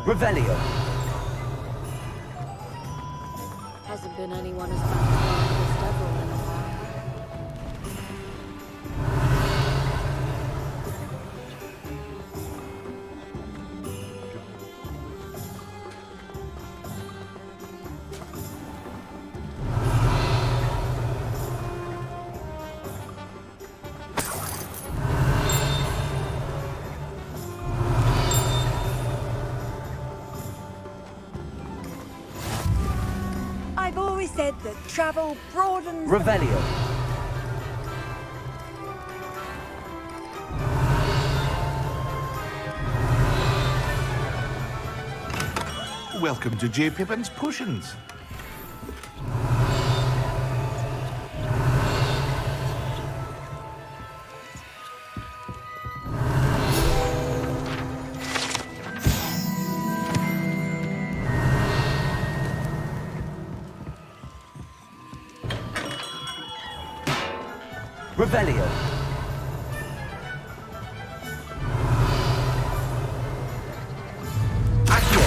Revelio. Hasn't been anyone as bad as devil in a while. I've always said that travel broadens... Revelio. Welcome to J. Pippin's Potions. Revelio. Accio.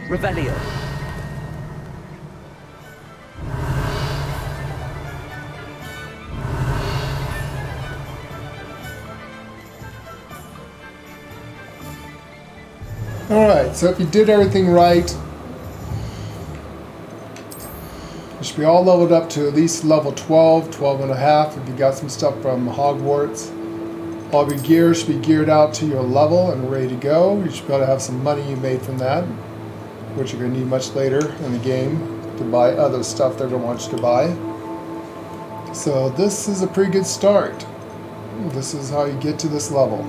Revelio. Alright, so if you did everything right, you should be all leveled up to at least level 12, 12 and a half if you got some stuff from Hogwarts. All of your gear should be geared out to your level and ready to go. You should be able to have some money you made from that, which you're going to need much later in the game to buy other stuff they're going to want you to buy. So this is a pretty good start. This is how you get to this level.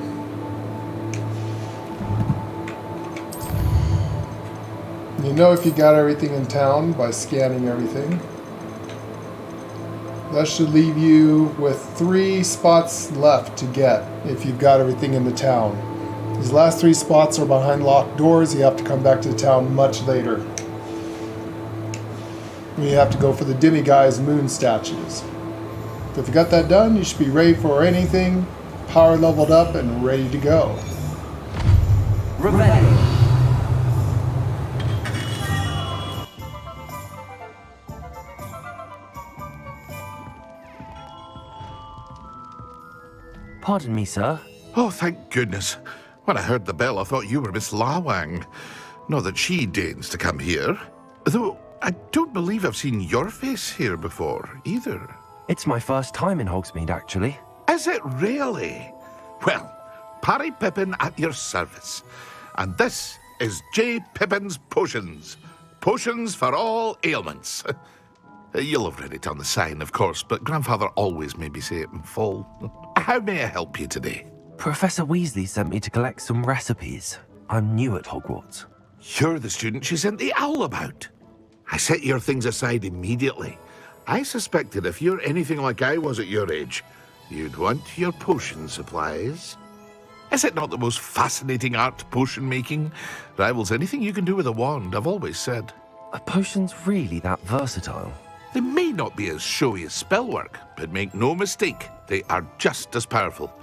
You know if you got everything in town by scanning everything. That should leave you with 3 spots left to get if you've got everything in the town. These last 3 spots are behind locked doors. You have to come back to the town much later. You have to go for the demiguise moon statues. If you got that done, you should be ready for anything, power leveled up and ready to go. Revelio. Pardon me, sir. Oh, thank goodness. When I heard the bell, I thought you were Miss Lawang. Not that she deigns to come here. Though I don't believe I've seen your face here before, either. It's my first time in Hogsmeade, actually. Is it really? Well, Parry Pippin at your service. And this is J. Pippin's Potions. Potions for all ailments. You'll have read it on the sign, of course, but Grandfather always made me say it in full. How may I help you today? Professor Weasley sent me to collect some recipes. I'm new at Hogwarts. You're the student she sent the owl about. I set your things aside immediately. I suspected if you're anything like I was at your age, you'd want your potion supplies. Is it not the most fascinating art, potion making? Rivals anything you can do with a wand, I've always said. Are potions really that versatile? They may not be as showy as spellwork, but make no mistake, they are just as powerful.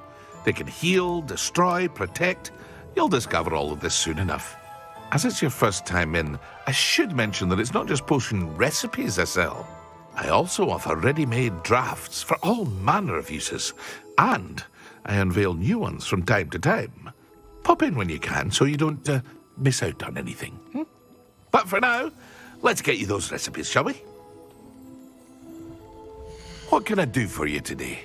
They can heal, destroy, protect. You'll discover all of this soon enough. As it's your first time in, I should mention that it's not just potion recipes I sell. I also offer ready-made drafts for all manner of uses, and I unveil new ones from time to time. Pop in when you can so you don't miss out on anything. But for now, let's get you those recipes, shall we? What can I do for you today?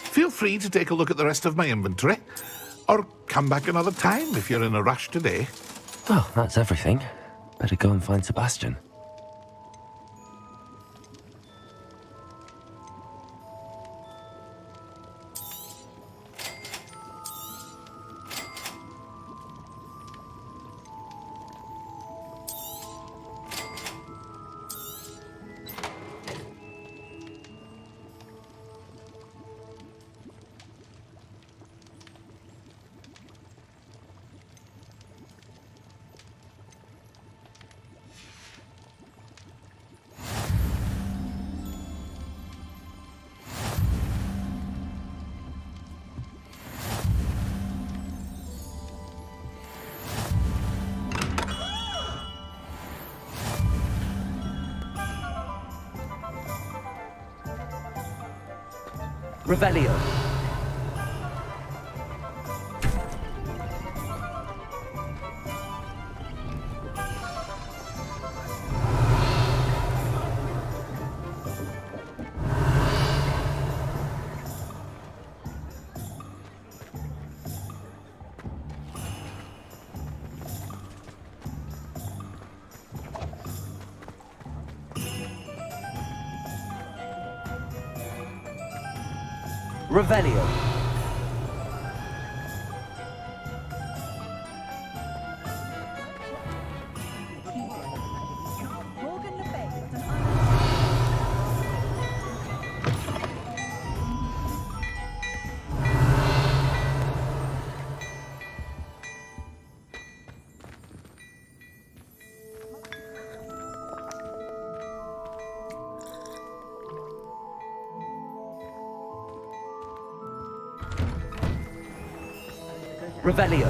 Feel free to take a look at the rest of my inventory, or come back another time if you're in a rush today. Oh, that's everything. Better go and find Sebastian. Revelio. Revelio. Revelio.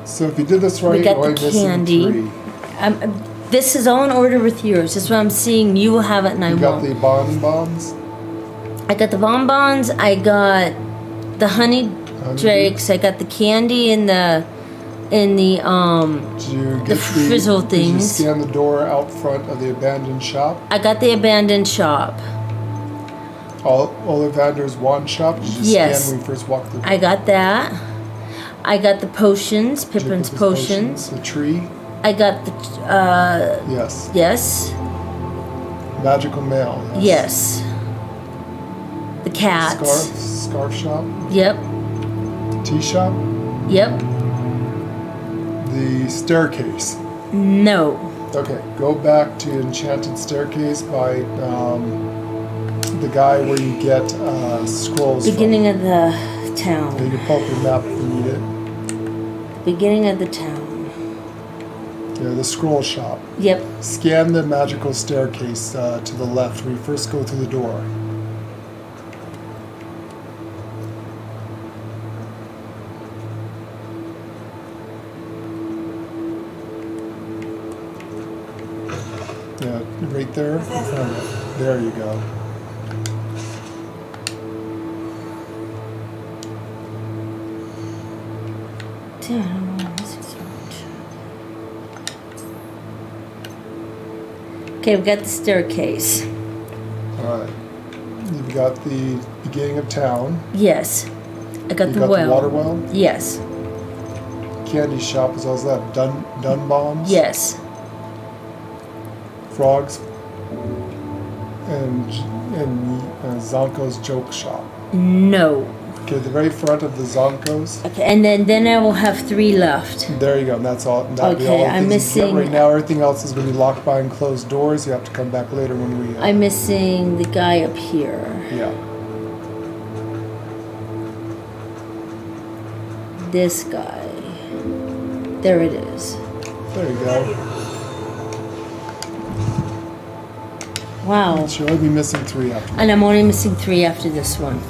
So if you did this right, We got you're the only missing candy. 3. This is all in order with yours. That's what I'm seeing. You will have it and I You got won't. the bonbons? I got the bonbons. I got the honey drakes. I got the candy and the Did you get frizzle Did you things. scan the door out front of the abandoned shop? I got the abandoned shop. Ollivander's wand shop? Did you Yes. scan when we first walked through? I got that. I got the potions, Pippin's potions. The tree? I got the, Yes. yes, Magical mail? yes. The cat. Scarf shop? Yep, Tea shop? yep. The staircase? No. Okay, go back to Enchanted Staircase by the guy where you get scrolls Beginning of the from. town. You can pull up your map if you need it. Beginning of the town. Yeah, the scroll shop. Yep. Scan the magical staircase to the left when you first go through the door. Yeah, right there in front of it. There you go. Okay, we got the staircase. Alright. You've got the beginning of town. Yes. I got You the got well. the water well. Yes. Candy shop is also that. Dun bombs. Yes. Frogs. And Zonko's joke shop. No. Okay, the very front of the Zonko's. Okay, and then I will have 3 left. There you go. And that's all. That'll be all Okay, the I'm things you get missing. right now. Everything else is going to be locked behind closed doors. You have to come back later when we. I'm missing the guy up here. Yeah. This guy. There it is. There you go. Wow. She'll only be missing 3 after. And I'm only missing 3 after this one.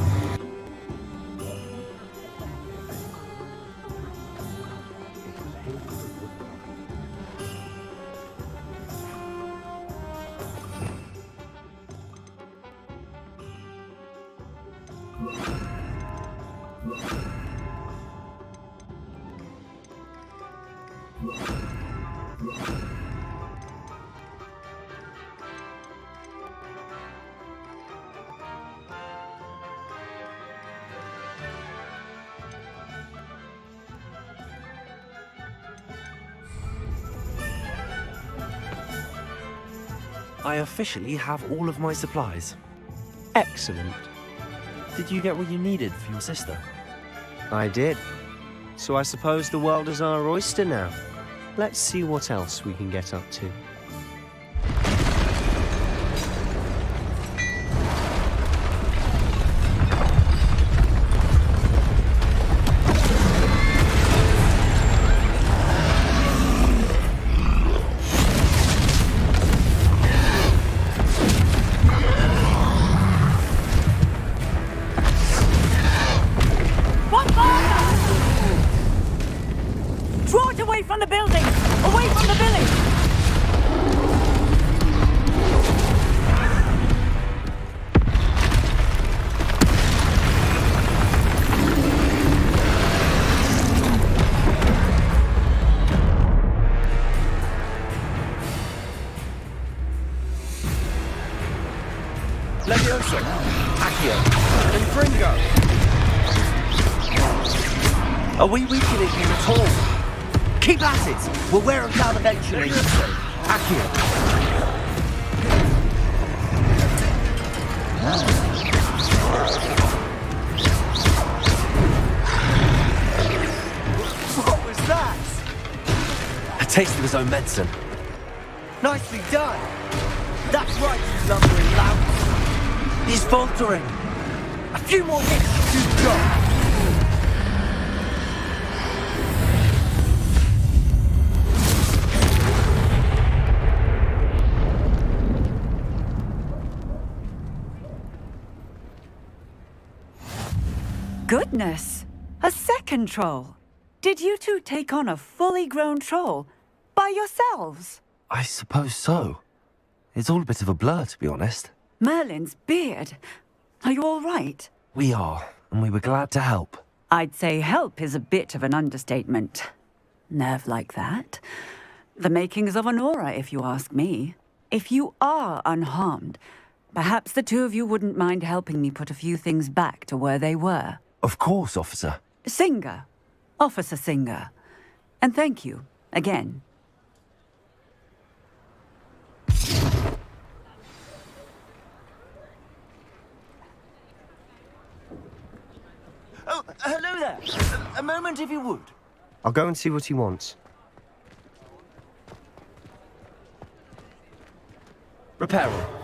I officially have all of my supplies. Excellent. Did you get what you needed for your sister? I did. So I suppose the world is our oyster now. Let's see what else we can get up to. Draw it away from the building! Away from the village! Levioso, Accio, and Gringo. Are we weakening him at all? Keep at it! We'll wear him down eventually. Accio. What was that? A taste of his own medicine. Nicely done. That's right, you lumbering lout. He's faltering. A few more hits, you've got. Goodness! A second troll. Did you two take on a fully grown troll by yourselves? I suppose so. It's all a bit of a blur, to be honest. Merlin's beard. Are you all right? We are, and we were glad to help. I'd say help is a bit of an understatement. Nerve like that. The makings of an aura, if you ask me. If you are unharmed, perhaps the two of you wouldn't mind helping me put a few things back to where they were. Of course, officer. Singer. Officer Singer. And thank you, again. Oh, hello there. A moment, if you would. I'll go and see what he wants. Reparo.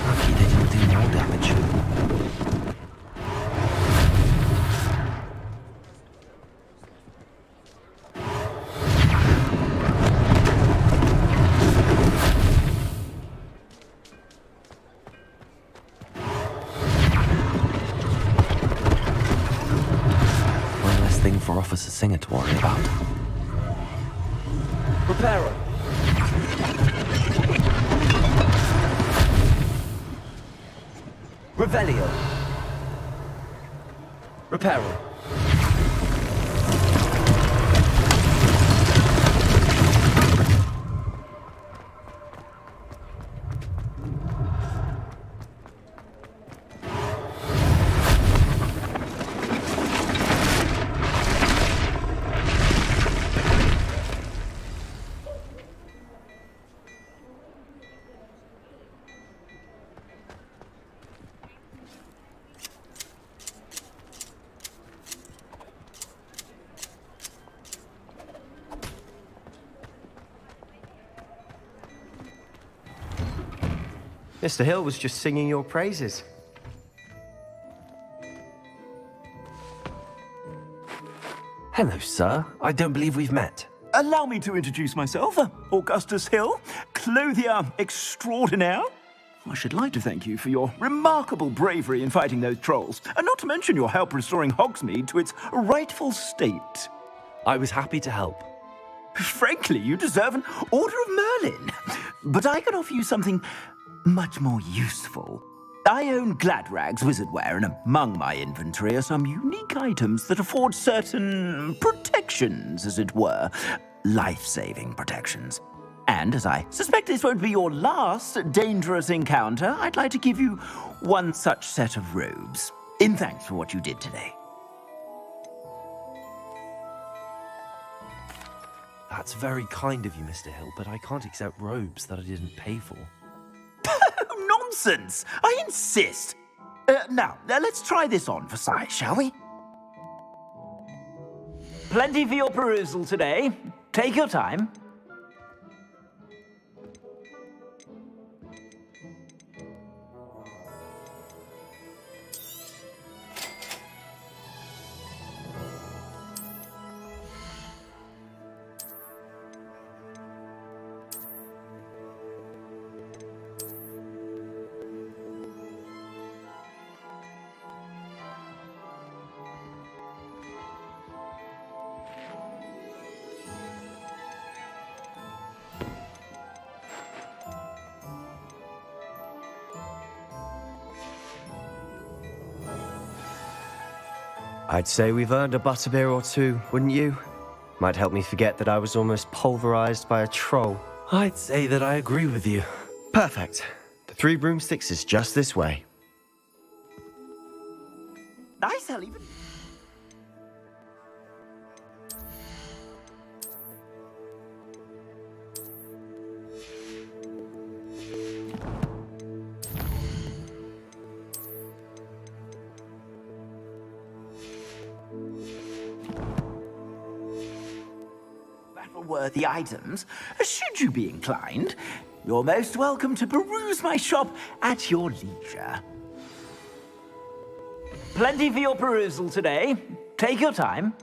Lucky they didn't do more damage. For Officer Singer to worry about. Reparo. Revelio. Reparo. Mr. Hill was just singing your praises. Hello, sir. I don't believe we've met. Allow me to introduce myself, Augustus Hill, clothier extraordinaire. I should like to thank you for your remarkable bravery in fighting those trolls, and not to mention your help restoring Hogsmeade to its rightful state. I was happy to help. Frankly, you deserve an Order of Merlin. But I can offer you something much more useful. I own Gladrag's wizardware, and among my inventory are some unique items that afford certain protections, as it were. Life-saving protections. And as I suspect this won't be your last dangerous encounter, I'd like to give you one such set of robes, in thanks for what you did today. That's very kind of you, Mr. Hill, but I can't accept robes that I didn't pay for. Nonsense! I insist! Now, let's try this on for size, shall we? Plenty for your perusal today. Take your time. I'd say we've earned a butterbeer or two, wouldn't you? Might help me forget that I was almost pulverized by a troll. I'd say that I agree with you. Perfect. The 3 broomsticks is just this way. Nice, I'll even... Worthy items, should you be inclined. You're most welcome to peruse my shop at your leisure. Plenty for your perusal today. Take your time.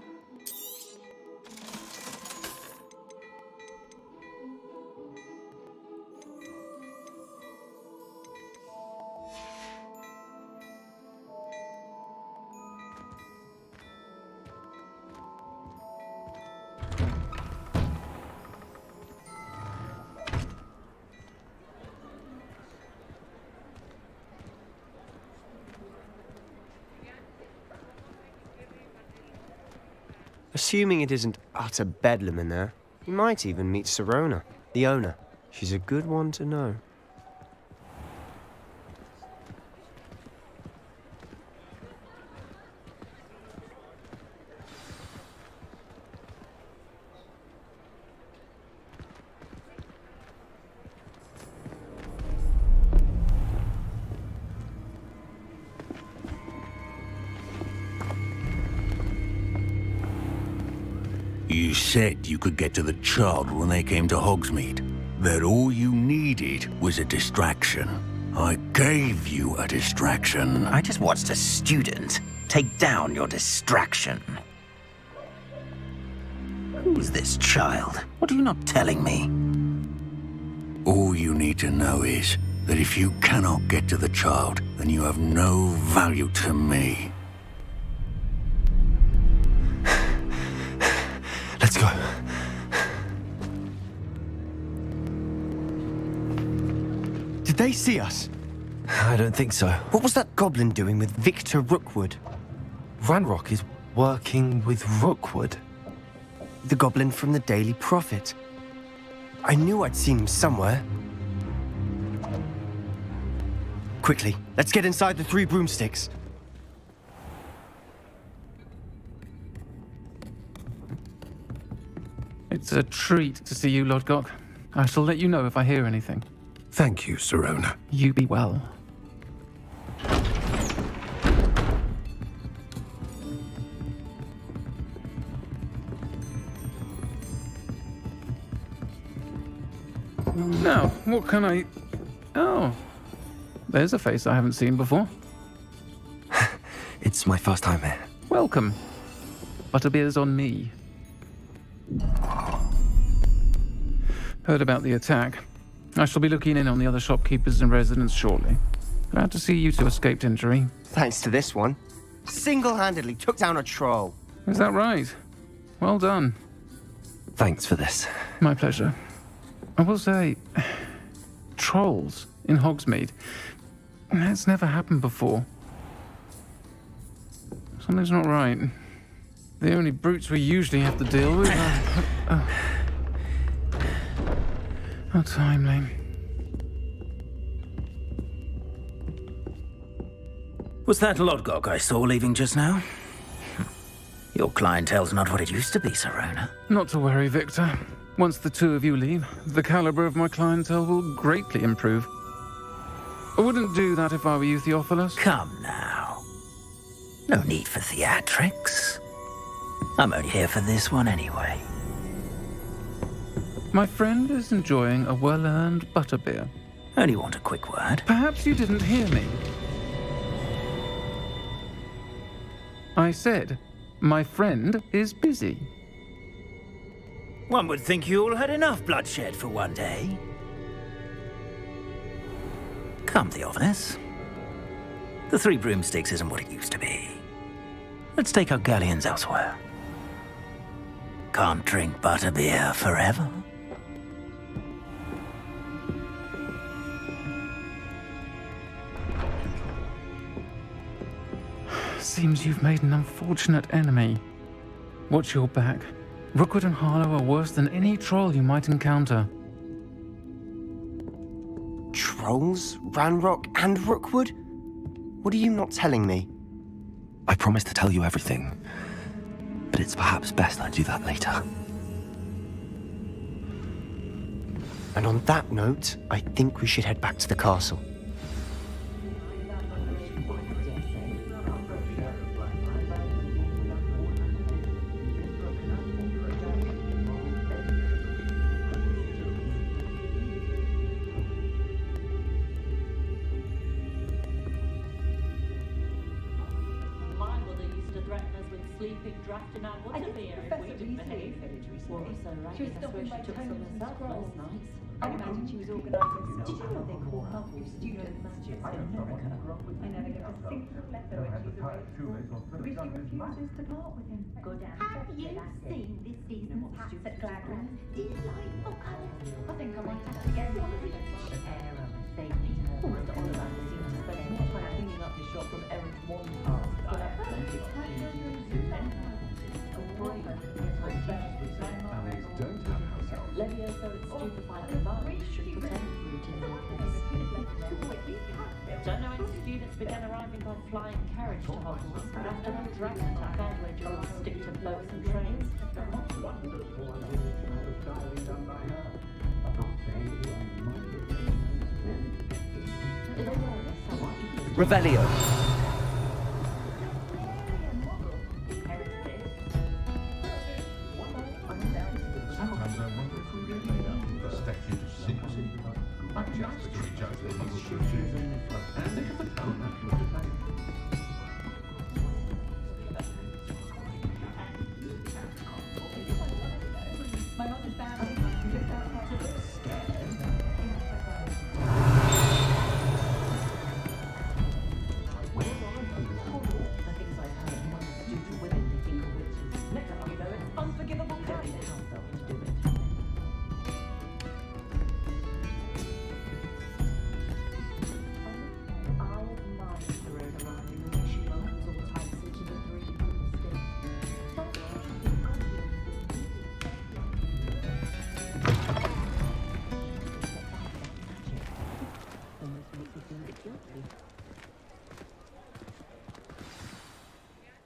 Assuming it isn't utter bedlam in there, you might even meet Sirona, the owner. She's a good one to know. You said you could get to the child when they came to Hogsmeade. That all you needed was a distraction. I gave you a distraction. I just watched a student take down your distraction. Who's this child? What are you not telling me? All you need to know is that if you cannot get to the child, then you have no value to me. Let's go. Did they see us? I don't think so. What was that goblin doing with Victor Rookwood? Ranrock is working with Rookwood. The goblin from the Daily Prophet. I knew I'd seen him somewhere. Quickly, let's get inside the 3 broomsticks. It's a treat to see you, Lodgok. I shall let you know if I hear anything. Thank you, Sirona. You be well. Now, what can I... Oh, there's a face I haven't seen before. It's my first time here. Welcome. Butterbeer's on me. Heard about the attack. I shall be looking in on the other shopkeepers and residents shortly. Glad to see you two escaped injury. Thanks to this one. Single-handedly took down a troll. Is that right? Well done. Thanks for this. My pleasure. I will say, trolls in Hogsmeade. That's never happened before. Something's not right. The only brutes we usually have to deal with are... How timely. Was that Lodgok I saw leaving just now? Your clientele's not what it used to be, Sirona. Not to worry, Victor. Once the two of you leave, the caliber of my clientele will greatly improve. I wouldn't do that if I were you, Theophilus. Come now. No need for theatrics. I'm only here for this one anyway. My friend is enjoying a well-earned butterbeer. Only want a quick word. Perhaps you didn't hear me. I said, my friend is busy. One would think you all had enough bloodshed for one day. Come, Theophilus. The 3 broomsticks isn't what it used to be. Let's take our galleons elsewhere. Can't drink butterbeer forever. Seems you've made an unfortunate enemy. Watch your back. Rookwood and Harlow are worse than any troll you might encounter. Trolls? Ranrock and Rookwood? What are you not telling me? I promised to tell you everything, but it's perhaps best I do that later. And on that note, I think we should head back to the castle. Sleeping, drafting out butterbeer if we didn't behave. Well, so right, She was that's where stopping by she took Tony's some of that scrolls. last night. I imagine she was organising. Did you know they call Hogwarts student magic in America? I never get a single letter when she's away at school. But she refuses to part with him. Go down. Have you seen this season's hats at Gladwin? Delightful colours. I think I might have to get one of each. Arrow, saving her. Mr. Overland seems to spend more time cleaning up his shop from errand one task. But I stupefy combined should pretend fruit in their place. Don't know when students began arriving by flying carriage to Hogwarts, but after that dragon attack, I'd wager we'll stick to boats and trains. Revelio.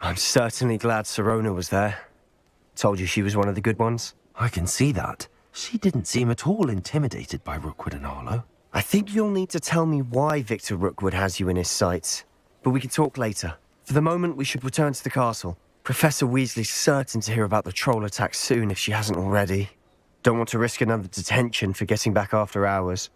I'm certainly glad Sirona was there. Told you she was one of the good ones. I can see that. She didn't seem at all intimidated by Rookwood and Arlo. I think you'll need to tell me why Victor Rookwood has you in his sights. But we can talk later. For the moment, we should return to the castle. Professor Weasley's certain to hear about the troll attack soon if she hasn't already. Don't want to risk another detention for getting back after hours.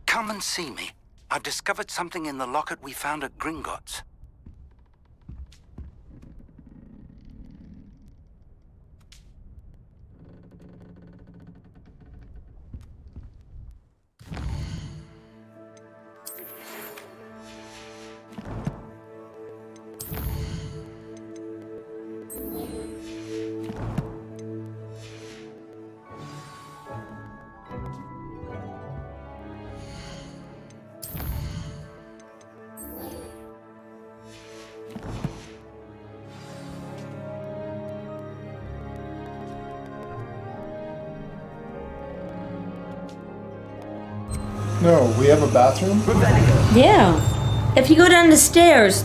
Come and see me. I've discovered something in the locket we found at Gringotts. No, we have a bathroom? Yeah. If you go down the stairs,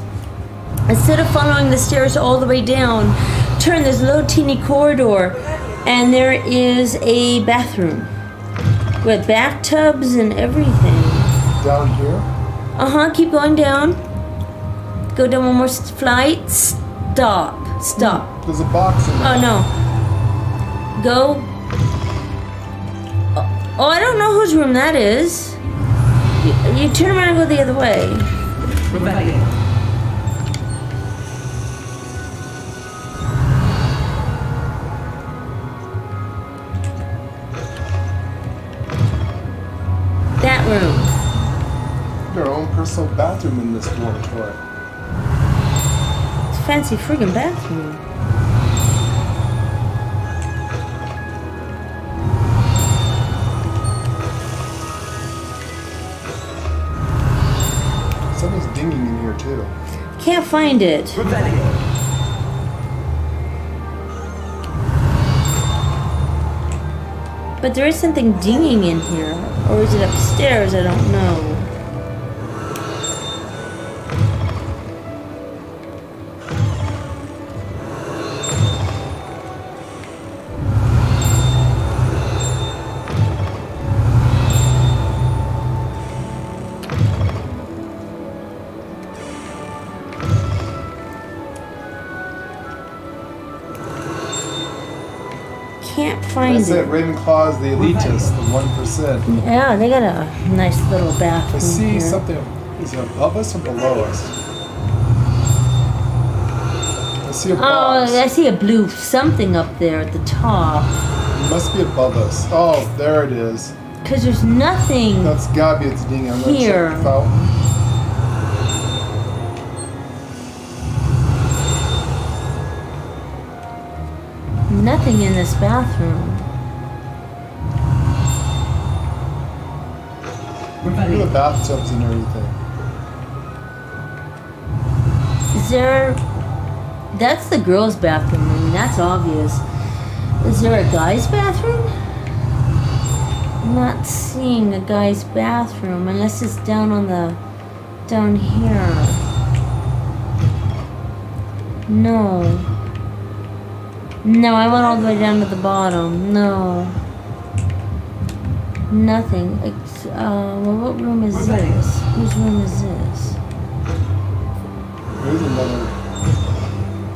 instead of following the stairs all the way down, turn this little teeny corridor, and there is a bathroom with bathtubs and everything. Down here? Uh-huh, keep going down. Go down one more flight. Stop. There's a box in there. Oh, no. Go. Oh, I don't know whose room that is. You turn around and go the other way. Rebellion. That room. Their own personal bathroom in this dormitory. It's a fancy friggin' bathroom. Something's dinging in here too. Can't find it. But there is something dinging in here. Or is it upstairs? I don't know. find That's it. it. Ravenclaw is the elitist, the 1%. Yeah, they got a nice little bathroom I see here. something. Is it above us or below us? I see a box. Oh, I see a blue something up there at the top. It must be above us. Oh, there it is. Because there's nothing That's gotta be its dinghy. I'm gonna here. check the fountain. Nothing in this bathroom. Look at the bathtubs and everything. Is there... That's the girls' bathroom. I mean, that's obvious. Is there a guy's bathroom? I'm not seeing a guy's bathroom unless it's down on the... down here. No. No, I went all the way down to the bottom. No. Nothing. Well, what room is this? Whose room is this? There's another.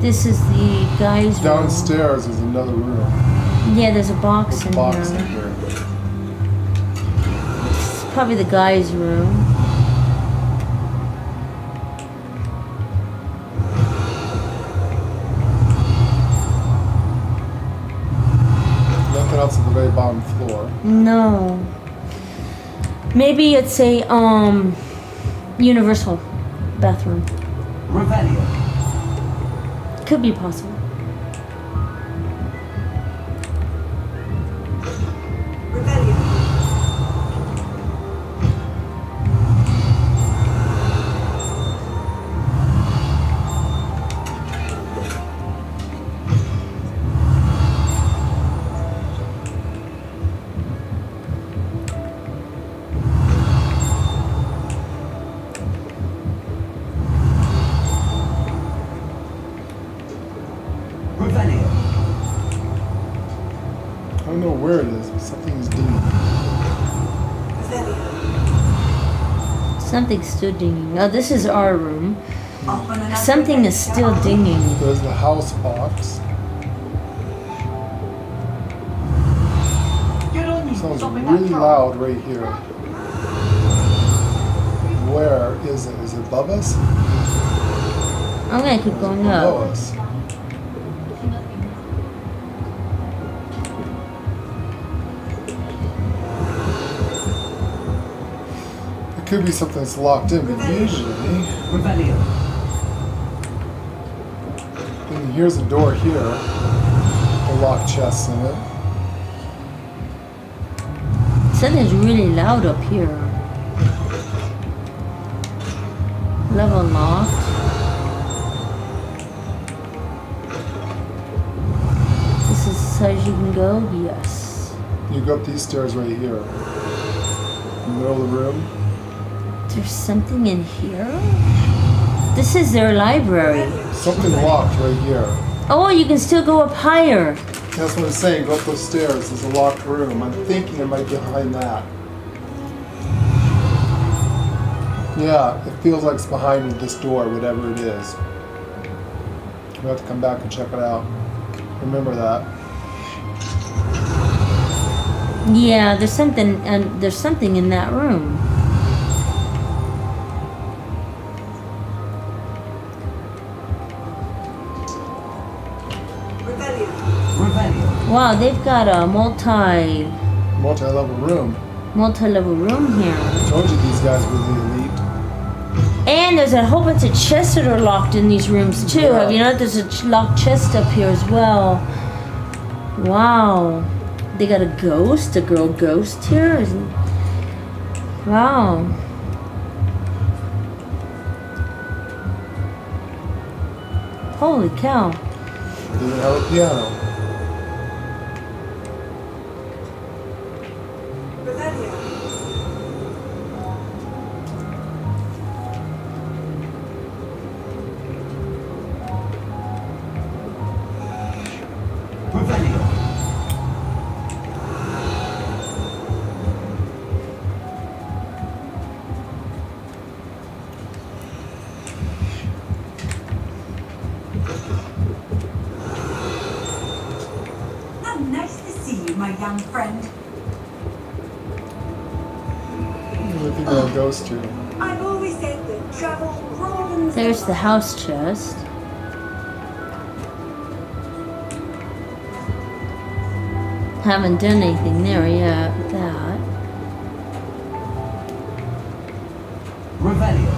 This is the guy's room. Downstairs is another room. Yeah, there's a box in Box here. in here. It's probably the guy's room. Nothing else at the very bottom floor. No. Maybe it's a universal bathroom. Could be possible. I don't know where it is, but something is dinging. Something's still dinging. Oh, this is our room. Something is still dinging. There's the house box. Sounds really loud right here. Where is it? Is it above us? I'm gonna keep going Below up. us. It could be something that's locked in, but usually. And here's a door here. A locked chest in it. Something's really loud up here. Level locked. This is as high as you can go? Yes. You go up these stairs right here. In the middle of the room. There's something in here? This is their library. Something locked right here. Oh, you can still go up higher. That's what I'm saying. Go up those stairs. There's a locked room. I'm thinking it might be behind that. Yeah, it feels like it's behind this door, whatever it is. We'll have to come back and check it out. Remember that. Yeah, there's something in that room. Wow, they've got a multi-level room. Multi-level room here. I told you these guys were the elite. And there's a whole bunch of chests that are locked in these rooms too. Yeah. Have you noticed there's a locked chest up here as well? Wow. They got a ghost, a girl ghost here. Wow. Holy cow. They even have a piano. young friend. Looking at a ghost here. I've always said that travel broadens. There's the house chest. Haven't done anything there yet with that. Revelio.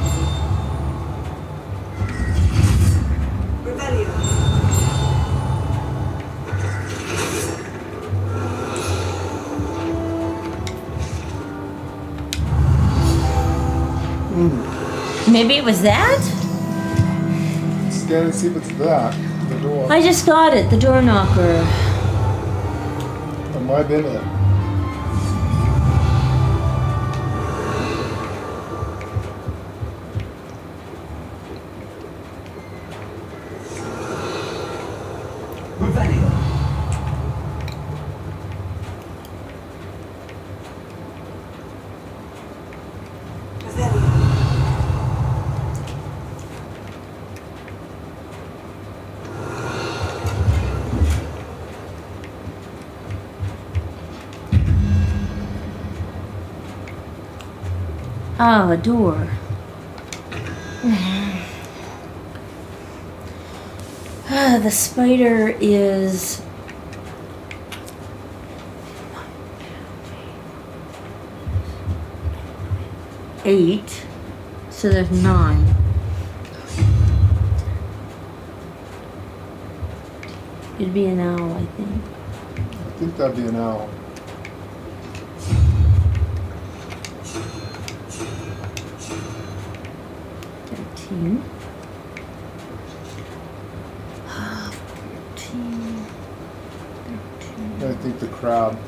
Maybe it was that? Scan and see if it's that. The door. I just got it, the door knocker. That might have been it. Oh, a door. The spider is... eight. So there's 9. It'd be an owl, I think. I think that'd be an owl. I think the crab.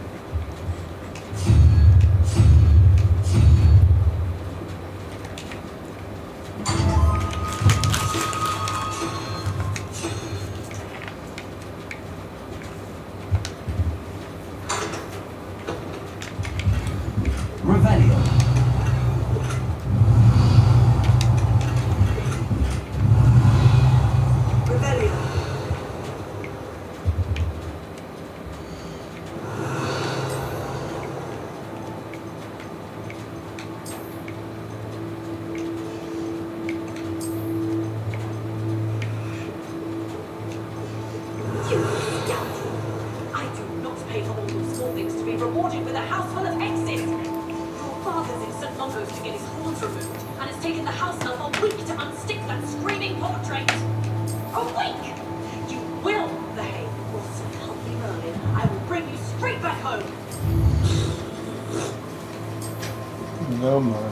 No more.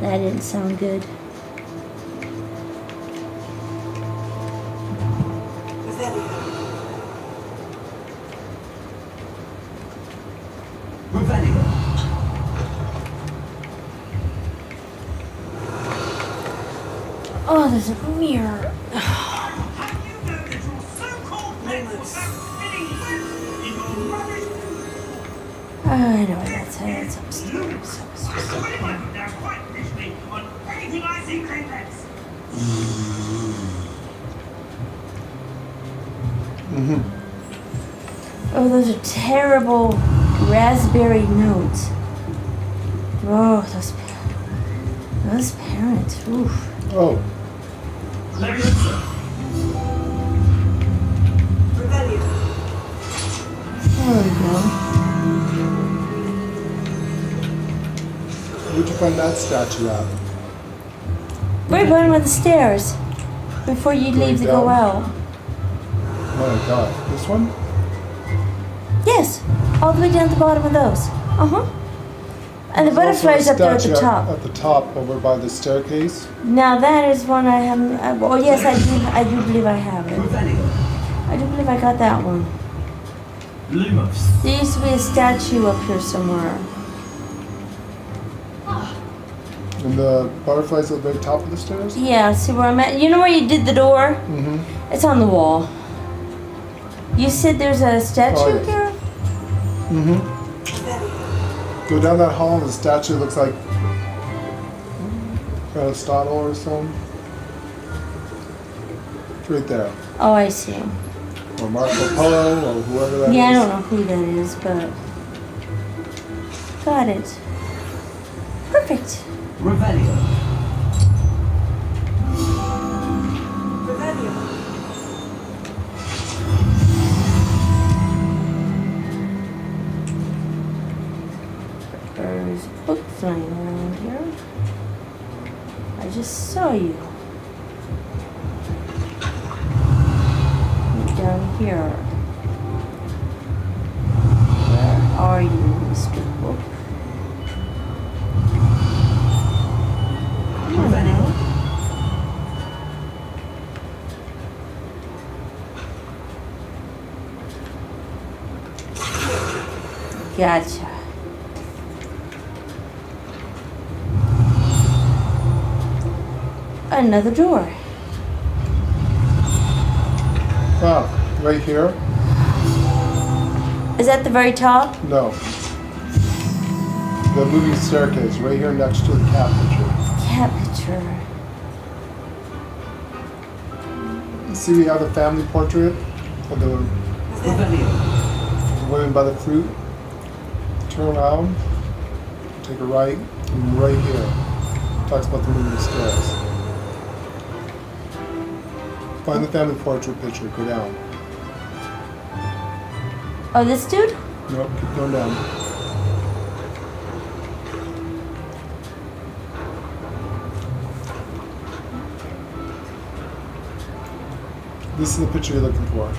That didn't sound good. Oh, there's a mirror. I know that's how it's upstairs. Oh, those are terrible raspberry notes. Oh, those parents. Oof. Oh. There we go. Where'd you find that statue at? Right bottom of the stairs. Before you leave to go out. Oh my god. This one? Yes. All the way down at the bottom of those. And the butterfly's up there at the top. At the top, over by the staircase. Now that is one I haven't. Oh yes, I do believe I have it. I do believe I got that one. There used to be a statue up here somewhere. And the butterfly's at the very top of the stairs? Yeah, see where I'm at? You know where you did the door? Mm-hmm. It's on the wall. You said there's a statue here? Mm-hmm. Go down that hall and the statue looks like... Aristotle or something. It's right there. Oh, I see. Or Marco Polo or whoever that is. Yeah, I don't know who that is, but got it. Perfect. Revelio. There's a book flying around here. I just saw you. Down here. Where are you, Mr. Book? Come on now. Gotcha. Another door. Ah, right here? Is that the very top? No. The moving staircase, right here next to the cat picture. Cat picture. See, we have the family portrait of the women by the fruit. Turn around, take a right, and right here. Talks about the moving stairs. Find the family portrait picture, go down. Oh, this dude? Nope, keep going down. This is the picture you're looking for.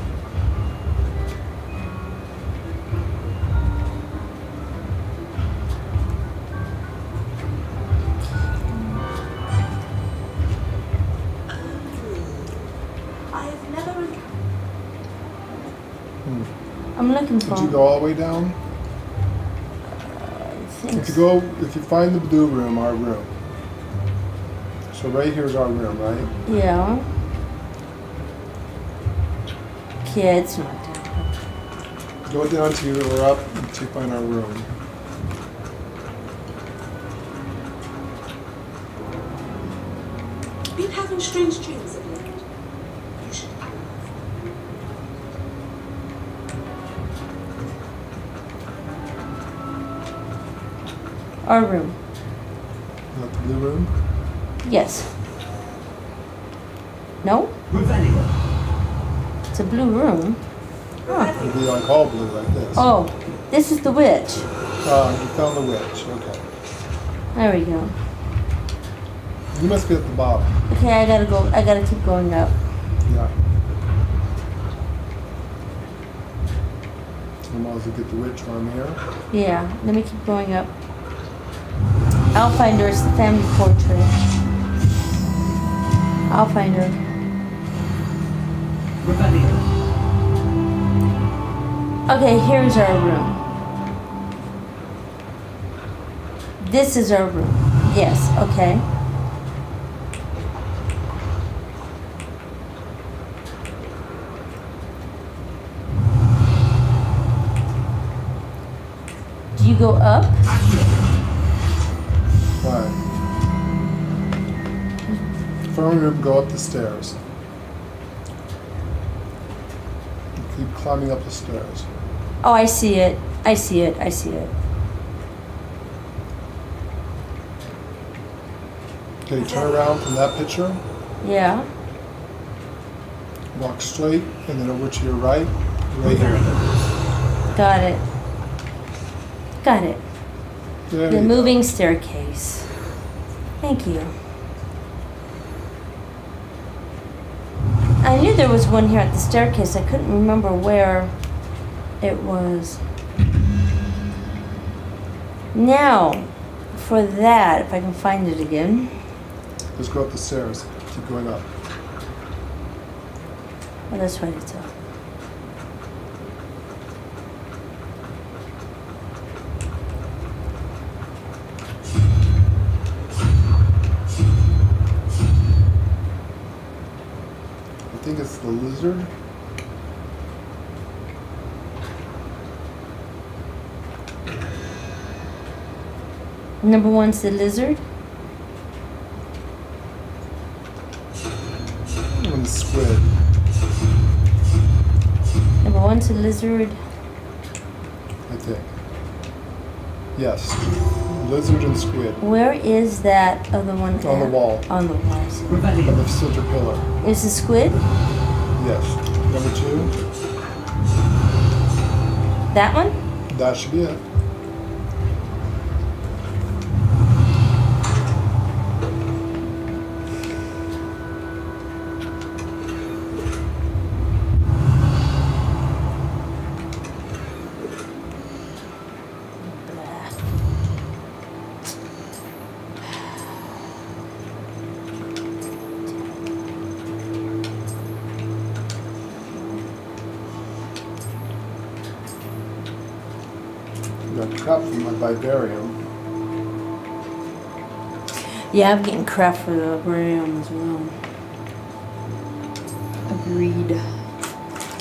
I'm looking for. Did you go all the way down? If you find the blue room, our room. So right here's our room, right? Yeah. Yeah, it's not down. Go down to or up until you find our room. Been having strange dreams of late. You should Our room. Not the blue room? Yes. No? It's a blue room. Huh. It'll be like all blue like this. Oh, this is the witch. You found the witch, okay. There we go. You must be at the bottom. Okay, I gotta keep going up. Yeah. So I might as well get the witch on here. Yeah, let me keep going up. I'll find her. It's the family portrait. I'll find her. Okay, here's our room. This is our room. Yes, okay. Do you go up? Fine. From room, go up the stairs. Keep climbing up the stairs. Oh, I see it. I see it. I see it. Okay, turn around from that picture. Yeah. Walk straight, and then over to your right. Right here. Got it. Got it. There The you moving staircase. Thank you. I knew there was one here at the staircase. I couldn't remember where it was. Now, for that, if I can find it again. Let's go up the stairs. Keep going up. Oh, that's right, it's up. I think it's the lizard. Number one's the lizard. is squid. Number one's a lizard. I think. Yes. Lizard and squid. Where is that other one? On the wall. On the wall. On the center pillar. Is the squid? Yes. Number 2. That one? That should be it. Got crap from my vivarium. Yeah, I'm getting crap for the aquarium as well. Agreed.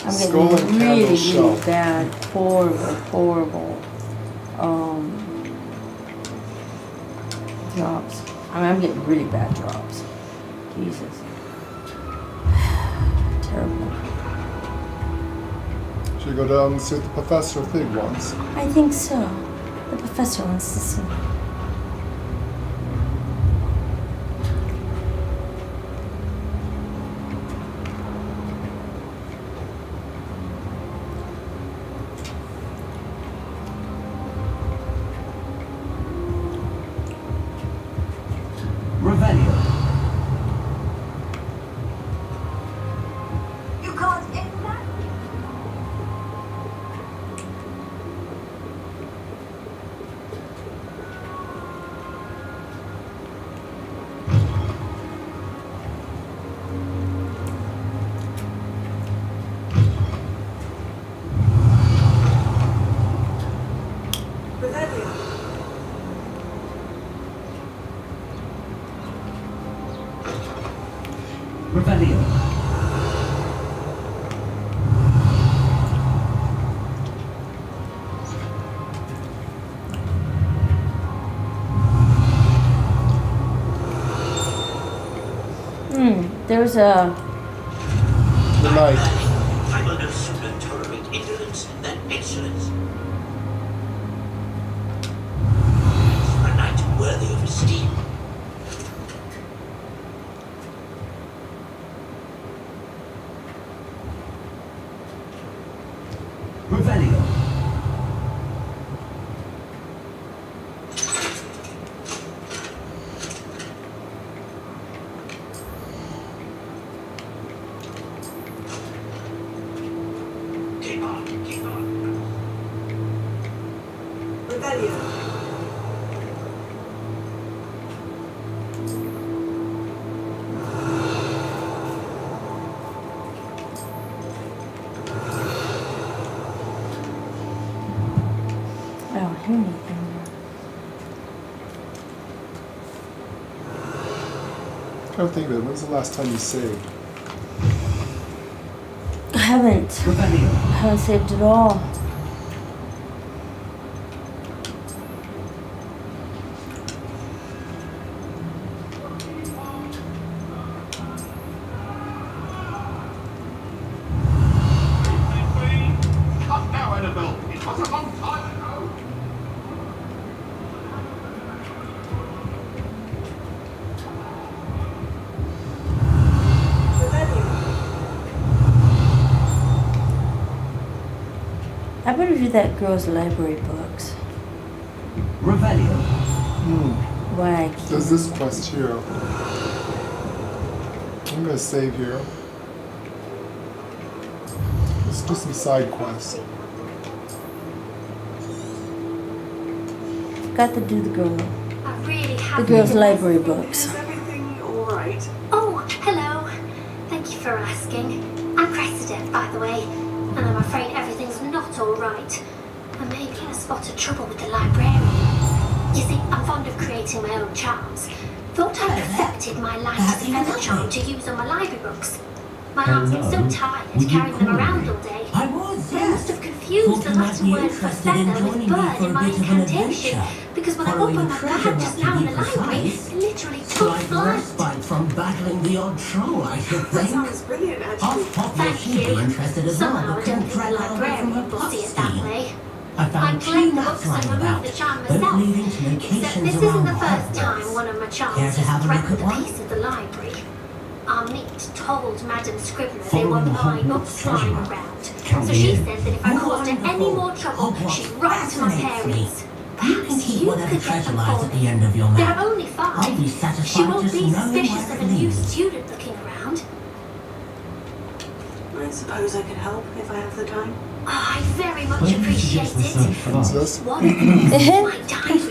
I'm Skull and getting candle really shell. bad, horrible drops. I mean, I'm getting really bad drops. Jesus. Terrible. Should we go down and see what the Professor Fig wants? I think so. The professor wants to see. Revelio. You can't end that. Revelio. There's a... Good night. I will no sooner tolerate indolence than excellence. A knight worthy of esteem. Revelio. Keep on, keep on. Revelio. I don't hear anything. I don't think of it. When's the last time you saved? I haven't saved at all. Come now, Annabelle. It was a long time ago. I better do that girl's library books. Revelio. Why? There's this quest here. I'm gonna save here. Let's do some side quests. Got to do the girl. I really The have girl's library books. Alright. Oh, hello. Thank you for asking. I'm Cressida, by the way, and I'm afraid everything's not alright. I may be in a spot of trouble with the librarian. You see, I'm fond of creating my own charms. Thought I perfected my life as a feather charm to use on my library books. My arms get so tired carrying them around all day. I must have confused the Latin word for feather with bird in my incantation, because because when I opened my bag just now in the library, it literally took blood. Respite from battling the odd troll, I should That think. sounds brilliant, actually. Thank you. Be interested as Somehow well. I don't think the librarian will see it that way. I I found two claimed the maps books lying and removed about, the charm both myself. leading to Except locations this around isn't the first Hogwarts. time one of my charms Care to has have a look threatened at the one? peace of the library. Armit told Madame Scrivener they Following were the my Hogwarts books lying treasure. around. Can So be she it. said that if I caused her any more trouble, Hogwarts she'd write to my fascinates me. parents. You can keep You whatever could get treasure them lies for at the me. end of your There map. are only 5. I'll be satisfied She won't just be knowing suspicious where of it a new leads. student looking around. I suppose I could help if I have the time. Oh, I very much appreciate it. Princess. What is my diary?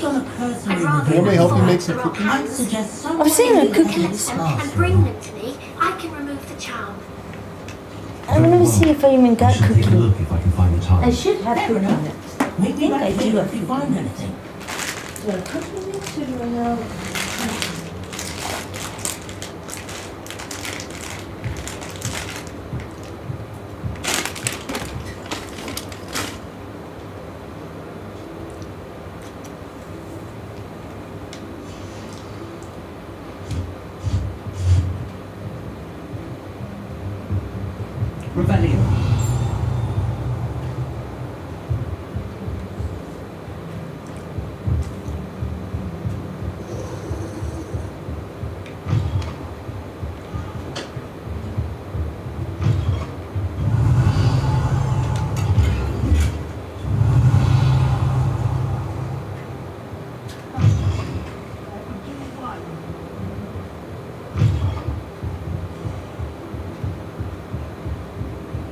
I'd rather Want me to help you have make some the wrong cookies? hands. I'm saying a cookie. Collect them and bring them to me. I can remove the charm. I'm gonna see if I even got cookie. Look if I can find the time. I should have Fair cookie enough. mix. Meet me I back think I here do. if you find anything. Do I have cookie mix or do I have... Rebellion.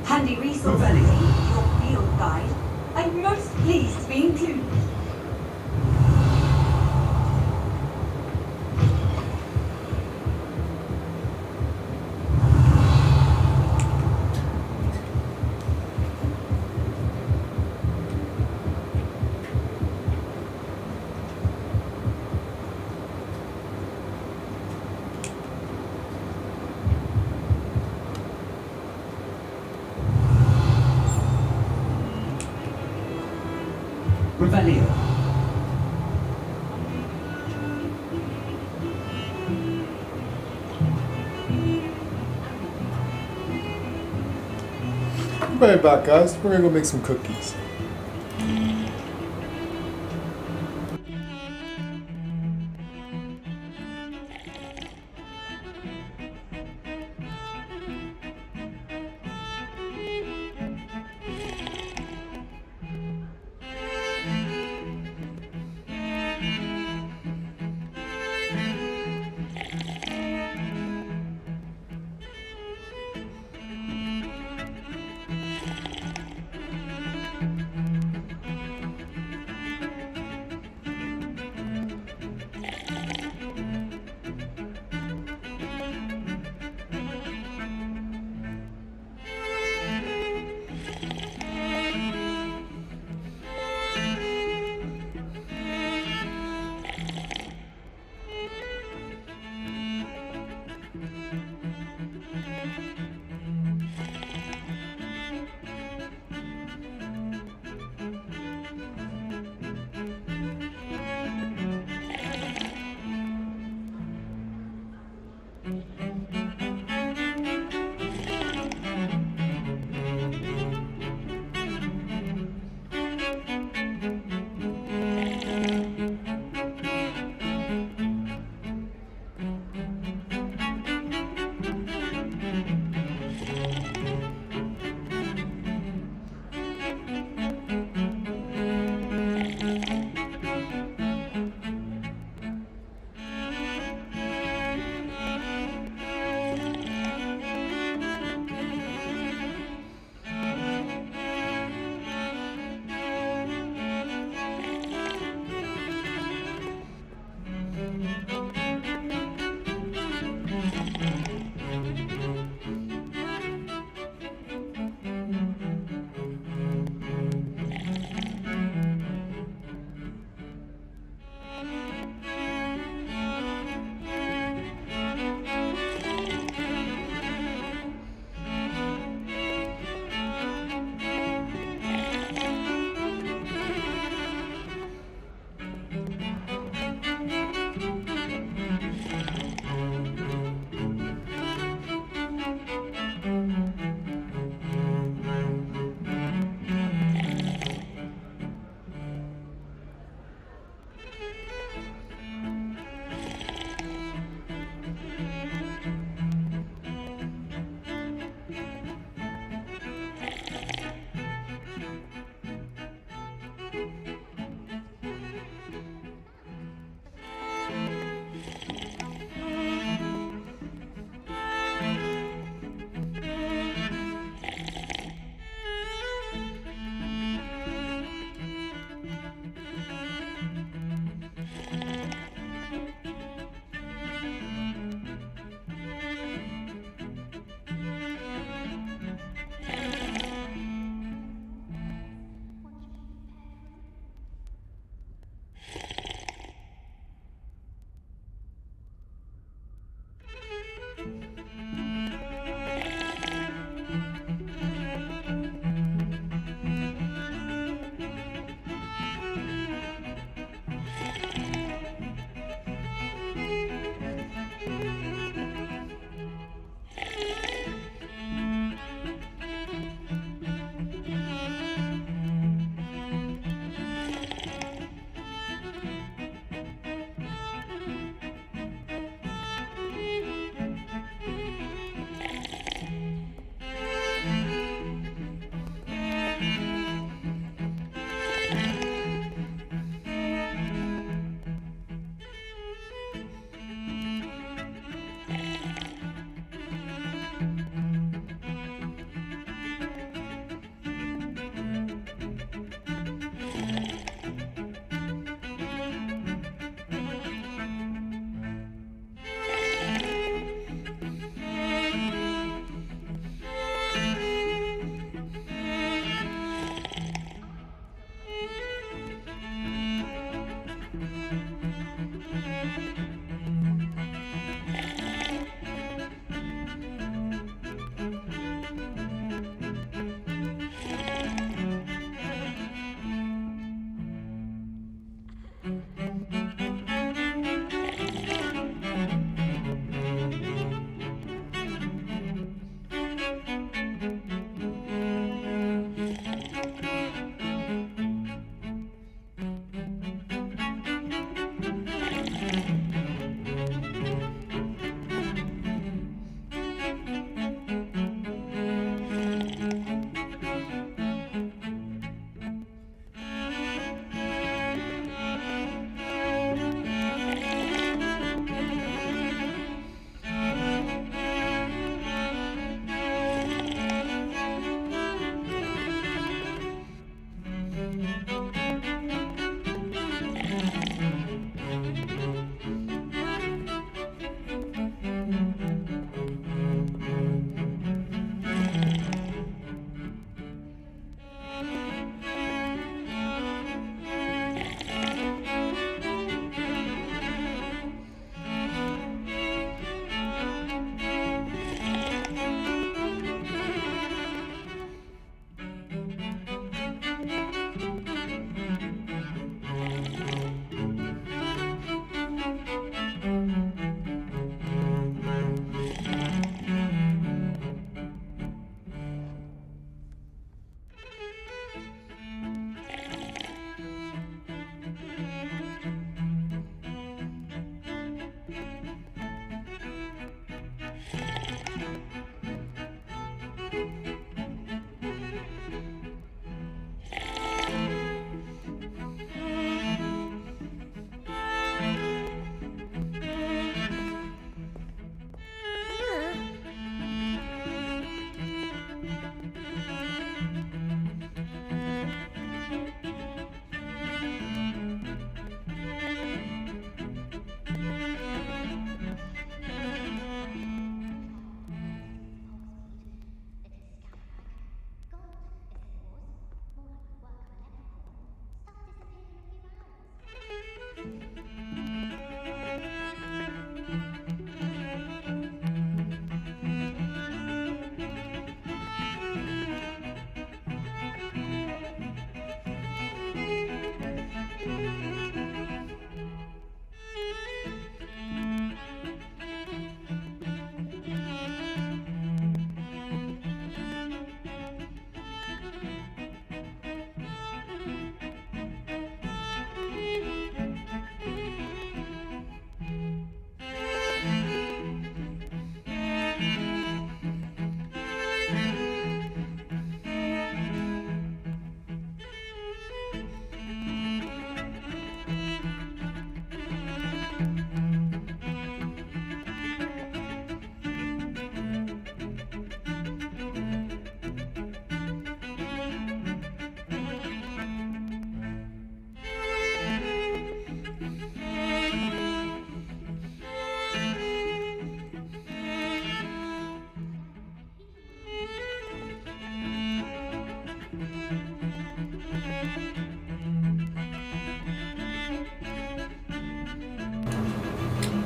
Handy resource for your field guide. I'm most pleased to be included. Rebellion. Be right back, guys. We're gonna go make some cookies.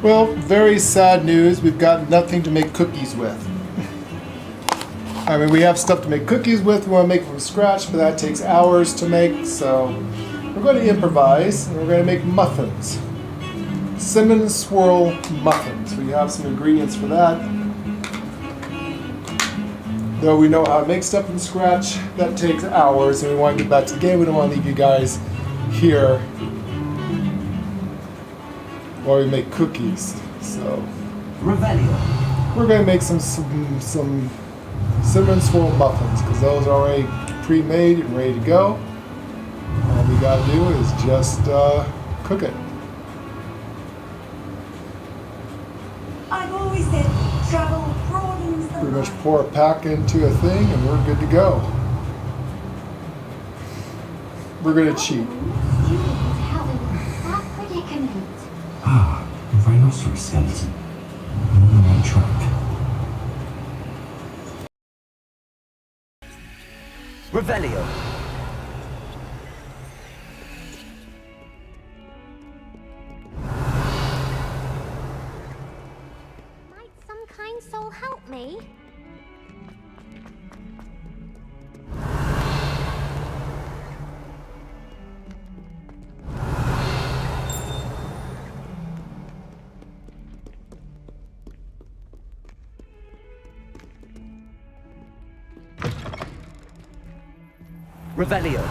Well, very sad news. We've got nothing to make cookies with. I mean, we have stuff to make cookies with. We want to make from scratch, but that takes hours to make. So we're going to improvise, and we're going to make muffins. Cinnamon swirl muffins. We have some ingredients for that. Though we know how to make stuff from scratch, that takes hours, and we want to get back to the game. We don't want to leave you guys here while we make cookies. So we're going to make some cinnamon swirl muffins, because those are already pre-made and ready to go. All we got to do is just cook it. I've always said travel broadens the Pretty much pour a pack into a thing and we're good to go. We're going to cheat. That predicament. Ah, a rhinoceros skeleton. I'm on the right track. Revelio. Might some kind soul help me? Revelio.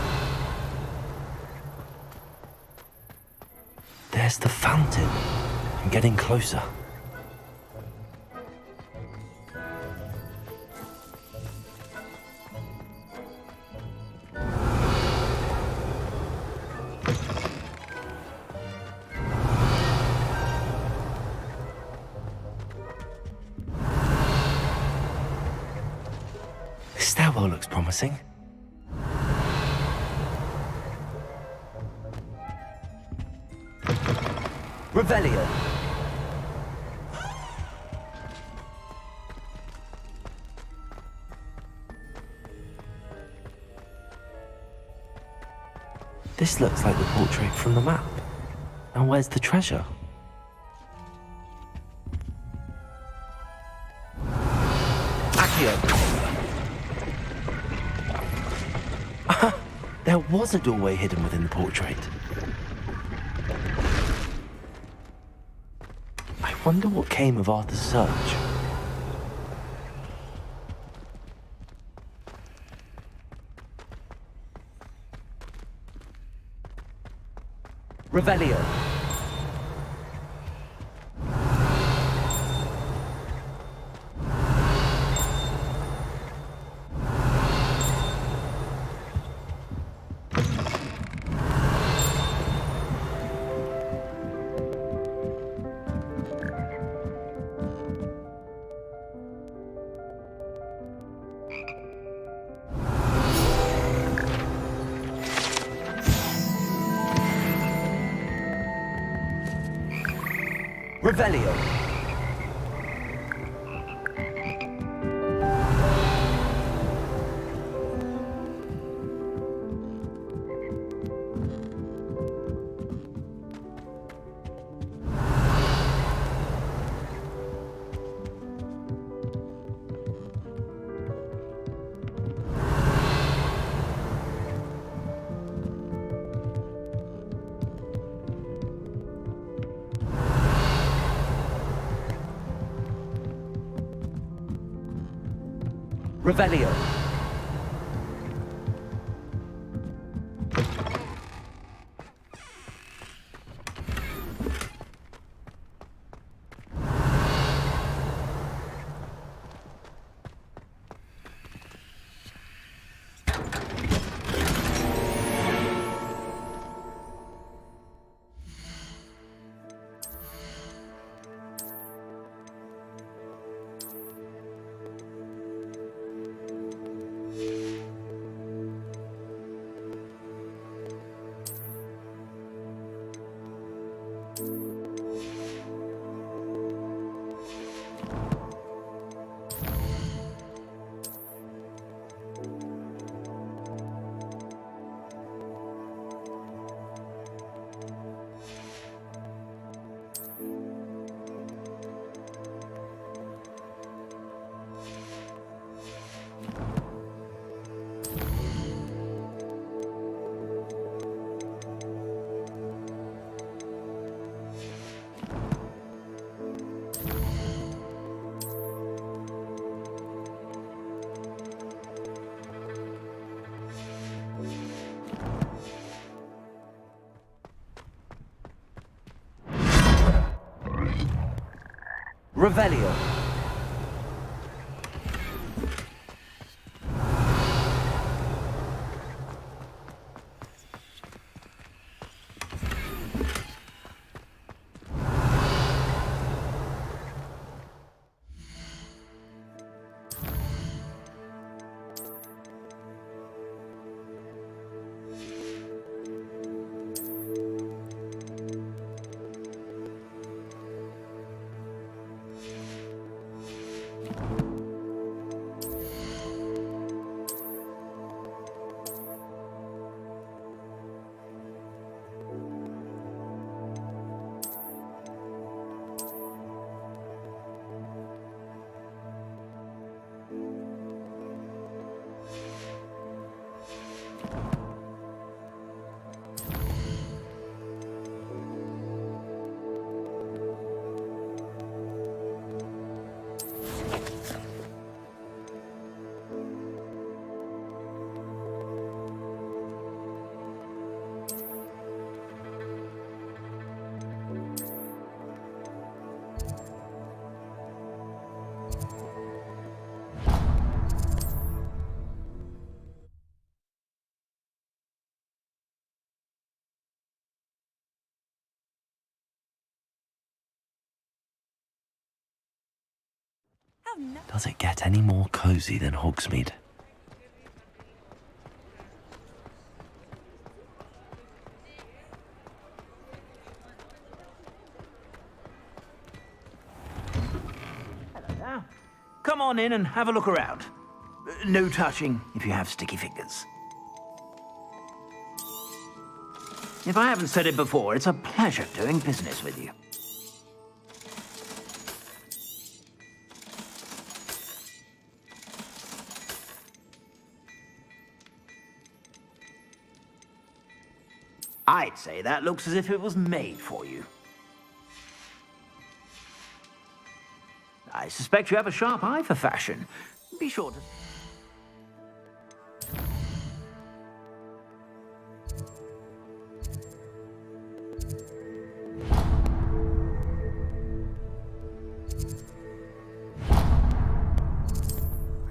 There's the fountain. I'm getting closer. This stairwell looks promising. Revelio. This looks like the portrait from the map. Now where's the treasure? Accio. There was a doorway hidden within the portrait. I wonder what came of Arthur's search. Revelio. Revelio. Revelio. Revelio. Does it get any more cozy than Hogsmeade? Hello there. Come on in and have a look around. No touching if you have sticky fingers. If I haven't said it before, it's a pleasure doing business with you. I'd say that looks as if it was made for you. I suspect you have a sharp eye for fashion. Be sure to...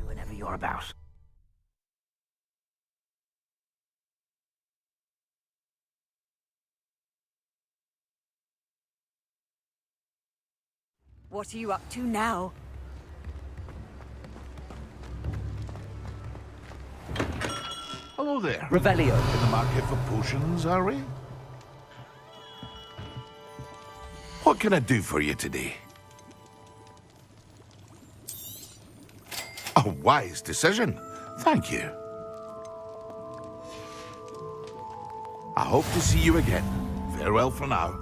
whenever you're about. What are you up to now? Hello there. Revelio. In the market for potions, are we? What can I do for you today? A wise decision. Thank you. I hope to see you again. Farewell for now.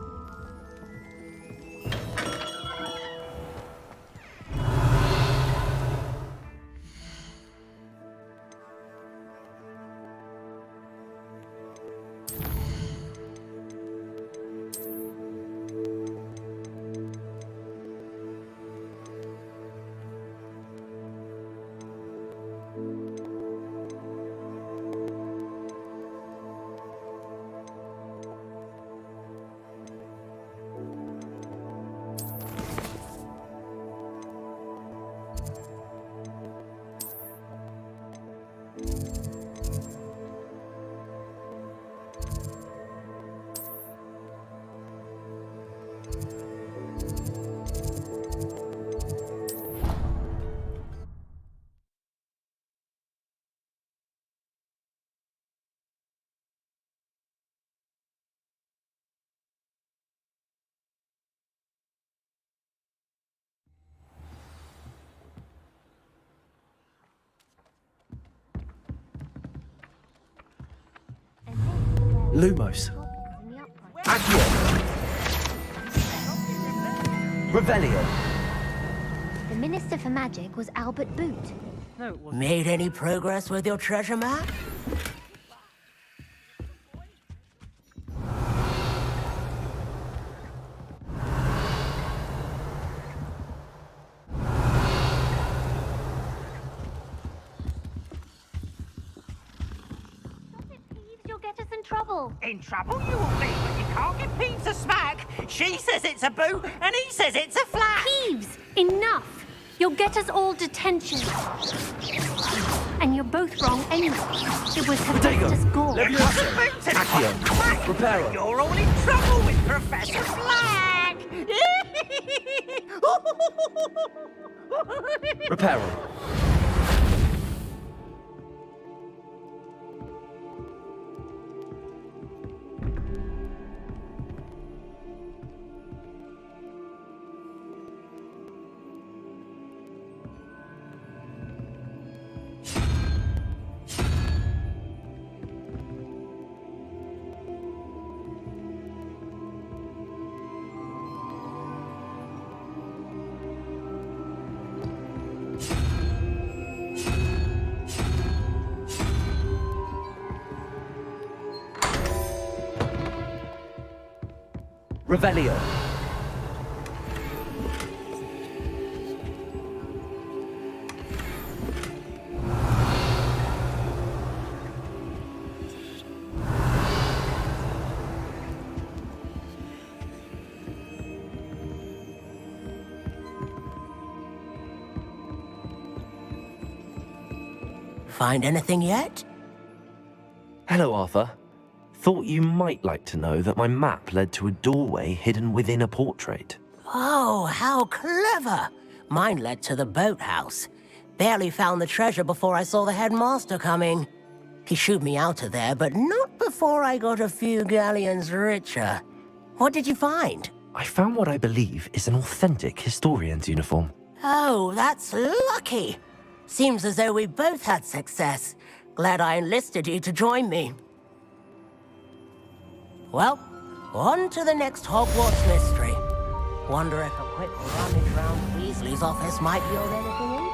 Lumos. Accio. Revelio. The Minister for Magic was Albert Boot. Made any progress with your treasure map? You'll get us in trouble. In trouble you will be, but you can't get Peeves a smack. She says it's a boo, and he says it's a flat. Peeves, enough. You'll get us all detention. And you're both wrong anyway. It was Hephaestus Gore. Reparo. You're all in trouble with Professor Flag. Reparo. Revelio. Find anything yet? Hello, Arthur. Thought you might like to know that my map led to a doorway hidden within a portrait. Oh, how clever! Mine led to the boathouse. Barely found the treasure before I saw the headmaster coming. He shooed me out of there, but not before I got a few galleons richer. What did you find? I found what I believe is an authentic historian's uniform. Oh, that's lucky. Seems as though we both had success. Glad I enlisted you to join me. Well, on to the next Hogwarts mystery. Wonder if a quick rummage round Weasley's office might yield anything interesting.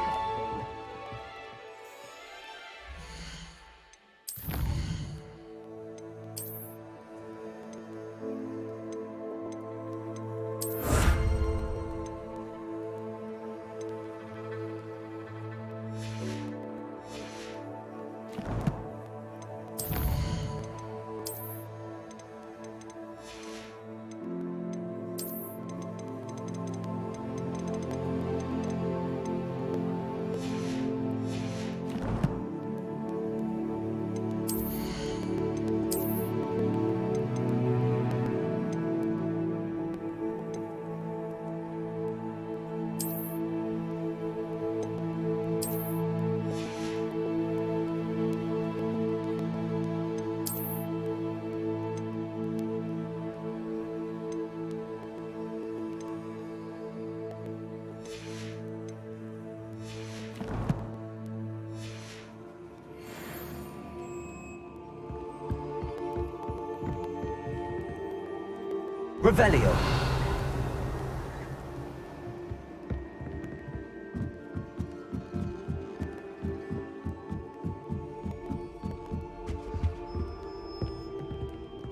Revelio.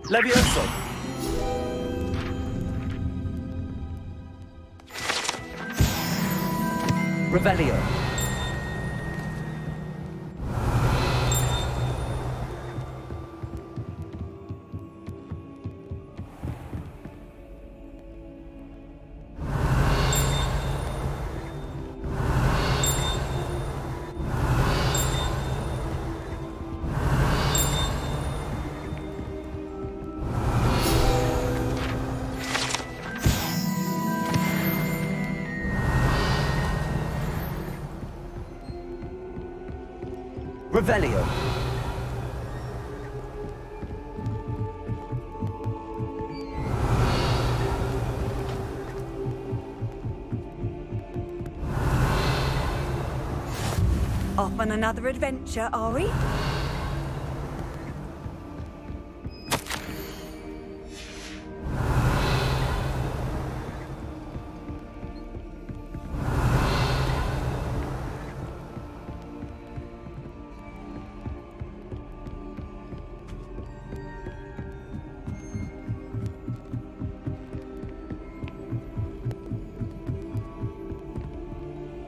Levioso. Revelio. Revelio. Off on another adventure, are we?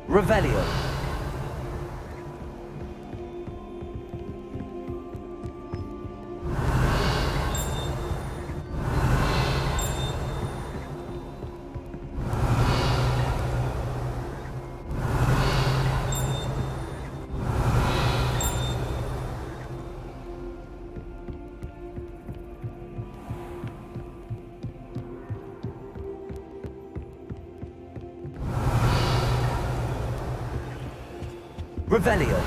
Revelio. Revelio.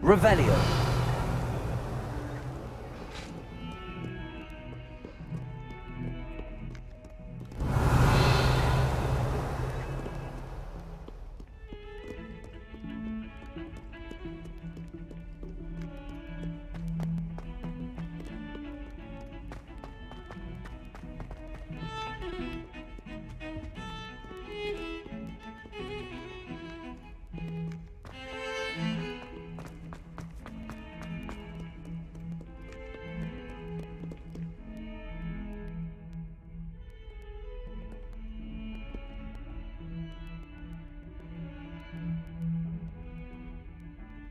Revelio.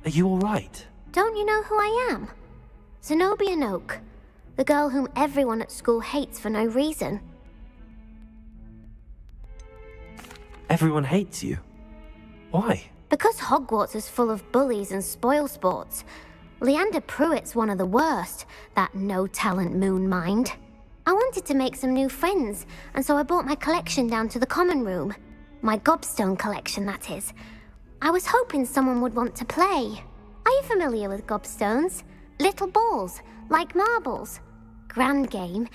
Are you all right? Don't you know who I am? Zenobia Noak, the girl whom everyone at school hates for no reason. Everyone hates you. Why? Because Hogwarts is full of bullies and spoilsports. Leander Pruitt's one of the worst, that no-talent moon mind. I wanted to make some new friends, and so I brought my collection down to the common room. My gobstone collection, that is. I was hoping someone would want to play. Are you familiar with gobstones? Little balls, like marbles. Grand game.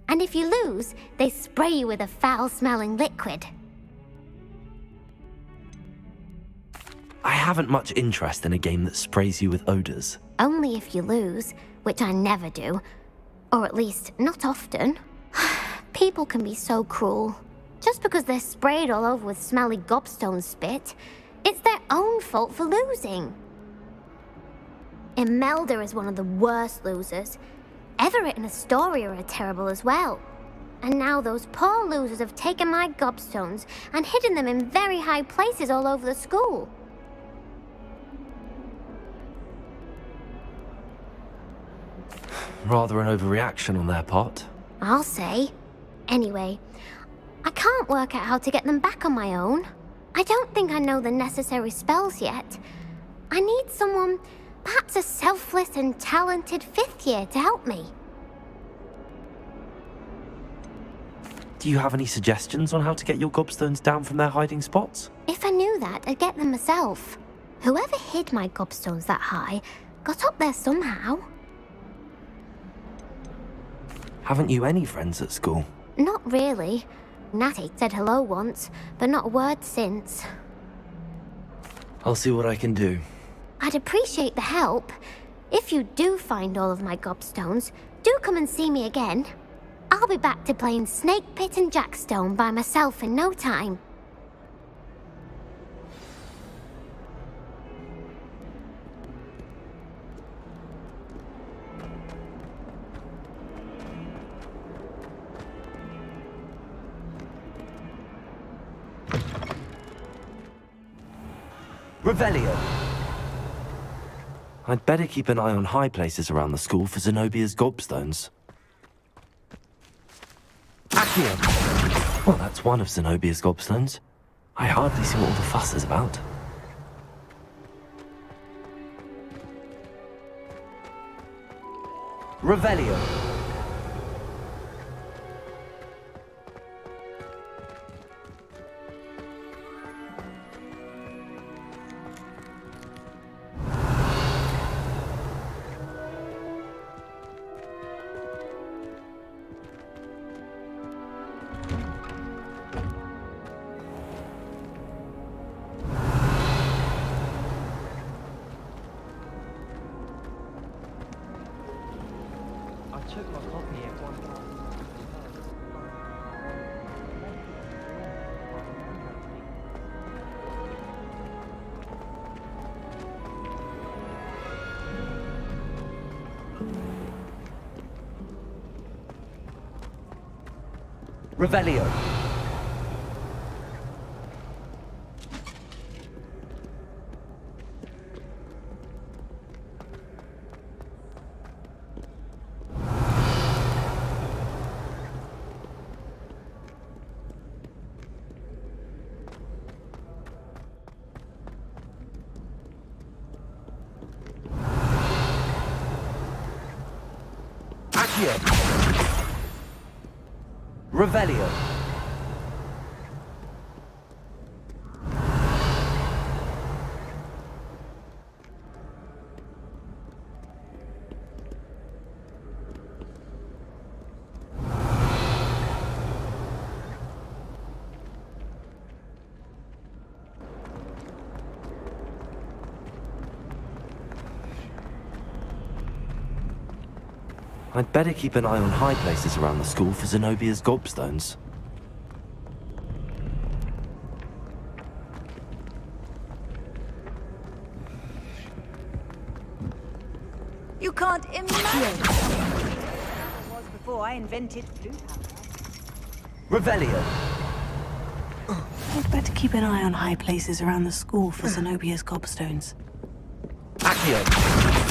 And if you lose, they spray you with a foul-smelling liquid. I haven't much interest in a game that sprays you with odors. Only if you lose, which I never do. Or at least, not often. People can be so cruel. Just because they're sprayed all over with smelly gobstone spit, it's their own fault for losing. Imelda is one of the worst losers. Everett and Astoria are terrible as well. And now those poor losers have taken my gobstones and hidden them in very high places all over the school. Rather an overreaction on their part. I'll say. Anyway, I can't work out how to get them back on my own. I don't think I know the necessary spells yet. I need someone, perhaps a selfless and talented fifth year to help me. Do you have any suggestions on how to get your gobstones down from their hiding spots? If I knew that, I'd get them myself. Whoever hid my gobstones that high got up there somehow. Haven't you any friends at school? Not really. Natty said hello once, but not a word since. I'll see what I can do. I'd appreciate the help. If you do find all of my gobstones, do come and see me again. I'll be back to playing Snake Pit and Jackstone by myself in no time. Revelio. I'd better keep an eye on high places around the school for Zenobia's gobstones. Accio. Well, that's one of Zenobia's gobstones. I hardly see what all the fuss is about. Revelio. Revelio. Accio. Revelio. I'd better keep an eye on high places around the school for Zenobia's gobstones. You can't imagine what it was before I invented flute. Revelio. I'd better keep an eye on high places around the school for Zenobia's gobstones. Accio.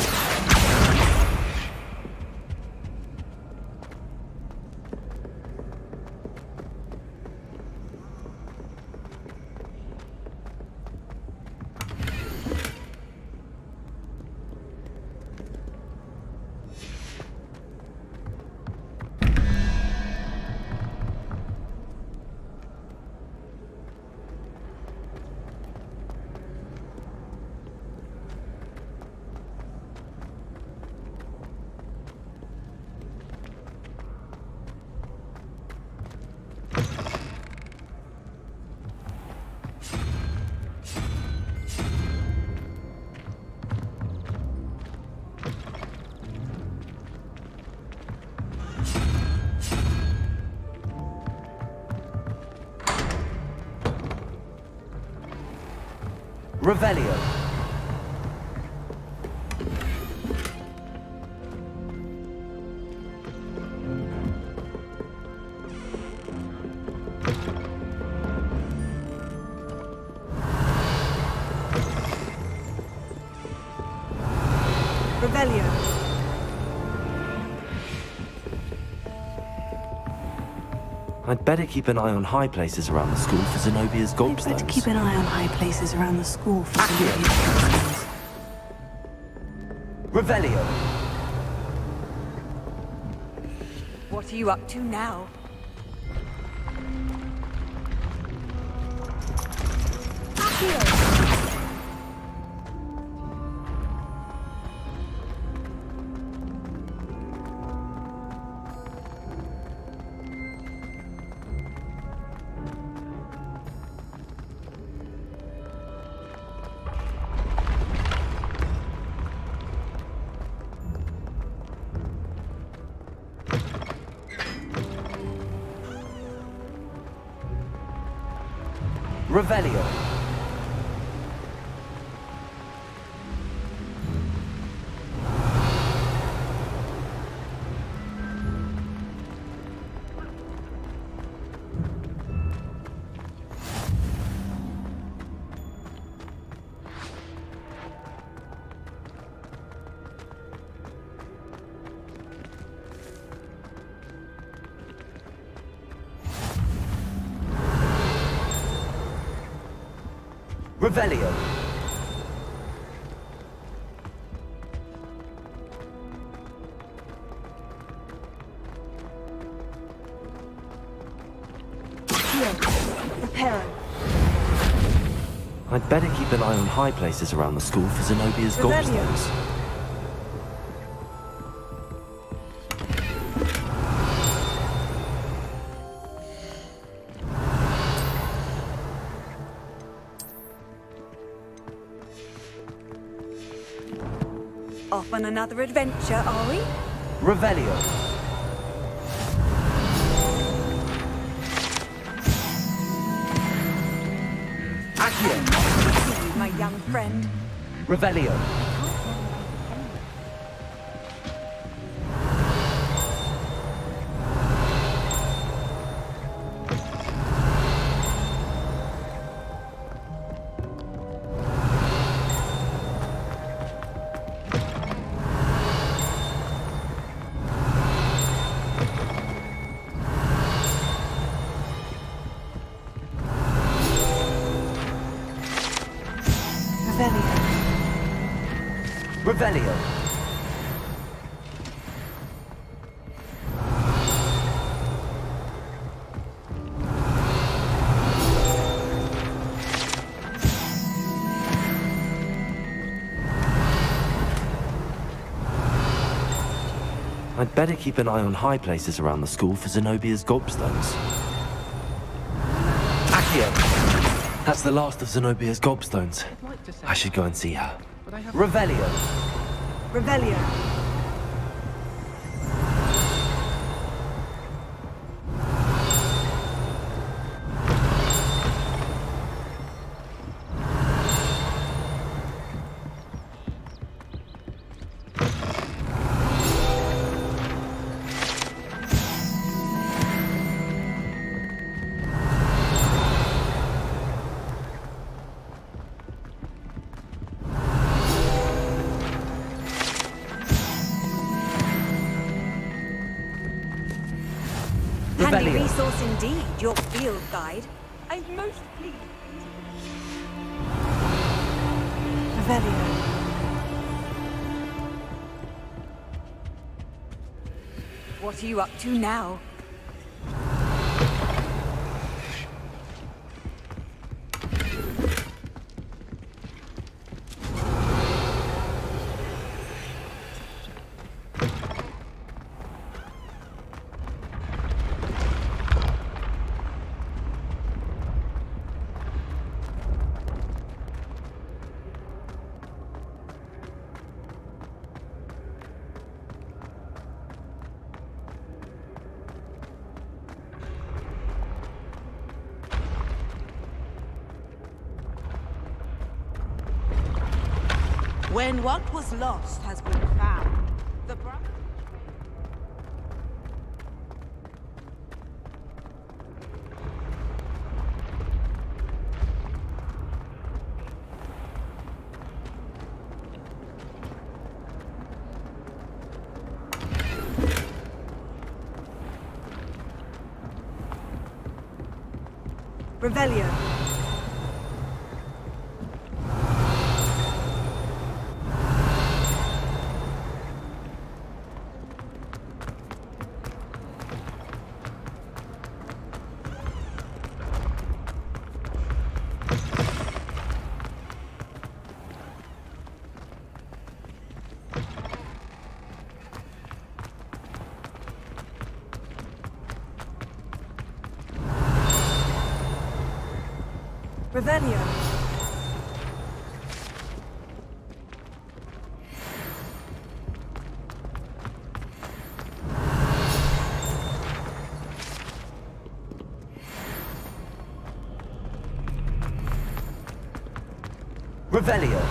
Revelio. Revelio. I'd better keep an eye on high places around the school for Zenobia's gobstones. I'd better keep an eye on high places around the school for Zenobia's gobstones. Revelio. What are you up to now? Revelio. Revelio. Reparo. I'd better keep an eye on high places around the school for Zenobia's gobstones. Off on another adventure, are we? Revelio. Accio. My young friend. Revelio. Revelio. Revelio. I'd better keep an eye on high places around the school for Zenobia's gobstones. Accio! That's the last of Zenobia's gobstones. I should go and see her. Revelio. Revelio. Handy resource indeed, your field guide. I'm most pleased. Revelio. What are you up to now? When what was lost has been found, the Revelio. Revelio. Revelio.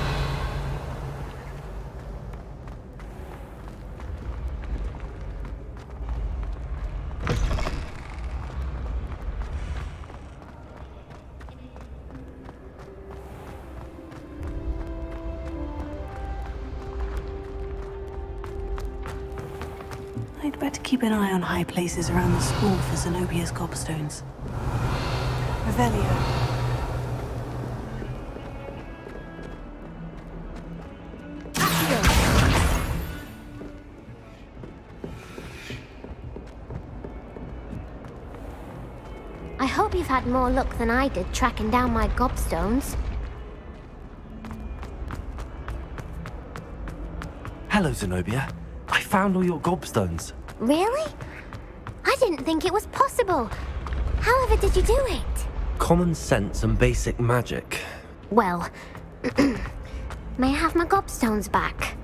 I'd better keep an eye on high places around the school for Zenobia's gobstones. Revelio. I hope you've had more luck than I did tracking down my gobstones. Hello, Zenobia. I found all your gobstones. Really? I didn't think it was possible. However did you do it? Common sense and basic magic. Well, may I have my gobstones back?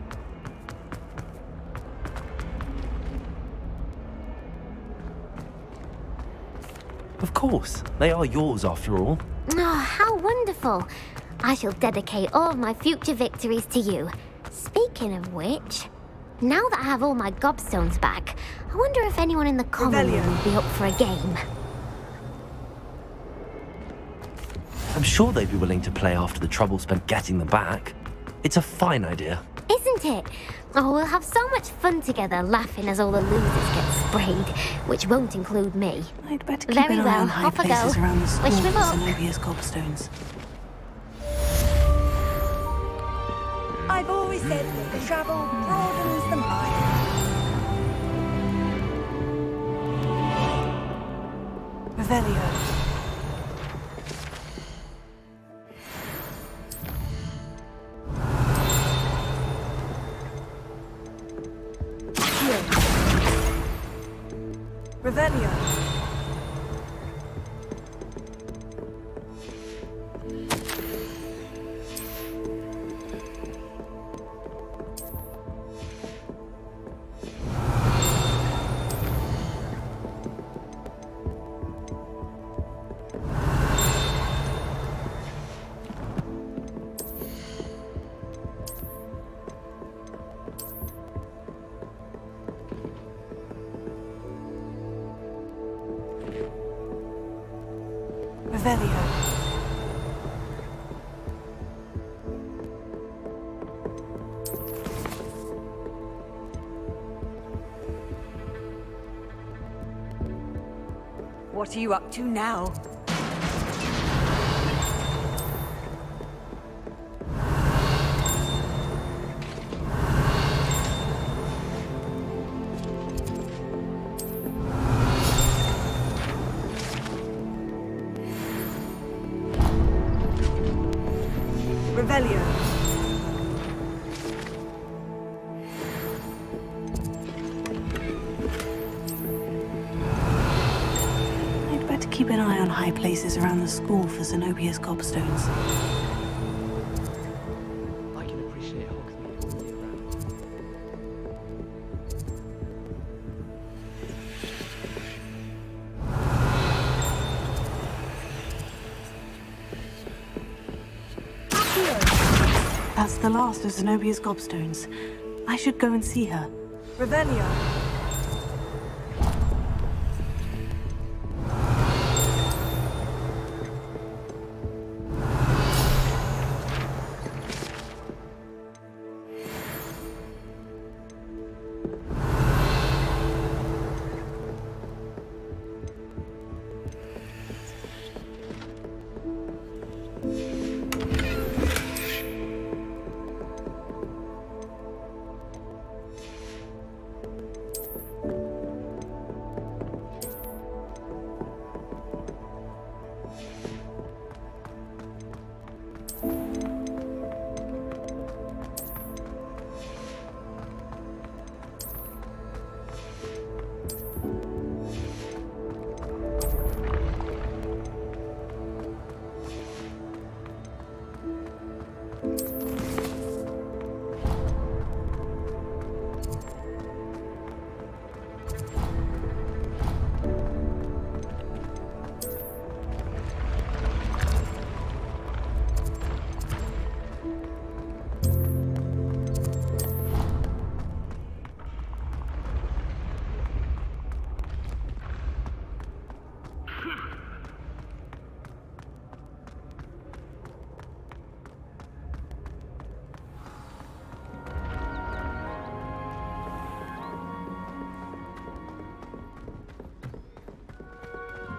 Of course. They are yours after all. Oh, how wonderful. I shall dedicate all my future victories to you. Speaking of which, now that I have all my gobstones back, I wonder if anyone in the common room would be up for a game. I'm sure they'd be willing to play after the trouble spent getting them back. It's a fine idea. Isn't it? Oh, we'll have so much fun together laughing as all the losers get sprayed, which won't include me. I'd better keep Very an eye well, on high off I places go. around the school Wish me for luck. Zenobia's gobstones. I've always said that travel broadens the mind. Revelio. Revelio. Revelio. What are you up to now? Revelio. I'd better keep an eye on high places around the school for Zenobia's gobstones. I can appreciate Hogsmeade all year round. That's the last of Zenobia's gobstones. I should go and see her. Revelio.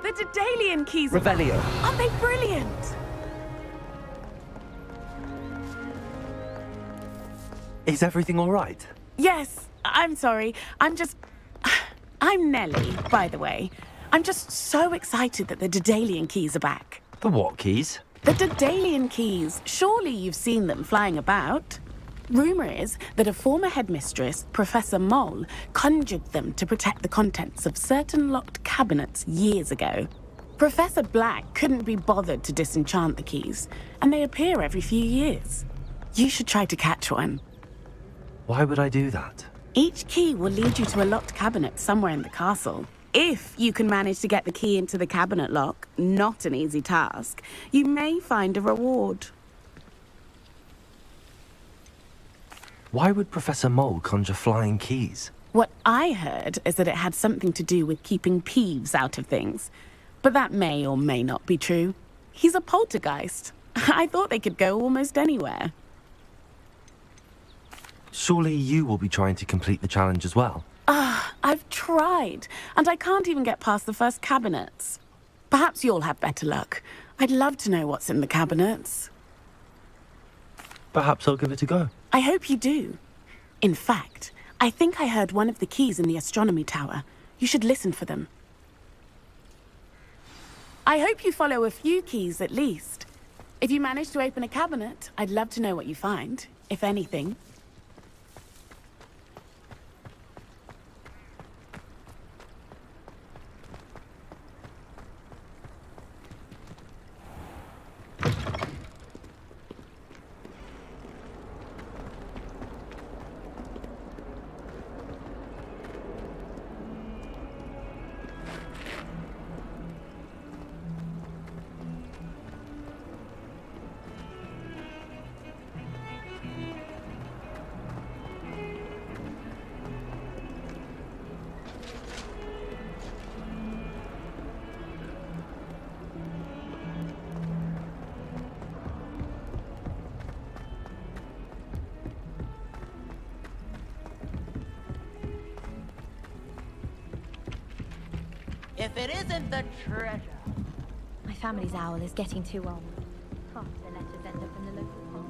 The Daedalian keys. Revelio. Aren't they brilliant? Is everything all right? Yes, I'm sorry. I'm Nellie, by the way. I'm just so excited that the Daedalian keys are back. The what keys? The Daedalian keys. Surely you've seen them flying about. Rumour is that a former headmistress, Professor Mole, conjured them to protect the contents of certain locked cabinets years ago. Professor Black couldn't be bothered to disenchant the keys, and they appear every few years. You should try to catch one. Why would I do that? Each key will lead you to a locked cabinet somewhere in the castle. If you can manage to get the key into the cabinet lock, not an easy task, you may find a reward. Why would Professor Mole conjure flying keys? What I heard is that it had something to do with keeping Peeves out of things. But that may or may not be true. He's a poltergeist. I thought they could go almost anywhere. Surely you will be trying to complete the challenge as well. I've tried, and I can't even get past the first cabinets. Perhaps you'll have better luck. I'd love to know what's in the cabinets. Perhaps I'll give it a go. I hope you do. In fact, I think I heard one of the keys in the astronomy tower. You should listen for them. I hope you follow a few keys at least. If you manage to open a cabinet, I'd love to know what you find, if anything. if it isn't the treasure. My family's owl is getting too old. Half the letters end up in the local pond.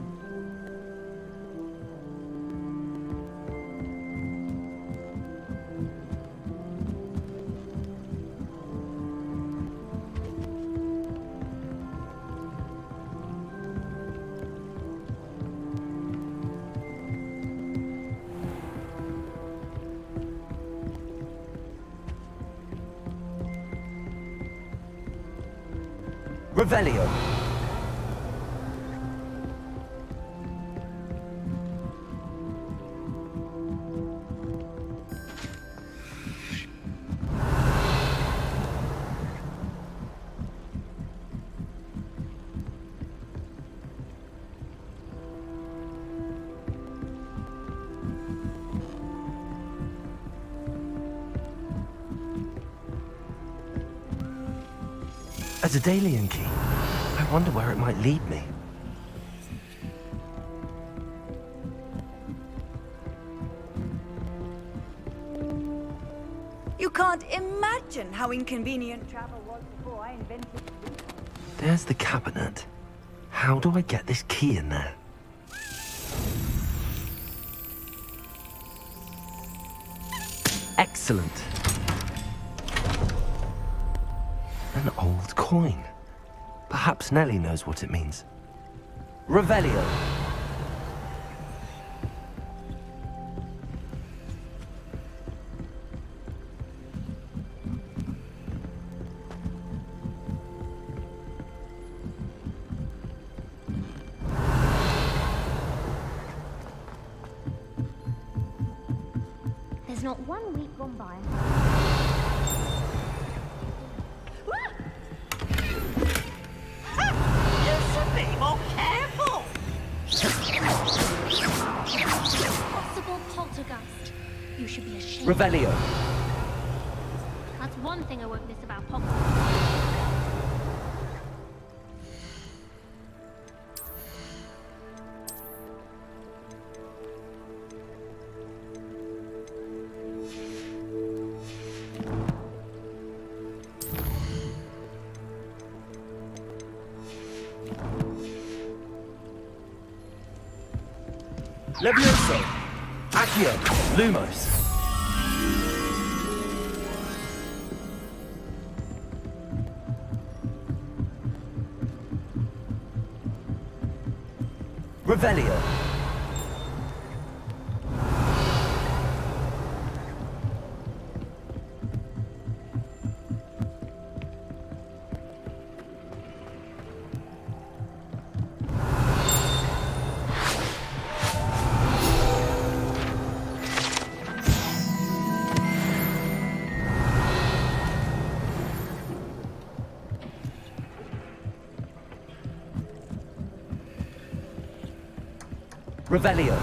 Revelio. A Daedalian key. I wonder where it might lead me. You can't imagine how inconvenient travel was before I invented it. There's the cabinet. How do I get this key in there? Excellent. An old coin. Perhaps Nellie knows what it means. Revelio. There's not 1 week gone by. You should be more careful! Possible poltergeist. You should be ashamed. Revelio. That's one thing I won't miss about Hogwarts. Levioso. Accio. Lumos. Revelio. Revelio.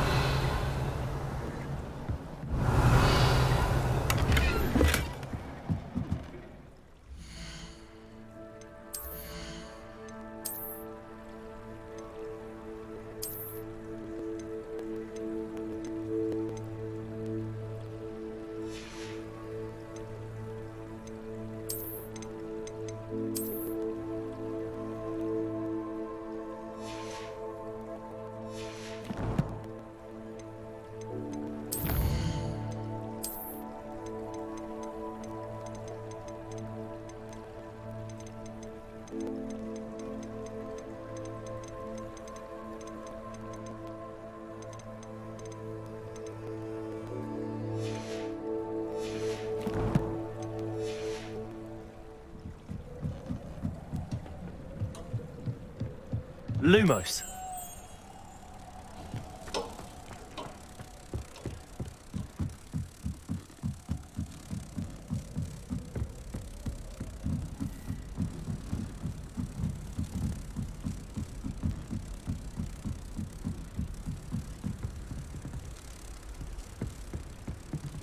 Lumos.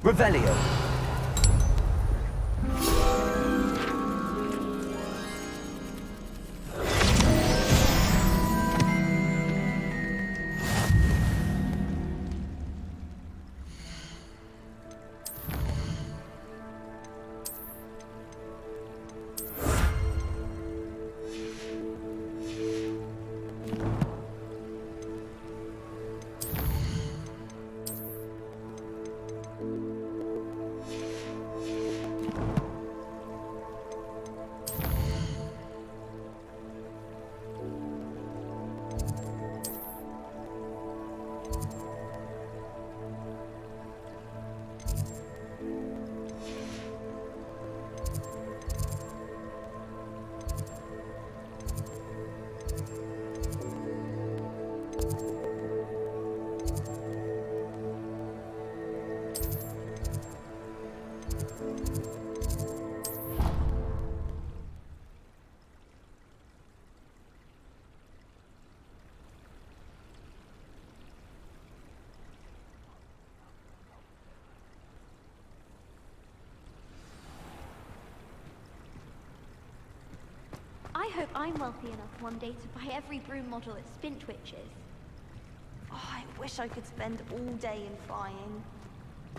Revelio. hope I'm wealthy enough one day to buy every broom model at Spintwitch's. Oh, I wish I could spend all day in flying.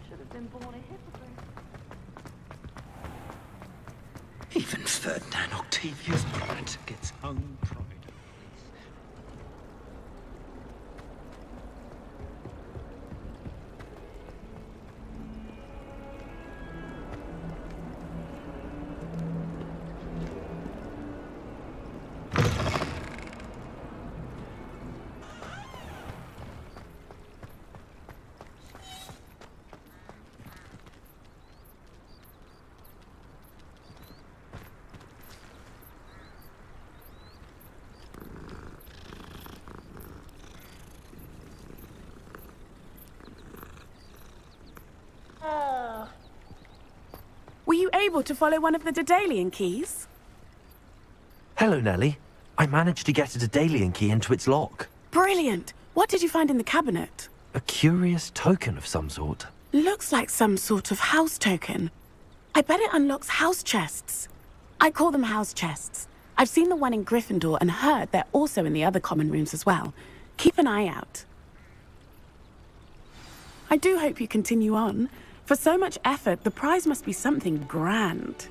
Should have been born a hippogriff. Even Ferdinand Octavius blood gets hung pride. Were you able to follow one of the Daedalian keys? Hello, Nellie. I managed to get a Daedalian key into its lock. Brilliant! What did you find in the cabinet? A curious token of some sort. Looks like some sort of house token. I bet it unlocks house chests. I call them house chests. I've seen the one in Gryffindor and heard they're also in the other common rooms as well. Keep an eye out. I do hope you continue on. For so much effort, the prize must be something grand.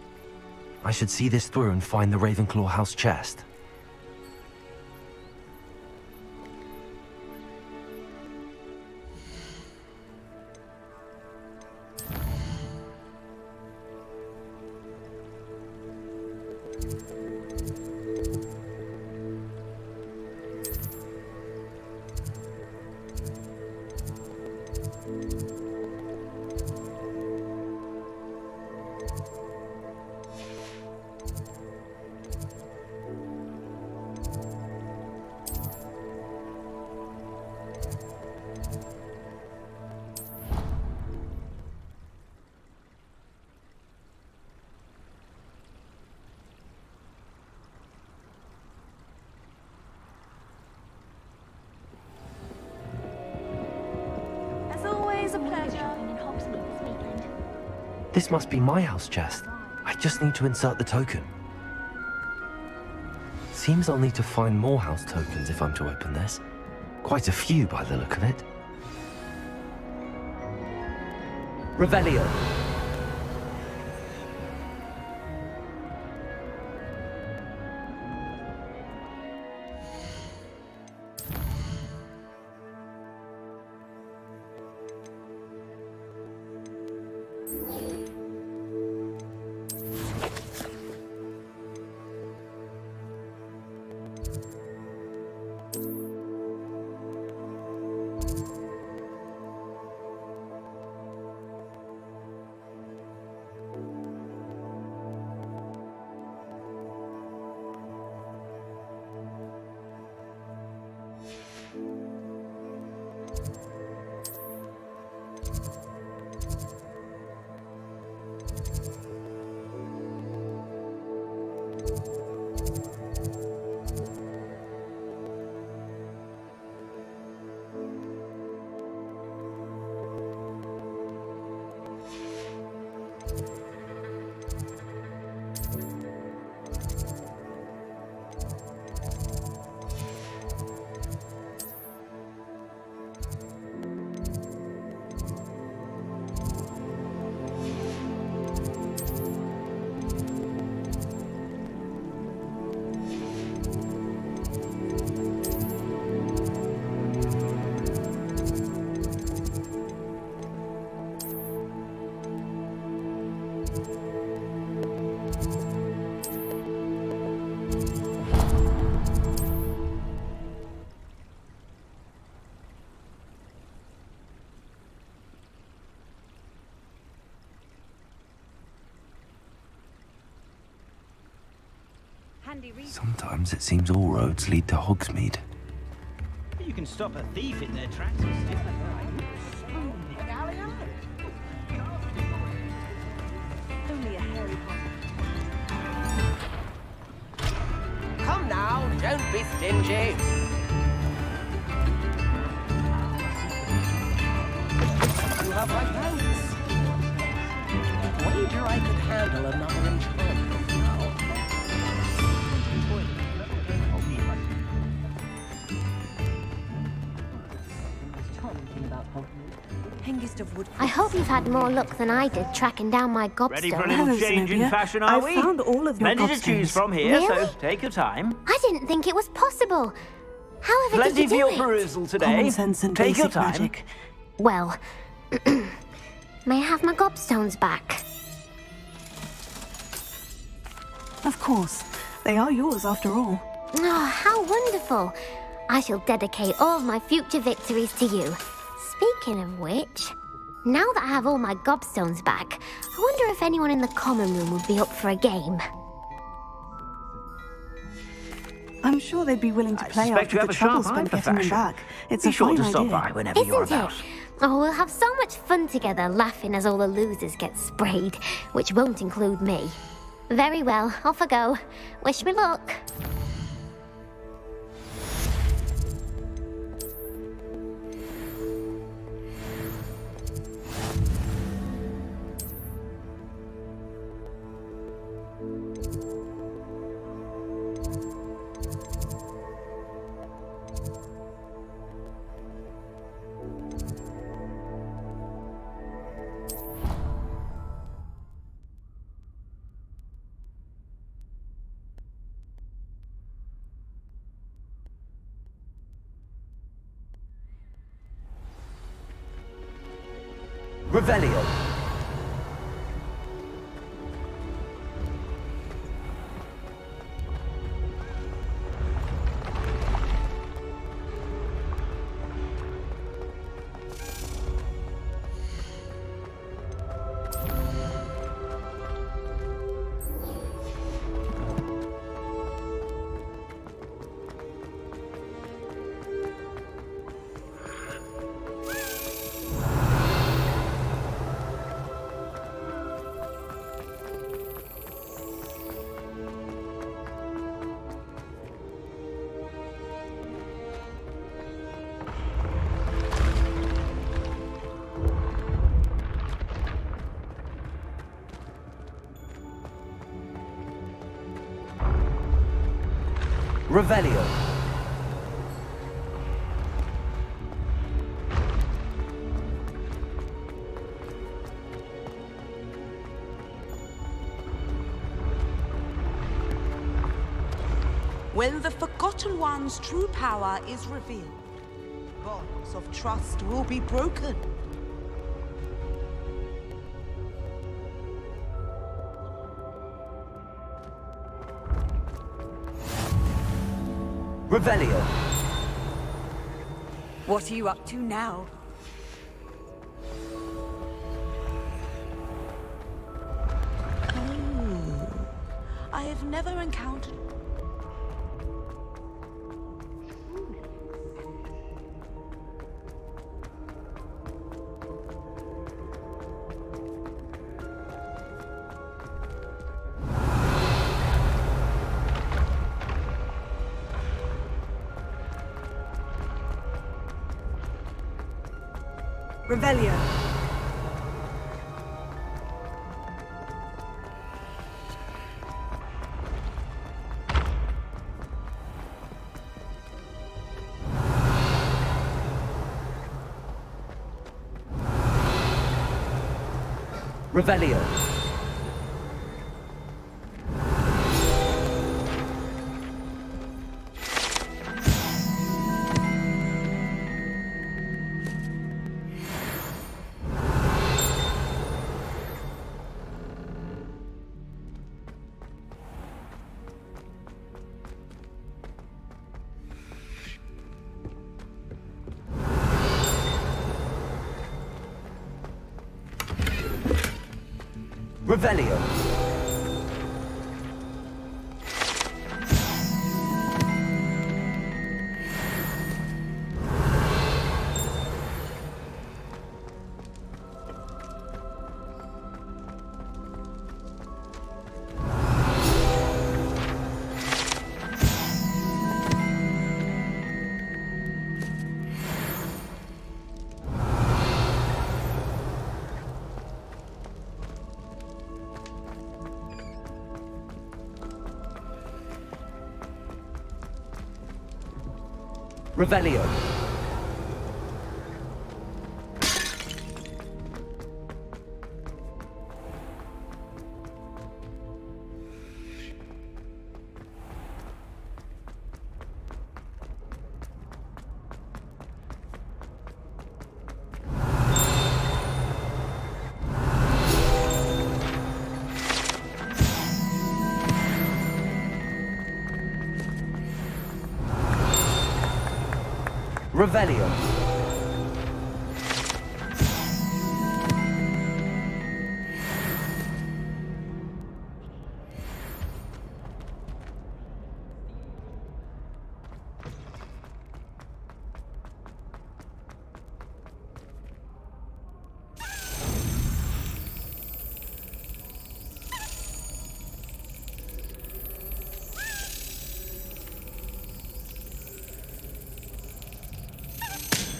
I should see this through and find the Ravenclaw house chest. As always, a pleasure. Shopping in Hogsmeade this weekend. This must be my house chest. I just need to insert the token. Seems I'll need to find more house tokens if I'm to open this. Quite a few by the look of it. Revelio. Sometimes it seems all roads lead to Hogsmeade. You can stop a thief in their tracks and steal it. Only a Harry Potter. Come now, don't be stingy. You have my thanks. Wager I could handle another enchantment now. Hengist of Wood. I hope you've had more luck than I did tracking down my gobstone. Ready for a little change in fashion, are we? I found all of your Plenty to choose from here, Really? so take your time. I didn't think it was possible. However Plenty did you for do your it? perusal today. Common sense and take your basic time. magic. Well, may I have my gobstones back? Of course. They are yours after all. Oh, how wonderful. I shall dedicate all of my future victories to you. Speaking of which, now that I have all my gobstones back, I wonder if anyone in the common room would be up for a game. I'm sure they'd be willing to play suspect you after have the a sharp trouble eye spent for getting them fashion. back. It's Be a sure fine to stop idea. by whenever you're Isn't about. it? Oh, we'll have so much fun together laughing as all the losers get sprayed, which won't include me. Very well, off I go. Wish me luck. Revelio. Revelio. When the Forgotten One's true power is revealed, bonds of trust will be broken. Revelio. What are you up to now? Oh, I have never encountered. Revelio. Revelio. Revelio. Revelio. Revelio.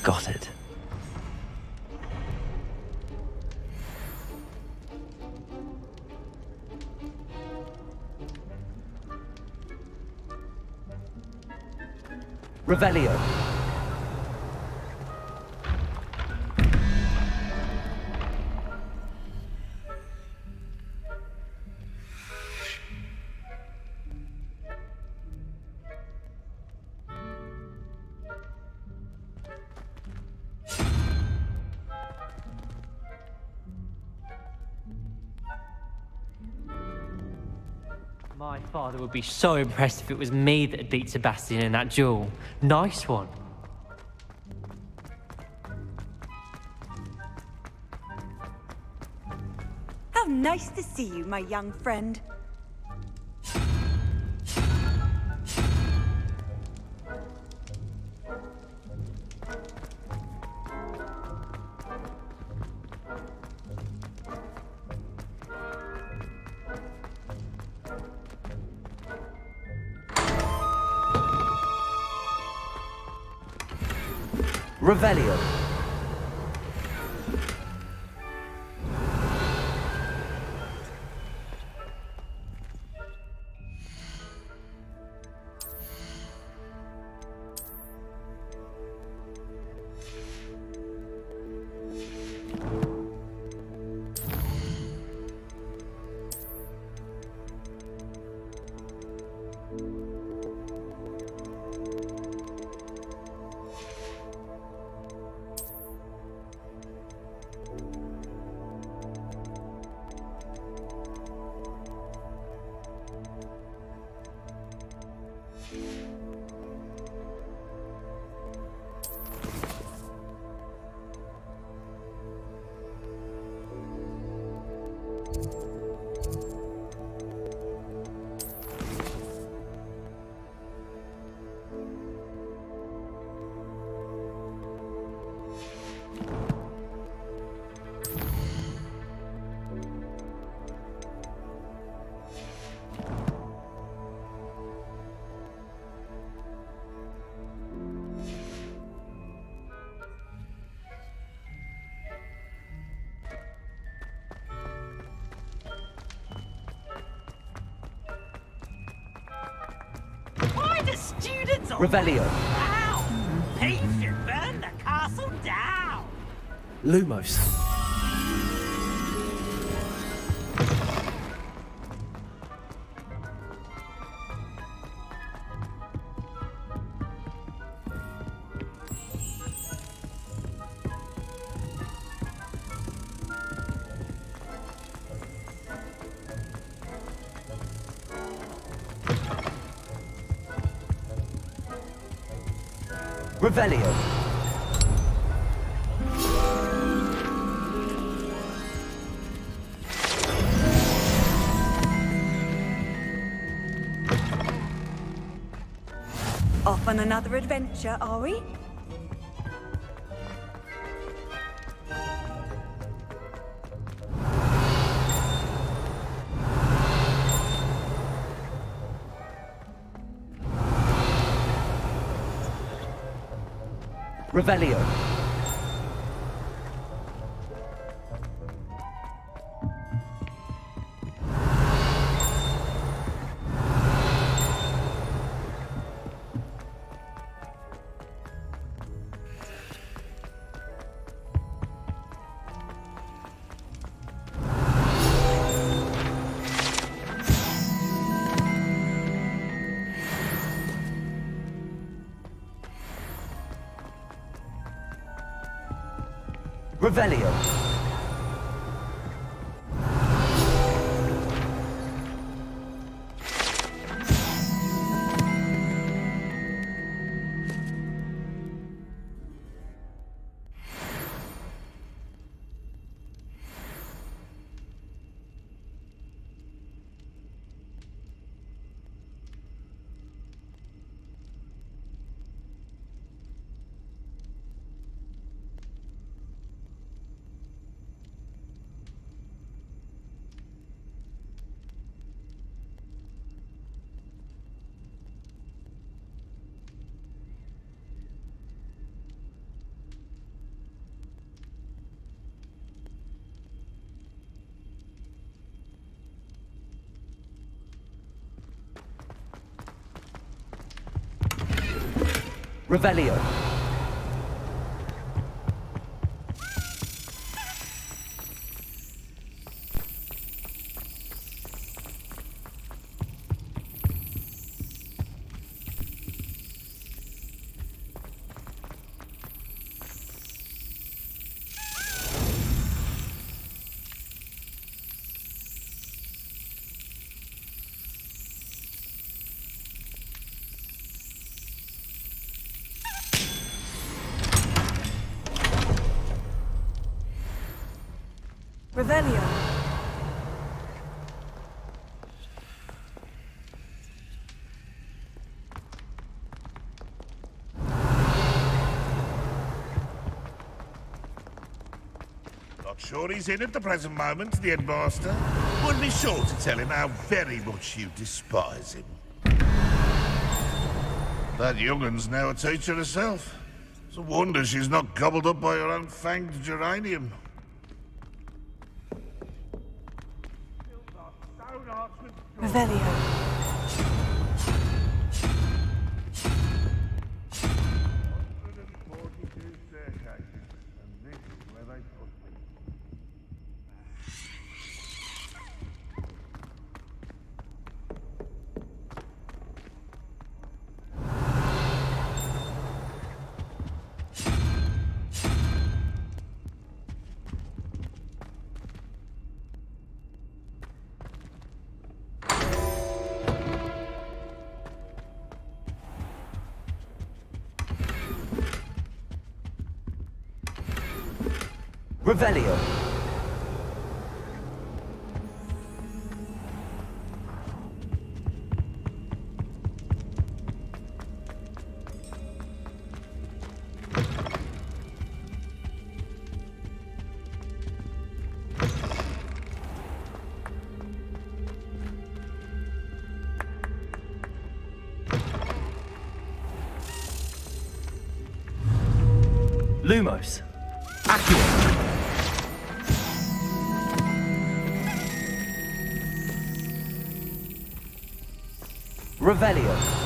Got it. Revelio. My father would be so impressed if it was me that beat Sebastian in that duel. Nice one. How nice to see you, my young friend. Revelio. Why do students all Revelio. Ow! He should burn the castle down! Lumos. Revelio. Off on another adventure, are we? Revelio. Revelio. Revelio. Revelio. Not sure he's in at the present moment, the headmaster. Would be sure to tell him how very much you despise him. That young'un's now a teacher herself. It's a wonder she's not gobbled up by her own fanged geranium. Revelio. Revelio. Lumos. Accio. Revelio.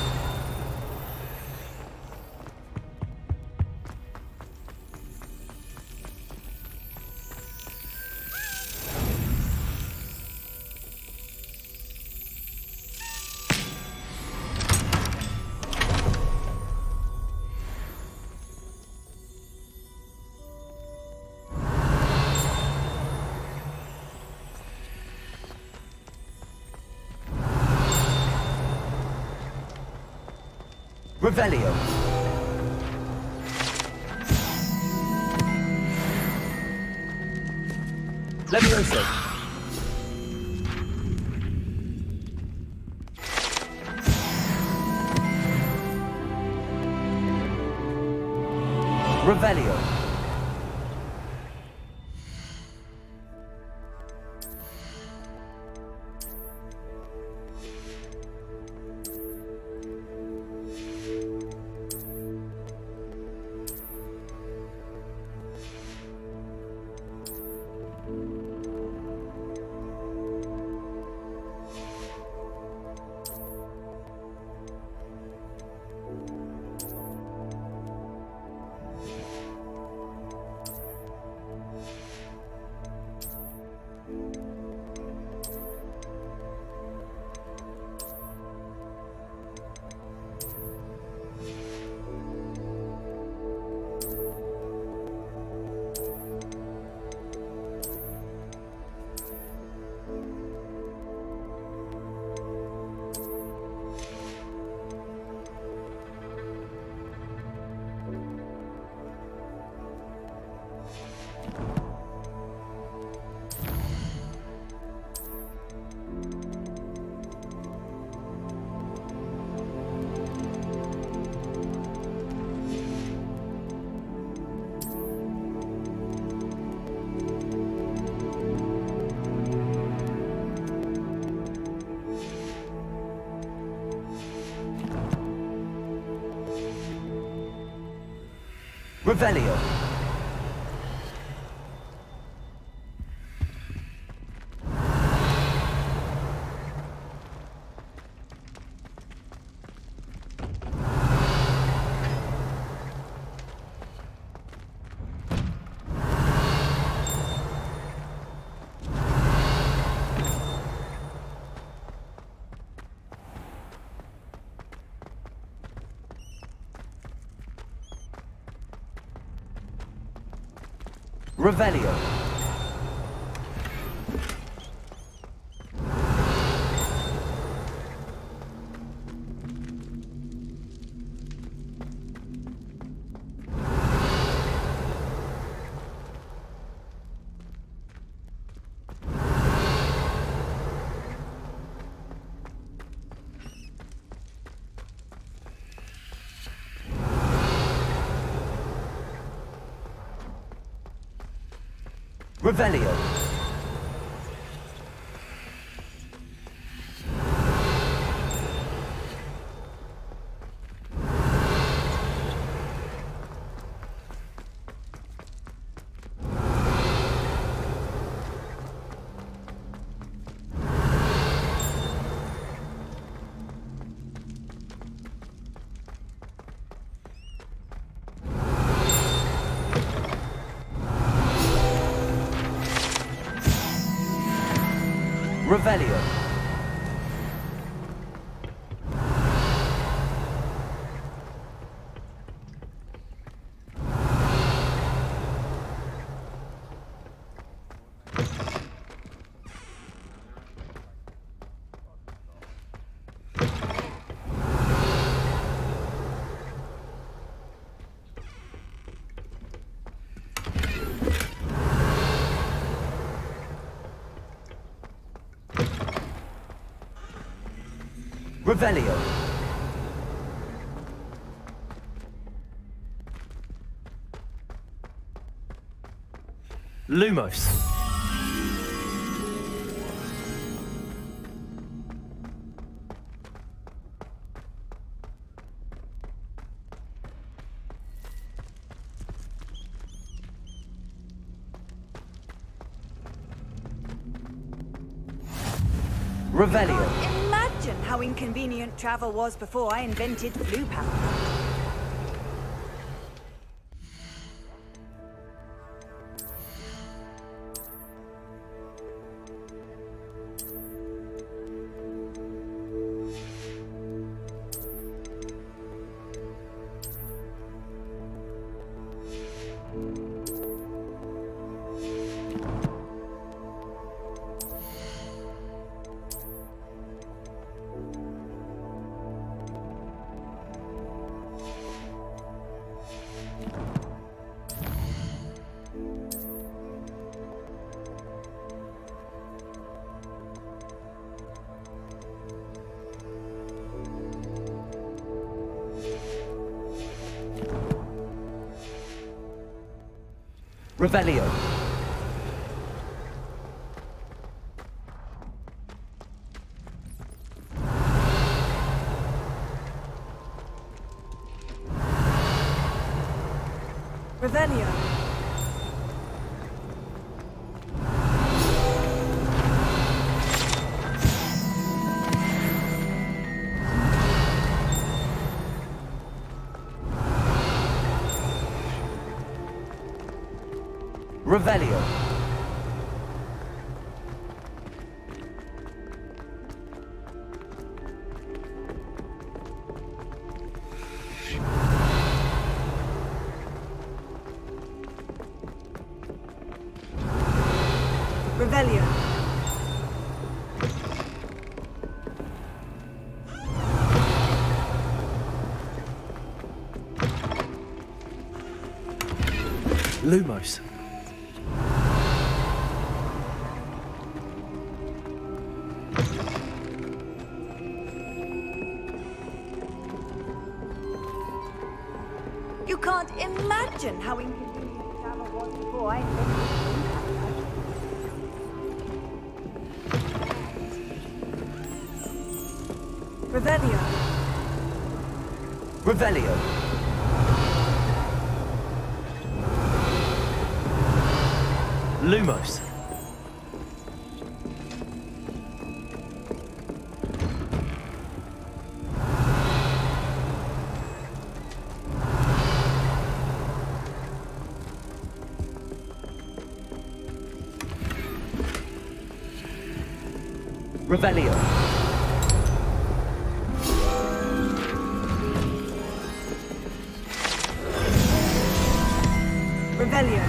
Revelio. Levioso. Revelio. Revelio. Revelio. Revelio. Revelio. Revelio. Lumos. Revelio. Imagine how inconvenient travel was before I invented blue powder. Revelio. Revelio. Revelio. Revelio. Lumos. You can't imagine how inconvenient travel was before I invented blue powder. Revelio. Revelio. Lumos. Revelio. Revelio.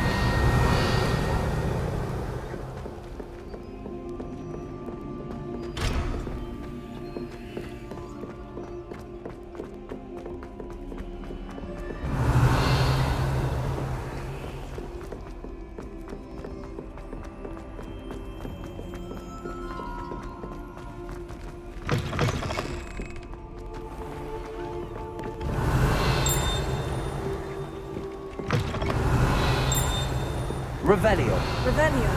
Revelio. Revelio.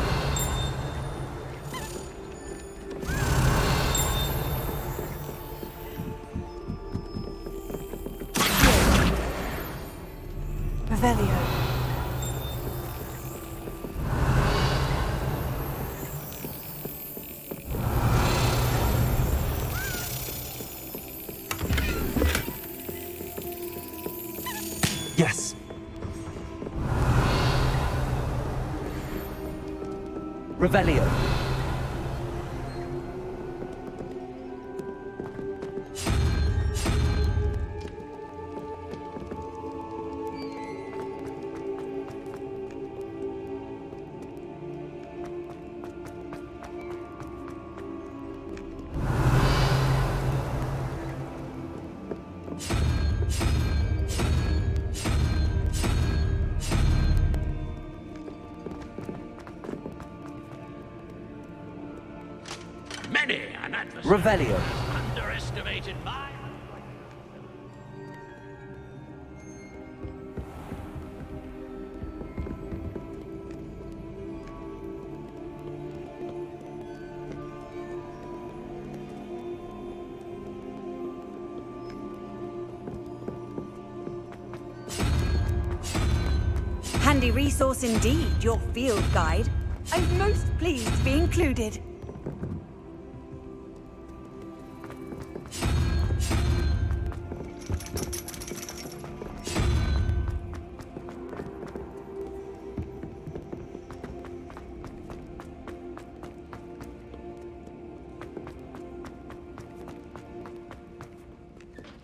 Revelio. Yes. Revelio. Many an adversary Revelio. underestimated my... Handy resource indeed, your field guide. I'm most pleased to be included.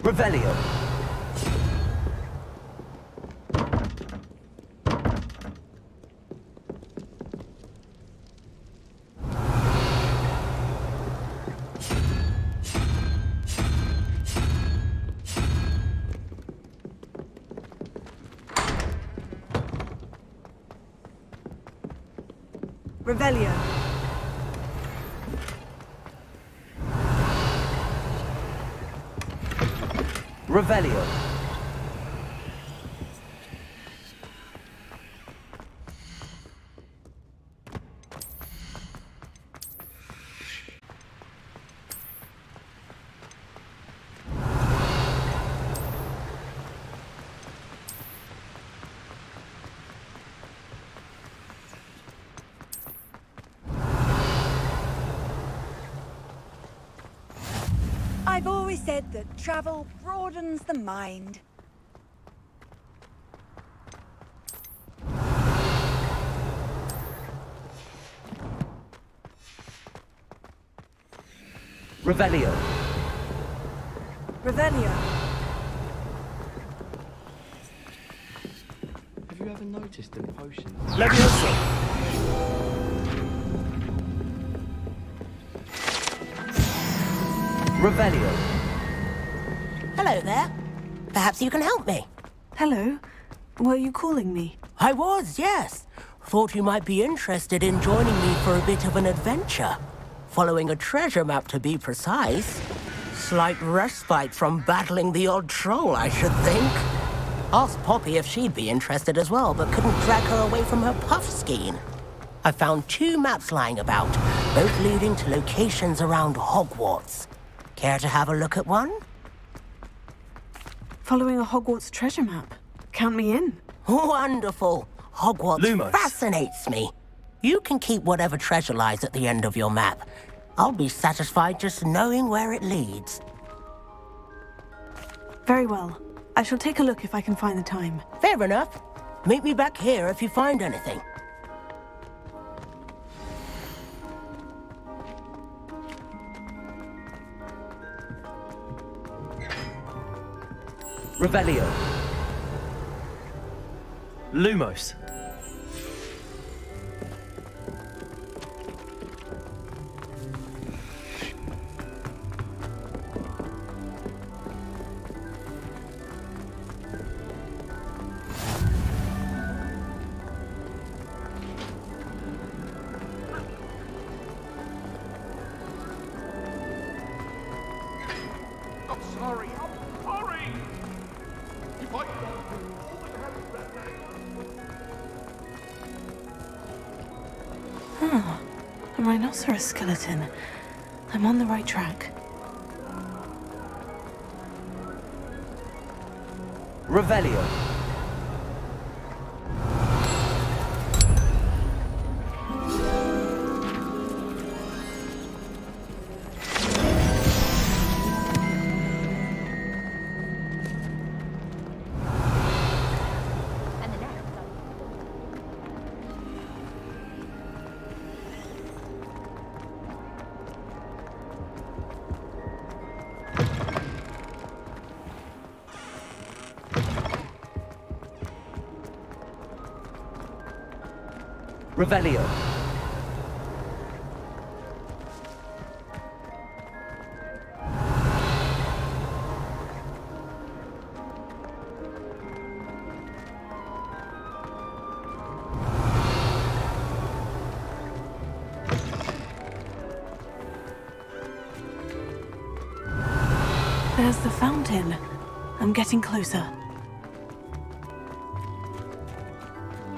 Revelio. Revelio. Revelio. I've always said that travel broadens the mind. Revelio. Revelio. Have you ever noticed in potions? Levioso. Revelio. Hello there. Perhaps you can help me. Hello. Were you calling me? I was, yes. Thought you might be interested in joining me for a bit of an adventure. Following a treasure map, to be precise. Slight respite from battling the odd troll, I should think. Asked Poppy if she'd be interested as well, but couldn't drag her away from her puff skein. I found 2 maps lying about, both leading to locations around Hogwarts. Care to have a look at one? Following a Hogwarts treasure map. Count me in. Wonderful. Hogwarts Lumos. fascinates me. You can keep whatever treasure lies at the end of your map. I'll be satisfied just knowing where it leads. Very well. I shall take a look if I can find the time. Fair enough. Meet me back here if you find anything. Revelio. Lumos. I'm sorry. If I... Oh, a rhinoceros skeleton. I'm on the right track. Revelio. Revelio. There's the fountain. I'm getting closer.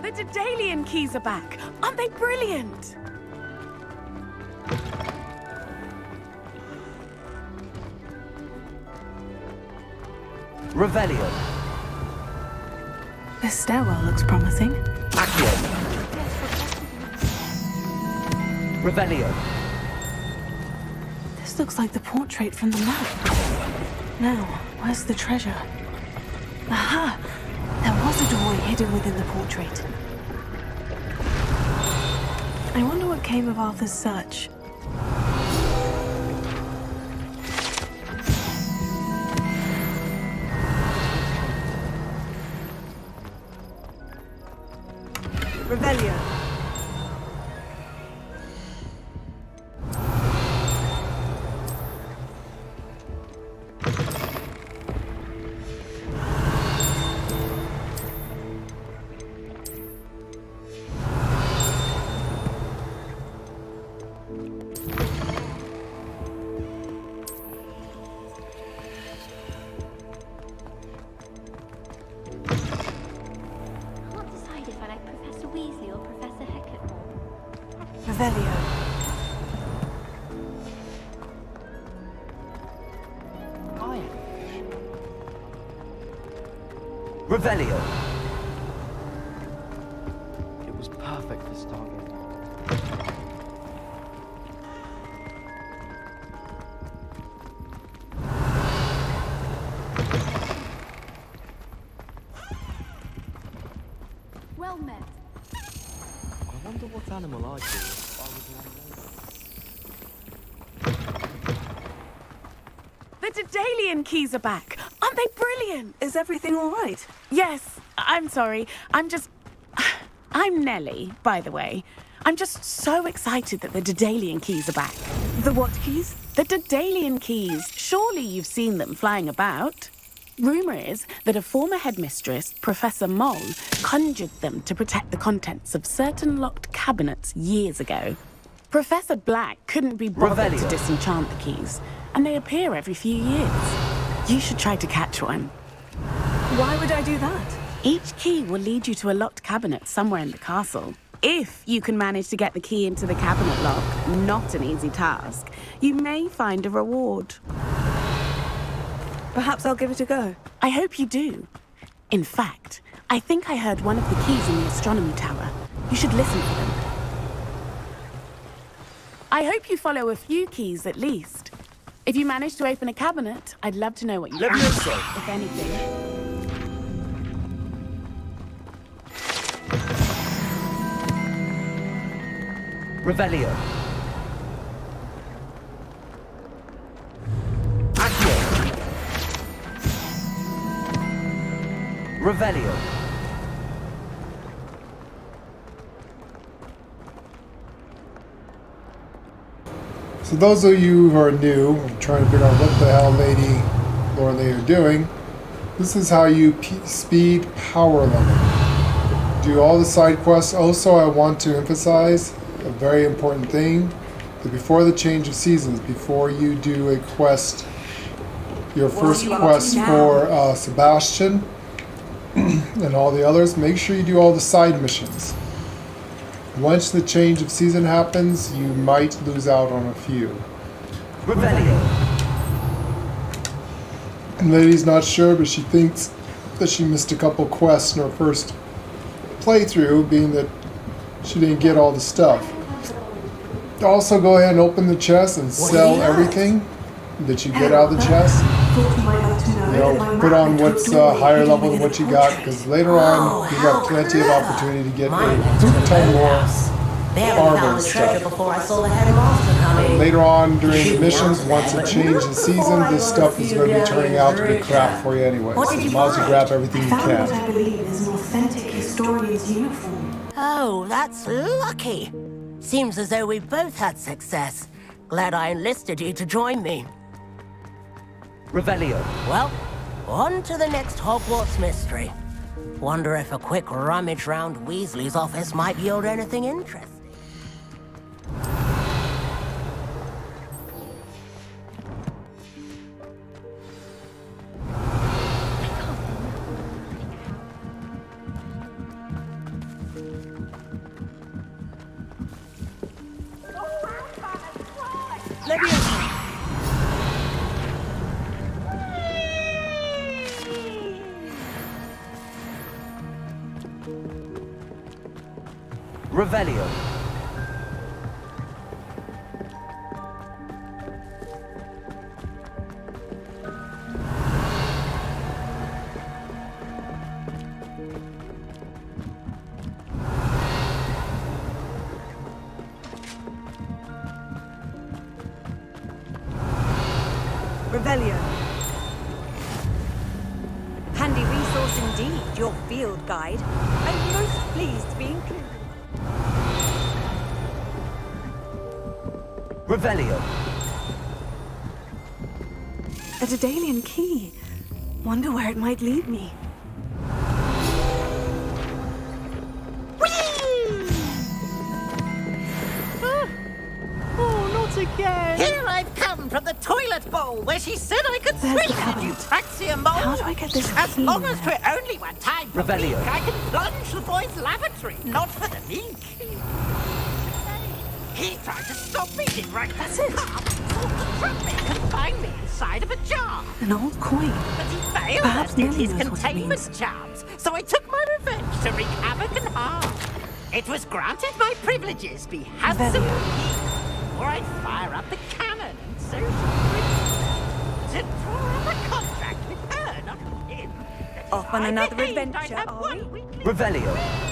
The Daedalian keys are back. Aren't they brilliant? Revelio. This stairwell looks promising. Accio. Revelio. This looks like the portrait from the map. Now, where's the treasure? Aha! There was a doorway hidden within the portrait. I wonder what came of Arthur's search. Revelio. Revelio. Revelio. It was perfect for Stargate. Well met. I wonder what animal I'd be if I was an animal. The Daedalian keys are back. Aren't they brilliant? Is everything all right? Yes. I'm sorry. I'm Nellie, by the way. I'm just so excited that the Daedalian keys are back. The what keys? The Daedalian keys. Surely you've seen them flying about. Rumour is that a former headmistress, Professor Moll, conjured them to protect the contents of certain locked cabinets years ago. Professor Black couldn't be bothered to disenchant the keys, and they appear every few years. You should try to catch one. Why would I do that? Each key will lead you to a locked cabinet somewhere in the castle. If you can manage to get the key into the cabinet lock, not an easy task, you may find a reward. Perhaps I'll give it a go. I hope you do. In fact, I think I heard one of the keys in the astronomy tower. You should listen for them. I hope you follow a few keys at least. If you manage to open a cabinet, I'd love to know what you found, if anything. Revelio. Accio. Revelio. So those of you who are new, trying to figure out what the hell Lady Laura and Lady are doing, this is how you speed power level. Do all the side quests. Also, I want to emphasize a very important thing, that before the change of seasons, before you do a quest, your first quest for Sebastian and all the others, make sure you do all the side missions. Once the change of season happens, you might lose out on a few. And Lady's not sure, but she thinks that she missed a couple quests in her first playthrough, being that she didn't get all the stuff. Also, go ahead and open the chest and sell everything that you get out of the chest. You know, put on what's higher level than what you got, because later on you got plenty of opportunity to get a ton more armor and stuff. Before I saw the headmaster coming. Later on during the missions, once it changes the season, this stuff is going to be turning out to be crap for you anyway. So you might as well grab everything you What I can. believe is an authentic historian's uniform. Oh, that's lucky. Seems as though we both had success. Glad I enlisted you to join me. Revelio. Well, on to the next Hogwarts mystery. Wonder if a quick rummage round Weasley's office might yield anything interesting. Revelio. Revelio. Handy resource indeed, your field guide. I'm most pleased to be included. Revelio. A Daedalian key. Wonder where it might lead me. Oh, not again! Here I've come from the toilet bowl where she said I could There's the swim in cabinet. Eupraxia mold. How do I get this As key long in as there? we're only one time per Revelio. week, I can plunge the boy's lavatory, not for the leak. He tried to stop me in right. That's it. Thought the trap me confined me inside of a jar. An old coin. But he failed Perhaps at it, Nellie his knows what it containment means. charms, so I took my revenge to wreak havoc and harm. It was granted my privileges be handsome or I'd fire up the cannon, and so to draw up a contract with her, not with him. Off on another adventure, are we? Revelio.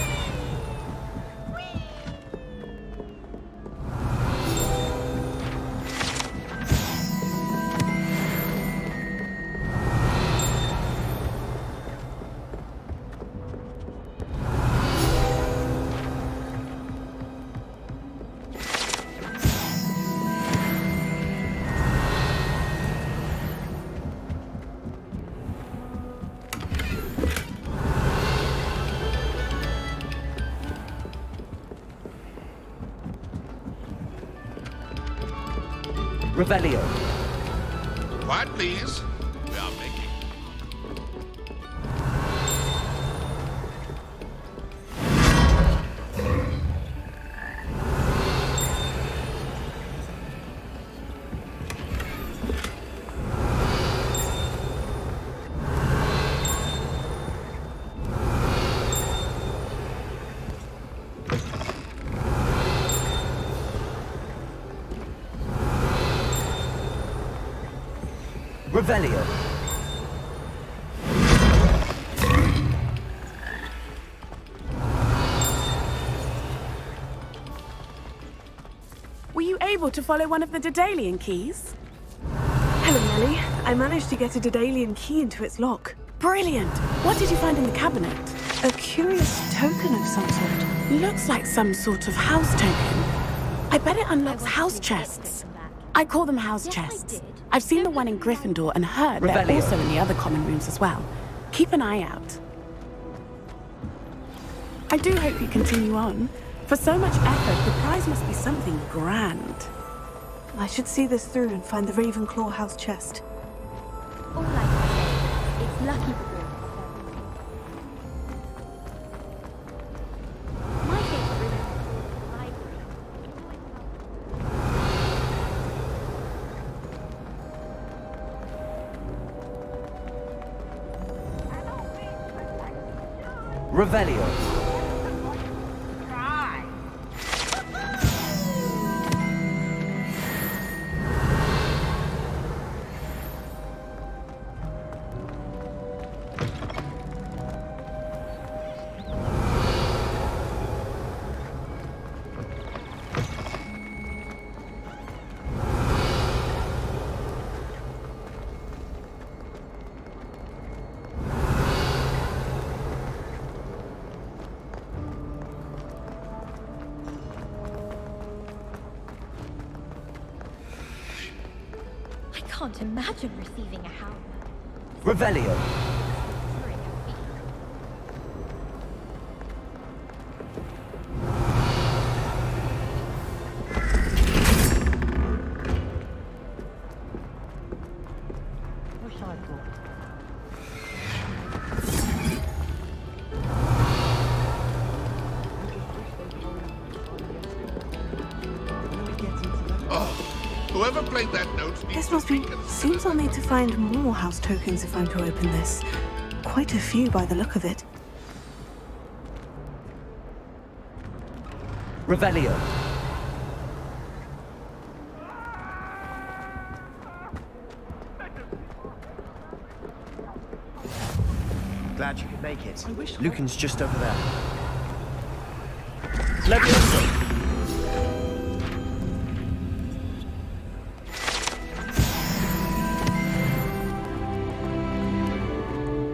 Revelio. Quiet, please. We are making. Revelio. Were you able to follow one of the Daedalian keys? Hello, Nellie. I managed to get a Daedalian key into its lock. Brilliant! What did you find in the cabinet? A curious token of some sort. Looks like some sort of house token. I bet it unlocks house chests. I call them house chests. I've seen the one in Gryffindor and heard they're Revelio. also in the other common rooms as well. Keep an eye out. I do hope you continue on. For so much effort, the prize must be something grand. I should see this through and find the Ravenclaw house chest. All I can say, it's lucky for good. My favorite room. Revelio. I can't imagine receiving a helm. Revelio. Whoever played that note This must be... Seems I'll need to find more house tokens if I'm to open this. Quite a few by the look of it. Revelio. Glad you could make it. Lucan's just over there. Levioso!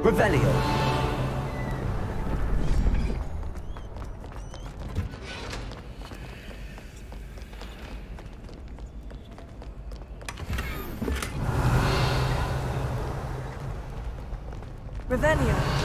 Revelio. Revelio.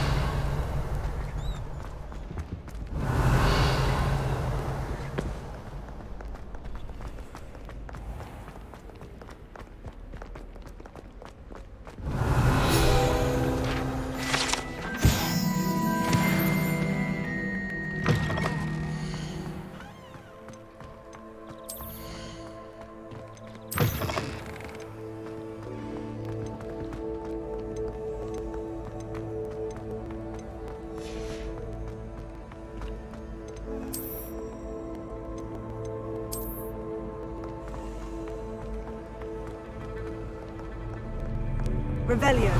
Revelio.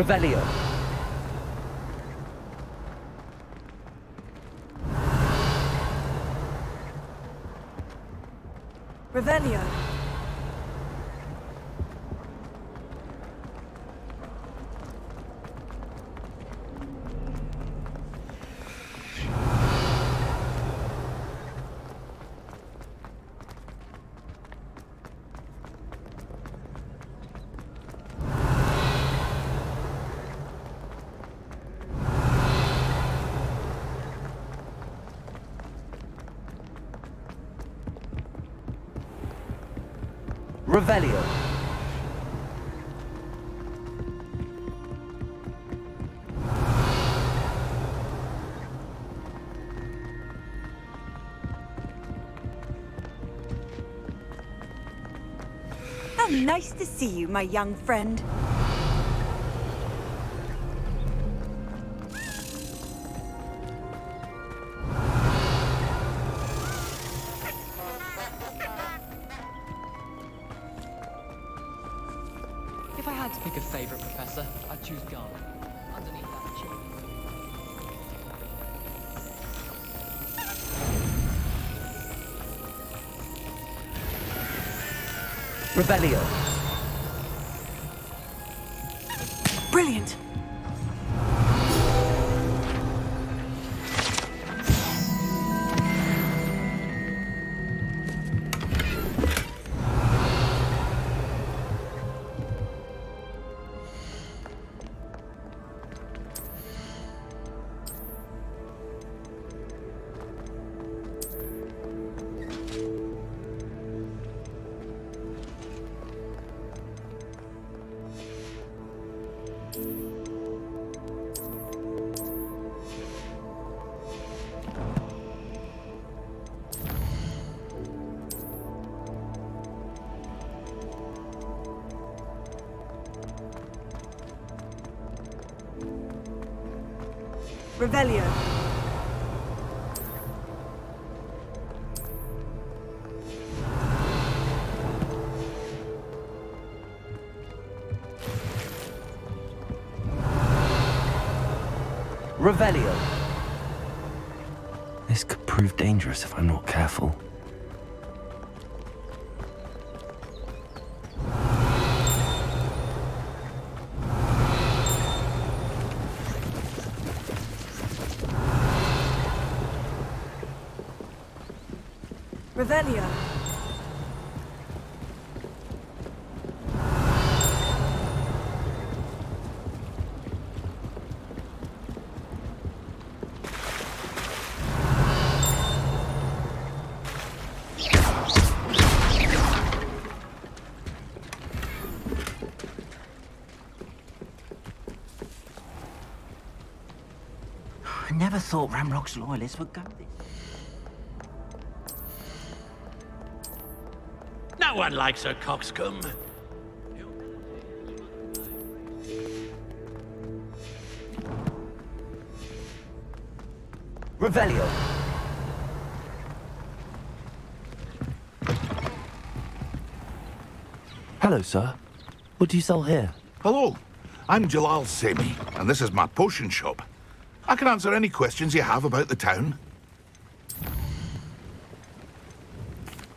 Revelio. Revelio. Revelio. How nice to see you, my young friend. If I had to pick a favorite professor, I'd choose Garnet. Underneath that tree. Revelio. Brilliant. Revelio. Revelio. This could prove dangerous if I'm not careful. Revelio. I never thought Ramrock's loyalists would go this. No one likes a coxcomb. Revelio. Hello, sir. What do you sell here? Hello, I'm Jalal Semi, and this is my potion shop. I can answer any questions you have about the town.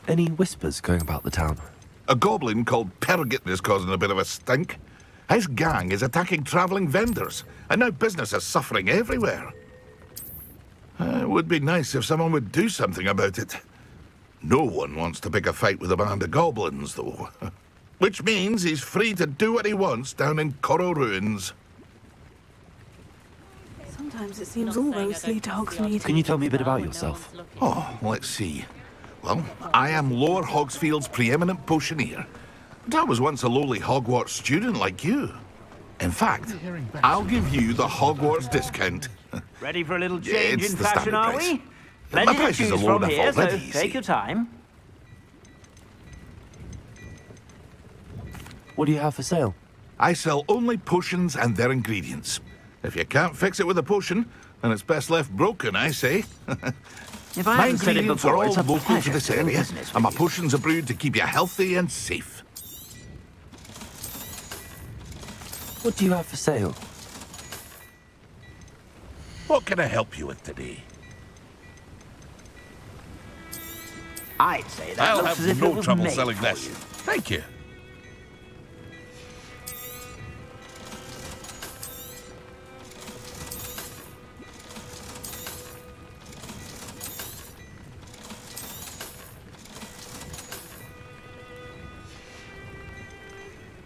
Any whispers going about the town? A goblin called Pergit is causing a bit of a stink. His gang is attacking travelling vendors, and now business is suffering everywhere. It would be nice if someone would do something about it. No one wants to pick a fight with a band of goblins, though. Which means he's free to do what he wants down in Coral Ruins. Sometimes it seems all roads lead to Hogsmeade. Can you tell me a bit about yourself? Oh, let's see. Well, I am Lower Hogsfield's preeminent potioneer. And I was once a lowly Hogwarts student like you. In fact, I'll give you the Hogwarts discount. Ready for a little Yeah, change it's in the fashion, standard are price. we? My Plenty to prices are choose low from enough here, so already, take see. your time. What do you have for sale? I sell only potions and their ingredients. If you can't fix it with a potion, then it's best left broken, I say. If I My haven't said it ingredients are before, all it's a local to pleasure this doing area, business and my with you. potions are brewed to keep you healthy and safe. What do you have for sale? What can I help you with today? I'd say that I'll looks have as if it no was trouble made selling for this. you. Thank you.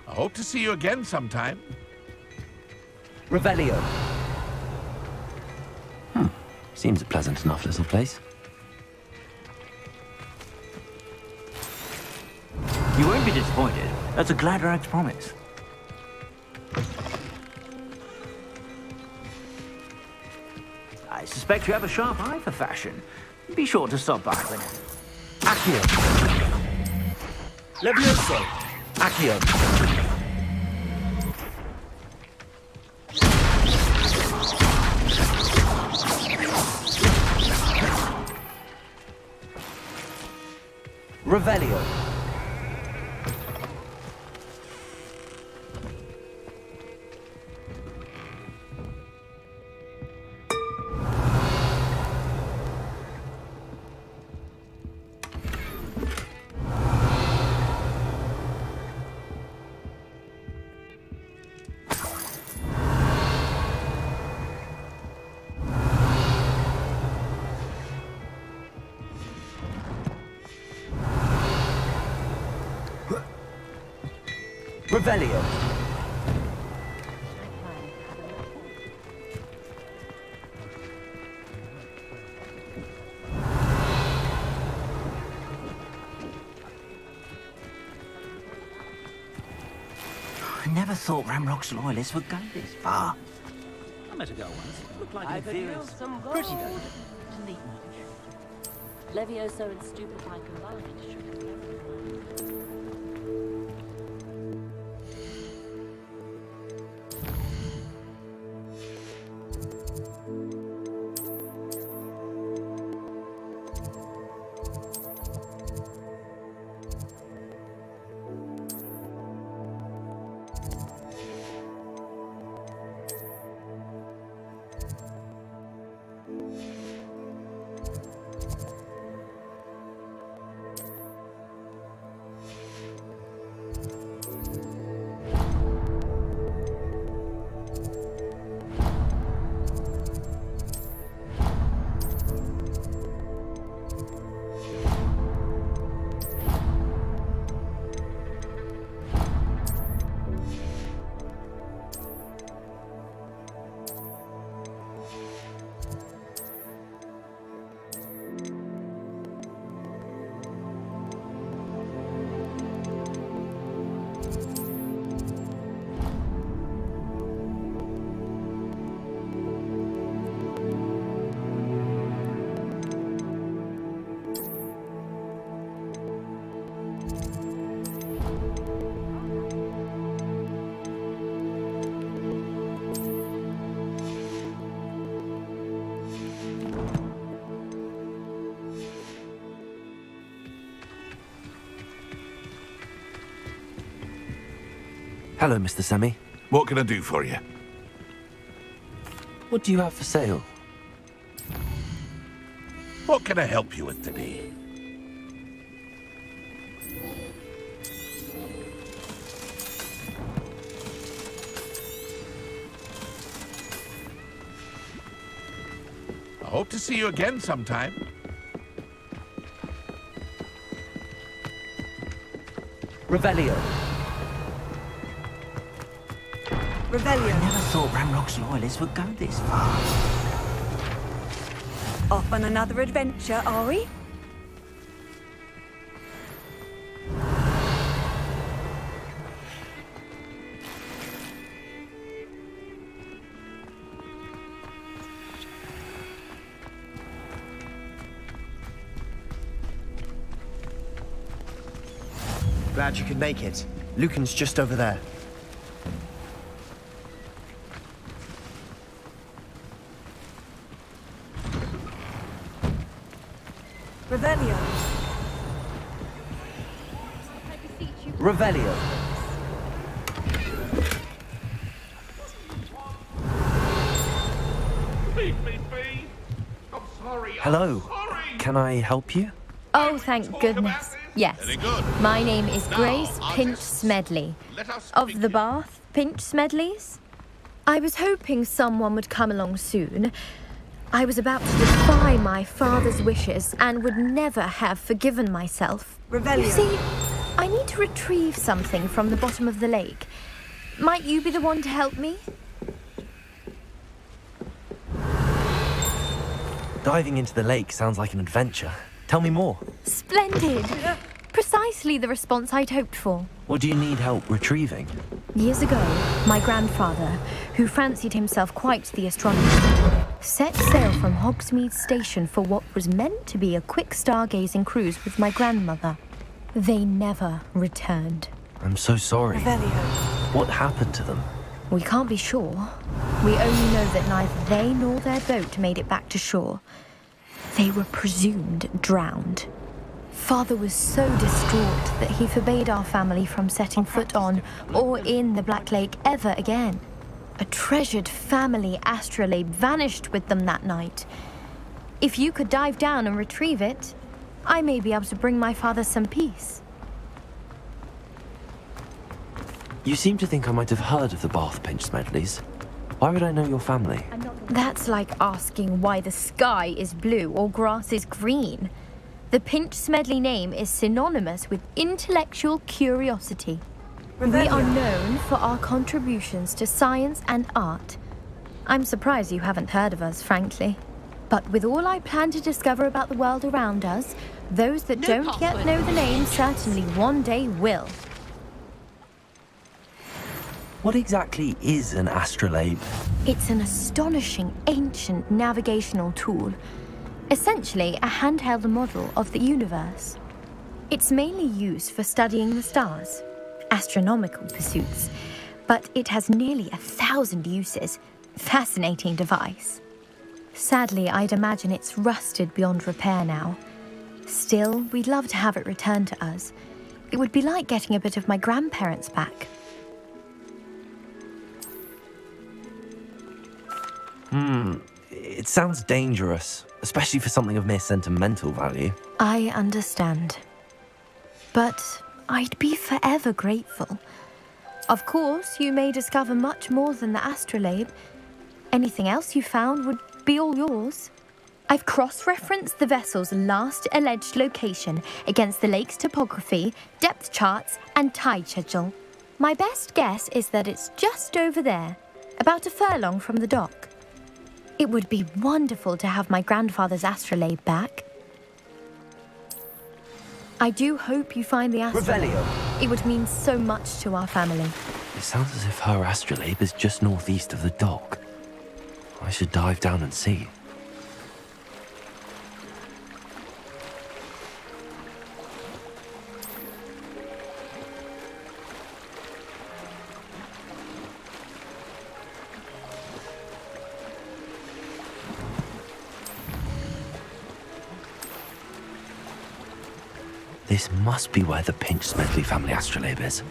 I hope to see you again sometime. Revelio. Seems a pleasant enough little place. You won't be disappointed. That's a glad rag's promise. I suspect you have a sharp eye for fashion. Be sure to stop by when... Accio. Levioso. Accio. Revelio. Revelio. I never thought Ramrock's loyalists would go this far. I met a girl once. Looked like I an could use inferior. some gold. Pretty though. To neat much. Levioso and Stupefy combined should have everything. Hello, Mr. Semi. What can I do for you? What do you have for sale? What can I help you with today? I hope to see you again sometime. Revelio. Revelio. I never thought Ramrock's loyalists would go this far. Off on another adventure, are we? Glad you could make it. Lucan's just over there. Revelio. Revelio. Leave me be. I'm sorry. Hello. Can I help you? Oh, thank goodness. Yes. My name is Grace Pinch Smedley. Of the Bath Pinch Smedleys. I was hoping someone would come along soon. I was about to defy my father's wishes and would never have forgiven myself. Revelio. You see, I need to retrieve something from the bottom of the lake. Might you be the one to help me? Diving into the lake sounds like an adventure. Tell me more. Splendid. Precisely the response I'd hoped for. What do you need help retrieving? Years ago, my grandfather, who fancied himself quite the astronomer, set sail from Hogsmeade station for what was meant to be a quick stargazing cruise with my grandmother. They never returned. I'm so sorry. Revelio. What happened to them? We can't be sure. We only know that neither they nor their boat made it back to shore. They were presumed drowned. Father was so distraught that he forbade our family from setting foot on or in the Black Lake ever again. A treasured family astrolabe vanished with them that night. If you could dive down and retrieve it, I may be able to bring my father some peace. You seem to think I might have heard of the Bath Pinch Smedleys. Why would I know your family? That's like asking why the sky is blue or grass is green. The Pinch Smedley name is synonymous with intellectual curiosity. We are known for our contributions to science and art. I'm surprised you haven't heard of us, frankly. But with all I plan to discover about the world around us, those that don't yet know the name certainly one day will. What exactly is an astrolabe? It's an astonishing ancient navigational tool. Essentially a handheld model of the universe. It's mainly used for studying the stars, astronomical pursuits, but it has nearly 1,000 uses. Fascinating device. Sadly, I'd imagine it's rusted beyond repair now. Still, we'd love to have it returned to us. It would be like getting a bit of my grandparents back. It sounds dangerous, especially for something of mere sentimental value. I understand. But I'd be forever grateful. Of course, you may discover much more than the astrolabe. Anything else you found would be all yours. I've cross-referenced the vessel's last alleged location against the lake's topography, depth charts, and tide schedule. My best guess is that it's just over there, about a furlong from the dock. It would be wonderful to have my grandfather's astrolabe back. I do hope you find the astrolabe. Revelio. It would mean so much to our family. It sounds as if her astrolabe is just northeast of the dock. I should dive down and see. This must be where the Pinch Smedley family astrolabe is.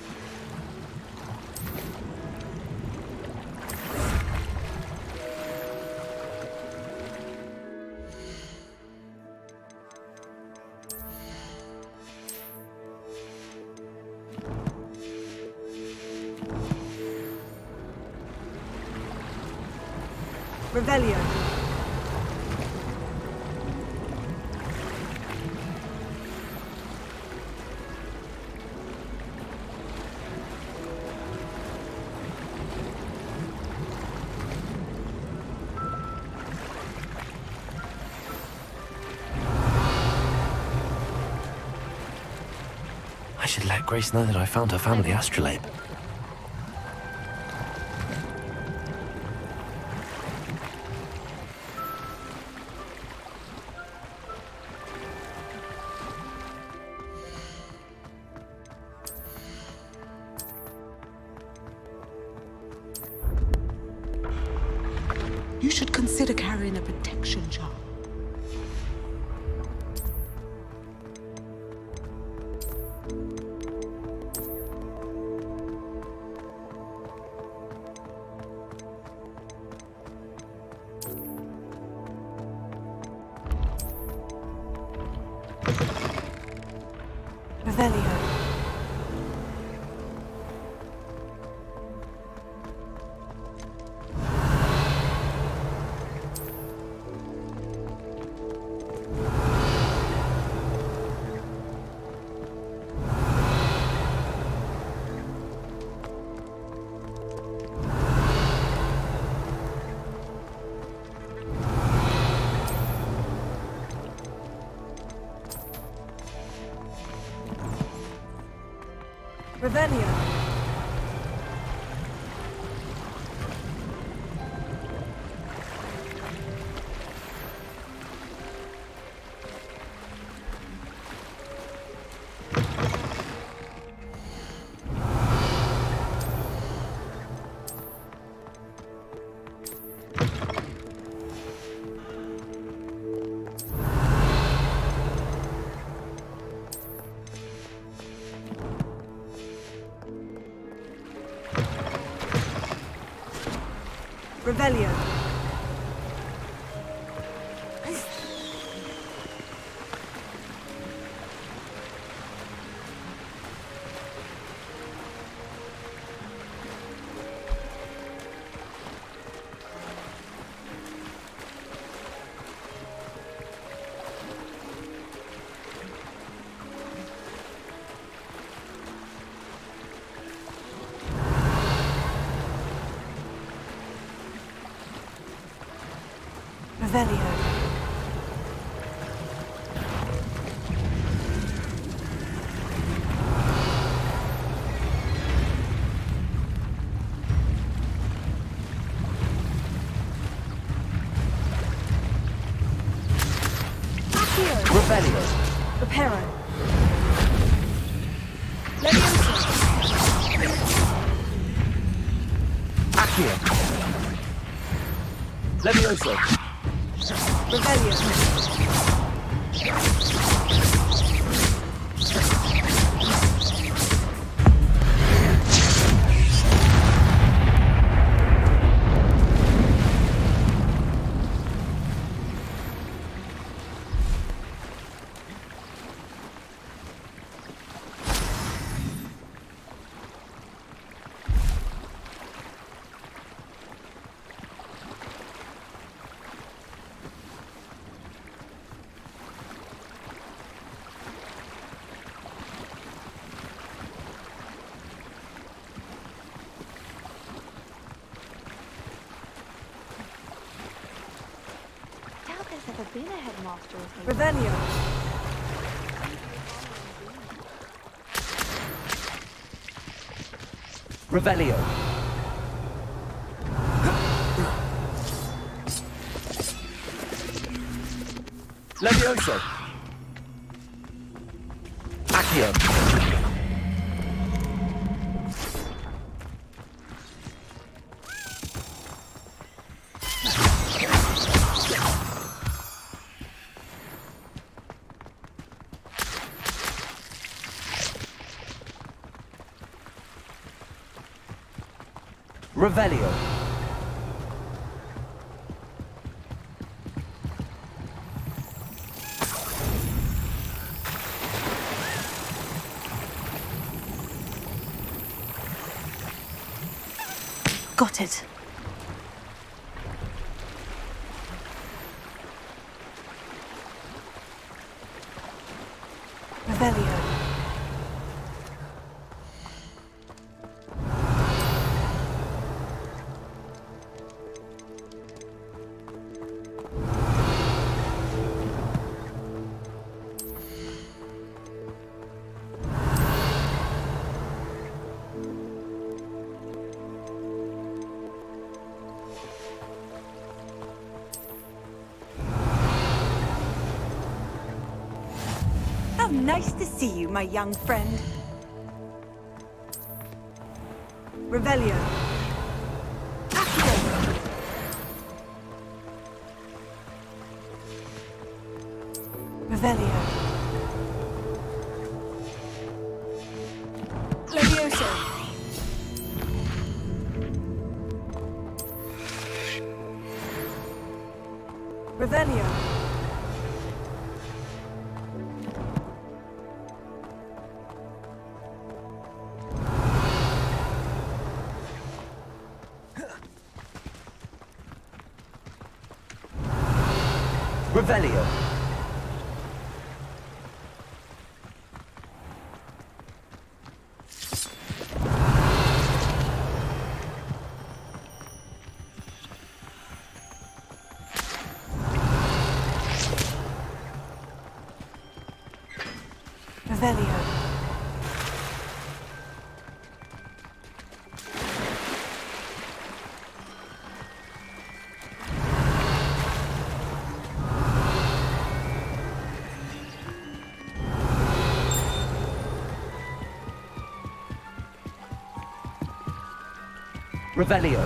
Revelio. I should let Grace know that I found her family astrolabe. You should consider carrying a protection charm. Revelio. Revelio. Revelio. Revelio. Revelio. Reparo. Accio. Levioso. Revelio. Never been a headmaster of Hogwarts. Revelio. Revelio. Levioso. Accio. Revelio. Got it. Revelio. How nice to see you, my young friend. Revelio. Activate. Revelio. Levioso. Revelio. Revelio. Revelio. Revelio.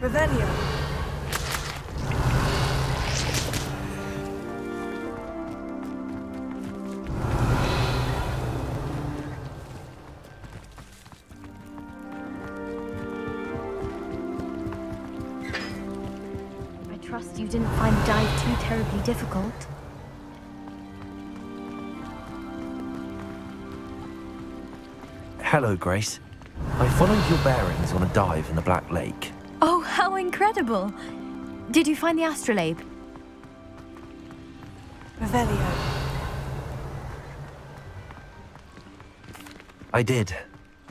Revelio. I trust you didn't find the dive too terribly difficult. Hello, Grace. I followed your bearings on a dive in the Black Lake. Oh, how incredible! Did you find the astrolabe? Revelio. I did.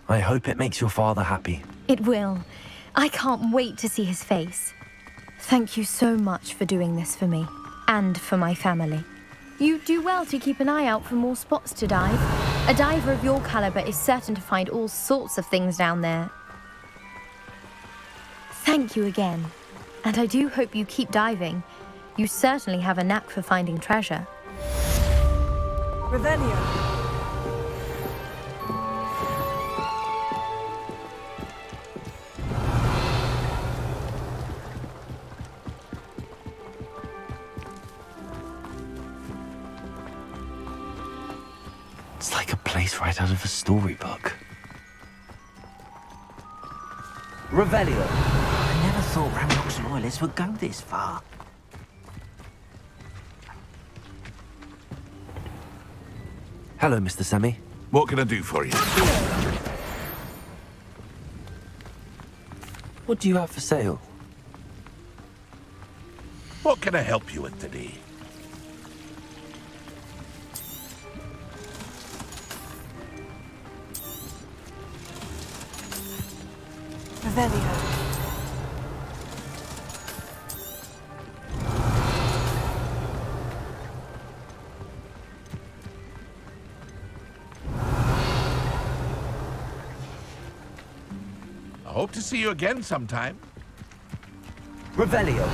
I hope it makes your father happy. It will. I can't wait to see his face. Thank you so much for doing this for me, and for my family. You do well to keep an eye out for more spots to dive. A diver of your caliber is certain to find all sorts of things down there. Thank you again. And I do hope you keep diving. You certainly have a knack for finding treasure. Revelio. It's like a place right out of a storybook. Revelio. I never thought Ravenclaw's loyalists would go this far. Hello, Mr. Semi. What can I do for you? What do you have for sale? What can I help you with today? Revelio. I hope to see you again sometime. Revelio.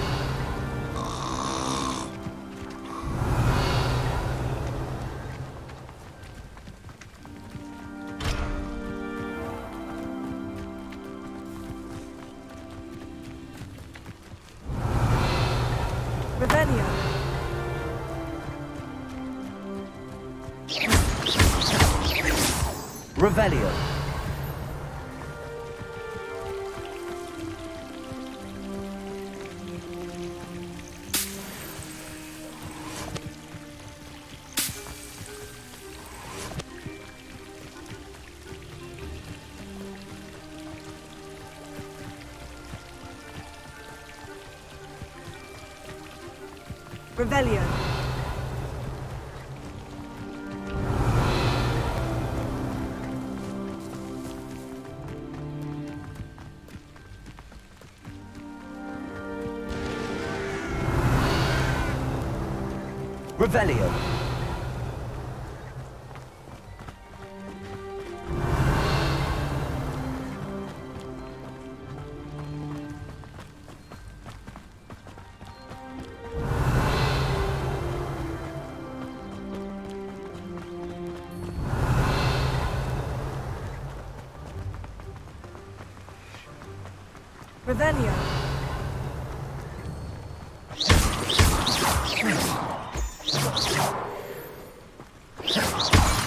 Revelio. Revelio. Revelio. Revelio. Revelio.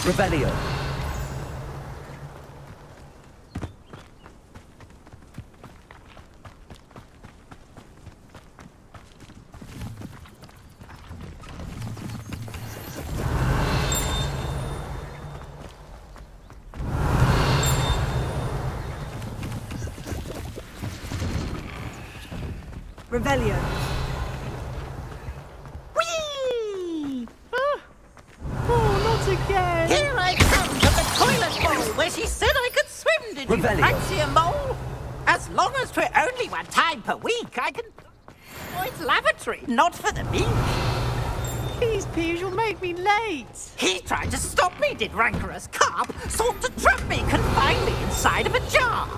Revelio. Revelio. Whee! Oh, not again! Here I come from the toilet bowl where she said I could swim, did you Revelio. fancy a mole? As long as 'twere only one time per week, I can... Oh, it's lavatory, not for the meek. Please, Peeves, you'll make me late. He tried to stop me, did rancorous carp, sought to trap me, confine me inside of a jar.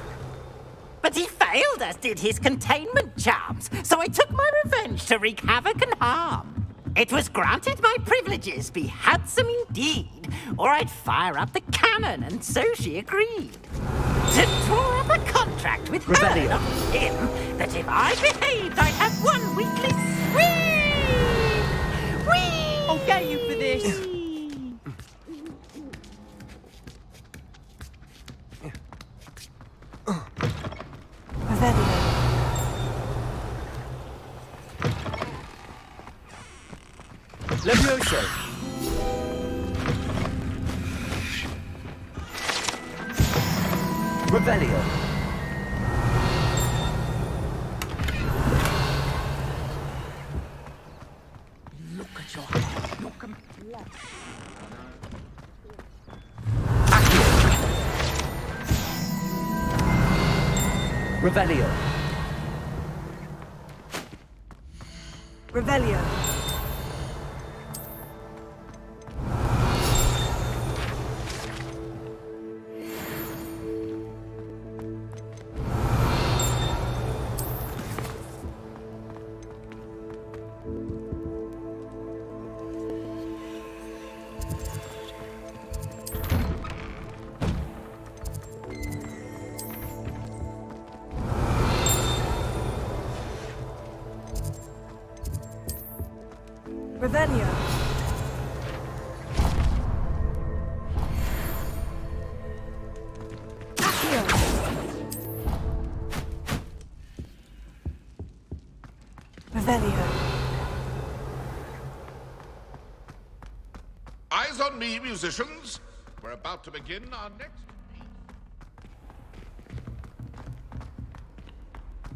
But he failed, as did his containment charms, so I took my revenge to wreak havoc and harm. It was granted my privileges be handsome indeed, or I'd fire up the cannon, and so she agreed. To draw up a contract with her, Revelio. not him, that if I behaved, I'd have one weekly swing! Whee! I'll get you for this. Revelio. Levioso. Revelio. Look at your head. Look at Revelio. Revelio. Revelio. Accio. Revelio. Eyes on me, musicians. We're about to begin our next...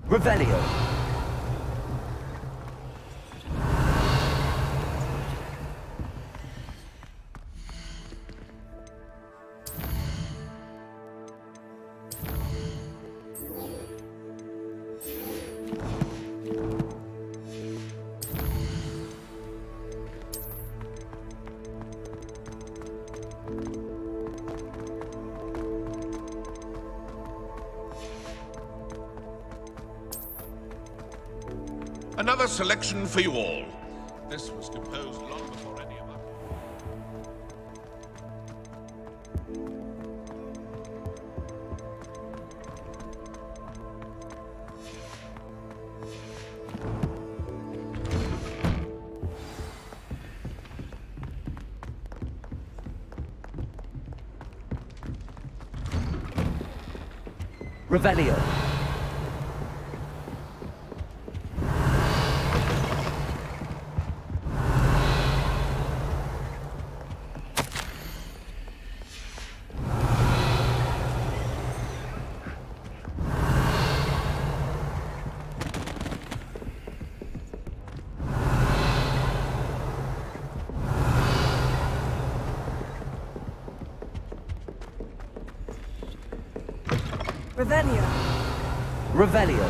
Revelio. Another selection for you all. This was composed long before any of us... Revelio. Revelio. Revelio.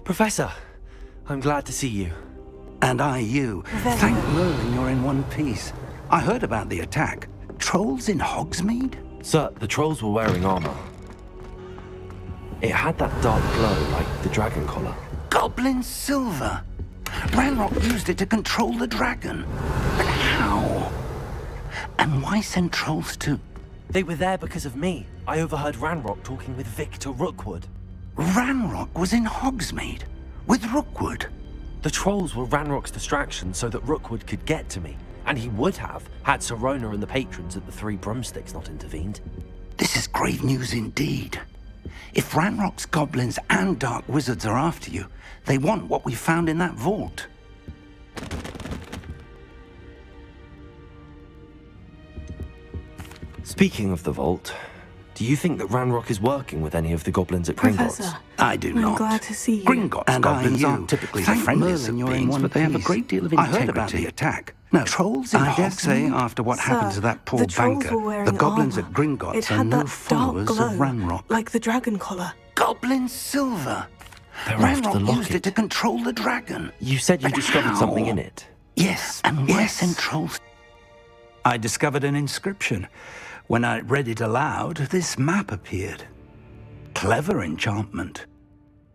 Professor, I'm glad to see you. And I you. Thank Merlin you're in one piece. I heard about the attack. Trolls in Hogsmeade? Sir, the trolls were wearing armor. It had that dark glow like the dragon collar. Goblin silver! Ranrock used it to control the dragon. But how? And why send trolls to... They were there because of me. I overheard Ranrock talking with Victor Rookwood. Ranrock was in Hogsmeade? With Rookwood? The trolls were Ranrock's distraction so that Rookwood could get to me. And he would have, had Sirona and the patrons at the Three Broomsticks not intervened. This is grave news indeed. If Ranrock's goblins and dark wizards are after you, they want what we found in that vault. Speaking of the vault, do you think that Ranrock is working with any of the goblins at Gringotts? Professor, I do I'm not. glad to see you. Gringotts And goblins I aren't typically the Thank friendliest Merlin of you're in beings, one but they have a piece. great deal of I integrity. heard about the attack. No, trolls in I dare say, Hogsmeade? After what happened to that poor the trolls banker, were wearing the goblins armor. at Gringotts It are had no that dark followers glow, of Ranrock. like the dragon collar. Goblin silver! They're after the Ranrock used locket. it to control the dragon. You said you But discovered how? something in it. Yes, and why send trolls? I discovered an inscription. When I read it aloud, this map appeared. Clever enchantment.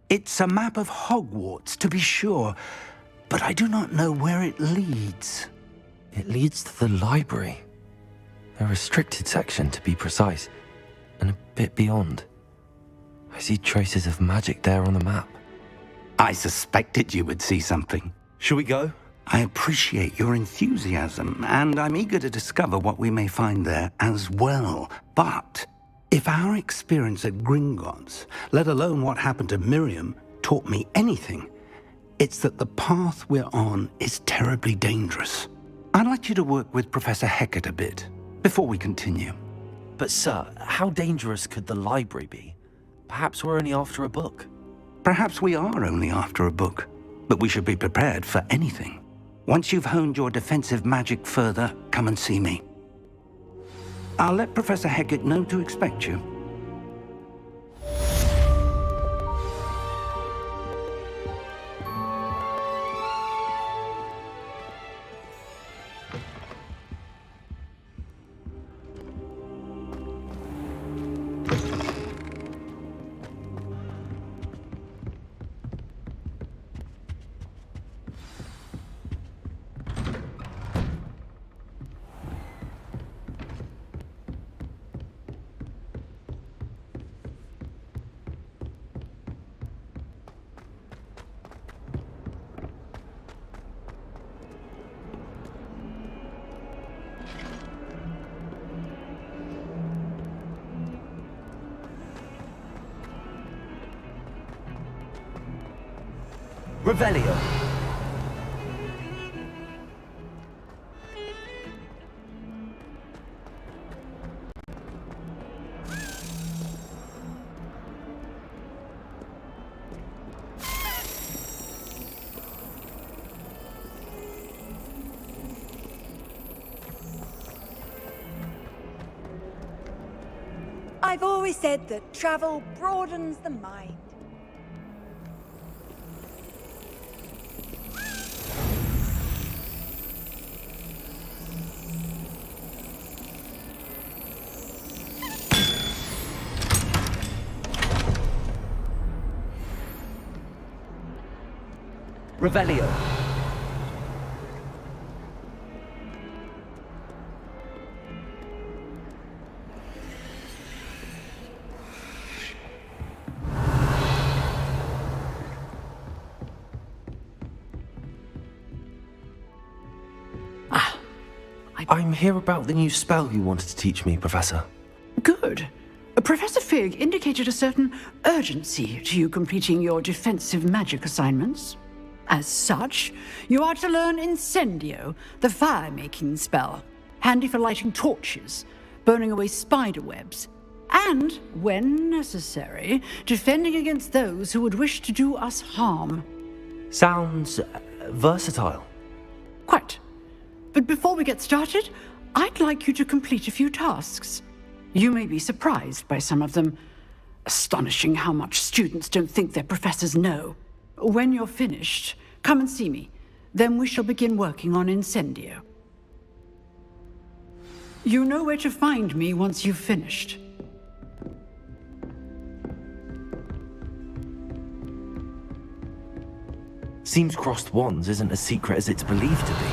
It's a map of Hogwarts, to be sure, but I do not know where it leads. It leads to the library. A restricted section, to be precise, and a bit beyond. I see traces of magic there on the map. I suspected you would see something. Shall we go? I appreciate your enthusiasm, and I'm eager to discover what we may find there as well. But if our experience at Gringotts, let alone what happened to Miriam, taught me anything, it's that the path we're on is terribly dangerous. I'd like you to work with Professor Hecat a bit before we continue. But sir, how dangerous could the library be? Perhaps we're only after a book. Perhaps we are only after a book, but we should be prepared for anything. Once you've honed your defensive magic further, come and see me. I'll let Professor Hecat know to expect you. Revelio. I've always said that travel broadens the mind. Revelio. I'm here about the new spell you wanted to teach me, Professor. Good. Professor Fig indicated a certain urgency to you completing your defensive magic assignments. As such, you are to learn Incendio, the fire-making spell, handy for lighting torches, burning away spider webs, and, when necessary, defending against those who would wish to do us harm. Sounds versatile. Quite. But before we get started, I'd like you to complete a few tasks. You may be surprised by some of them. Astonishing how much students don't think their professors know. When you're finished, come and see me. Then we shall begin working on Incendio. You know where to find me once you've finished. Seems crossed wands isn't as secret as it's believed to be.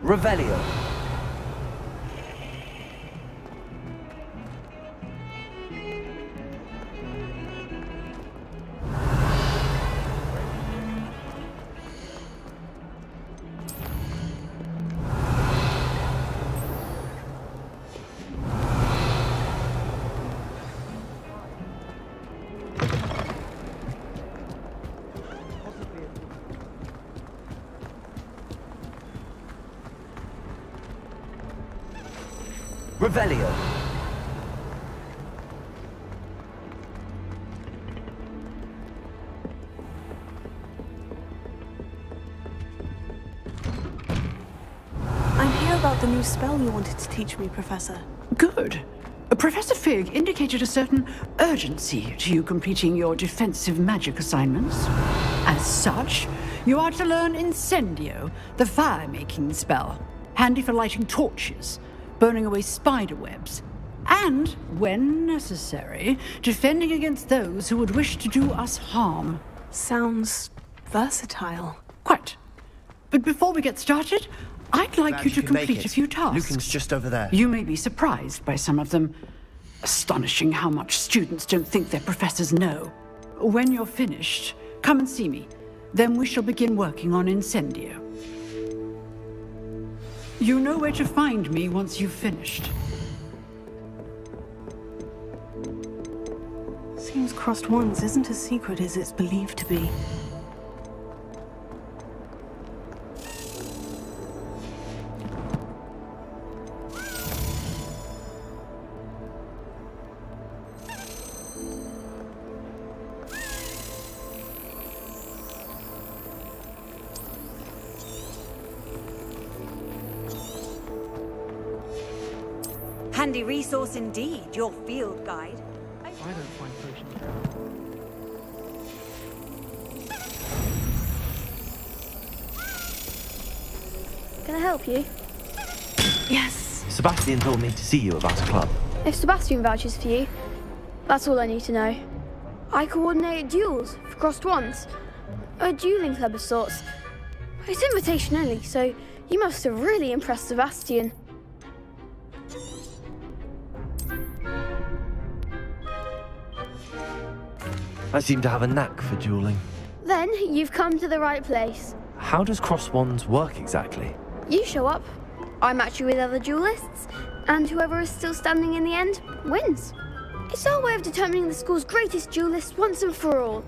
Revelio. Revelio. I'm here about the new spell you wanted to teach me, Professor. Good. Professor Fig indicated a certain urgency to you completing your defensive magic assignments. As such, you are to learn Incendio, the fire-making spell, handy for lighting torches, burning away spider webs, and, when necessary, defending against those who would wish to do us harm. Sounds versatile. Quite. But before we get started, I'd like you to complete a few tasks. Lucan's just over there. You may be surprised by some of them. Astonishing how much students don't think their professors know. When you're finished, come and see me. Then we shall begin working on Incendio. You know where to find me once you've finished. Seems crossed wands isn't as secret as it's believed to be. Handy resource indeed, your field guide. I don't find potions. Can I help you? Yes. Sebastian told me to see you about a club. If Sebastian vouches for you, that's all I need to know. I coordinate duels for crossed wands. A dueling club of sorts. It's invitation only, so you must have really impressed Sebastian. I seem to have a knack for dueling. Then you've come to the right place. How does crossed wands work exactly? You show up, I match you with other duelists, and whoever is still standing in the end wins. It's our way of determining the school's greatest duelist once and for all.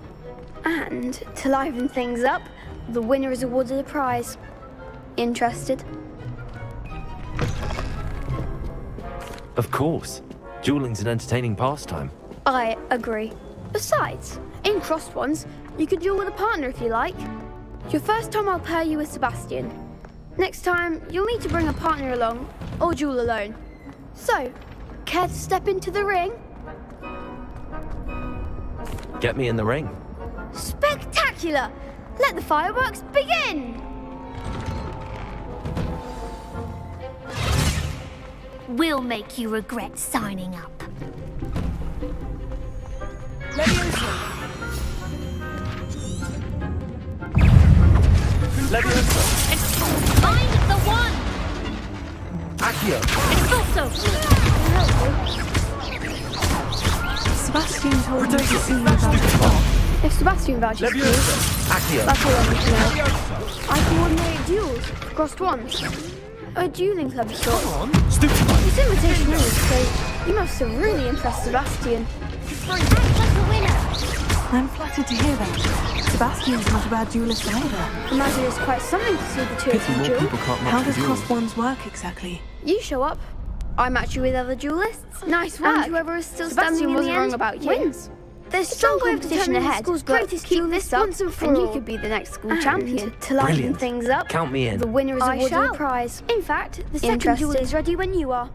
And to liven things up, the winner is awarded a prize. Interested? Of course. Dueling's an entertaining pastime. I agree. Besides, in crossed ones, you could duel with a partner if you like. Your first time I'll pair you with Sebastian. Next time, you'll need to bring a partner along, or duel alone. So, care to step into the ring? Get me in the ring. Spectacular! Let the fireworks begin! We'll make you regret signing up. Find the one! Accio! Also! Sebastian told me to see you about a club. If Sebastian vouches for you, that's all I need to know. I coordinate duels across wands. A dueling club of sorts. It's invitation only, so you must have really impressed Sebastian. I'm flattered to hear that. Sebastian's not a bad duelist either. Imagine it's quite something to see the two of you duel. How does cross wands work exactly? You show up, I match you with other duelists. Nice work. And whoever is still standing in the end about you wins. There's strong competition ahead. School's greatest duelist once and for all. And you could be the next school champion. To liven things up, Count me in. the winner is awarded a prize. In fact, the second duel is ready when you are.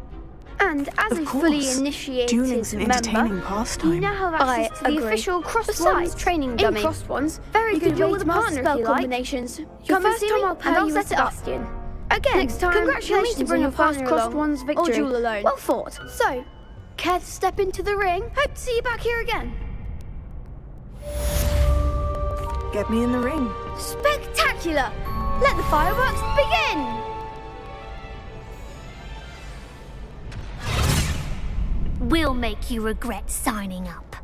And as a fully initiated dueling's an entertaining pastime. you now have access to the official Crosswands training dummy. In Crosswands, very good duel with a partner spell combinations. Come and see me, and I'll set it up. Again, next time, congratulations to bring your first Crosswands victory. Or duel alone. Well fought. So, care to step into the ring? Hope to see you back here again. Get me in the ring. Spectacular! Let the fireworks begin! We'll make you regret signing up.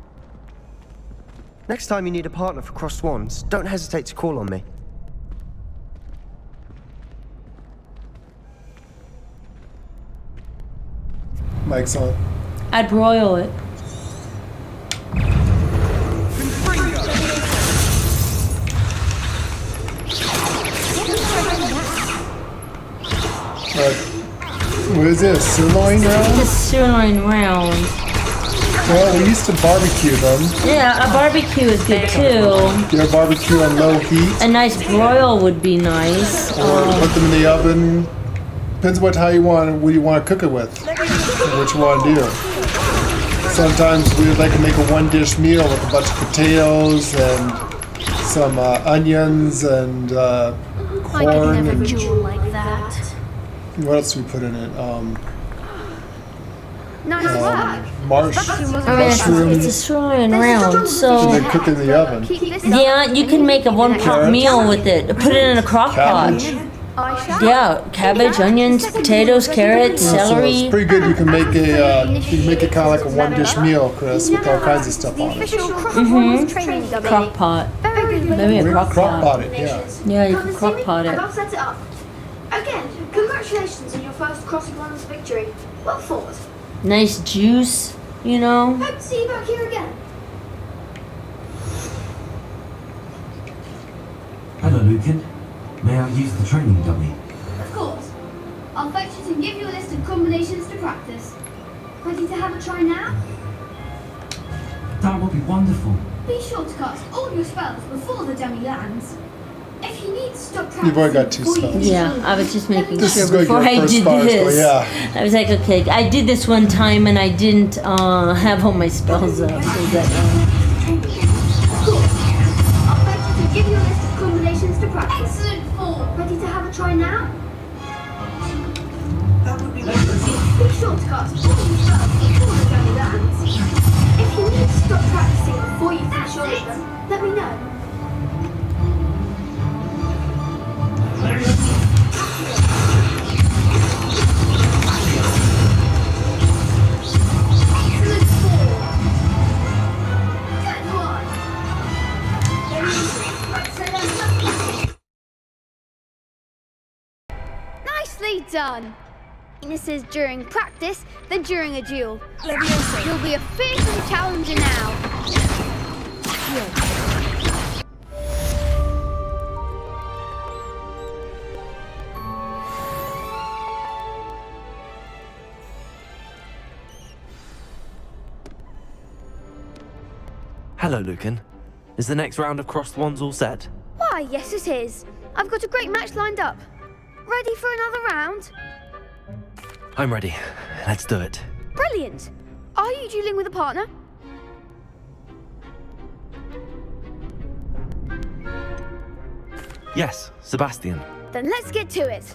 Next time you need a partner for Crossed Wands, don't hesitate to call on me. Mic's on. I'd broil it. What is this? Sirloin round? It's sirloin round. Well, we used to barbecue them. Yeah, a barbecue is good too. Get a barbecue on low heat. A nice broil would be nice. Or put them in the oven. Depends what you want to cook it with. What you want to do. Sometimes we like to make a one-dish meal with a bunch of potatoes and some onions and corn. I could never and duel like that. what else do we put in it? It's a sirloin round, so they cook in the oven. yeah, you can make a one-pot meal with it. Put it in a crock pot. Yeah, cabbage, onions, potatoes, carrots, celery. So it's pretty good. You can make it kind of like a one-dish meal, Chris, with all kinds of stuff on it. Crock pot. Maybe a crock pot. Pot it, yeah. Yeah, you can crock pot it. I'll set it up. Again, congratulations on your first Crosswands victory. Well fought. Nice juice, you know. Hope to see you back here again. Hello, Lucan. May I use the training dummy? Of course. I'll fetch it and give you a list of combinations to practice. Ready to have a try now? That would be wonderful. Be sure to cast all your spells before the dummy lands. If you need to stop practicing, You've already got 2 spells. Yeah, I was just making This is sure gonna before get I first did fire this. spell, yeah. I was like, okay, I did this one time and I didn't have all my spells up. So that, I'll fetch it and give you a list of combinations to practice. Excellent form. Ready to have a try now? That would be Be sure to cast all your spells before the dummy lands. If you need to stop practicing before you finish all of them, let me know. Nicely done! This is during practice, then during a duel. You'll be a fearsome challenger now. Hello, Lucan. Is the next round of Crossed Wands all set? Why, yes it is. I've got a great match lined up. Ready for another round? I'm ready. Let's do it. Brilliant! Are you dueling with a partner? Yes, Sebastian. Then let's get to it.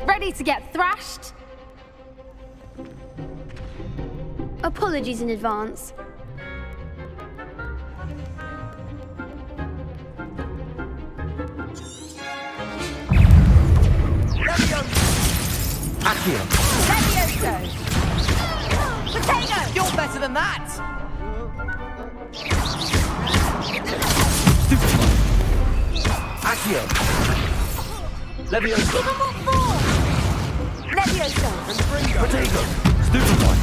Ready to get thrashed? Apologies in advance. Potato! You're better than that! Accio. Leviosa. Leviosa. Potato. Stupefy.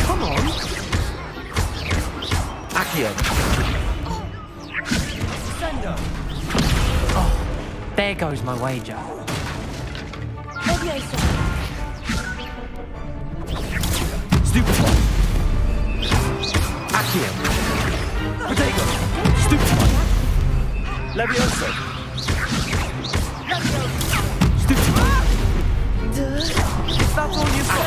Come on. Accio. Sendo. Oh, there goes my wager. Leviosa. Stupefy. Accio. Potato. Stupefy. Leviosa. Is that all you've got?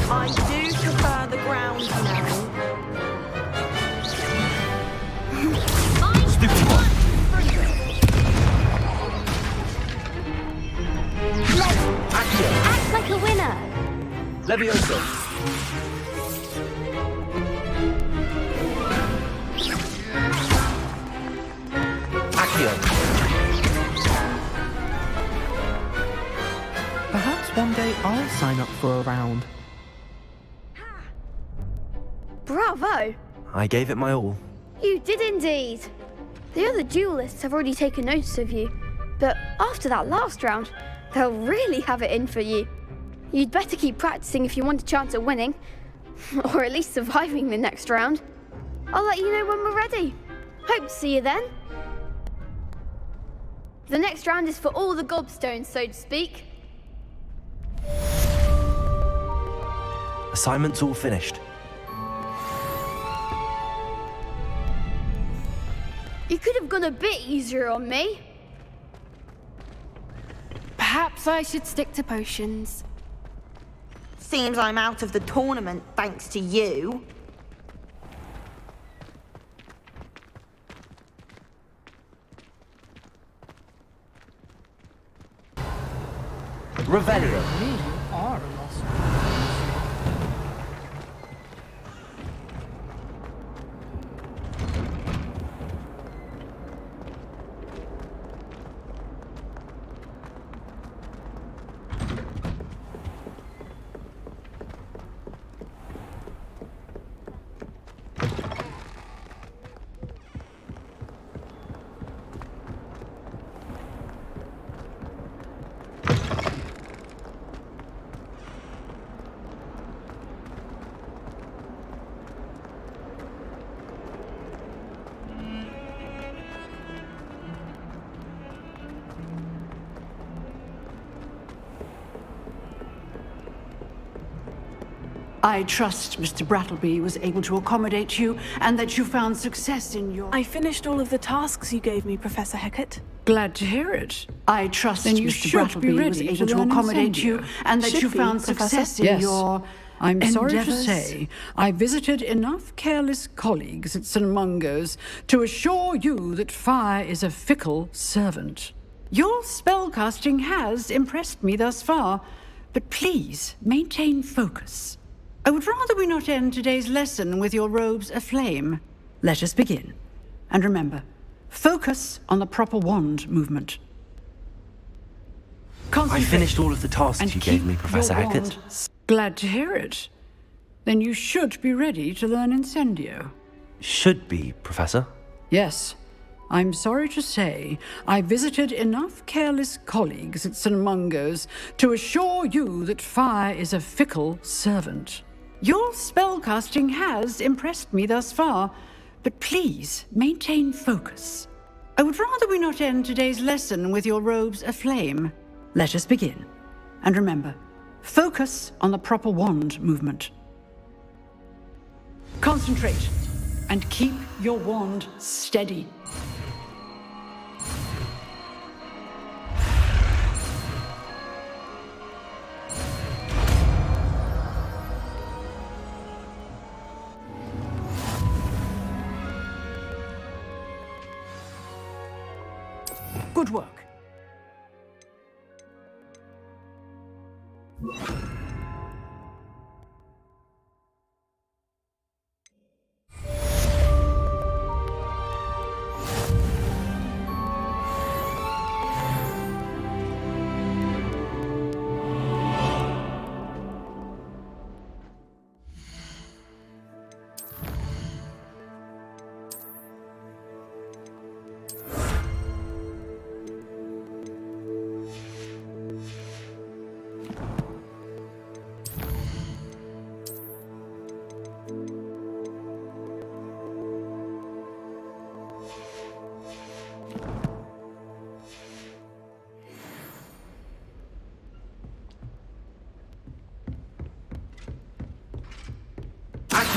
I do prefer the ground now. Act like a winner. Leviosa. Accio. Perhaps one day I'll sign up for a round. Bravo! I gave it my all. You did indeed. The other duelists have already taken notice of you, but after that last round, they'll really have it in for you. You'd better keep practicing if you want a chance at winning, or at least surviving the next round. I'll let you know when we're ready. Hope to see you then. The next round is for all the gobstones, so to speak. Assignment's all finished. You could have gone a bit easier on me. Perhaps I should stick to potions. Seems I'm out of the tournament thanks to you. Revelio. You are a lost. I trust Mr. Brattleby was able to accommodate you and that you found success in your... I finished all of the tasks you gave me, Professor Hecat. Glad to hear it. I trust Then you Mr. should be Brattleby ready was to able to learn accommodate you Incendio. and that Should you be, found Professor. success in Yes. your I'm sorry to endeavours. say, I visited enough careless colleagues at St. Mungo's to assure you that fire is a fickle servant. Your spellcasting has impressed me thus far, but please maintain focus. I would rather we not end today's lesson with your robes aflame. Let us begin. And remember, focus on the proper wand movement. I finished all of the tasks and you gave keep me, Professor your Hackett. wand. Glad to hear it. Then you should be ready to learn Incendio. Should be, Professor. Yes. I'm sorry to say, I visited enough careless colleagues at St. Mungo's to assure you that fire is a fickle servant. Your spellcasting has impressed me thus far, but please maintain focus. I would rather we not end today's lesson with your robes aflame. Let us begin. And remember, focus on the proper wand movement. Concentrate and keep your wand steady. Good work.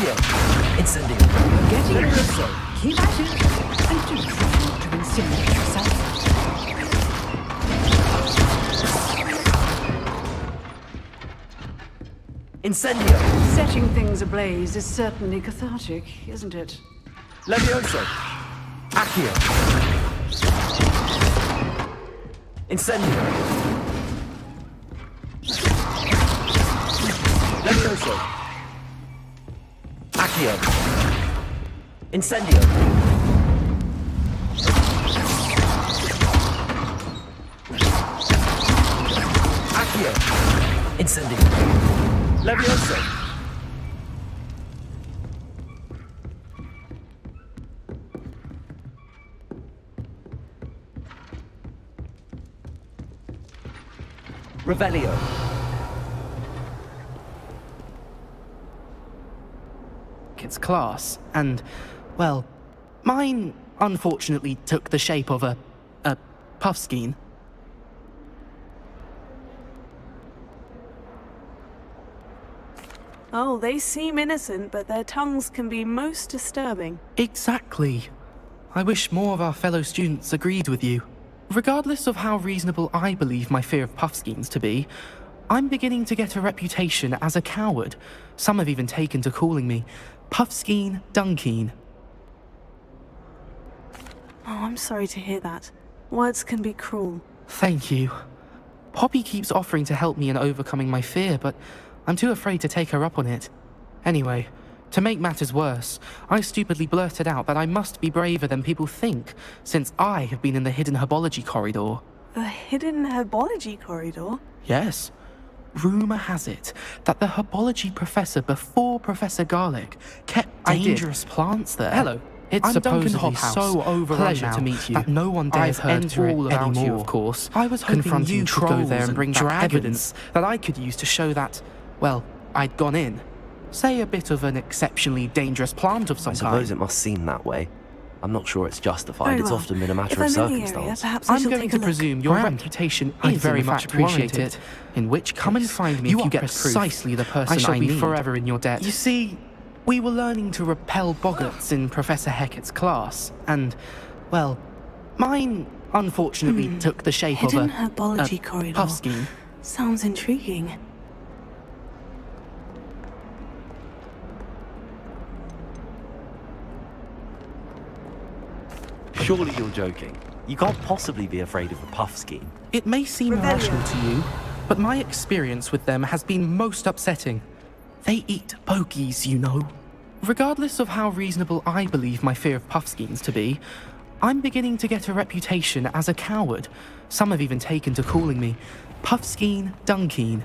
Accio. Incendio. Getting closer. Keep at it. And do try to incendiate yourself. Incendio. Setting things ablaze is certainly cathartic, isn't it? Levioso. Accio. Incendio. Levioso. Accio. Incendio. Accio. Incendio. Levioso. Revelio. It's class, and, well, mine unfortunately took the shape of a puffskein. Oh, they seem innocent, but their tongues can be most disturbing. Exactly. I wish more of our fellow students agreed with you. Regardless of how reasonable I believe my fear of puffskeins to be, I'm beginning to get a reputation as a coward. Some have even taken to calling me Puffskein Dunkeen. Oh, I'm sorry to hear that. Words can be cruel. Thank you. Poppy keeps offering to help me in overcoming my fear, but I'm too afraid to take her up on it. Anyway, to make matters worse, I stupidly blurted out that I must be braver than people think, since I have been in the hidden herbology corridor. The hidden herbology corridor? Yes. Rumour has it that the herbology professor before Professor Garlic kept dangerous plants there. Hello. It's I'm supposedly Duncan Hobhouse. so overrun Pleasure now to meet you. that no one dares enter all about you, of course. I was hoping Confronting you could go there trolls and bring and back dragons. evidence that I could use to show that, well, I'd gone in. Say a bit of an exceptionally dangerous plant of some I kind. suppose it must seem that way. I'm not sure it's justified. Very It's well. often been a matter If of I'm in the area, circumstance. perhaps I I'm shall going take to a look. presume your Grand. reputation I'd is very in much fact appreciate warranted. it. In which case, come and find me you if you are get precisely the person I shall be need. forever in your debt. You see, we were learning to repel boggarts in Professor Hecat's class, and, well, mine unfortunately took the shape Hidden of herbology corridor. puffskein. Sounds intriguing. Surely you're joking. You can't possibly be afraid of a puff scheme. It may seem Revelio. irrational to you, but my experience with them has been most upsetting. They eat bogies, you know. Regardless of how reasonable I believe my fear of puffskeins to be, I'm beginning to get a reputation as a coward. Some have even taken to calling me Puffskein Dunkeen.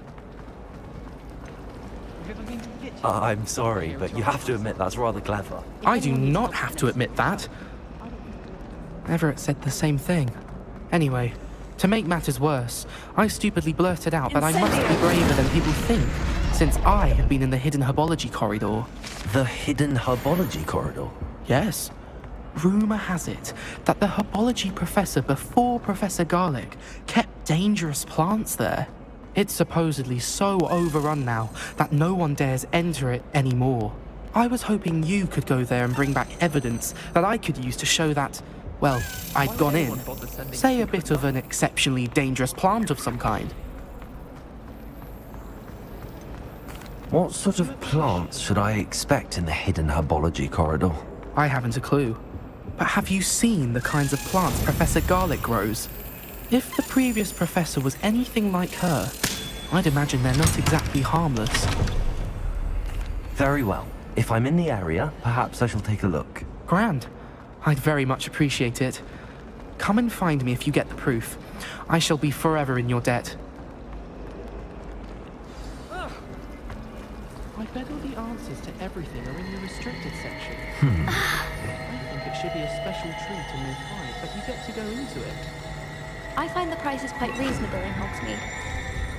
I'm sorry, but you have to admit that's rather clever. I do not have to admit that. Everett said the same thing. Anyway, to make matters worse, I stupidly blurted out that I must be braver than people think, since I have been in the hidden herbology corridor. The hidden herbology corridor? Yes. Rumour has it that the herbology professor before Professor Garlic kept dangerous plants there. It's supposedly so overrun now that no one dares enter it anymore. I was hoping you could go there and bring back evidence that I could use to show that, well, I'd gone in. Say a bit of an exceptionally dangerous plant of some kind. What sort of plants should I expect in the hidden herbology corridor? I haven't a clue. But have you seen the kinds of plants Professor Garlic grows? If the previous professor was anything like her, I'd imagine they're not exactly harmless. Very well. If I'm in the area, perhaps I shall take a look. Grand. I'd very much appreciate it. Come and find me if you get the proof. I shall be forever in your debt. I bet all the answers to everything are in the restricted section. I think it should be a special treat in Year 5 that you get to go into it. I find the prices quite reasonable in Hogsmeade.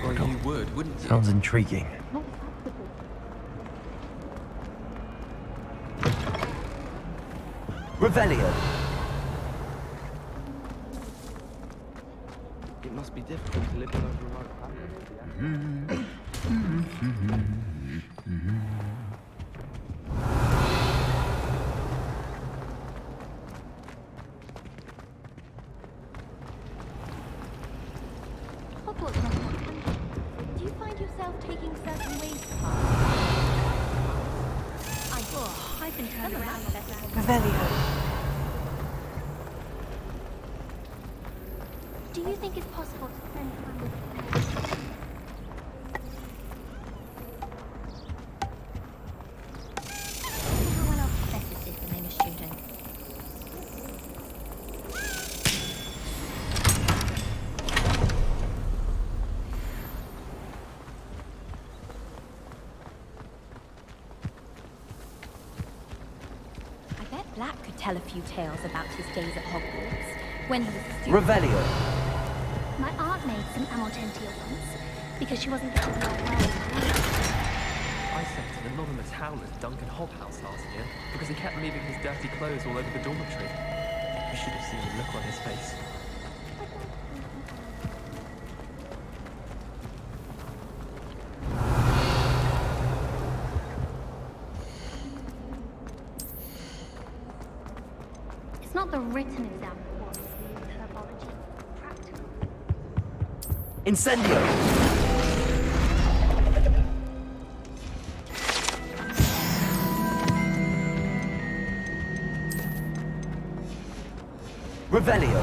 Well, you would, wouldn't you? Sounds intriguing. Revelio. It must be difficult to live over a yourself taking certain ways past? I've been turned around better. Revelio. Do you think it's possible to spend time with how well our professors did when they were students? I bet Black could tell a few tales about his days at Hogwarts when he was a student. Revelio. My aunt made some amortentia once because she wasn't getting along well with her. I sent an anonymous howler to Duncan Hobhouse last year because he kept leaving his dirty clothes all over the dormitory. You should have seen the look on his face. It's not the written exam that worries me with herbology. Practical. Incendio. Revelio.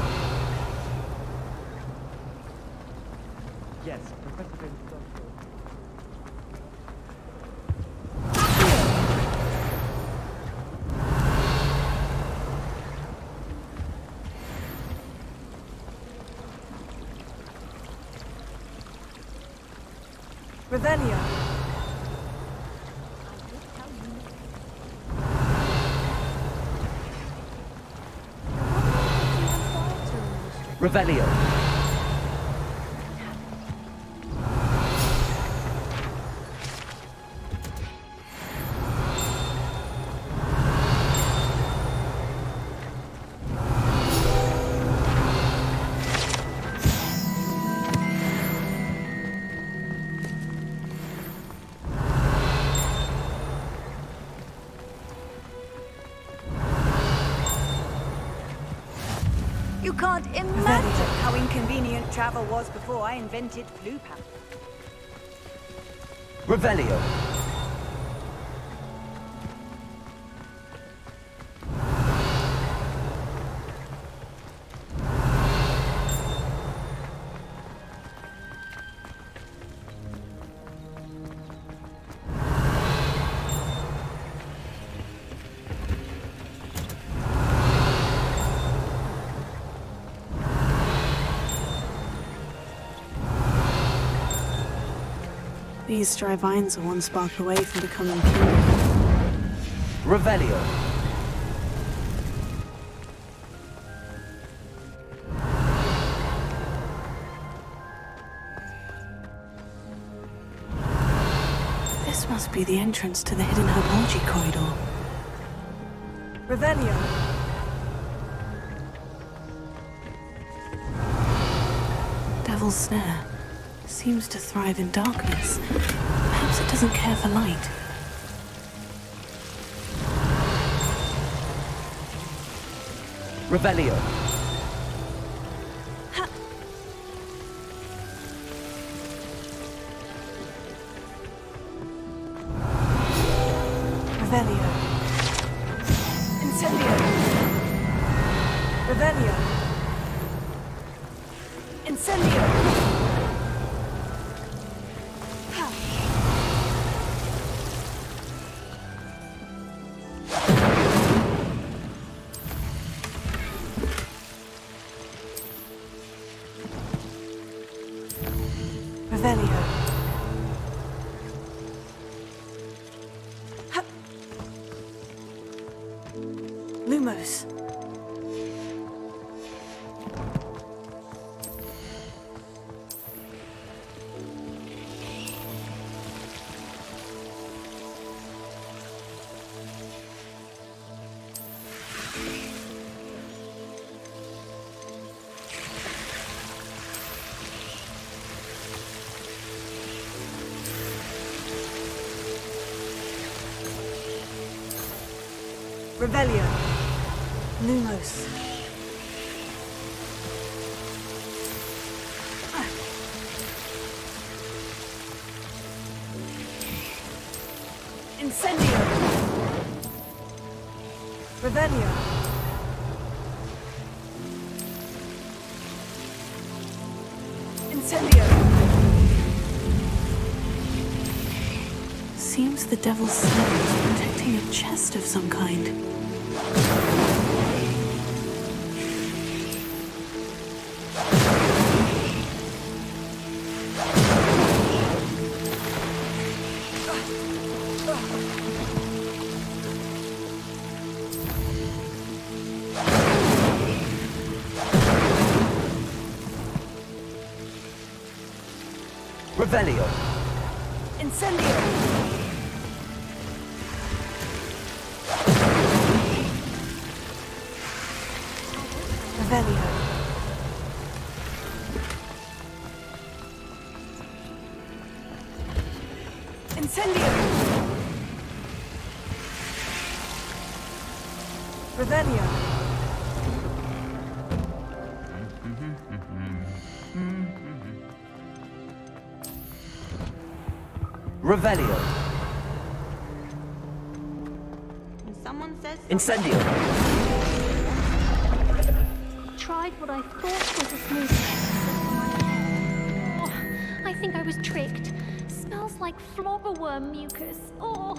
Yes, Professor Finn's doctor. Revelio. Revelio. You can't imagine how inconvenient travel was before I invented flu powder. Revelio. These dry vines are one spark away from becoming pure. Revelio. This must be the entrance to the hidden herbology corridor. Revelio. Devil's Snare seems to thrive in darkness. Perhaps it doesn't care for light. Revelio. Revelio. Incendio. Revelio. Incendio. Revelio. Lumos. Revelio. Lumos. Incendio! Revelio! Incendio! Seems the devil's servant is protecting a chest of some kind. Revelio. Incendio! Revelio. Incendio! Revelio. Revelio. When someone says Incendio. Tried what I thought was a smooth. Oh, I think I was tricked. Smells like flobberworm mucus. Oh.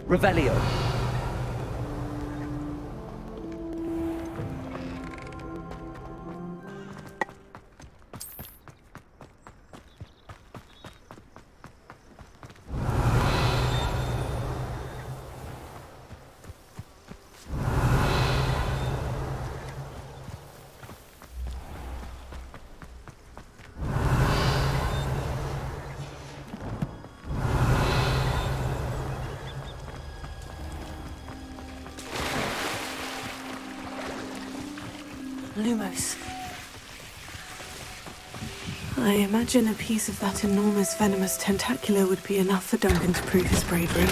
Revelio. Lumos. I imagine a piece of that enormous venomous tentacula would be enough for Duncan to prove his bravery.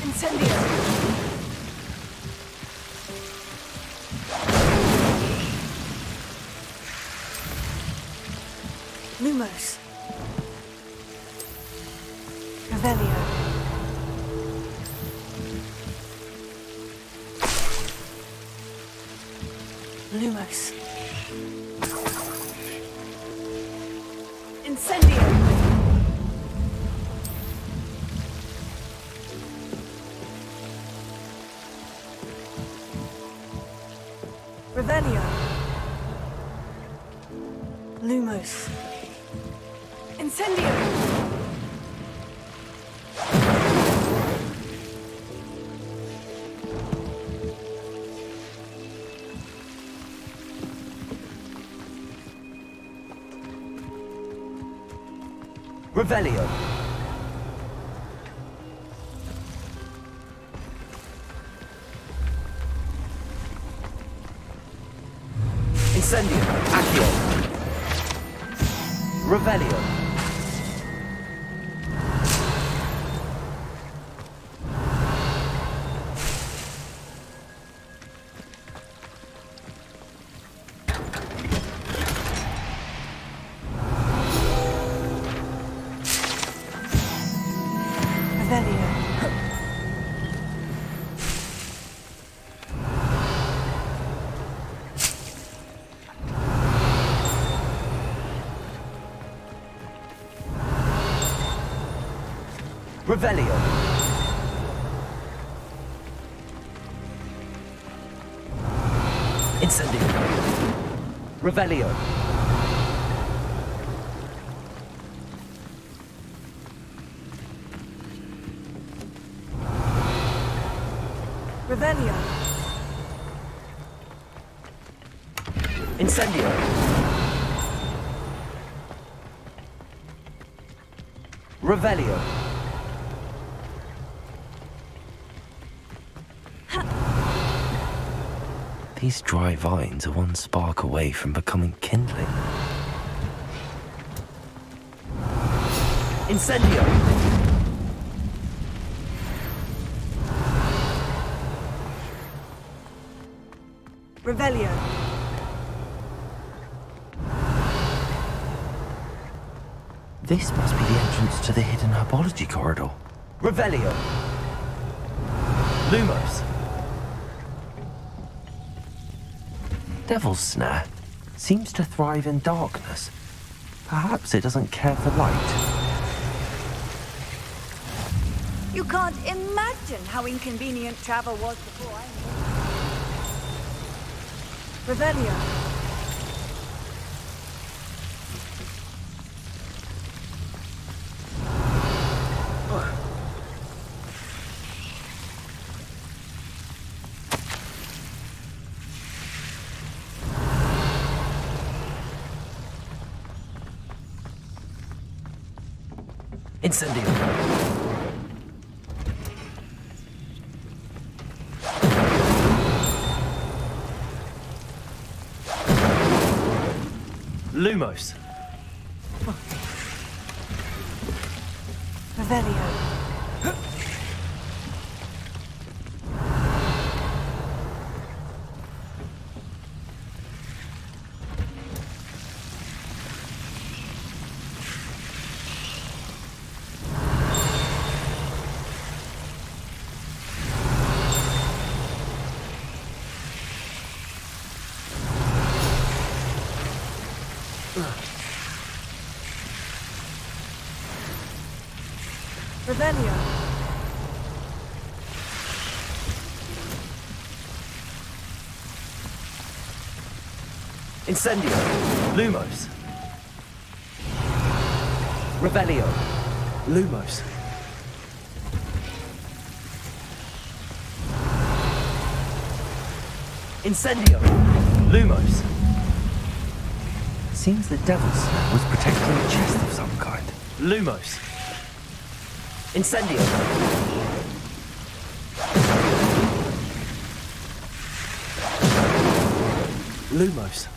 Incendio! Lumos. Revelio. Lumos. Incendio! Revelio. Lumos. Incendio! Revelio. Incendio. Accio. Revelio. Revelio. Incendio. Revelio. Revelio. Incendio. Revelio. These dry vines are one spark away from becoming kindling. Incendio. Revelio. This must be the entrance to the hidden herbology corridor. Revelio. Lumos. Devil's Snare seems to thrive in darkness. Perhaps it doesn't care for light. You can't imagine how inconvenient travel was before I... Revelio. Incendio. Lumos. Revelio. Revelio. Incendio. Lumos. Revelio. Lumos. Incendio. Lumos. Seems the Devil's Snare was protecting a chest of some kind. Lumos. Incendio. Lumos.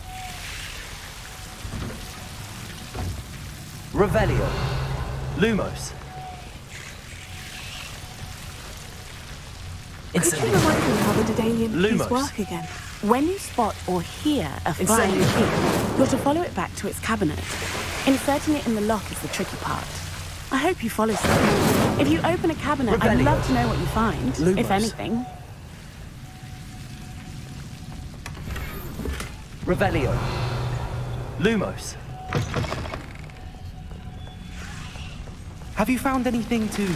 Revelio. Lumos. Could you Incendio. remind me how the Daedalian keys Lumos. work again? When you spot or hear a flying Incendio. key, you're to follow it back to its cabinet. Inserting it in the lock is the tricky part. I hope you follow suit. If you open a cabinet, I'd Revelio. love to know what you find, Lumos. if anything. Revelio. Lumos. Have you found anything to,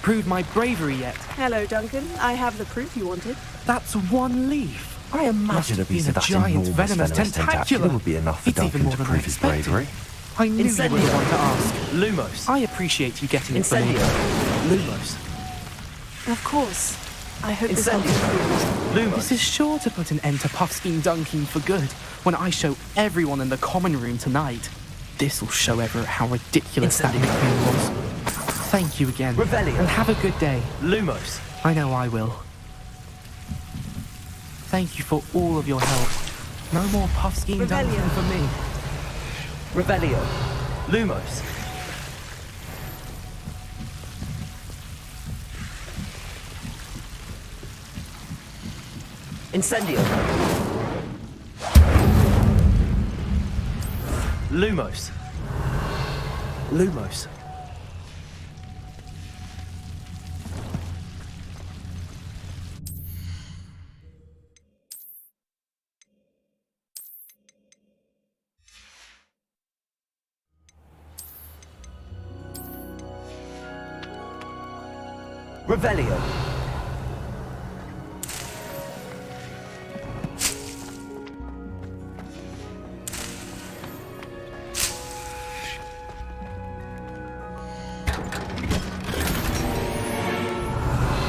prove my bravery yet? Hello, Duncan. I have the proof you wanted. That's one leaf. I imagine a beast been of a that giant enormous venomous tentacular. would be enough for It's even Duncan more to than I prove his expected. bravery. I knew you were the Incendio. one to ask. Lumos. I appreciate you getting it for me. Incendio. Lumos. Of course. I hope this Incendio. helps. Lumos. This is sure to put an end to Puffskein dunking for good when I show everyone in the common room tonight. This'll show Everett how ridiculous that Incendio. nickname was. Thank you again. Revelio. And have a good day. Lumos. I know I will. Thank you for all of your help. No more Puffskein dunking Revelio. for me. Revelio. Lumos. Incendio. Lumos. Lumos. Revelio.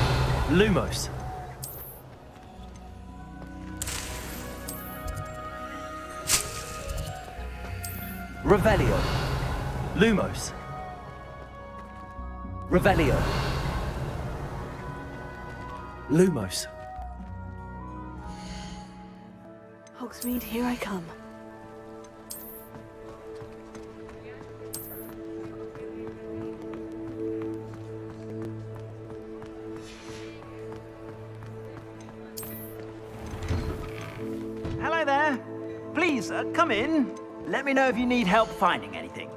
Lumos. Revelio. Lumos. Revelio. Lumos. Hogsmeade, here I come. Hello there. Please, come in. Let me know if you need help finding anything.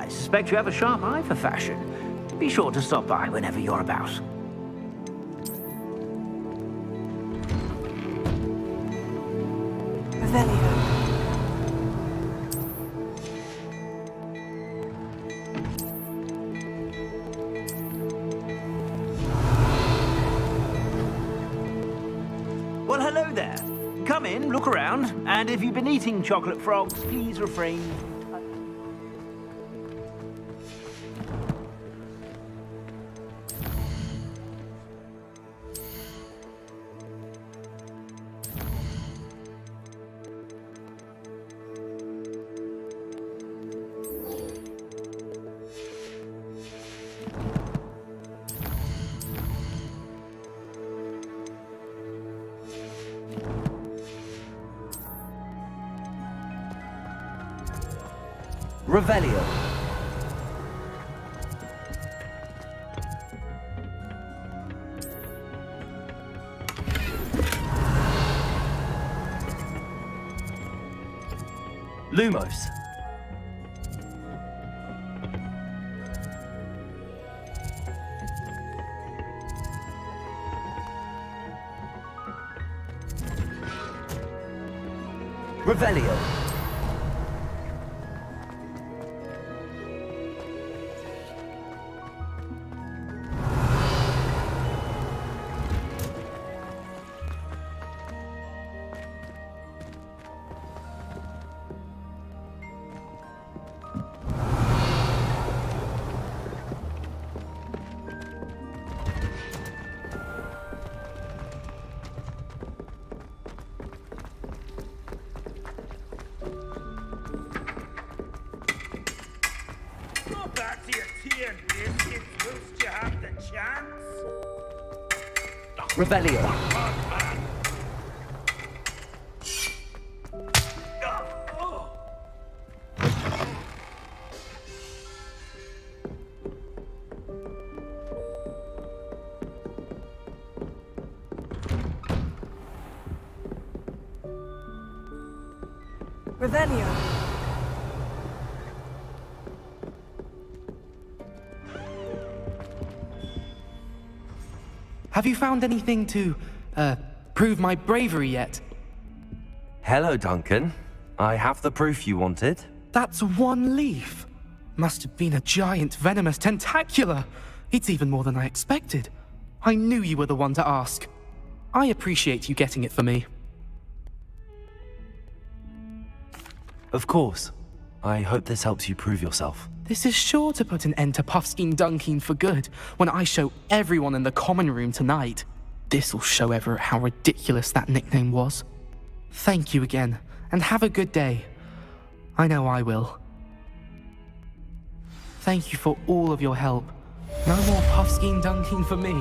I suspect you have a sharp eye for fashion. Be sure to stop by whenever you're about. Revelio. Well, hello there. Come in, look around, and if you've been eating chocolate frogs, please refrain. Revelio. Lumos. Revelio. Go back to your tea and biscuits whilst you have the chance. Revelio. Revelio. Have you found anything to, prove my bravery yet? Hello, Duncan. I have the proof you wanted. That's one leaf. Must have been a giant venomous tentacula. It's even more than I expected. I knew you were the one to ask. I appreciate you getting it for me. Of course. I hope this helps you prove yourself. This is sure to put an end to Puffskein Dunkin for good when I show everyone in the common room tonight. This'll show Everett how ridiculous that nickname was. Thank you again, and have a good day. I know I will. Thank you for all of your help. No more Puffskein Dunkin for me.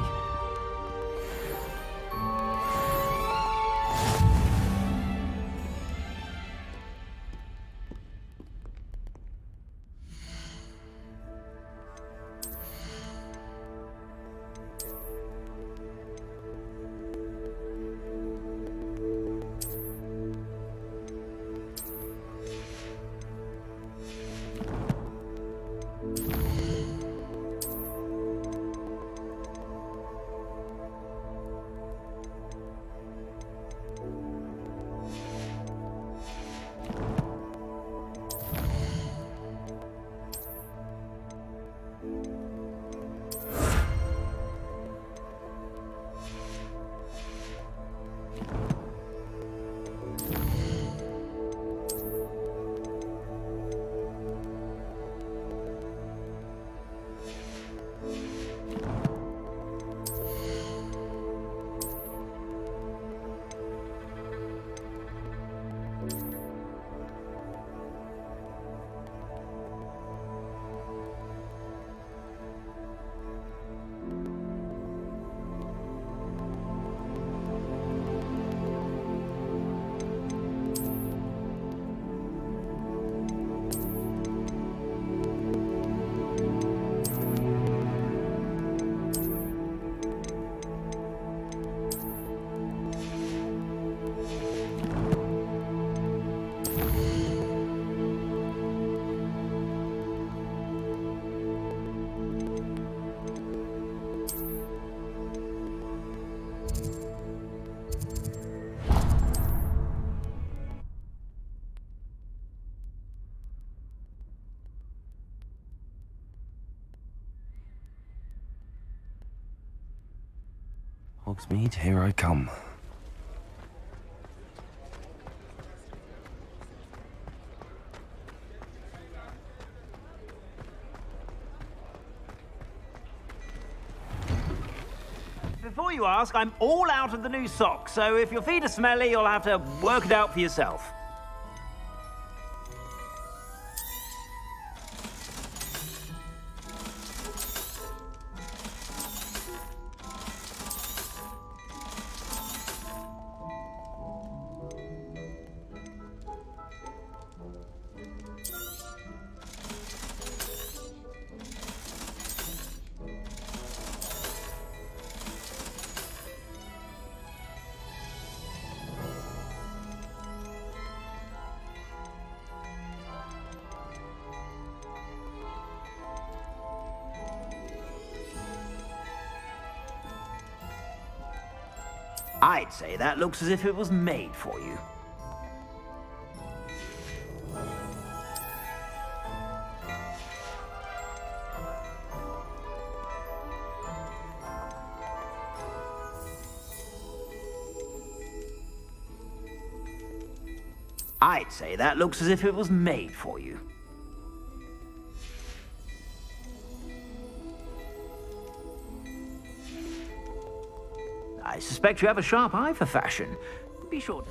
Hogsmeade, here I come. Before you ask, I'm all out of the new socks, so if your feet are smelly, you'll have to work it out for yourself. I'd say that looks as if it was made for you. I'd say that looks as if it was made for you. I suspect you have a sharp eye for fashion. Be sure to...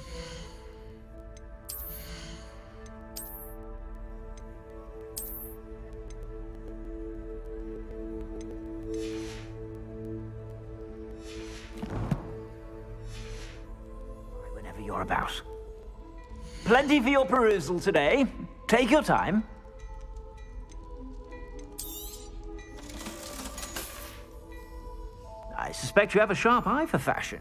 Whenever you're about. Plenty for your perusal today. Take your time. I suspect you have a sharp eye for fashion.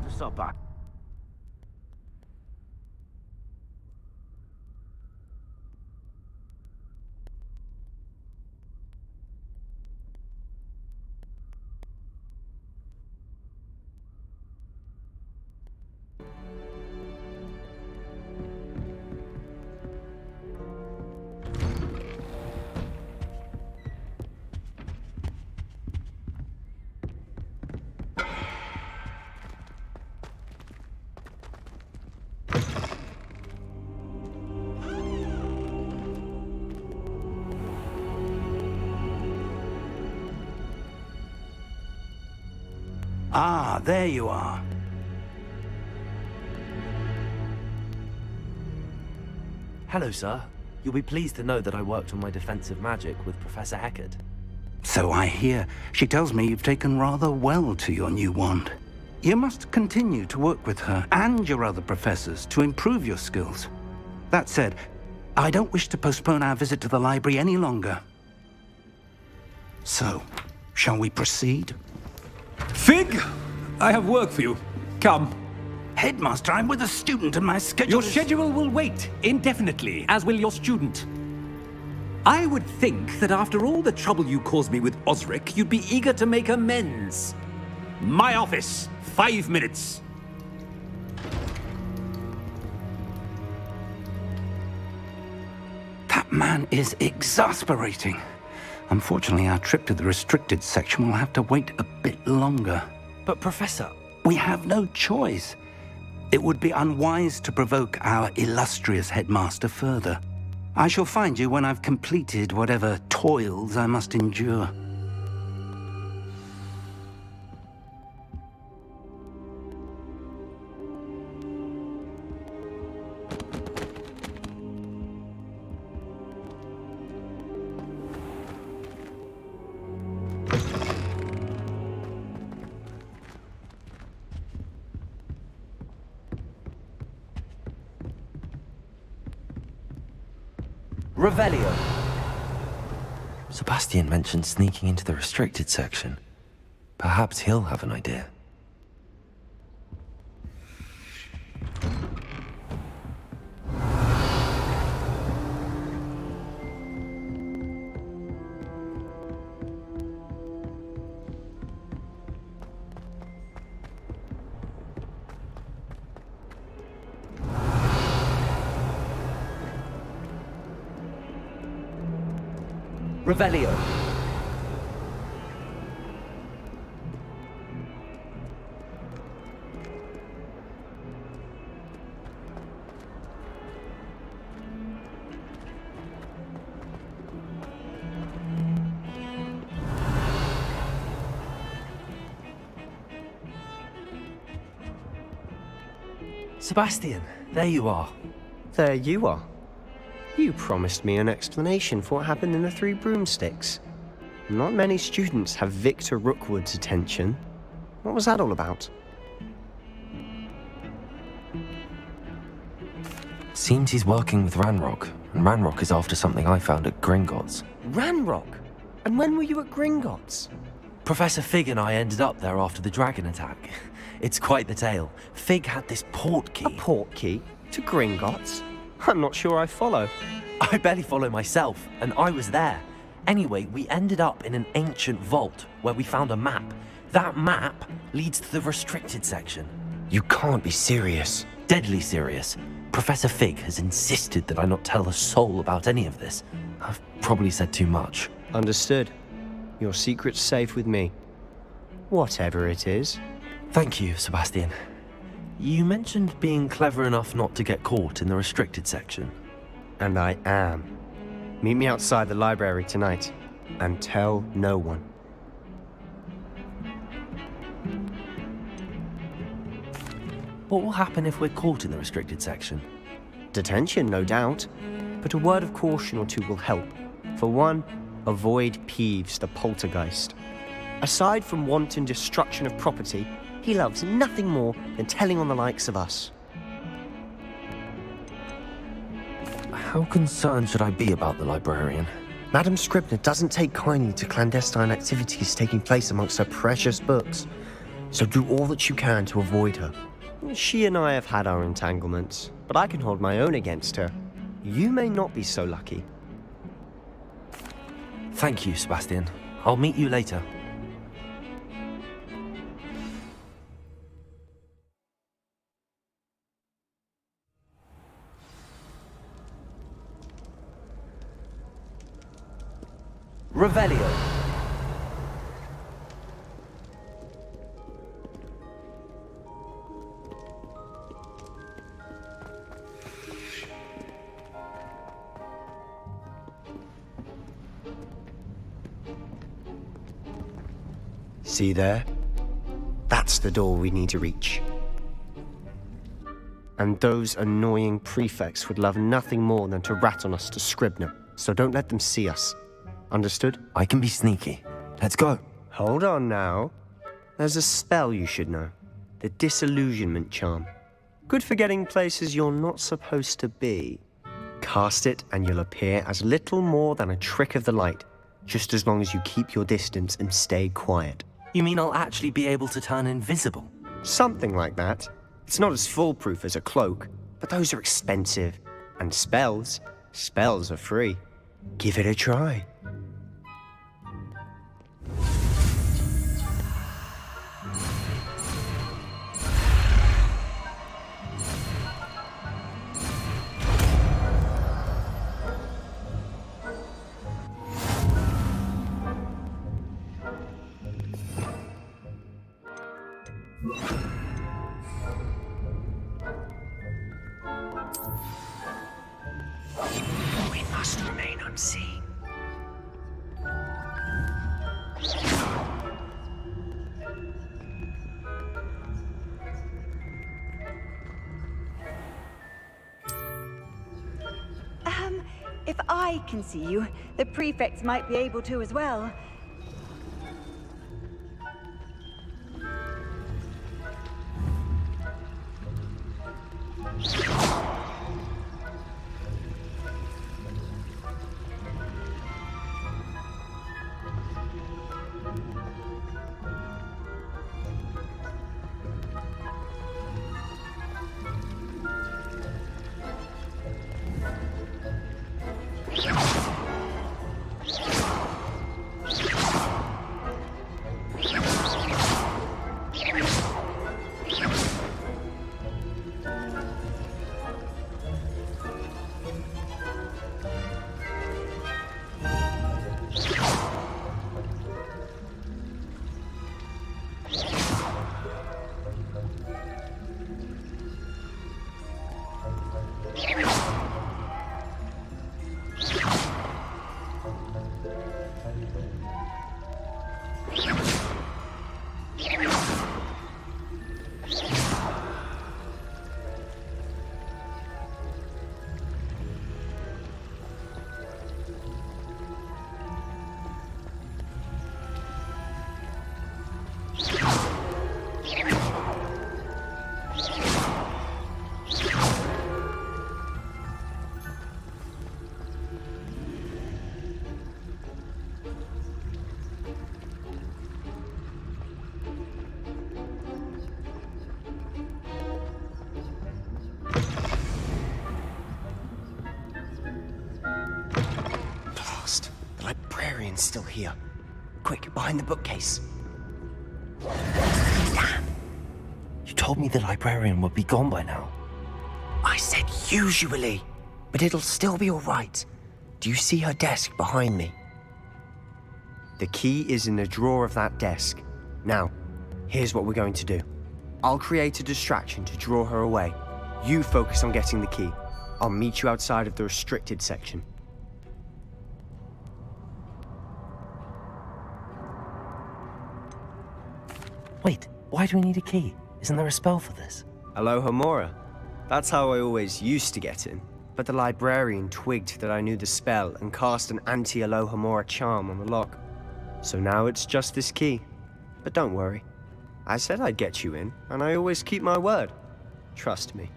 Stop by. Ah, there you are. Hello, sir. You'll be pleased to know that I worked on my defensive magic with Professor Eckert. So I hear. She tells me you've taken rather well to your new wand. You must continue to work with her and your other professors to improve your skills. That said, I don't wish to postpone our visit to the library any longer. So, shall we proceed? Fig, I have work for you. Come. Headmaster, I'm with a student and my schedule Your schedule will wait indefinitely, as will your student. I would think that after all the trouble you caused me with Osric, you'd be eager to make amends. My office, 5 minutes. That man is exasperating. Unfortunately, our trip to the restricted section will have to wait a bit longer. But, Professor... We have no choice. It would be unwise to provoke our illustrious headmaster further. I shall find you when I've completed whatever toils I must endure. Revelio. Sebastian mentioned sneaking into the restricted section. Perhaps he'll have an idea. Revelio. Sebastian, there you are. There you are. You promised me an explanation for what happened in the Three Broomsticks. Not many students have Victor Rookwood's attention. What was that all about? Seems he's working with Ranrock, and Ranrock is after something I found at Gringotts. Ranrock? And when were you at Gringotts? Professor Fig and I ended up there after the dragon attack. It's quite the tale. Fig had this port key. A port key? To Gringotts? I'm not sure I follow. I barely follow myself, and I was there. Anyway, we ended up in an ancient vault where we found a map. That map leads to the restricted section. You can't be serious. Deadly serious. Professor Fig has insisted that I not tell a soul about any of this. I've probably said too much. Understood. Your secret's safe with me. Whatever it is. Thank you, Sebastian. You mentioned being clever enough not to get caught in the restricted section. And I am. Meet me outside the library tonight, and tell no one. What will happen if we're caught in the restricted section? Detention, no doubt. But a word of caution or two will help. For one, avoid Peeves the poltergeist. Aside from wanton destruction of property, he loves nothing more than telling on the likes of us. How concerned should I be about the librarian? Madam Scribner doesn't take kindly to clandestine activities taking place amongst her precious books, so do all that you can to avoid her. She and I have had our entanglements, but I can hold my own against her. You may not be so lucky. Thank you, Sebastian. I'll meet you later. Revelio. See there? That's the door we need to reach. And those annoying prefects would love nothing more than to rat on us to Scribner, so don't let them see us. Understood? I can be sneaky. Let's go. Hold on now. There's a spell you should know. The Disillusionment Charm. Good for getting places you're not supposed to be. Cast it and you'll appear as little more than a trick of the light, just as long as you keep your distance and stay quiet. You mean I'll actually be able to turn invisible? Something like that. It's not as foolproof as a cloak, but those are expensive. And spells are free. Give it a try. We must remain unseen. If I can see you, the prefects might be able to as well. librarian's still here. Quick, behind the bookcase. Damn. You told me the librarian would be gone by now. I said usually, but it'll still be all right. Do you see her desk behind me? The key is in the drawer of that desk. Now, here's what we're going to do. I'll create a distraction to draw her away. You focus on getting the key. I'll meet you outside of the restricted section. Wait, why do we need a key? Isn't there a spell for this? Alohomora. That's how I always used to get in. But the librarian twigged that I knew the spell and cast an anti-Alohomora charm on the lock. So now it's just this key. But don't worry. I said I'd get you in, and I always keep my word. Trust me.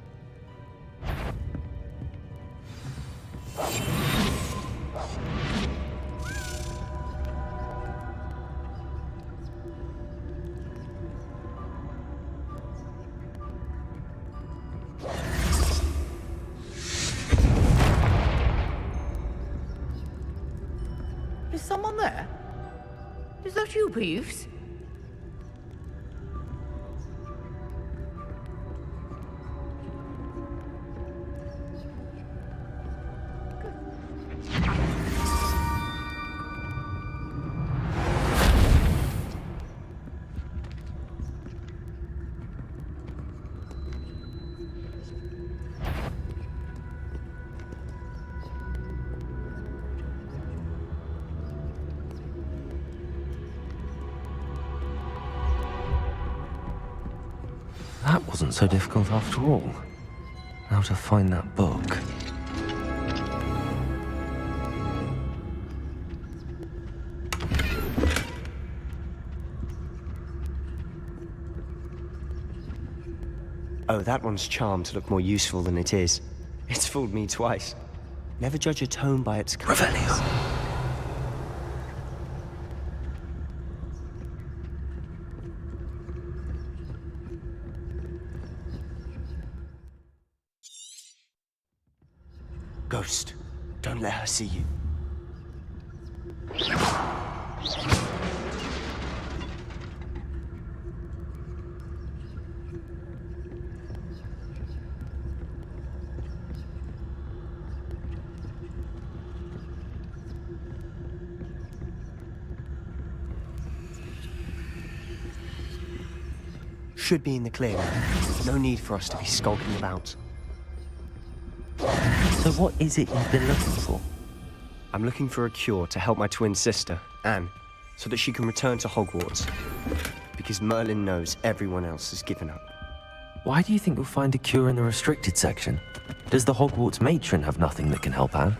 Is someone there? Is that you, Peeves? That wasn't so difficult after all. Now to find that book. Oh, that one's charmed to look more useful than it is. It's fooled me twice. Never judge a tome by its colors. Revelio. Ghost, don't let her see you. Should be in the clear now. No need for us to be skulking about. So what is it you've been looking for? I'm looking for a cure to help my twin sister, Anne, so that she can return to Hogwarts. Because Merlin knows everyone else has given up. Why do you think you'll find a cure in the restricted section? Does the Hogwarts matron have nothing that can help Anne?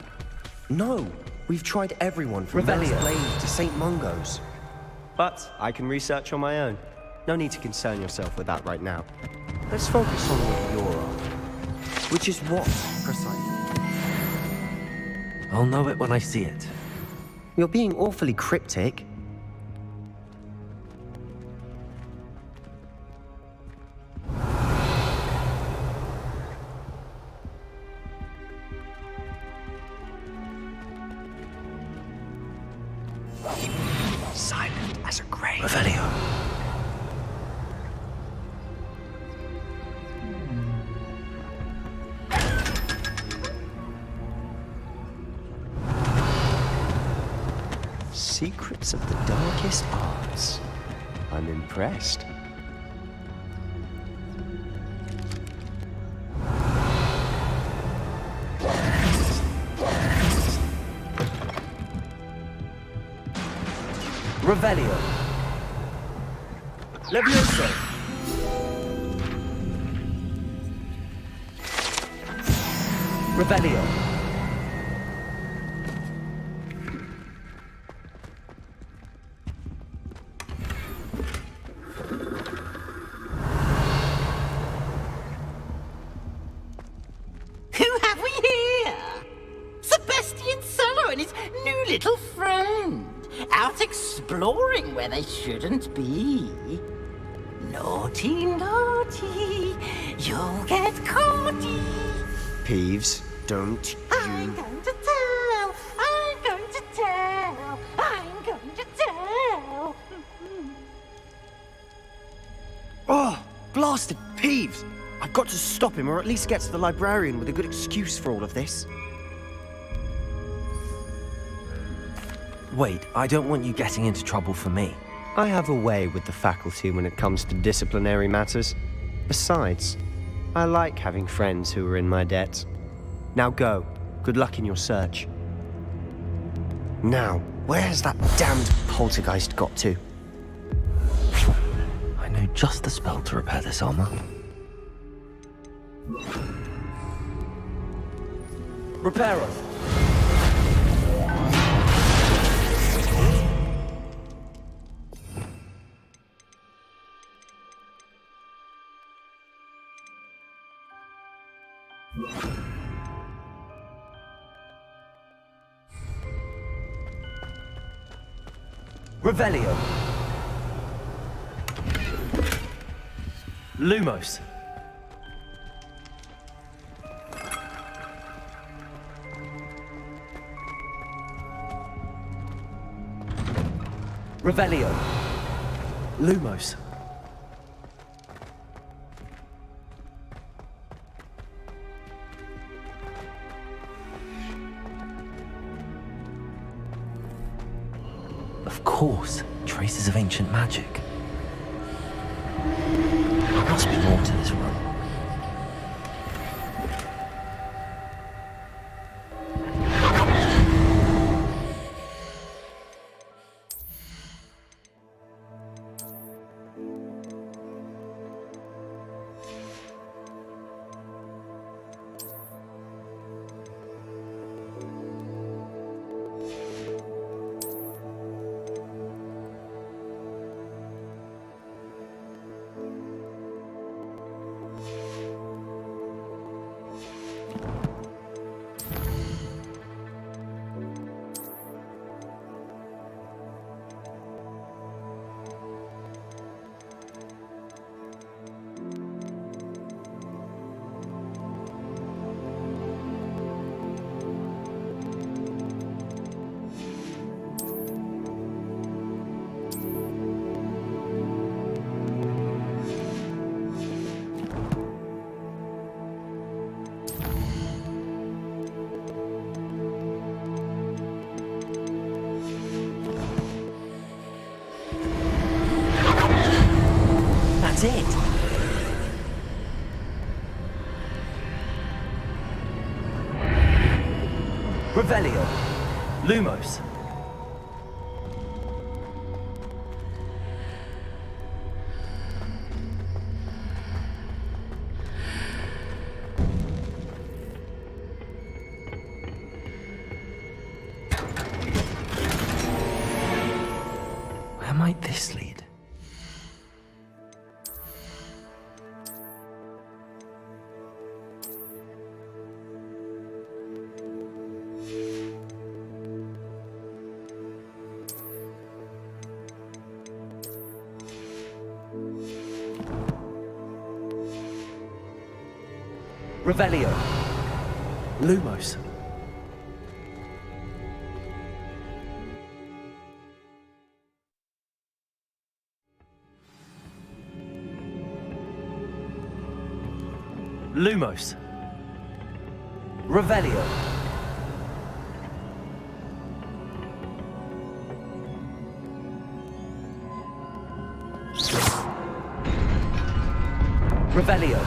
No! We've tried everyone from Revelio. Blade to St. Mungo's. But I can research on my own. No need to concern yourself with that right now. Let's focus on what you're after. Which is what, precisely? I'll know it when I see it. You're being awfully cryptic. Silent as a grave. Revelio. Secrets of the darkest arts. I'm impressed. Revelio. Levioso. Revelio. Who have we here? Sebastian Solo and his new little friend. Out exploring where they shouldn't be. Naughty, naughty. You'll get caughty. Peeves, don't you... I'm going to tell. I'm going to tell. I'm bastard Peeves! I've got to stop him, or at least get to the librarian with a good excuse for all of this. Wait, I don't want you getting into trouble for me. I have a way with the faculty when it comes to disciplinary matters. Besides, I like having friends who are in my debt. Now go. Good luck in your search. Now, where has that damned poltergeist got to? I know just the spell to repair this armor. Reparo. Revelio. Lumos. Revelio. Lumos. Of course, traces of ancient magic. There must be more to this room. That's it. Revelio. Lumos. Where might this lead? Revelio. Lumos. Lumos. Revelio. Revelio.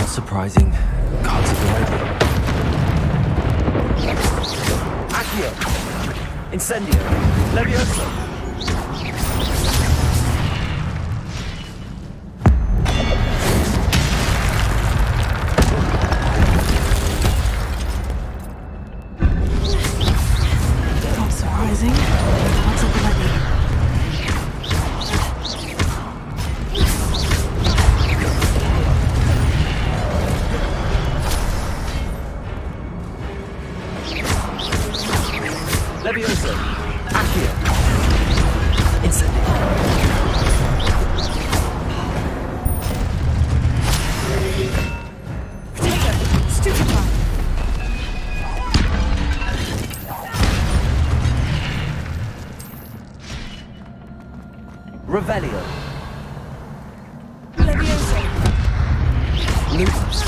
Surprising. Cards of the radio. Accio. Incendio. Levioso. Not surprising. Cards of the ready. Levioso. Accio. Incendio. Potato. Stupefy. Revelio. Levioso. Lupus.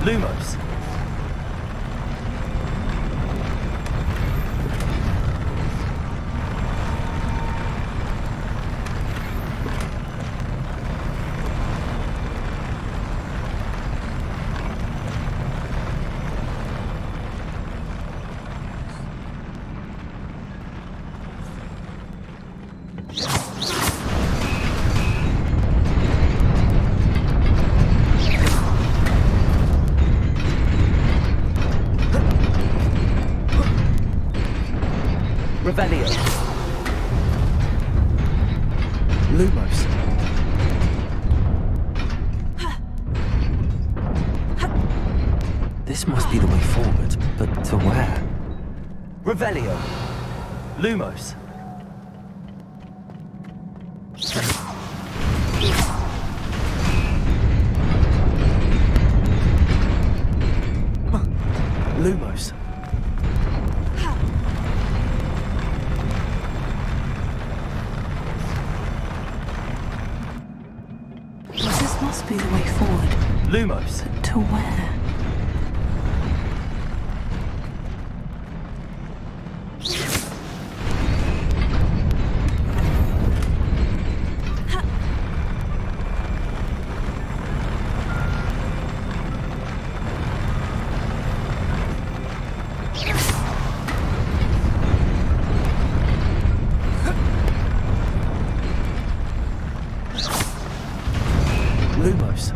Lumos. Revelio. Lumos. This must be the way forward, but to where? Revelio. Lumos. Lumos. This must be the way forward. Lumos. But to where? Lumos.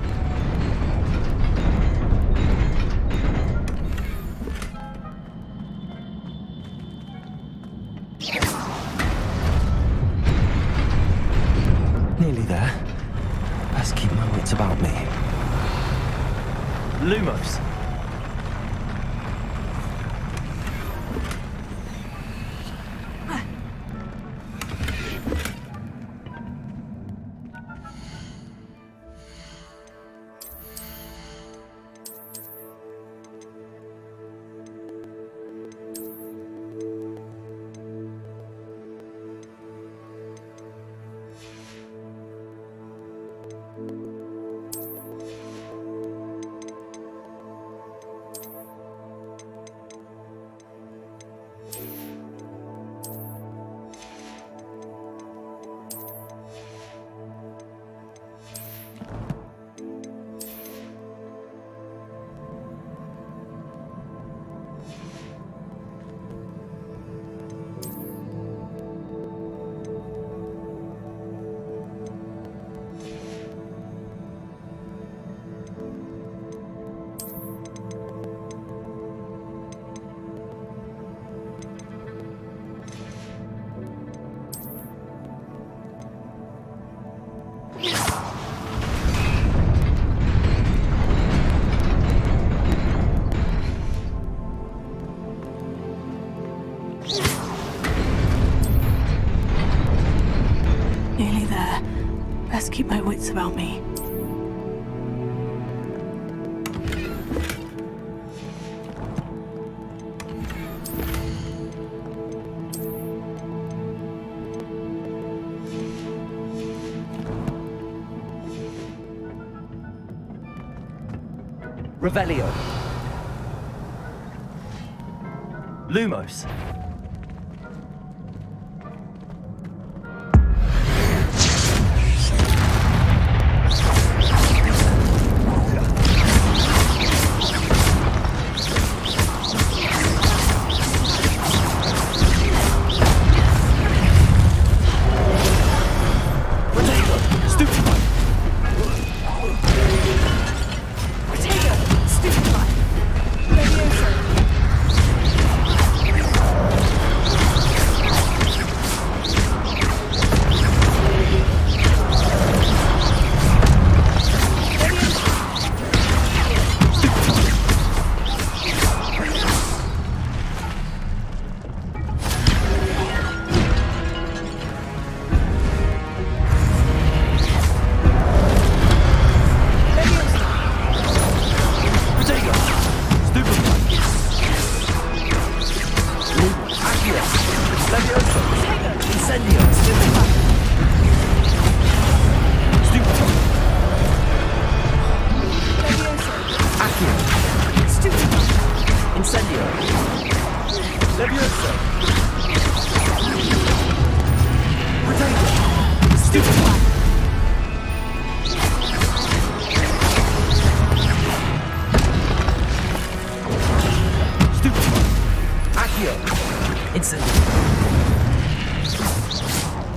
Nearly there. Best keep my wits about me. Lumos. Nearly there. Best keep my wits about me. Revelio. Lumos.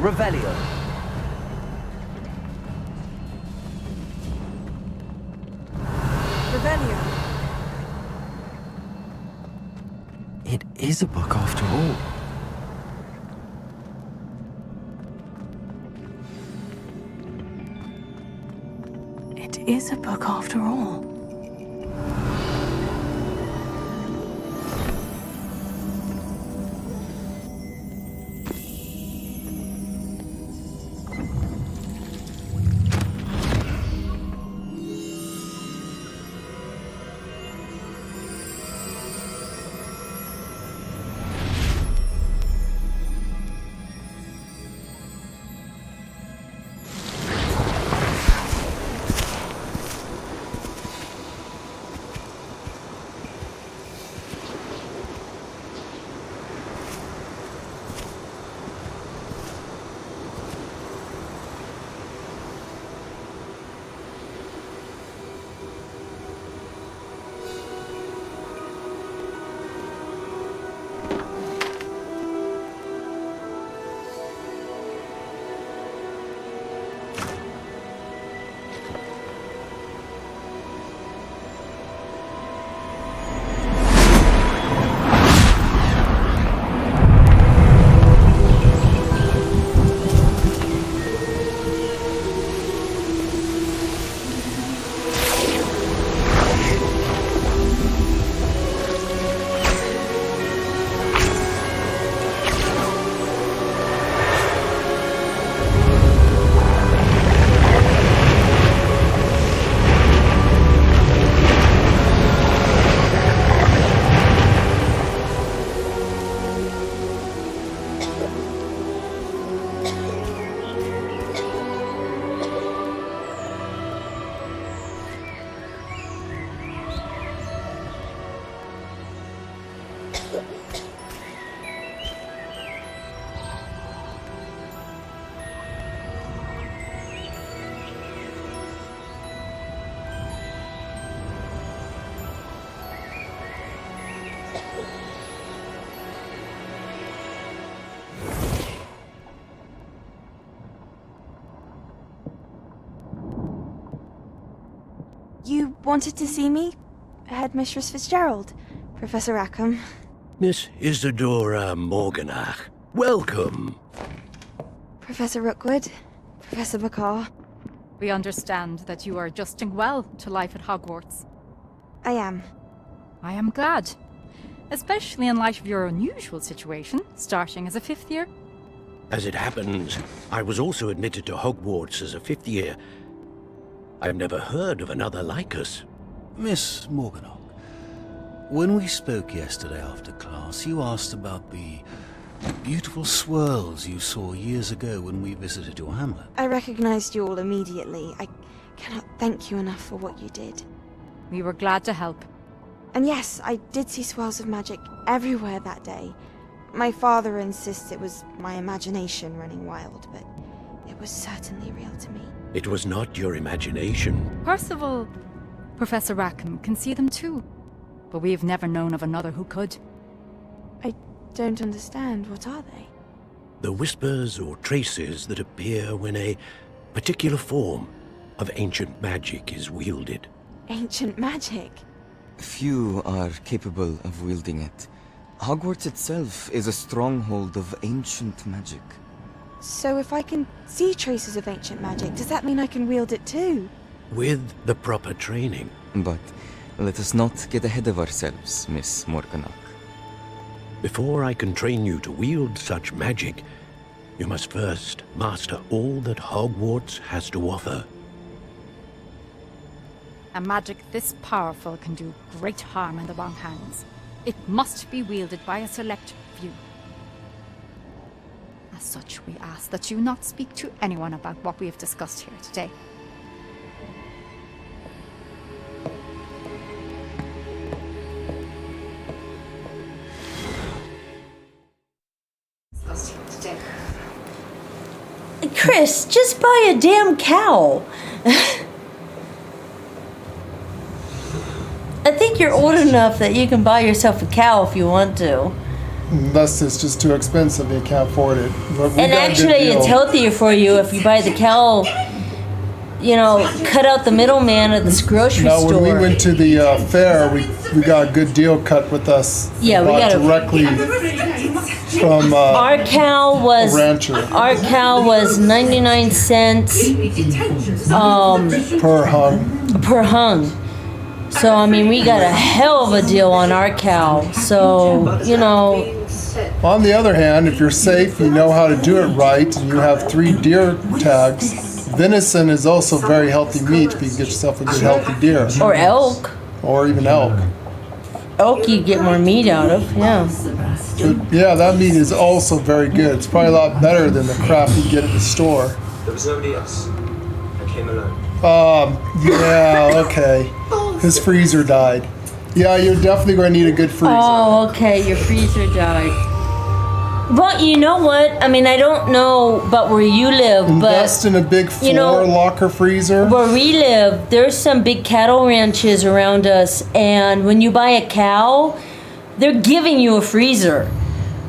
Revelio. Revelio. It is a book after all. It is a book after all. You wanted to see me? Headmistress Fitzgerald, Professor Rackham. Miss Isadora Morganach, welcome. Professor Rookwood, Professor McCaw. We understand that you are adjusting well to life at Hogwarts. I am. I am glad. Especially in light of your unusual situation, starting as a 5th year. As it happens, I was also admitted to Hogwarts as a 5th year. I've never heard of another like us. Miss Morganach, when we spoke yesterday after class, you asked about the beautiful swirls you saw years ago when we visited your hamlet. I recognized you all immediately. I cannot thank you enough for what you did. We were glad to help. And yes, I did see swirls of magic everywhere that day. My father insists it was my imagination running wild, but it was certainly real to me. It was not your imagination. Percival, Professor Rackham can see them too. But we've never known of another who could. I don't understand. What are they? The whispers or traces that appear when a particular form of ancient magic is wielded. Ancient magic? Few are capable of wielding it. Hogwarts itself is a stronghold of ancient magic. So if I can see traces of ancient magic, does that mean I can wield it too? With the proper training. But let us not get ahead of ourselves, Miss Morganach. Before I can train you to wield such magic, you must first master all that Hogwarts has to offer. A magic this powerful can do great harm in the wrong hands. It must be wielded by a select few. As such, we ask that you not speak to anyone about what we have discussed here today. Chris, just buy a damn cow. I think you're old enough that you can buy yourself a cow if you want to. Unless it's just too expensive and you can't afford it. But And actually, it's healthier for you if you buy the cow. You know, cut out the middleman at this grocery Now, store. when we went to the fair, we got a good deal cut with us. Yeah, we Bought got a- directly from Our cow was a rancher. Our cow was 99 cents per hung. per hung. So I mean, we got a hell of a deal on our cow. So you know, On the other hand, if you're safe, you know how to do it right, and you have 3 deer tags, venison is also very healthy meat if you can get yourself a good healthy deer. or elk. Or even elk. Elk you get more meat out of. Yeah. But yeah, that meat is also very good. It's probably a lot better than the crap you get at the store. There was nobody else. I came alone. Yeah, okay. His freezer died. Yeah, you're definitely going to need a good freezer. Oh, okay. Your freezer died. Well, you know what? I mean, I don't know about where you live, Invest but in a big locker freezer. where we live, there's some big cattle ranches around us, and when you buy a cow, they're giving you a freezer.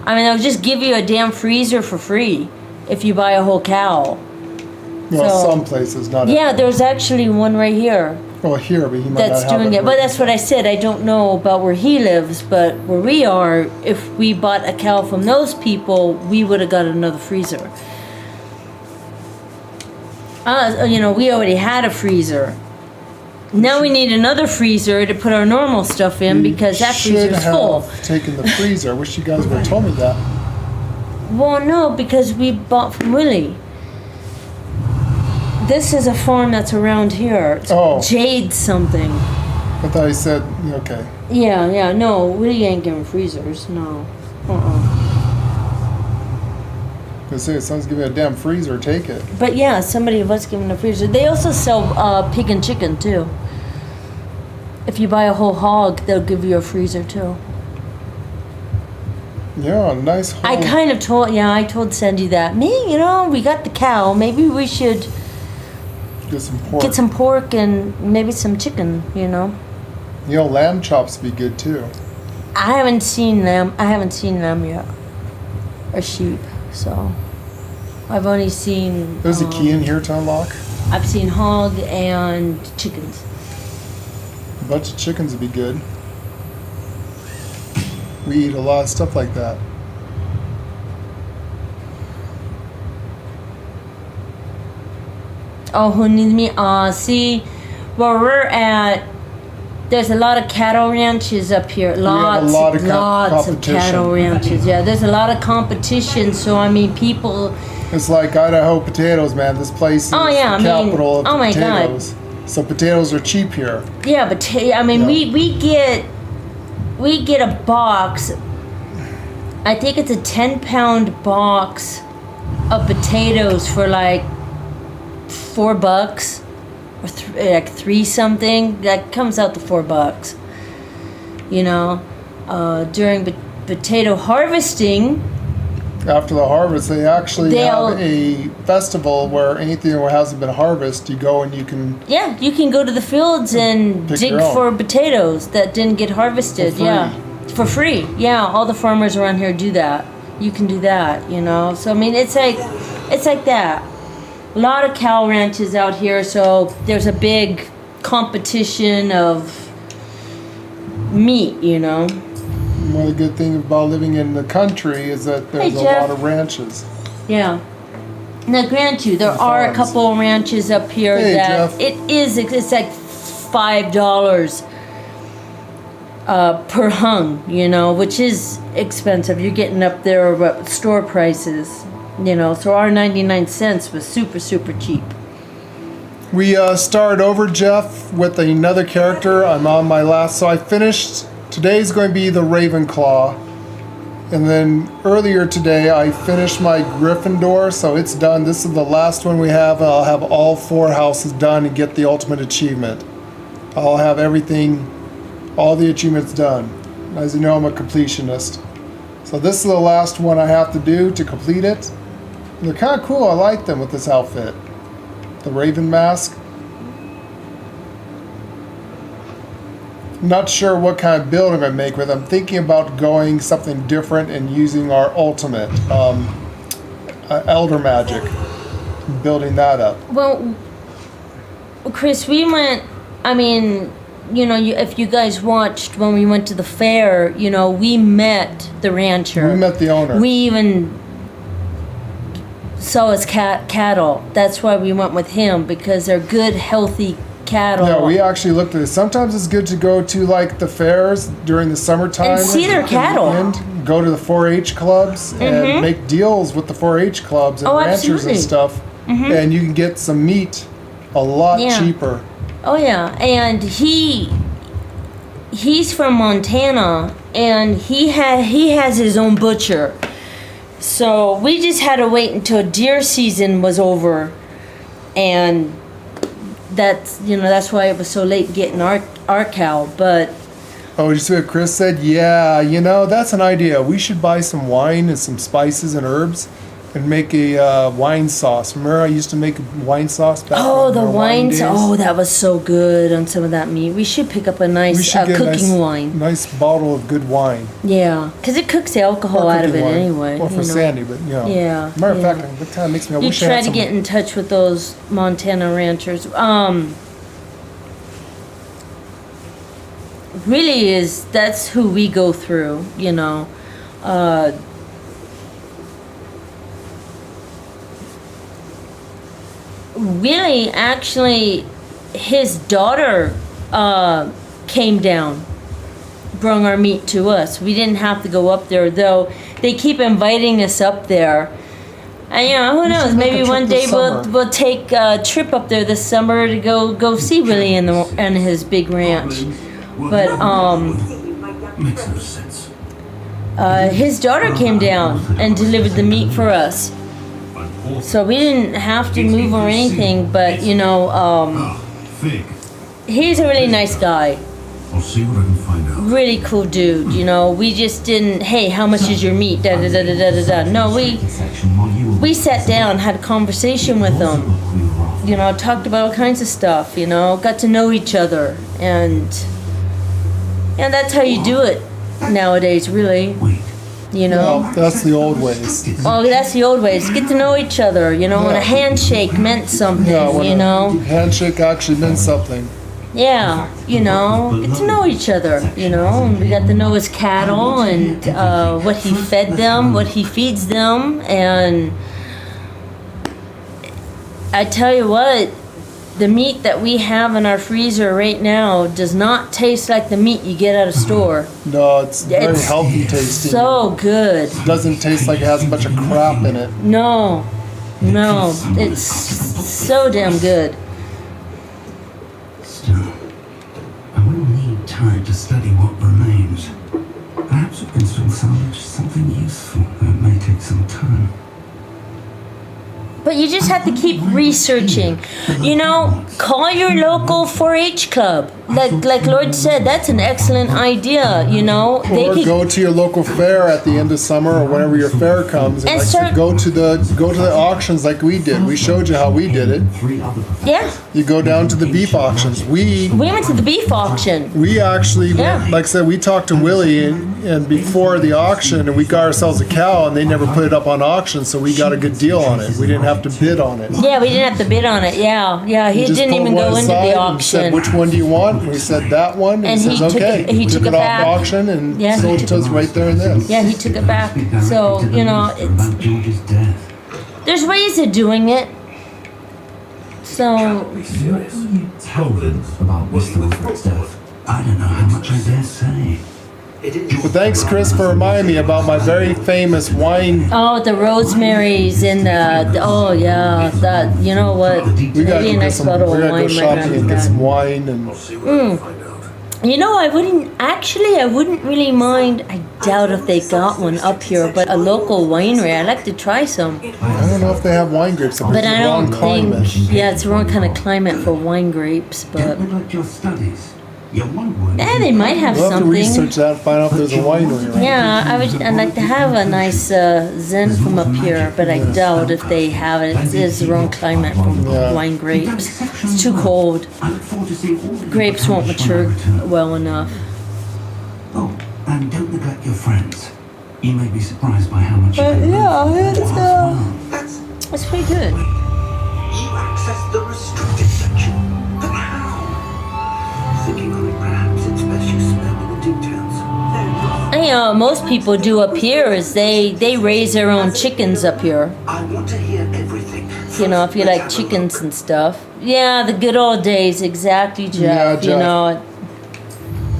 I mean, they'll just give you a damn freezer for free if you buy a whole cow. Well, So- some places, not Yeah, there's actually one right here Well, here, but he might that's not have doing it. it. But that's what I said. I don't know about where he lives, but where we are, if we bought a cow from those people, we would have got another freezer. You know, we already had a freezer. Now we need another freezer to put our normal stuff in because that Should freezer's have full. taken the freezer. I wish you guys would have told me that. Well, no, because we bought from Willie. This is a farm that's around here. It's Jade something. I thought he said, okay. Yeah, no, Willie ain't giving freezers, no. Because say, someone's giving me a damn freezer, take it. But yeah, somebody was giving a freezer. They also sell pig and chicken too. If you buy a whole hog, they'll give you a freezer too. Yeah, nice hog. I told Sandy that. You know, we got the cow. Maybe we should Get some pork. get some pork and maybe some chicken, you know. You know, lamb chops would be good too. I haven't seen them yet. Or sheep, so. I've only seen... There's a key in here to unlock. I've seen hog and chickens. A bunch of chickens would be good. We eat a lot of stuff like that. Oh, who needs me? See, where we're at, there's a lot of cattle ranches up here. Lots of cattle ranches. Yeah, there's a lot of competition. So I mean, people. It's like Idaho potatoes, man. This place is the capital of potatoes. So potatoes are cheap here. Yeah, but we get a box. I think it's a 10-pound box of potatoes for like $4. or like 3 something. That comes out to $4. You know, during potato harvesting. After the harvest, they actually have a festival where anything that hasn't been harvested, you go and you can. Yeah, you can go to the fields and dig for potatoes that didn't get harvested. For free. Yeah, all the farmers around here do that. You can do that, you know. So I mean, it's like that. A lot of cow ranches out here, so there's a big competition of meat, you know. One of the good things about living in the country is that there's a lot of ranches. Yeah. Now, grant you, there are a couple of ranches up here that Jeff. it's like $5 per hung, you know, which is expensive. You're getting up there with store prices, you know. So our 99 cents was super, super cheap. We started over, Jeff, with another character. I'm on my last, so I finished. Today's going to be the Ravenclaw. And then earlier today, I finished my Gryffindor, so it's done. This is the last one we have. I'll have all 4 houses done and get the ultimate achievement. I'll have everything, all the achievements done. As you know, I'm a completionist. So this is the last one I have to do to complete it. And they're kind of cool. I like them with this outfit. The Raven mask. Not sure what kind of build I'm going to make with it. I'm thinking about going something different and using our ultimate, Elder Magic. Building that up. Well, Chris, we went, I mean, you know, if you guys watched when we went to the fair, you know, we met the rancher. We met the owner. We even saw his cattle. That's why we went with him, because they're good, healthy cattle. Yeah, we actually looked at it. Sometimes it's good to go to like the fairs during the summertime and see their cattle. And go to the 4-H clubs and make deals with the 4-H clubs and ranchers and stuff. And you can get some meat a lot cheaper. Oh yeah, and he's from Montana, and he has his own butcher. So we just had to wait until deer season was over, and that's why it was so late getting our cow. But oh, you see what Chris said? Yeah, you know, that's an idea. We should buy some wine and some spices and herbs and make a wine sauce. Remember I used to make wine sauce back the wine sauce. Oh, that was so good on some of that meat. We should pick up a nice cooking wine. Nice bottle of good wine. Yeah, because it cooks the alcohol out of it anyway. Or for Sandy, but you know. Yeah. Matter of fact, what kind of makes me you try to get in touch with those Montana ranchers. Really that's who we go through, you know. Really, actually, his daughter came down, brought our meat to us. We didn't have to go up there, though. They keep inviting us up there. And, you know, who knows? Maybe one day we'll take a trip up there this summer to go see Willie and his big ranch. But makes no sense. His daughter came down and delivered the meat for us. So we didn't have to move or anything, but you know, he's a really nice guy. I'll see what I can find out. Really cool dude, you know. We just didn't, hey, how much is your meat? Da da da da da da. No, we sat down, had a conversation with him. You know, talked about all kinds of stuff, you know, got to know each other, and that's how you do it nowadays, really. You know? Well, that's the old ways. Oh, that's the old ways. Get to know each other, you know, and a handshake meant something, you know? Handshake actually meant something. Yeah, you know, get to know each other, you know? And we got to know his cattle and what he fed them, what he feeds them, and I tell you what, the meat that we have in our freezer right now does not taste like the meat you get at a store. No, it's very healthy tasting. So good. It doesn't taste like it has a bunch of crap in it. No, it's so damn good. Still, I will need time to study what remains. Perhaps we can still salvage something useful. It may take some time. But you just have to keep researching. You know, call your local 4-H club. Like Lord said, that's an excellent idea, you know. Or go to your local fair at the end of summer or whenever your fair comes, and like go to the auctions like we did. We showed you how we did it. Yeah. You go down to the beef auctions. We went to the beef auction. We actually, like I said, we talked to Willie and before the auction, and we got ourselves a cow, and they never put it up on auction, so we got a good deal on it. We didn't have to bid on it. Yeah, we didn't have to bid on it. Yeah. He didn't even go into the auction. Said, which one do you want? We said that one, and he says okay. He took it off back. auction and sold it to us right there and then. Yeah, he took it back. So you know, there's ways of doing it. So. Tell them about Mr. Wilfred's death. I don't know how much I dare say. But thanks, Chris, for reminding me about my very famous wine. Oh, the rosemaries and oh yeah, that you know what? We gotta go nice bottle of wine go shopping and get some wine and. You know, I wouldn't really mind. I doubt if they got one up here, but a local winery, I'd like to try some. I don't know if they have wine grapes up here. But I don't think. Yeah, it's the wrong kind of climate for wine grapes, but. Your studies. Yeah, they might have we'll something. Have to research that and find out if there's a winery. Yeah, I'd like to have a nice Zen from up here, but I doubt if they have it. It's the wrong climate for wine grapes. It's too cold. Grapes won't mature well enough. Oh, and don't neglect your friends. You may be surprised by how much. That's pretty good. You access the restricted section. But how? Thinking of it, perhaps it's best you spare me the details. You know, most people do up here is they raise their own chickens up here. I want to hear everything. You know, if you like chickens and stuff. Yeah, the good old days, exactly, Jeff. Yeah, Jeff. You know,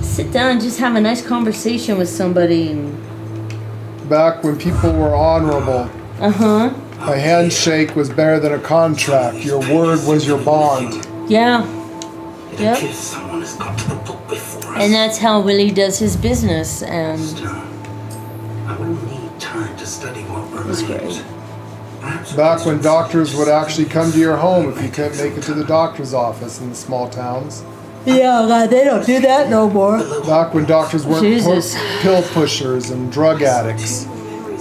sit down and just have a nice conversation with somebody. And... Back when people were honorable. A handshake was better than a contract. Your word was your bond. Yeah. Yep. And that's how Willie does his business, and I wouldn't need time to study what remains. Great. Back when doctors would actually come to your home if you couldn't make it to the doctor's office in the small towns. Yeah, God, they don't do that no more. Back when doctors weren't pill pushers and drug addicts.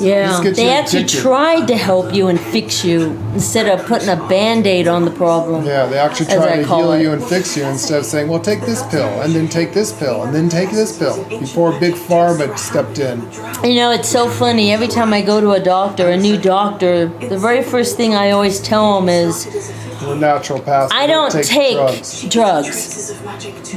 Yeah, they actually tried to help you and fix you instead of putting a Band-Aid on the problem. Yeah, they actually tried to heal you and fix you instead of saying, well, take this pill, and then take this pill, and then take this pill, before Big Pharma stepped in. You know, it's so funny. Every time I go to a new doctor, the very first thing I always tell them is, we're naturopaths. I don't take drugs.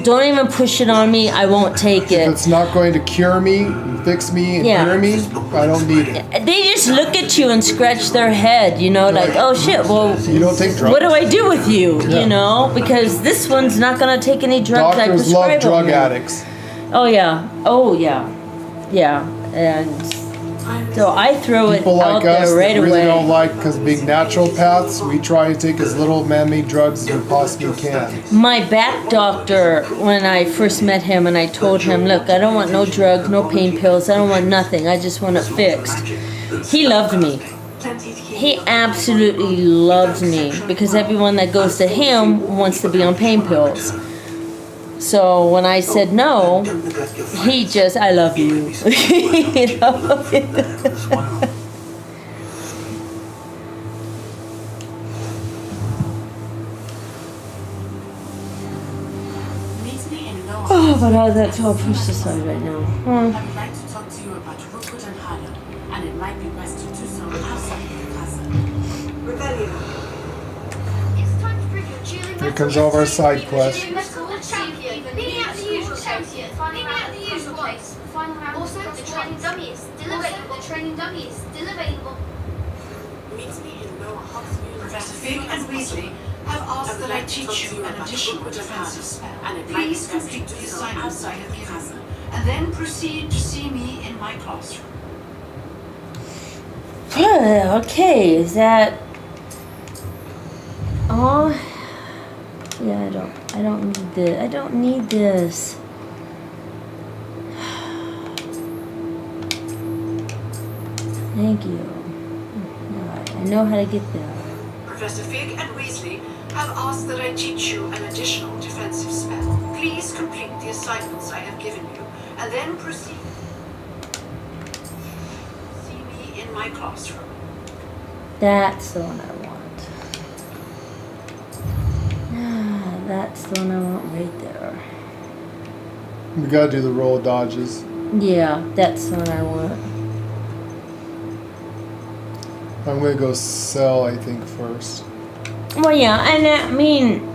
Don't even push it on me. I won't take it. If it's not going to cure me, fix me, and cure me, I don't need it. They just look at you and scratch their head, you know, like, oh shit, well, you don't take drugs. What do I do with you, you know? Because this one's not going to take any drugs I prescribe. Doctors love drug addicts. Oh, yeah. Yeah. And so I throw it out there right away. People like us that really don't like, because being naturopaths, we try to take as little man-made drugs as we possibly can. My back doctor, when I first met him and I told him, look, I don't want no drugs, no pain pills, I don't want nothing, I just want it fixed. He loved me. He absolutely loves me, because everyone that goes to him wants to be on pain pills. So when I said no, he just, I love you. You know? Oh, but that's all pushed aside right now. I would like to talk to you about Rookwood and Harlow, and it might be best to do so outside of the castle. Rebellion. It's time to bring your dueling Here comes all of our side quests. Meaning out the usual champion. Meaning out the usual place. Also, the training dummy is still available. The training dummy is still available. Meet me in Lower Hogsmeade. Professor Fig and Weasley have asked that I teach you an additional defensive spell, and it please complete the assignment outside of the castle, and then proceed to see me in my classroom. Okay, is that... Oh... Yeah, I don't need this. I don't need this. Thank you. Alright, I know how to get there. Professor Fig and Weasley have asked that I teach you an additional defensive spell. Please complete the assignments I have given you, and then proceed. See me in my classroom. That's the one I want. Ah, that's the one I want right there. We gotta do the roll dodges. Yeah, that's the one I want. I'm gonna go sell, I think, first. Well, yeah, and I mean,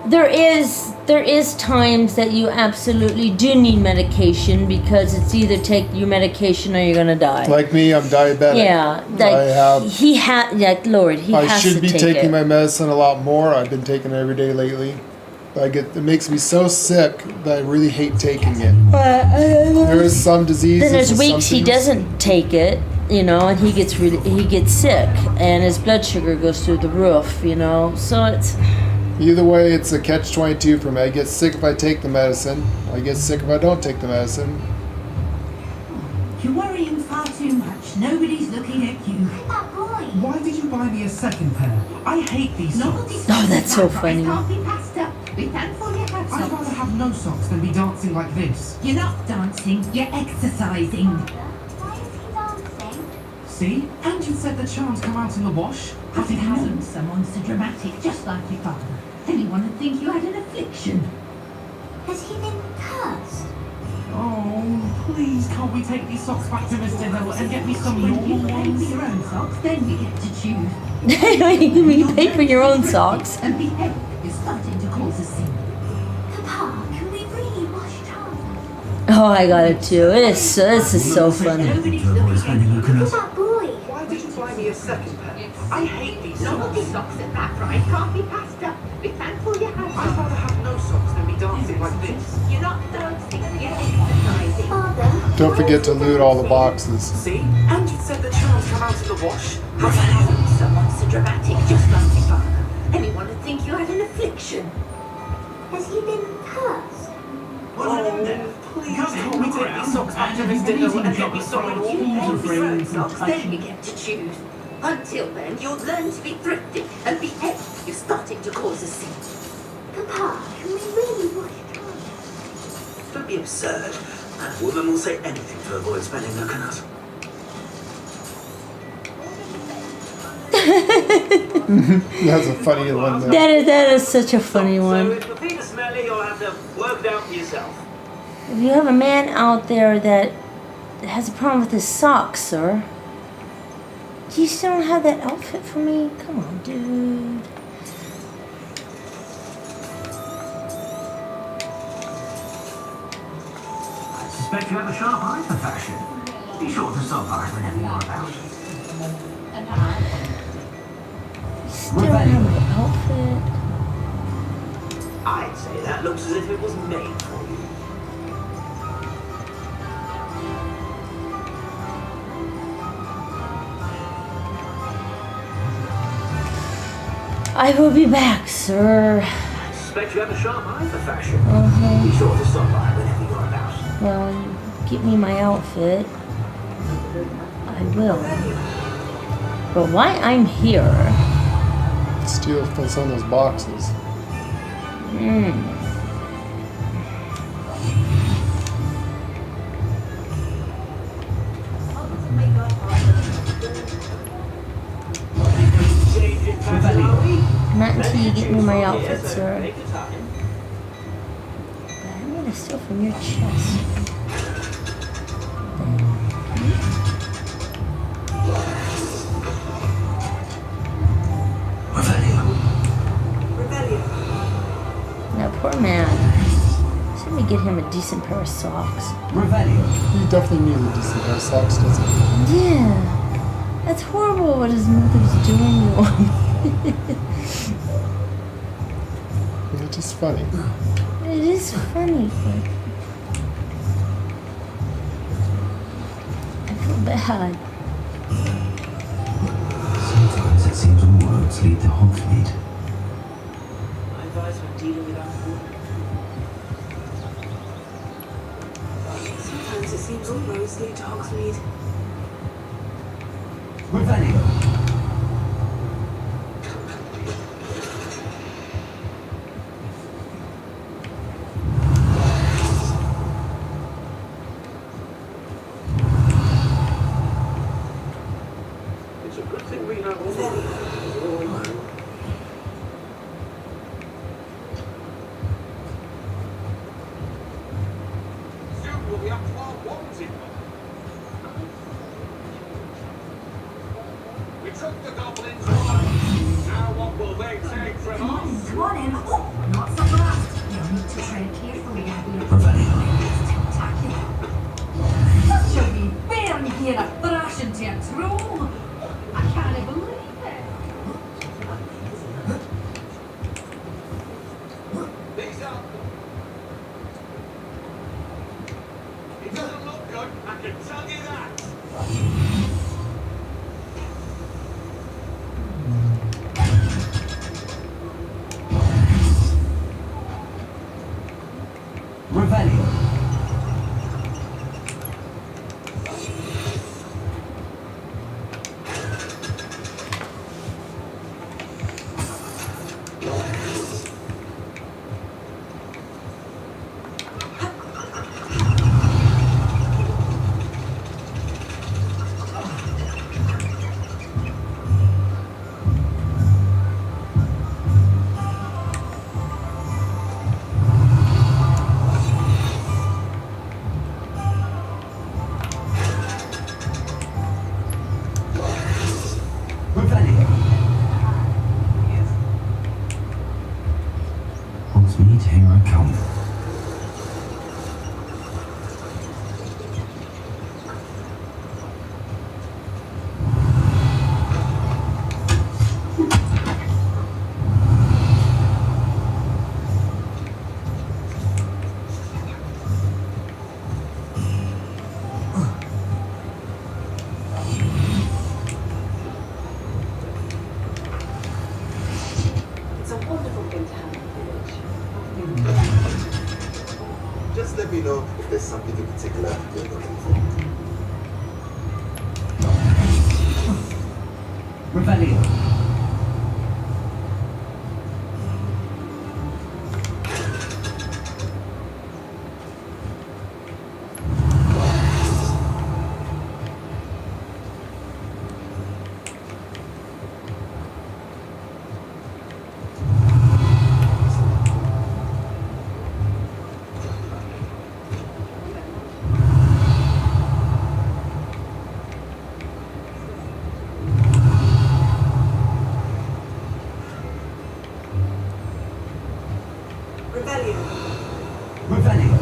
there is times that you absolutely do need medication because it's either take your medication or you're gonna die. Like me, I'm diabetic. Yeah, like Lord, he I has should to be take taking it. my medicine a lot more. I've been taking it every day lately. It makes me so sick that I really hate taking it. There is some diseases. Then there's and weeks some he things- doesn't take it, you know, and he gets sick, and his blood sugar goes through the roof, you know. So it's Either way, it's a catch-22 for me. I get sick if I take the medicine. I get sick if I don't take the medicine. You're worrying far too much. Nobody's looking at you. That boy. Why did you buy me a second pair? I hate these socks. Oh, that's so funny. Can't be passed up. Be thankful you have socks. I'd rather have no socks than be dancing like this. You're not dancing. You're exercising. Why is he dancing? See? And you said the charms come out in the wash. But it hasn't. Someone so dramatic, just like your father. Anyone would think you had an affliction. Has he been cursed? Oh, please, can't we take these socks back to Mr. Hill and get me some normal ones? When you pay for your own socks, then you get to choose. you pay for your own socks. And behave. You're starting to cause a scene. Papa, can we really wash charms? Oh, I got it too. This is so funny. That boy. Why did you buy me a second pair? I hate these socks. None of these socks at that price can't be passed up. Be thankful you have socks. I'd rather have no socks than be dancing like this. You're not dancing, you're exercising. Father. Don't forget to loot all the boxes. See? And you said the charms come out in the wash? But hasn't someone so dramatic, just like your father? Anyone would think you had an affliction. Has he been cursed? Please, can't we take these socks back to Mr. Hill and get me some normal socks? Then you get to choose. Until then, you'll learn to be thrifty and behave. You're starting to cause a scene. Papa, can we really wash charms? Don't be absurd. That woman will say anything to avoid spending her canut. That's a funny one there. That is such a funny one. So if your feet are smelly, you'll have to work it out for yourself. If you have a man out there that has a problem with his socks, sir, you still don't have that outfit for me? Come on, dude. I suspect you have a sharp eye for fashion. Be sure to stop by whenever you're about. Still don't have my outfit. I'd say that looks as if it was made for you. I will be back, sir. I suspect you have a sharp eye for fashion. Uh-huh. Be sure to stop by whenever you're about. Well, you get me my outfit. I will. But why I'm here? Steal from some of those boxes. Not until you get me my outfit, sir. But I'm gonna steal from your chest. That poor man. Should we get him a decent pair of socks? He definitely needs a decent pair of socks, doesn't he? Yeah. That's horrible what his mother's doing to him. It's just funny. It is funny, but I feel bad. Sometimes it seems all roads lead to Hogsmeade. I advise when dealing with animals. Sometimes it seems all roads lead to Hogsmeade. on in. Oh, not so fast. You'll need to tread carefully out here. It's spectacular. Such a wee bairn here, a thrashing to a troll. I can't believe it. These up. It doesn't look good, I can tell you that. Revelio. Hogsmeade, here I come. It's a wonderful thing to have in the village. Just let me know if there's something in particular you're looking for. Revelio. Revelio.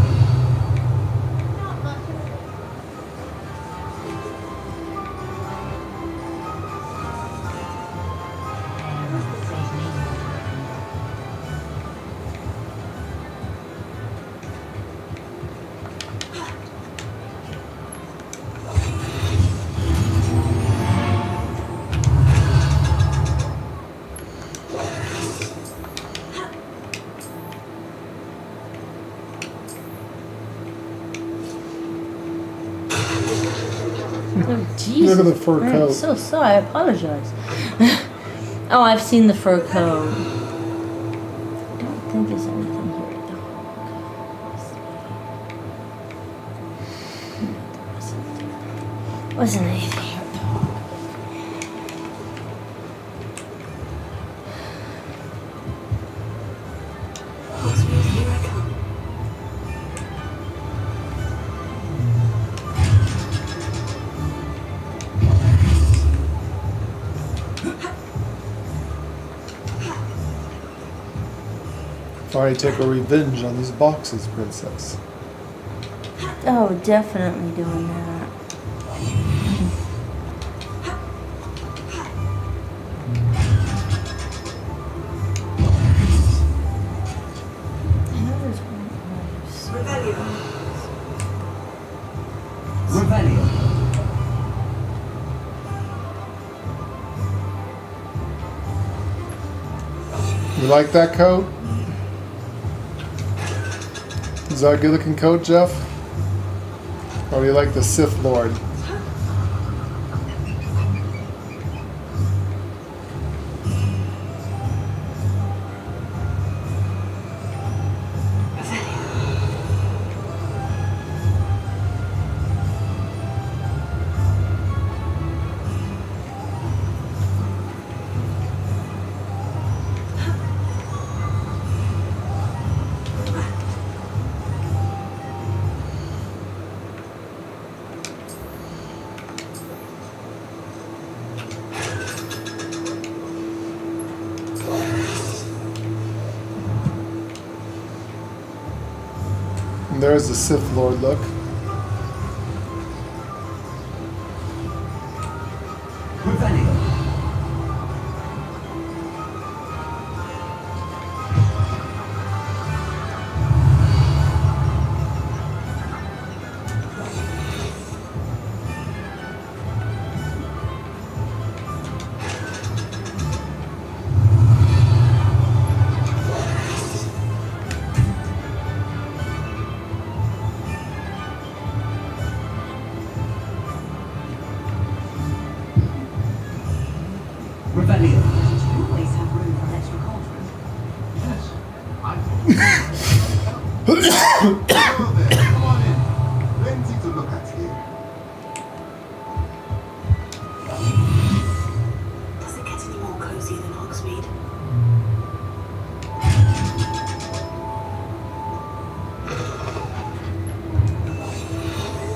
Oh, Jesus. Look at the fur coat. I'm so sorry. I apologize. Oh, I've seen the fur coat. I don't think there's anything here at the wasn't anything here at the Hogsmeade, here I come. Alright, take a revenge on these boxes, princess. Oh, definitely doing that. Revelio. You like that coat? Is that a good looking coat, Jeff? Or do you like the Sith Lord? There's the Sith Lord look. Does it get any more cozy than Hogsmeade?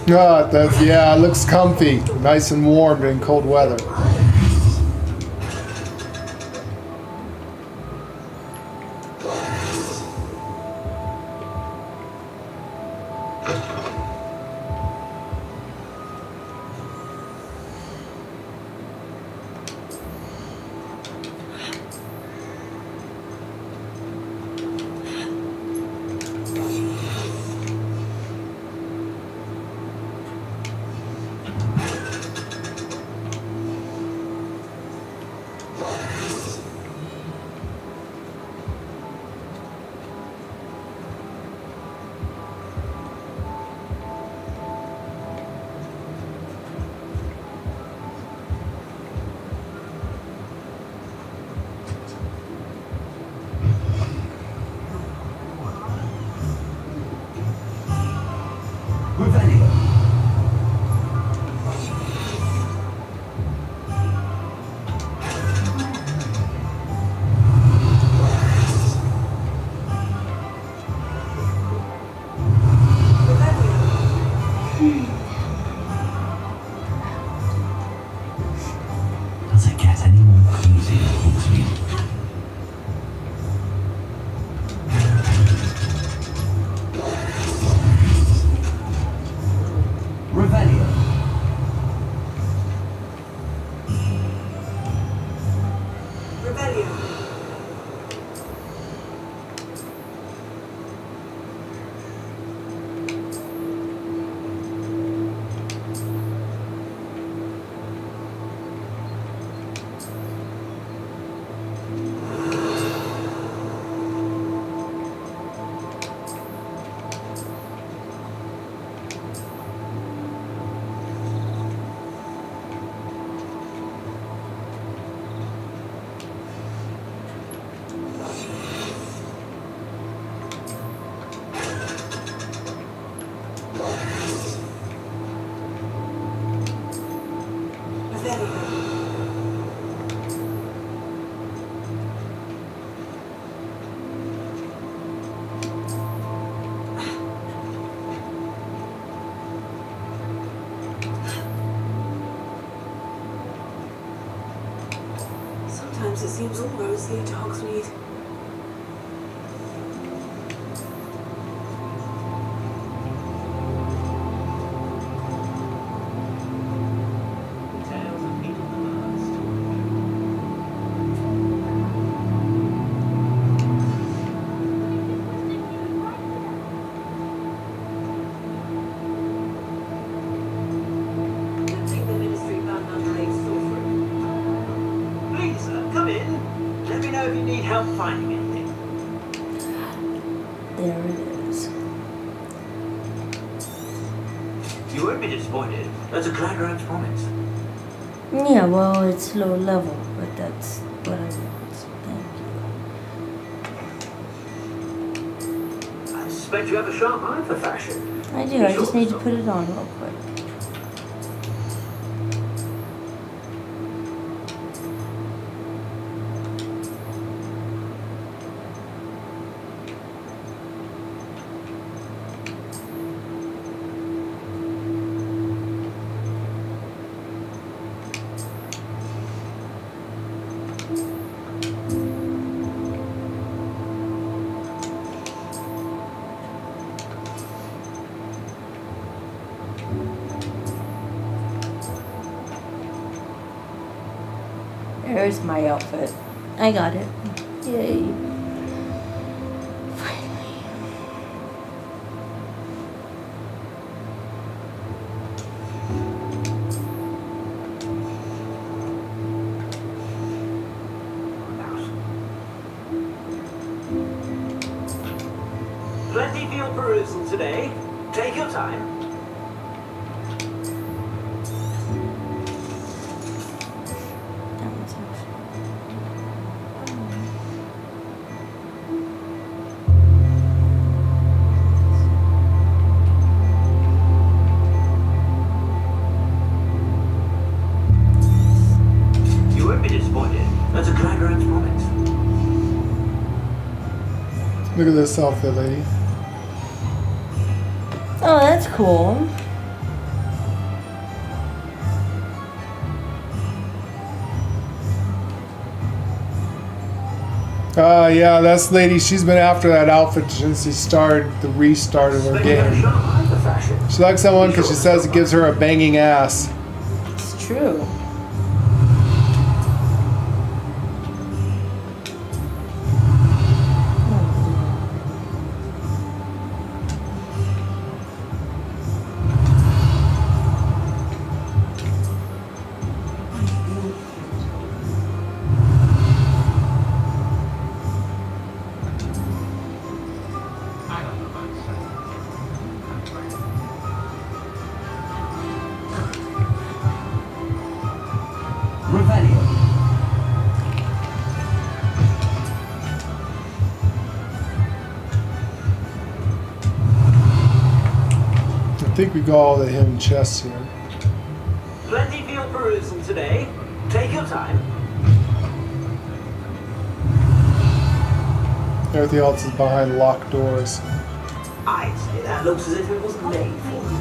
Yeah, it looks comfy, nice and warm in cold weather. Does it get any more cozy than Hogsmeade? Sometimes it seems all rosy at Hogsmeade. Finding anything. There it is. You won't be disappointed. That's a Cladran's promise. Yeah, well, it's low level, but that's what I want. Thank you. I suspect you have a sharp eye for fashion. I do. I just need to put it on real quick. There's my outfit. I got it. Yay. Finally. Plenty for your perusal today. Take your time. You won't be disappointed. That's a Dragon's promise. Look at this outfit, lady. Oh, that's cool. Yeah, that's lady. She's been after that outfit since the restart of her game. She likes that one because she says it gives her a banging ass. It's true. I think we got all the hidden chests here. Plenty for your perusal today. Take your time. Everything else is behind locked doors. I'd say that looks as if it wasn't made for you.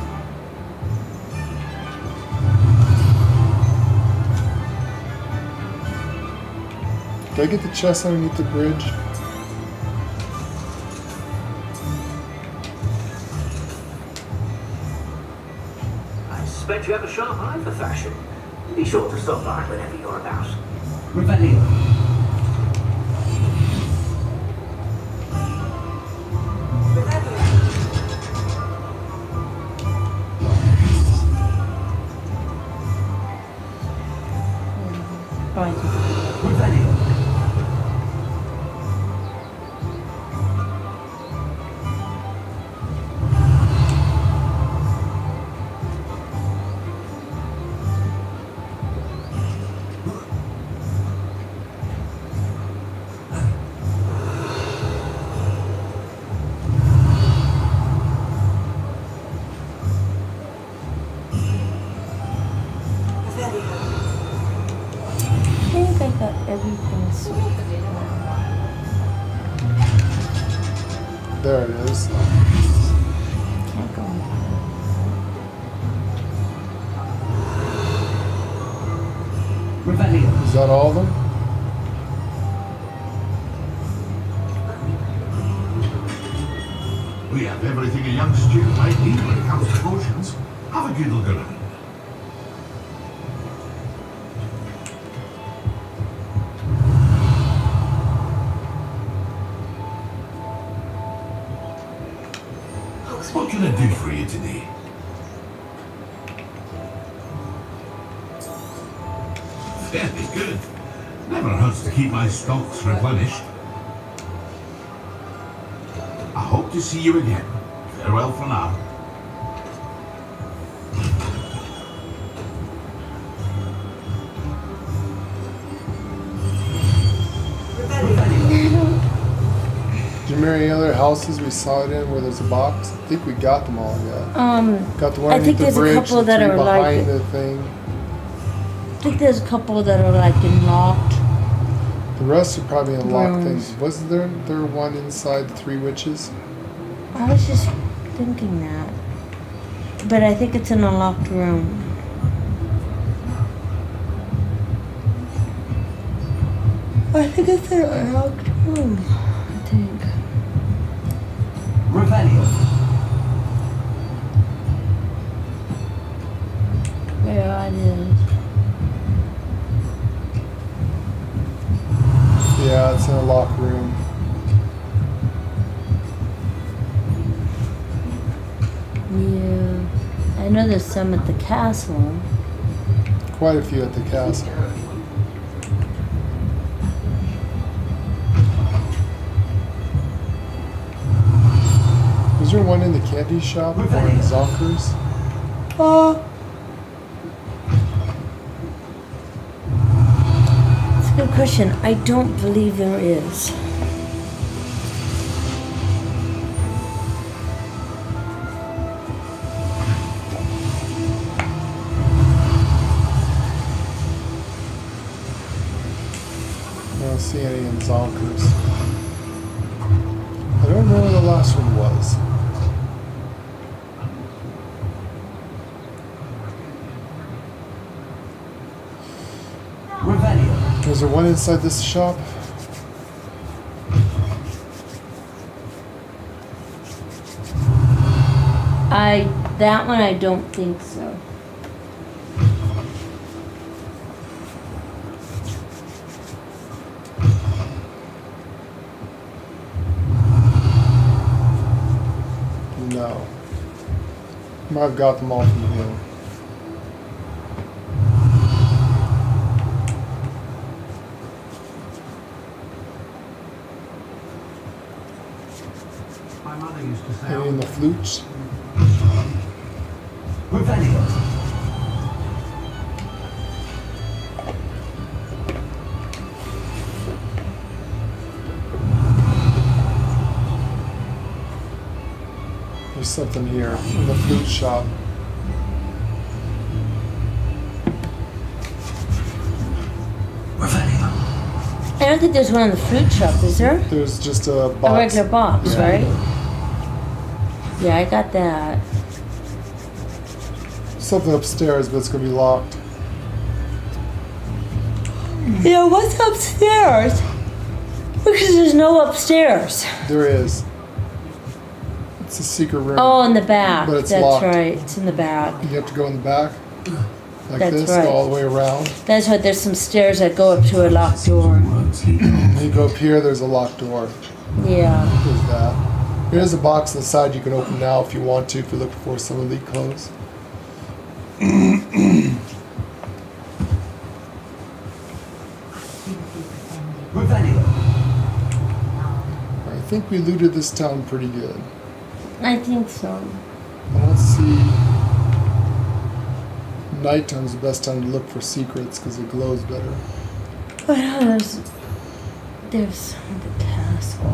Did I get the chest underneath the bridge? I suspect you have a sharp eye for fashion. Be sure to stop by whenever you're about. I think I got everything so far. There it is. Can't go Is that all of them? We have everything a young student might need when it comes to potions. Have a giggle around. What can I do for you today? Very good. Never hurts to keep my stocks replenished. I hope to see you again. Farewell for now. Did you remember any other houses we saw it in where there's a box? I think we got them all yet. Got the one I think underneath the there's a bridge, couple the that three are like behind the thing. I think there's a couple that are like unlocked. The rest are probably unlocked Rooms. things. Wasn't there one inside the Three Witches? I was just thinking that. But I think it's an unlocked room. I think it's an unlocked room. I think. Yeah, it is. know there's some at the castle. Quite a few at the castle. Is there one in the candy shop or in Zonkers? It's a good question. I don't believe there is. I don't see any in Zonkers. I don't know where the last one was. Was there one inside this shop? That one I don't think so. No. Might have got them all from here. Any in the flutes? There's something here in the flute shop. I don't think there's one in the fruit shop, is there? There's just a box. A regular box, Yeah. right? Yeah, I got that. Something upstairs, but it's gonna be locked. Yeah, what's upstairs? Because there's no upstairs. There is. It's a secret room. Oh, in the back. But it's That's locked. right. It's in the back. You have to go in the back, like That's this, right. go all the way around. That's right. There's some stairs that go up to a locked door. You go up here, there's a locked door. Yeah. There's that. There's a box on the side you can open now if you want to, if you're looking for some elite clothes. I think we looted this town pretty good. I think so. I don't see... Nighttime's the best time to look for secrets because it glows better. But there's some in the castle.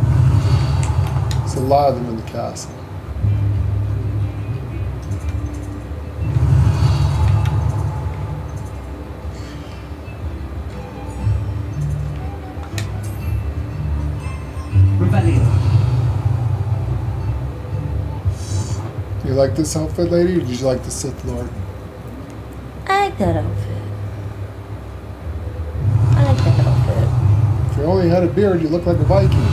There's a lot of them in the castle. You like this outfit, lady, or did you like the Sith Lord? I like that outfit. I like that outfit. If you only had a beard, you look like a Viking.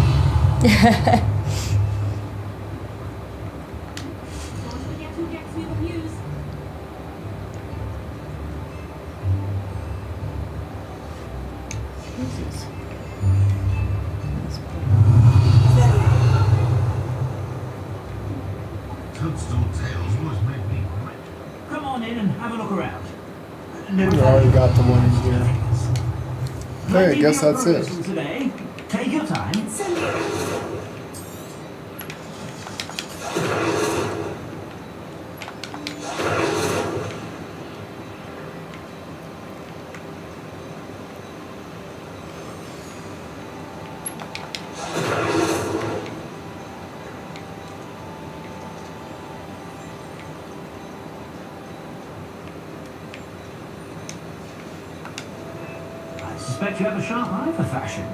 Come on in and have a look around. You already got the one in here. Okay, I guess that's it. Today. Take your time. I suspect you have a sharp eye for fashion.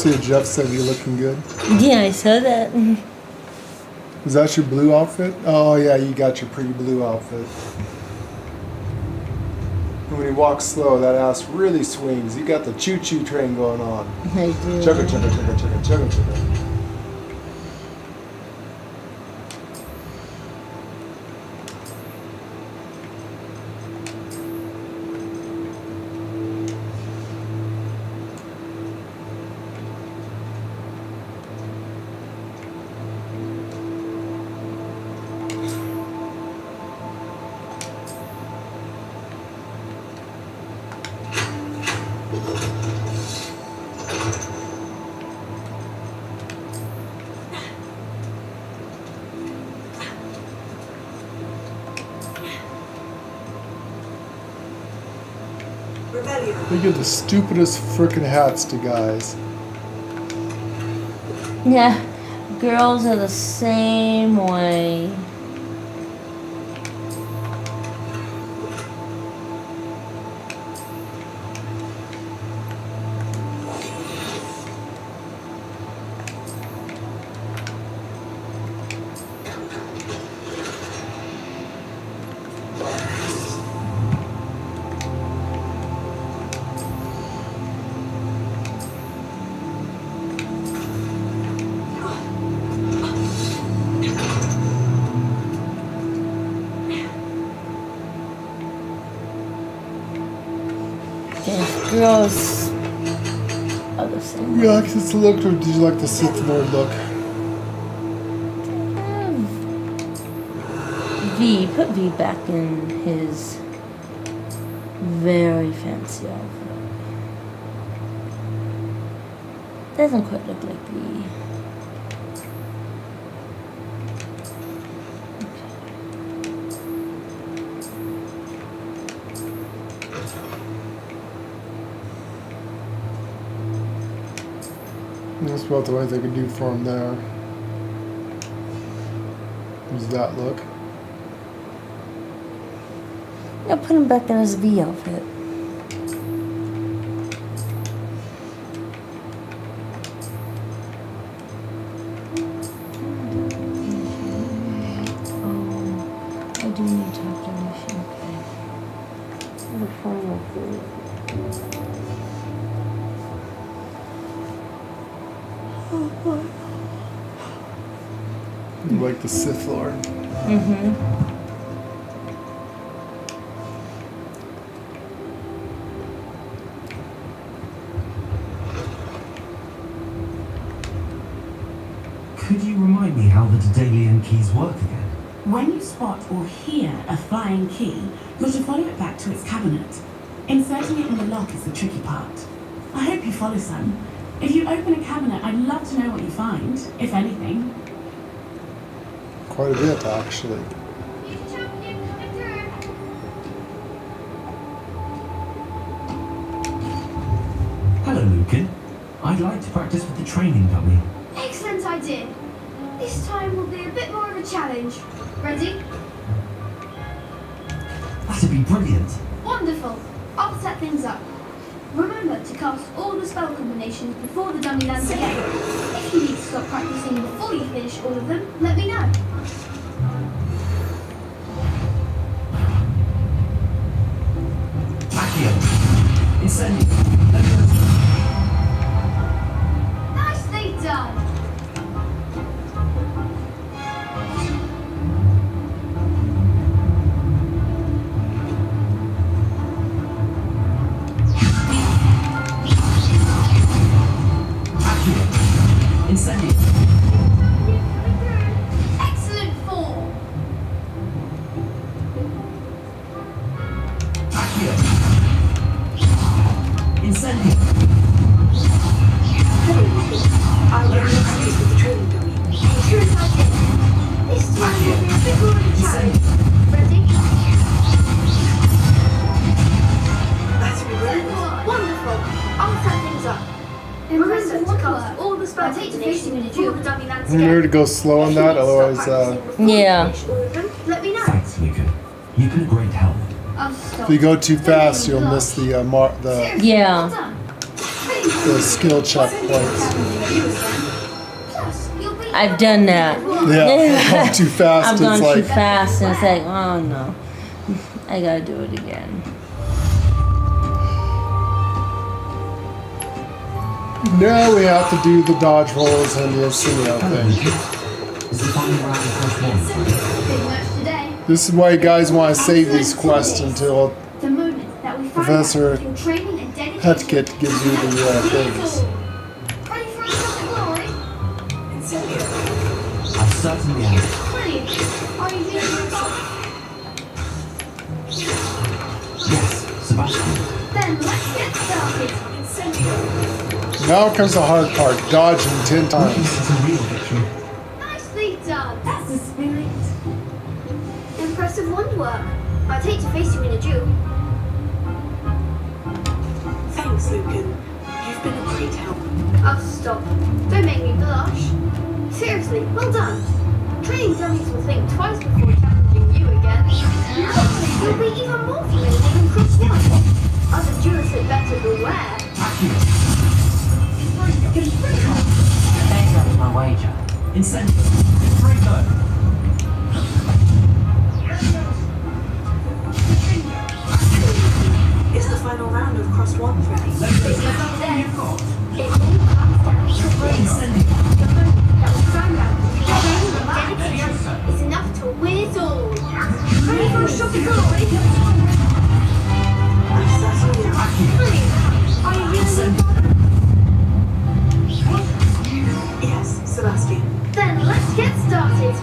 see what Jeff said. You're looking good. Yeah, I saw that. Is that your blue outfit? Oh yeah, you got your pretty blue outfit. And when he walks slow, that ass really swings. You got the choo-choo train going on. I do. Chugga, chugga, chugga, chugga, chugga, chugga. They give the stupidest frickin' hats to guys. Yeah, girls are the same way. Girls are the same. You like this look, or did you like the Sith Lord look? V, put V back in his very fancy outfit. Doesn't quite look like V. That's about the way they could do for him there. Does that look? Yeah, put him back in his V outfit. Oh, I do need to have done machine. The final food. Like the Sith Lord. Mm-hmm. Could you remind me how the Daedalian keys work again? When you spot or hear a flying key, you're to follow it back to its cabinet. Inserting it in the lock is the tricky part. I hope you follow, son. If you open a cabinet, I'd love to know what you find, if anything. Quite a bit, actually. Hello, Lucan. I'd like to practice with the training dummy. Excellent idea. This time will be a bit more of a challenge. Ready? That'd be brilliant. Wonderful. I'll set things up. Remember to cast all the spell combinations before the dummy lands again. If you need to stop practicing before you finish all of them, let me know. Accio. Incendio. Nicely done. Incendio. Excellent form. Accio. Incendio. I'll get you used with the training dummy. Excellent idea. This time will be a bit more of a challenge. Ready? That's be brilliant. Wonderful. I'll set things up. Remember to cast all the spell combinations before the dummy lands again. Remember to go slow on that, otherwise, yeah. Let me know. Thanks, Lucan. You've been a great help. I'll stop. if you go too fast, you'll miss the Yeah. Well done. Really the skill checkpoints. I've done that. Yeah, I've gone too fast. I've gone it's too like, fast, and it's like, oh no, I gotta do it again. now we have to do the dodge rolls and the Arsenio thing. This is why you guys want to save these quests until Professor Hetkit gives you the things. I certainly am. Yes, Sebastian. Then let's get started. Now comes the hard part, dodging 10 times. It's a real victory. Nicely done. That's the spirit. Impressive wondwork. I'd hate to face you in a duel. Thanks, Lucan. You've been a great help. Oh, stop. Don't make me blush. Seriously, well done. Training dummies will think twice before challenging you again. You'll be even more familiar than Cross One. Other duelists had better beware. Thanks for my wager. Incentive. Free go. Is the final round of Cross One ready? It all comes down to brains. The moment that will find out dedication is enough to win it all. Ready for a shot of glory? Brilliant. Are you really? Yes, Sebastian. Then let's get started.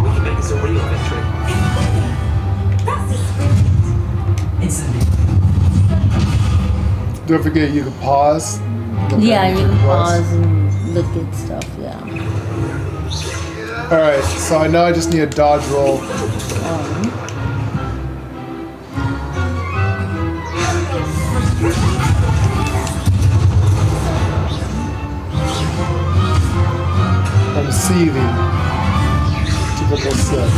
We can make this a real victory. That's the spirit. Incentive. Don't forget you can pause. Yeah, you can pause and look at stuff, yeah. Alright, so I know I just need a dodge roll. I'm seething. Typical Sith.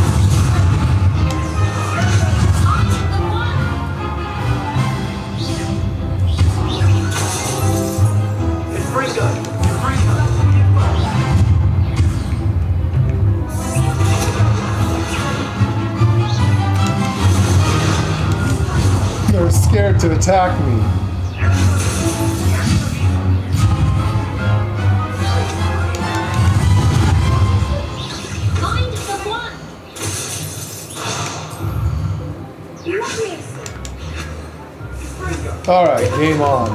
They're scared to attack me. Mind the one. Alright, game on.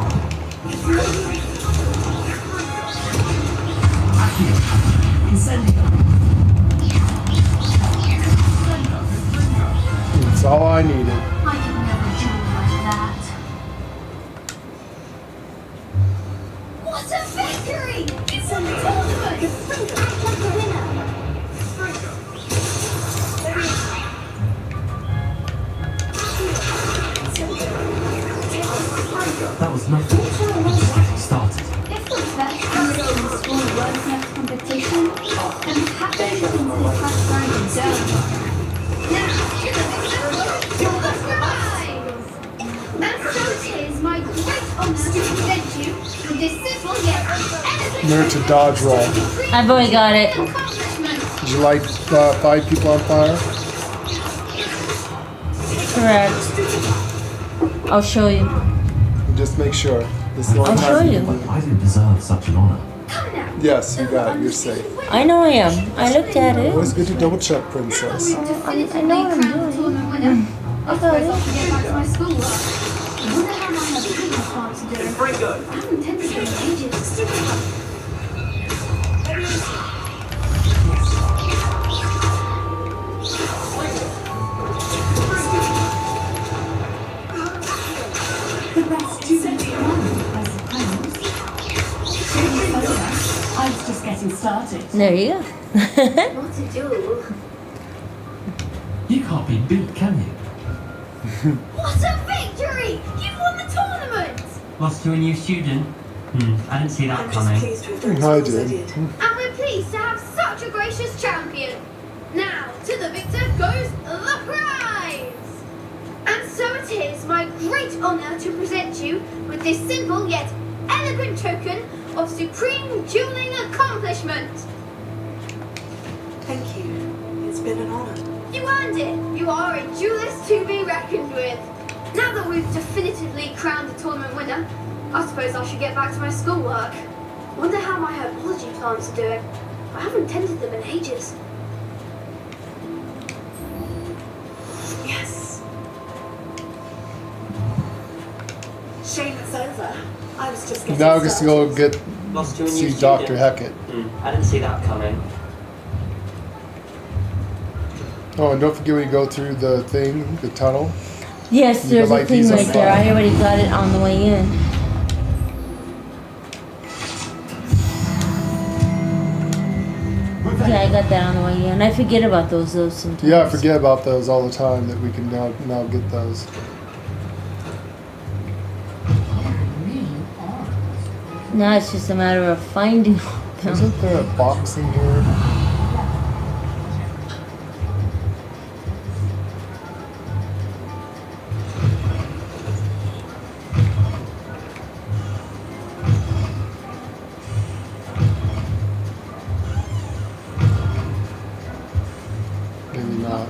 That's all I needed. I can never do like that. What a victory! It's a tournament! Act like a winner! That was nothing. Started. If the best candidate in the school runs next competition, then perhaps I should consider class grinding down. Now, your prize! And so it is my great honor to present you with this simple yet elegant Nerd to dodge roll. I've already got it. Did you light 5 people on fire? Correct. I'll show you. Just make sure. This is the only I'll show time you. can I didn't deserve such an honor. Yes, you got it. You're safe. I know I am. I looked at it. Always good to double check, princess. I know what I'm doing. I suppose I should get back to my schoolwork. I wonder how long I've been part to do. I haven't attended them in ages. The best to be done, I suppose. I was just getting started. There you go. What to do? You can't be beat, can you? What a victory! You won the tournament! Lost to a new student? I didn't see that coming. I did. And we're pleased to have such a gracious champion. Now, to the victor goes the prize! And so it is my great honor to present you with this simple yet elegant token of supreme dueling accomplishment. Thank you. It's been an honor. You earned it. You are a duelist to be reckoned with. Now that we've definitively crowned the tournament winner, I suppose I should get back to my schoolwork. Wonder how my herbology plants are doing. I haven't tended them in ages. Yes. Shame it's over. I was just getting Now I guess to go started. get Lost you a new see student. Dr. Hackett. I didn't see that coming. Oh, and don't forget when you go through the thing, the tunnel. Yes, you there's can a light thing these on right there. fire. I already got it on the way in. Yeah, I got that on the way in. I forget about those though sometimes. Yeah, I forget about those all the time that we can now get those. Now it's just a matter of finding them. Isn't there a box in here? Maybe not.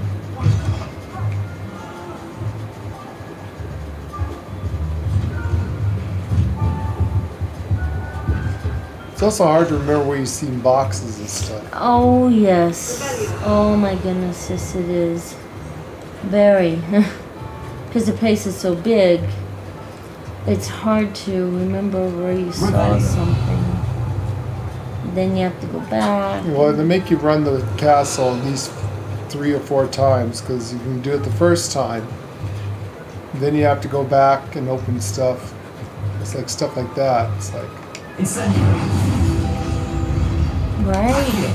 It's also hard to remember where you've seen boxes and stuff. Oh yes. Oh my goodness, yes it is. Very. Because the place is so big, it's hard to remember where you saw something. Then you have to go back. Well, they make you run the castle at least 3 or 4 times because you can do it the first time. Then you have to go back and open stuff. It's like stuff like that. It's like. Right.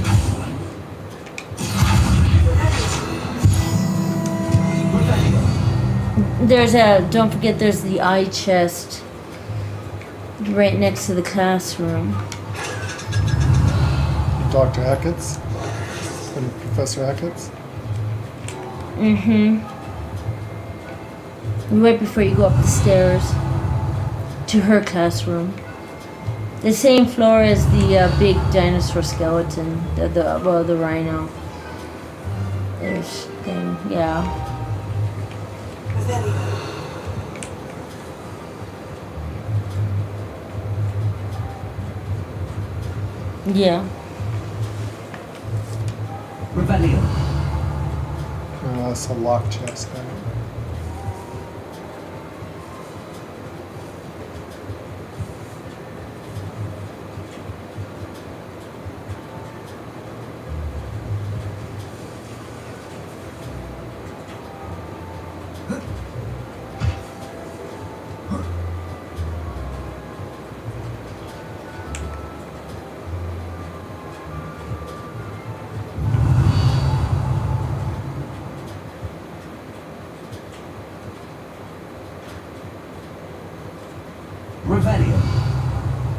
Don't forget there's the eye chest right next to the classroom. Dr. Hackett's and Professor Hackett's. Mm-hmm. Right before you go up the stairs to her classroom. The same floor as the big dinosaur skeleton, the rhino. There's thing, yeah. Yeah. Rebellion. Oh, that's a lock chest.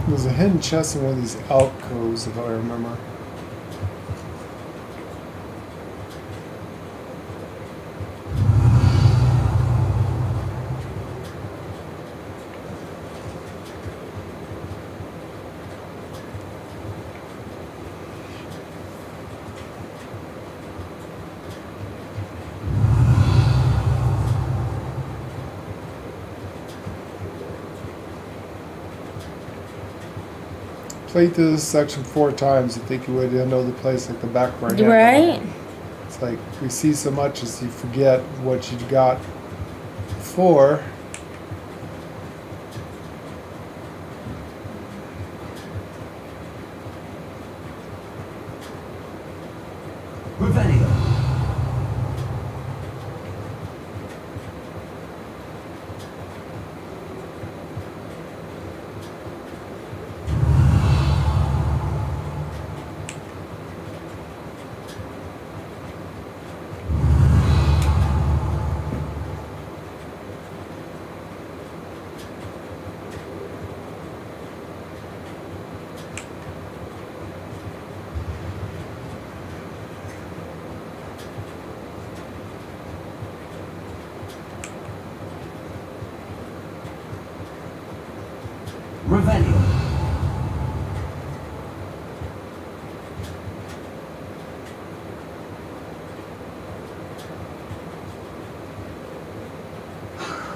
There's a hidden chest in one of these alcoves, if I remember. Played through this section 4 times. You think you would know the place like the back of our head. Right? It's like we see so much as you forget what you got before. Revelio.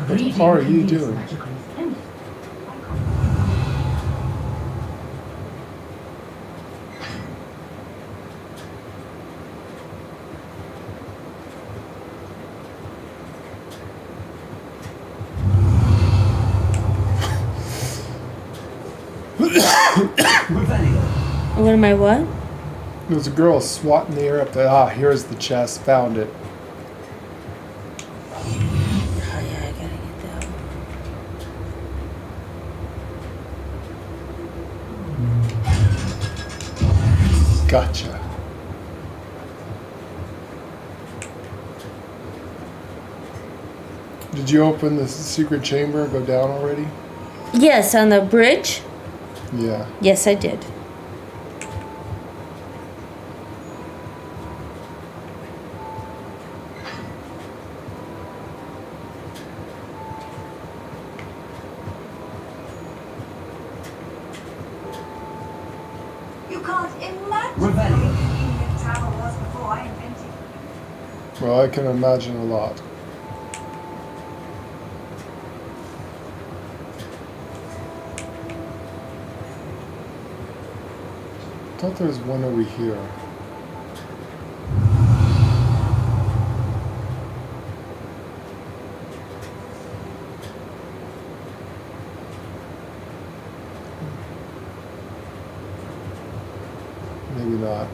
What are you doing? What am I what? There's a girl swatting the air up there. Ah, here's the chest. Found it. Oh yeah, I gotta get that. Gotcha. Did you open the secret chamber and go down already? Yes, on the bridge. Yeah. Yes, I did. You can't imagine how convenient travel was before I invented it. Well, I can imagine a lot. I thought there was one over here. Maybe not.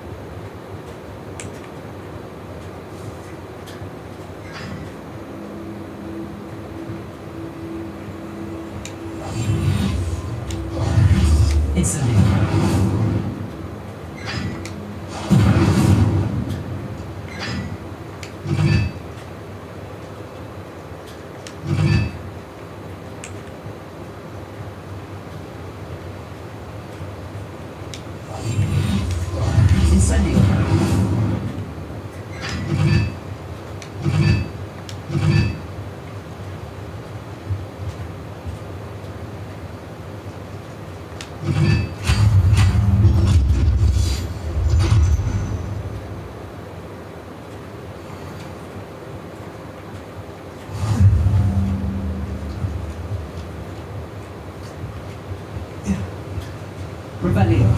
Instantly. Revelio.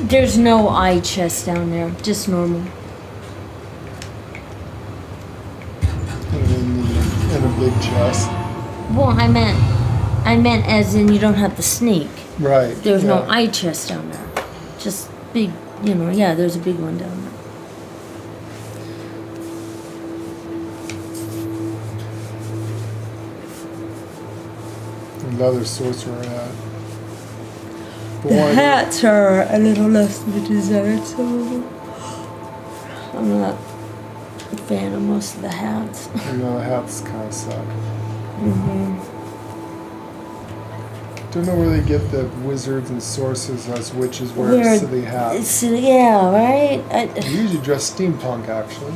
There's no eye chest down there, just normal. And a big chest. Well, I meant as in you don't have to sneak. Right. There's no eye chest down there. Just big, yeah, there's a big one down there. Another sorcerer hat. The hats are a little less than the desired, so I'm not a fan of most of the hats. The hats kind of suck. Mm-hmm. Don't know where they get the wizards and sorcerers as witches wear silly hats. Yeah, right? They usually dress steampunk, actually.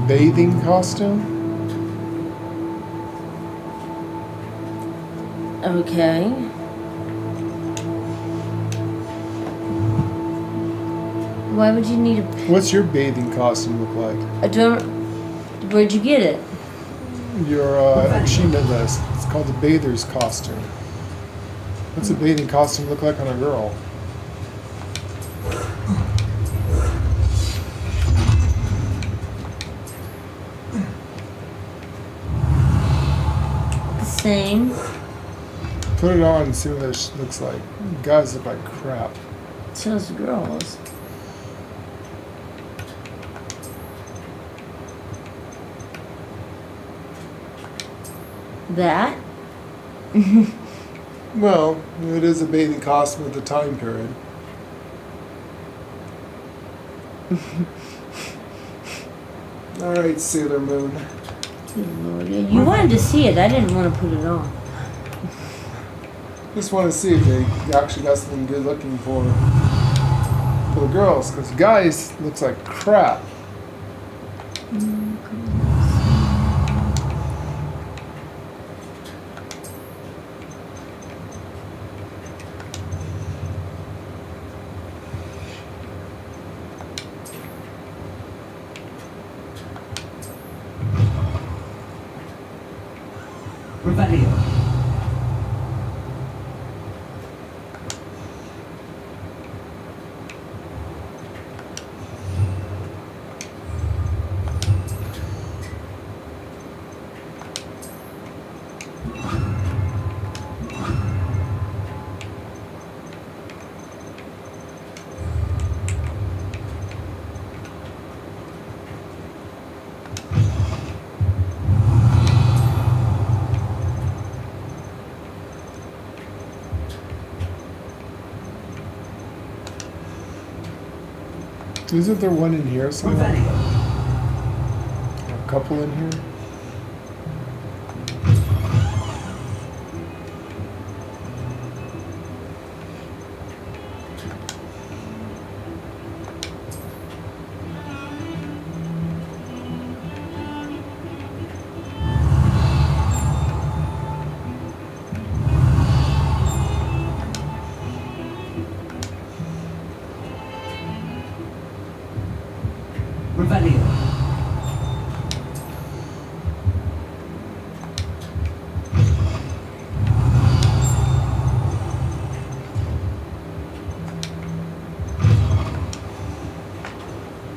Bathing costume? Okay. Why would you need a... What's your bathing costume look like? I don't... Where'd you get it? Your achievement list. It's called the bather's costume. What's a bathing costume look like on a girl? same. Put it on and see what this looks like. Guys look like crap. So does girls. That? Well, it is a bathing costume at the time period. Alright, Sailor Moon. Good Lord. You wanted to see it. I didn't want to put it on. Just want to see if they actually got something good looking for the girls, because guys looks like crap. Revelio. Isn't there one in here somewhere? A couple in here? Revelio.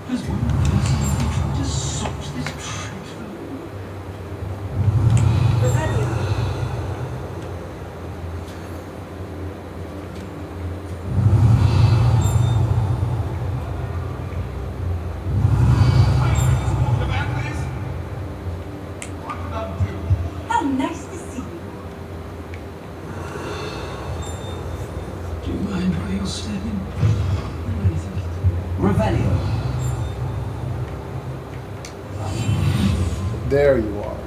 Does one person try to sort this transfer? Revelio. How nice to see you. Do you mind where you're stepping? Revelio. There you are.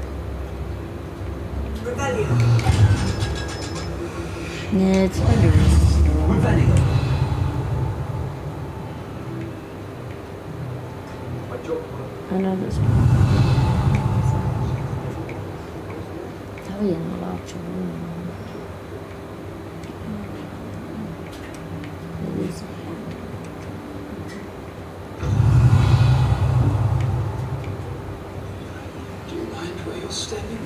Revelio. Yeah, it's under. Revelio. I know this one. Italian large room. It is. Do you mind where you're stepping?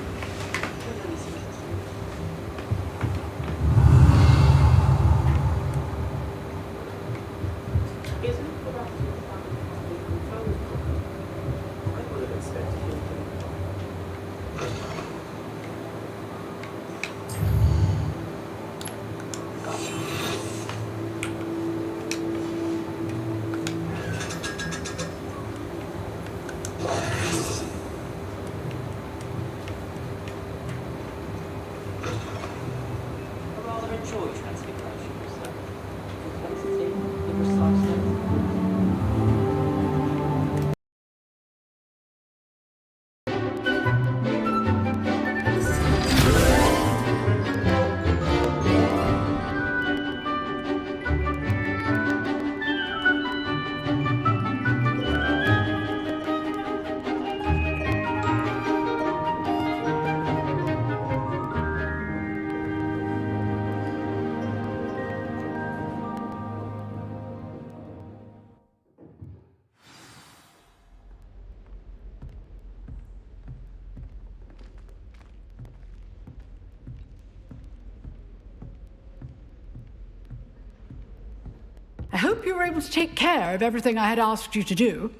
I hope you were able to take care of everything I had asked you to do.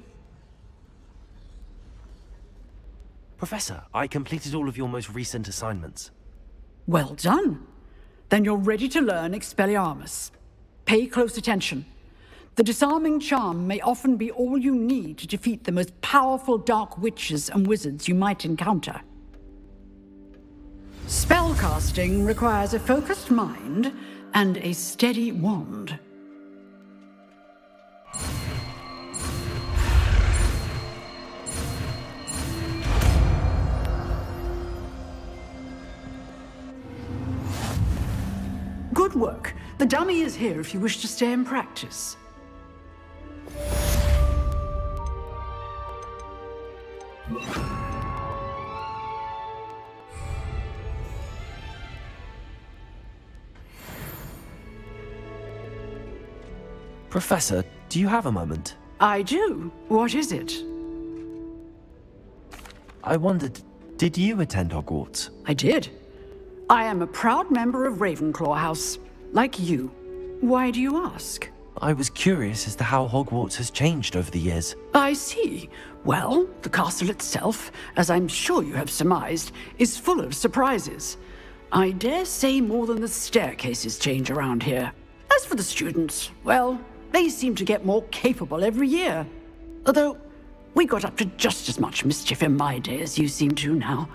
Professor, I completed all of your most recent assignments. Well done. Then you're ready to learn Expelliarmus. Pay close attention. The disarming charm may often be all you need to defeat the most powerful dark witches and wizards you might encounter. Spellcasting requires a focused mind and a steady wand. Good work. The dummy is here if you wish to stay and practice. Professor, do you have a moment? I do. What is it? I wondered, did you attend Hogwarts? I did. I am a proud member of Ravenclaw House, like you. Why do you ask? I was curious as to how Hogwarts has changed over the years. I see. Well, the castle itself, as I'm sure you have surmised, is full of surprises. I dare say more than the staircases change around here. As for the students, well, they seem to get more capable every year. Although, we got up to just as much mischief in my day as you seem to now.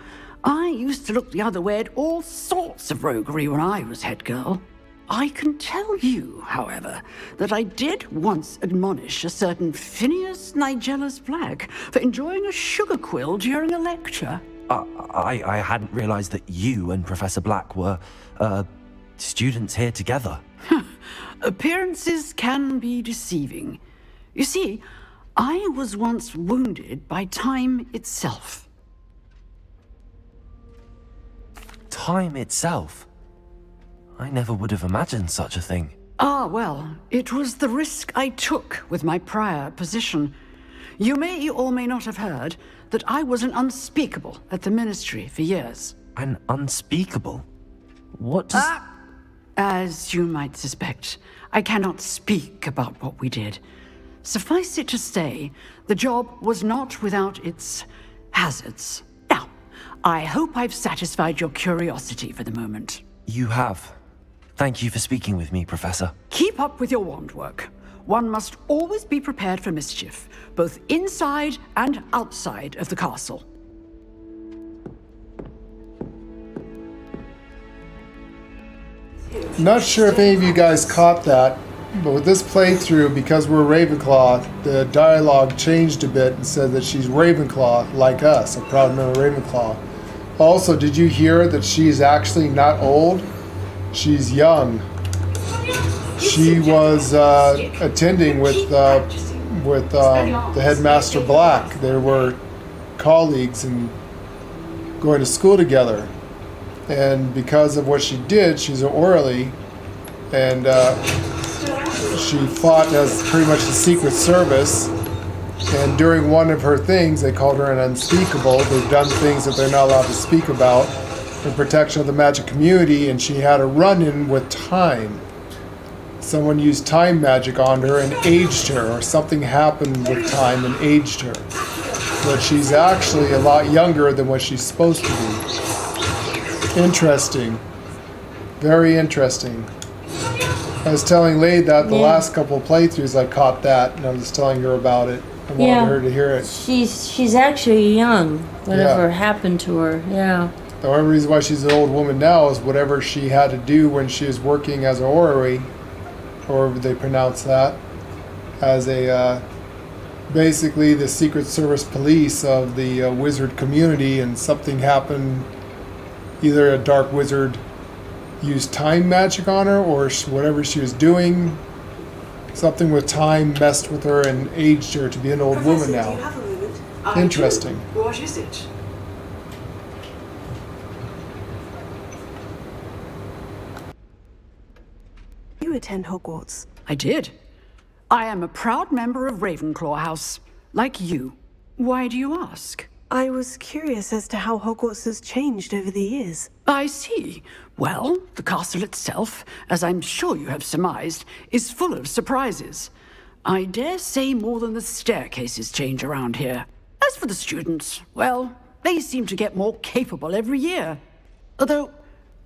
I used to look the other way at all sorts of roguery when I was head girl. I can tell you, however, that I did once admonish a certain Phineas Nigellus Black for enjoying a sugar quill during a lecture. I hadn't realized that you and Professor Black were, students here together. Appearances can be deceiving. You see, I was once wounded by time itself. Time itself? I never would have imagined such a thing. Ah, well, it was the risk I took with my prior position. You may or may not have heard that I was an unspeakable at the Ministry for years. An unspeakable? What does... As you might suspect, I cannot speak about what we did. Suffice it to say, the job was not without its hazards. Now, I hope I've satisfied your curiosity for the moment. You have. Thank you for speaking with me, Professor. Keep up with your wand work. One must always be prepared for mischief, both inside and outside of the castle. Not sure if any of you guys caught that, but with this playthrough, because we're Ravenclaw, the dialogue changed a bit and said that she's Ravenclaw, like us, a proud member of Ravenclaw. Also, did you hear that she's actually not old? She's young. She was attending with the headmaster Black. They were colleagues and going to school together. And because of what she did, she's an orderly, and she fought as pretty much the Secret Service. And during one of her things, they called her an unspeakable. They've done things that they're not allowed to speak about in protection of the magic community, and she had a run-in with time. Someone used time magic on her and aged her, or something happened with time and aged her. But she's actually a lot younger than what she's supposed to be. Interesting. Very interesting. I was telling Lade that the last couple of playthroughs I caught that, and I was telling her about it. I wanted her to hear it. She's actually young. Whatever happened to her, The only reason why she's an old woman now is whatever she had to do when she was working as an orrery, or they pronounce that, as a, basically the Secret Service police of the wizard community, and something happened. Either a dark wizard used time magic on her, or whatever she was doing, something with time messed with her and aged her to be an old woman now. Do you have a moment? Interesting. What is it? You attend Hogwarts? I did. I am a proud member of Ravenclaw House, like you. Why do you ask? I was curious as to how Hogwarts has changed over the years. I see. Well, the castle itself, as I'm sure you have surmised, is full of surprises. I dare say more than the staircases change around here. As for the students, well, they seem to get more capable every year. Although,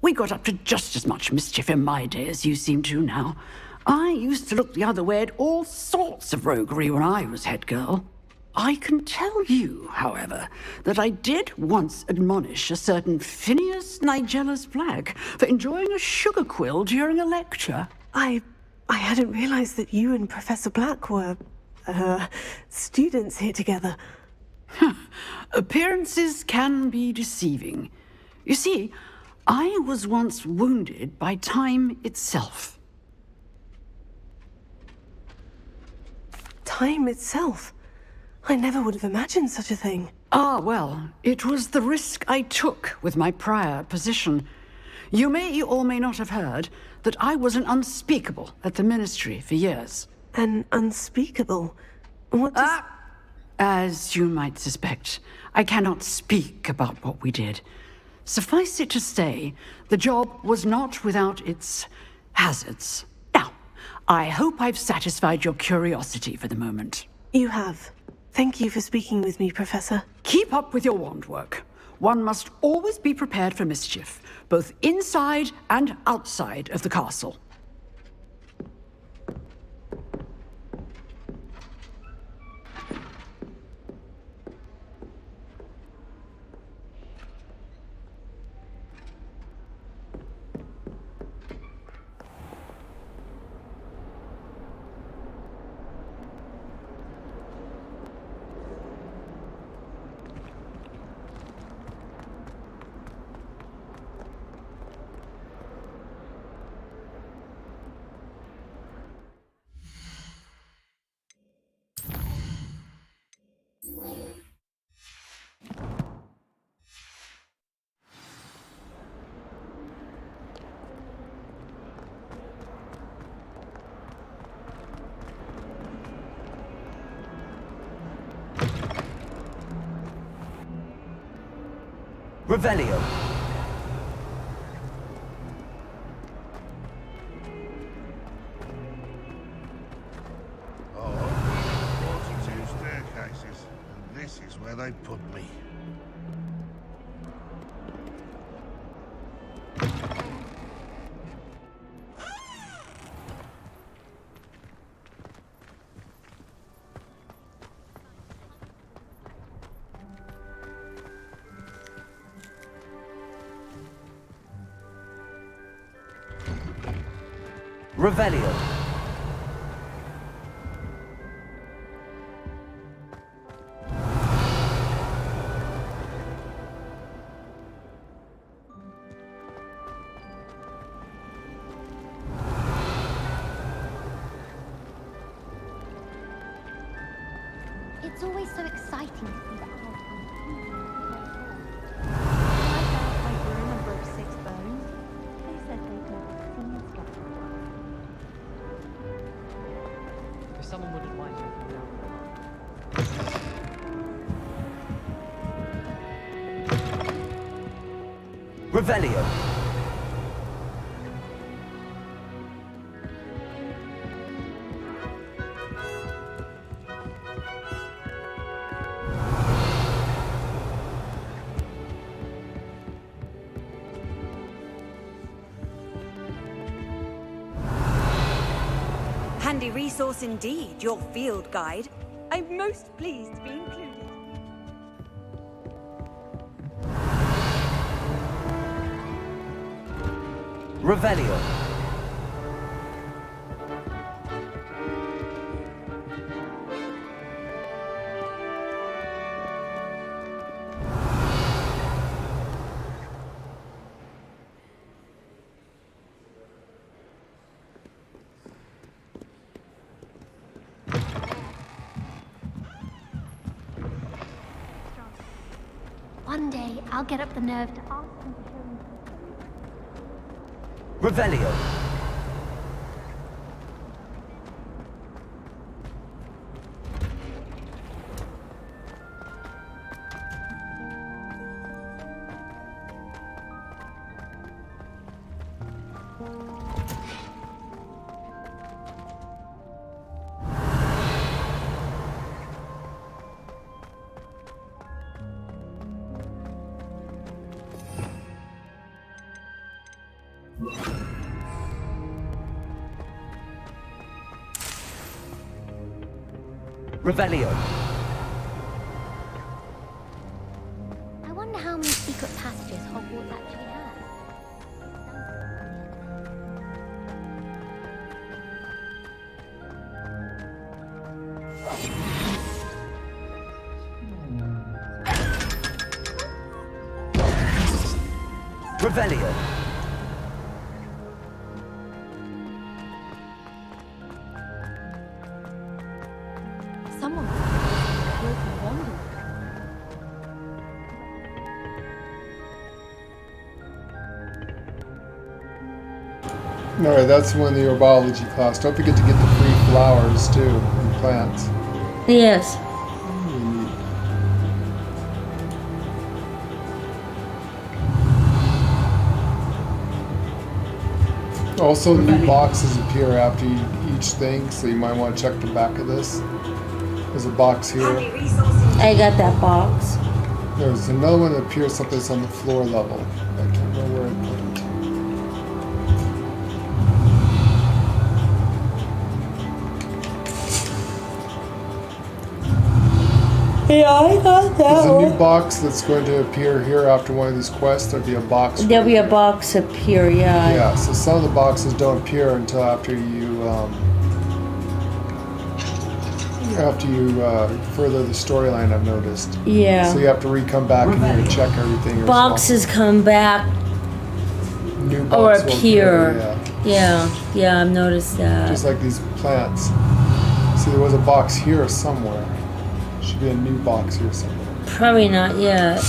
We got up to just as much mischief in my day as you seem to now. I used to look the other way at all sorts of roguery when I was head girl. I can tell you, however, that I did once admonish a certain Phineas Nigella's Black for enjoying a sugar quill during a lecture. I hadn't realized that you and Professor Black were, students here together. Appearances can be deceiving. You see, I was once wounded by time itself. Time itself? I never would have imagined such a thing. Ah, well, it was the risk I took with my prior position. You may or may not have heard that I was an unspeakable at the Ministry for years. An unspeakable? What does... As you might suspect, I cannot speak about what we did. Suffice it to say, the job was not without its hazards. Now, I hope I've satisfied your curiosity for the moment. You have. Thank you for speaking with me, Professor. Keep up with your wand work. One must always be prepared for mischief, both inside and outside of the castle. Revelio. Two staircases, and this is where they put me. Revelio. It's always so exciting to see the owl come. I found my broom and broke 6 bones. They said they'd never seen stuff. If someone wouldn't mind Revelio. Handy resource indeed, your field guide. I'm most pleased to be included. Revelio. One day, I'll get up the nerve to ask him to show me. Revelio. Revelio. I wonder how many secret passages Hogwarts actually has. Revelio. Someone Alright, that's one of your biology class. Don't forget to get the free flowers too, and plants. Yes. Also, new boxes appear after each thing, so you might want to check the back of this. There's a box here. I got that box. There's another one that appears someplace on the floor level. I can't remember where I put it. Yeah, I got that. There's a new box that's going to appear here after one of these quests. There'll be a box. There'll be a box up here, yeah. Yeah, so some of the boxes don't appear until after you further the storyline, I've noticed. Yeah. So you have to come back in here and check everything. Boxes come back New or box will appear. Yeah, I've noticed that. Just like these plants. See, there was a box here somewhere. Should be a new box here somewhere. Probably not yet.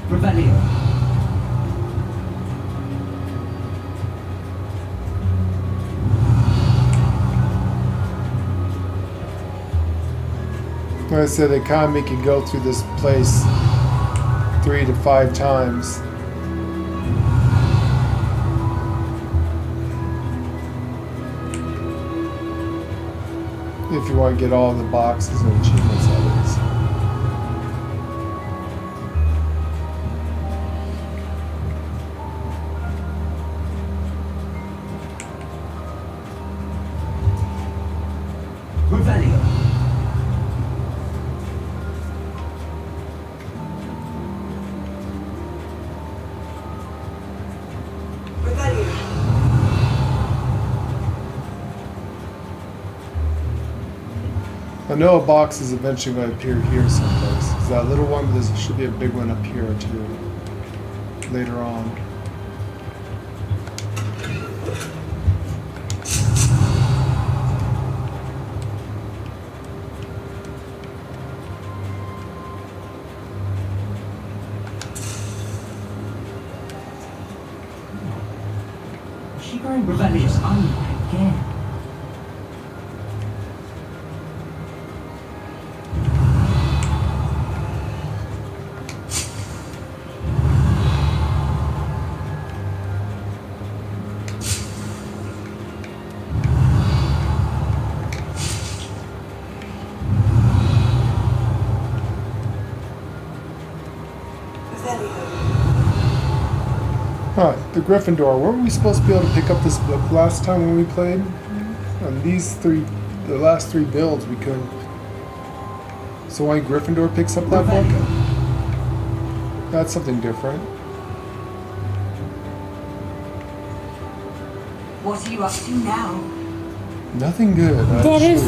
Revelio. Like I said, they kind of make you go through this place 3 to 5 times. If you want to get all the boxes and achievements, that is. Revelio. I know a box is eventually going to appear here someplace. It's that little one, but there should be a big one up here too. Later on. Is she going rebellious again? Huh, the Gryffindor. Weren't we supposed to be able to pick up this book last time when we played? On the last 3 builds, we couldn't. So why Gryffindor picks up that book? That's something different. What are you up to now? Nothing good. That is,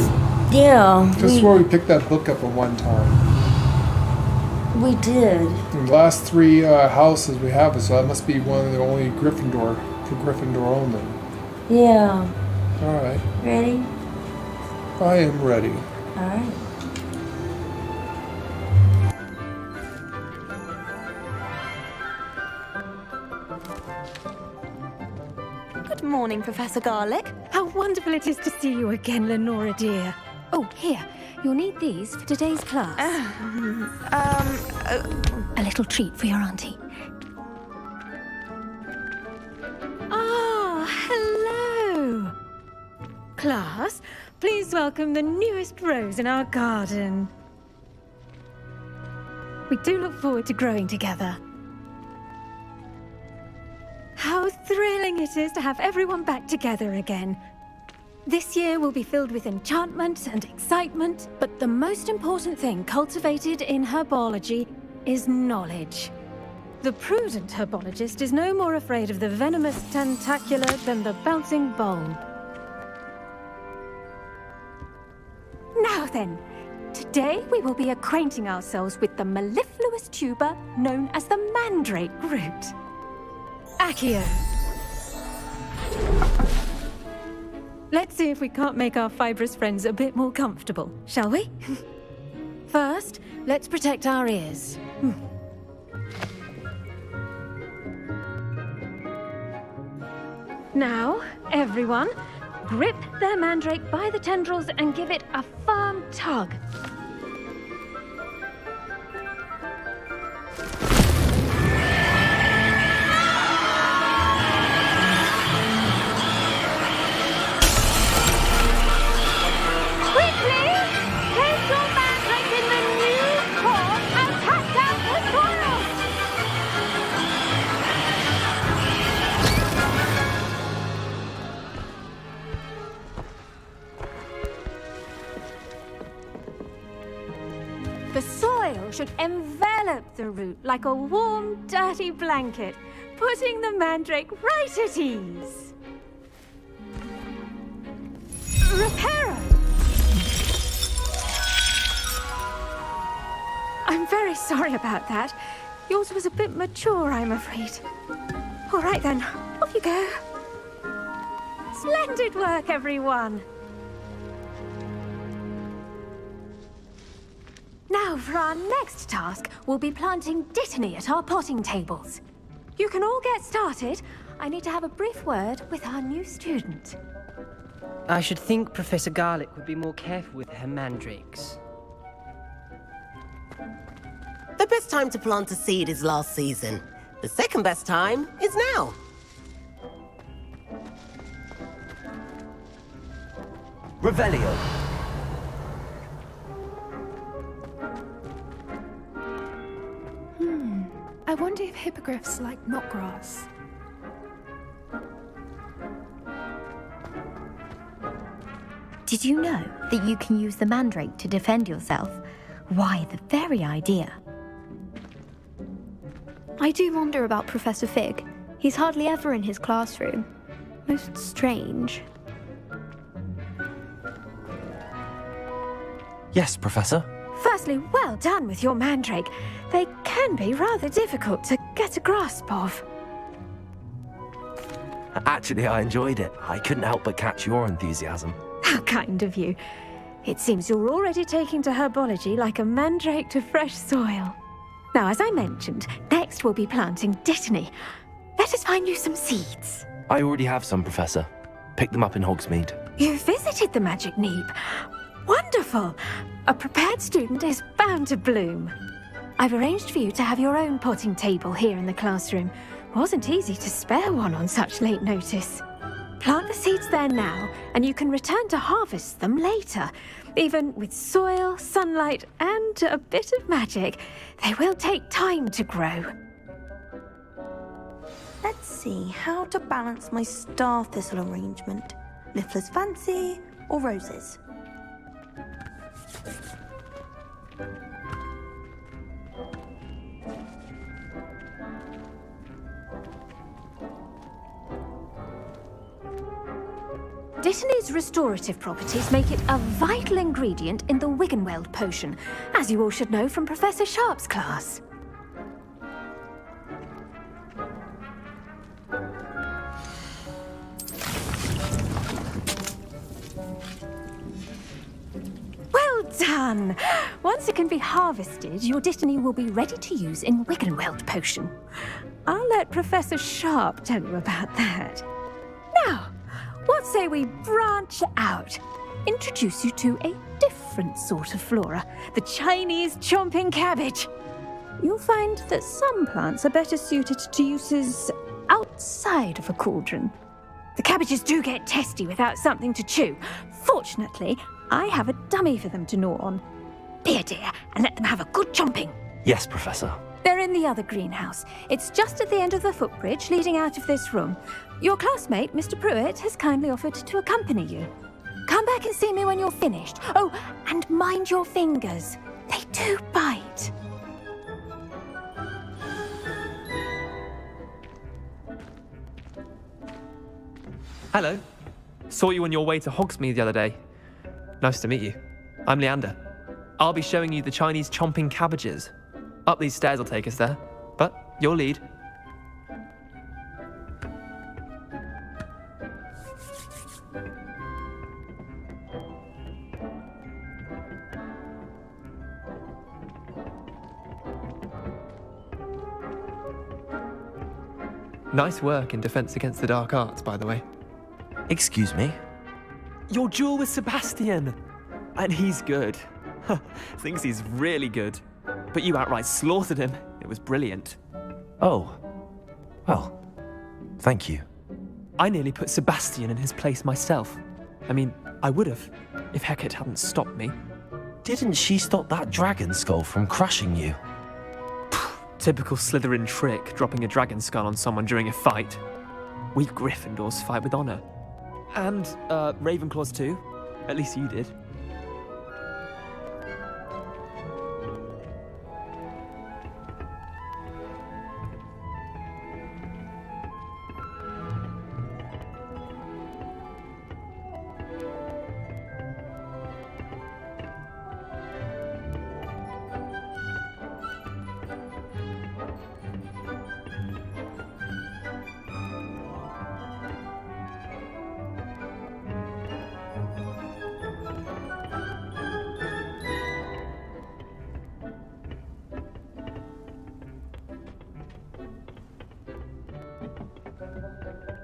yeah. Just where we picked that book up at one time. We did. The last 3 houses we have, so that must be one of the only Gryffindor, for Gryffindor only. Yeah. Alright. Ready? I am ready. Alright. Good morning, Professor Garlick. How wonderful it is to see you again, Lenora dear. Oh, here. You'll need these for today's class. A little treat for your auntie. class, please welcome the newest rose in our garden. We do look forward to growing together. How thrilling it is to have everyone back together again. This year will be filled with enchantment and excitement, but the most important thing cultivated in herbology is knowledge. The prudent herbologist is no more afraid of the venomous tentacular than the bouncing bulb. Now then, today we will be acquainting ourselves with the mellifluous tuber known as the mandrake root. Accio. Let's see if we can't make our fibrous friends a bit more comfortable, shall we? First, let's protect our ears. Now, everyone, grip their mandrake by the tendrils and give it a firm tug. Quickly! Take your mandrake in the new core and cut down the soil! The soil should envelop the root like a warm, dirty blanket, putting the mandrake right at ease. Reparo! I'm very sorry about that. Yours was a bit mature, I'm afraid. All right then, off you go. Splendid work, everyone. Now, for our next task, we'll be planting dittany at our potting tables. You can all get started. I need to have a brief word with our new student. I should think Professor Garlick would be more careful with her mandrakes. The best time to plant a seed is last season. The second best time is now. Revelio. I wonder if hippogriffs like knotgrass. Did you know that you can use the mandrake to defend yourself? Why, the very idea. I do wonder about Professor Fig. He's hardly ever in his classroom. Most strange. Yes, Professor. Firstly, well done with your mandrake. They can be rather difficult to get a grasp of. Actually, I enjoyed it. I couldn't help but catch your enthusiasm. How kind of you. It seems you're already taking to herbology like a mandrake to fresh soil. Now, as I mentioned, next we'll be planting dittany. Let us find you some seeds. I already have some, Professor. Picked them up in Hogsmeade. You visited the Magic Neep. Wonderful! A prepared student is bound to bloom. I've arranged for you to have your own potting table here in the classroom. Wasn't easy to spare one on such late notice. Plant the seeds there now, and you can return to harvest them later. Even with soil, sunlight, and a bit of magic, they will take time to grow. Let's see how to balance my star thistle arrangement. Niffler's fancy or roses? Dittany's restorative properties make it a vital ingredient in the Wiggenweld potion, as you all should know from Professor Sharp's class. Well done! Once it can be harvested, your dittany will be ready to use in Wiggenweld potion. I'll let Professor Sharp tell you about that. Now, what say we branch out? Introduce you to a different sort of flora, the Chinese chomping cabbage. You'll find that some plants are better suited to uses outside of a cauldron. The cabbages do get testy without something to chew. Fortunately, I have a dummy for them to gnaw on. Here, dear, and let them have a good chomping. Yes, Professor. They're in the other greenhouse. It's just at the end of the footbridge leading out of this room. Your classmate, Mr. Pruitt, has kindly offered to accompany you. Come back and see me when you're finished. Oh, and mind your fingers. They do bite. Hello. Saw you on your way to Hogsmeade the other day. Nice to meet you. I'm Leander. I'll be showing you the Chinese chomping cabbages. Up these stairs will take us there, but your lead. Nice work in Defense Against the Dark Arts, by the way. Excuse me? Your duel with Sebastian! And he's good. Thinks he's really good. But you outright slaughtered him. It was brilliant. Oh. Well, thank you. I nearly put Sebastian in his place myself. I mean, I would have, if Hecate hadn't stopped me. Didn't she stop that dragon skull from crushing you? Typical Slytherin trick, dropping a dragon skull on someone during a fight. We Gryffindors fight with honor. And, Ravenclaws too. At least you did.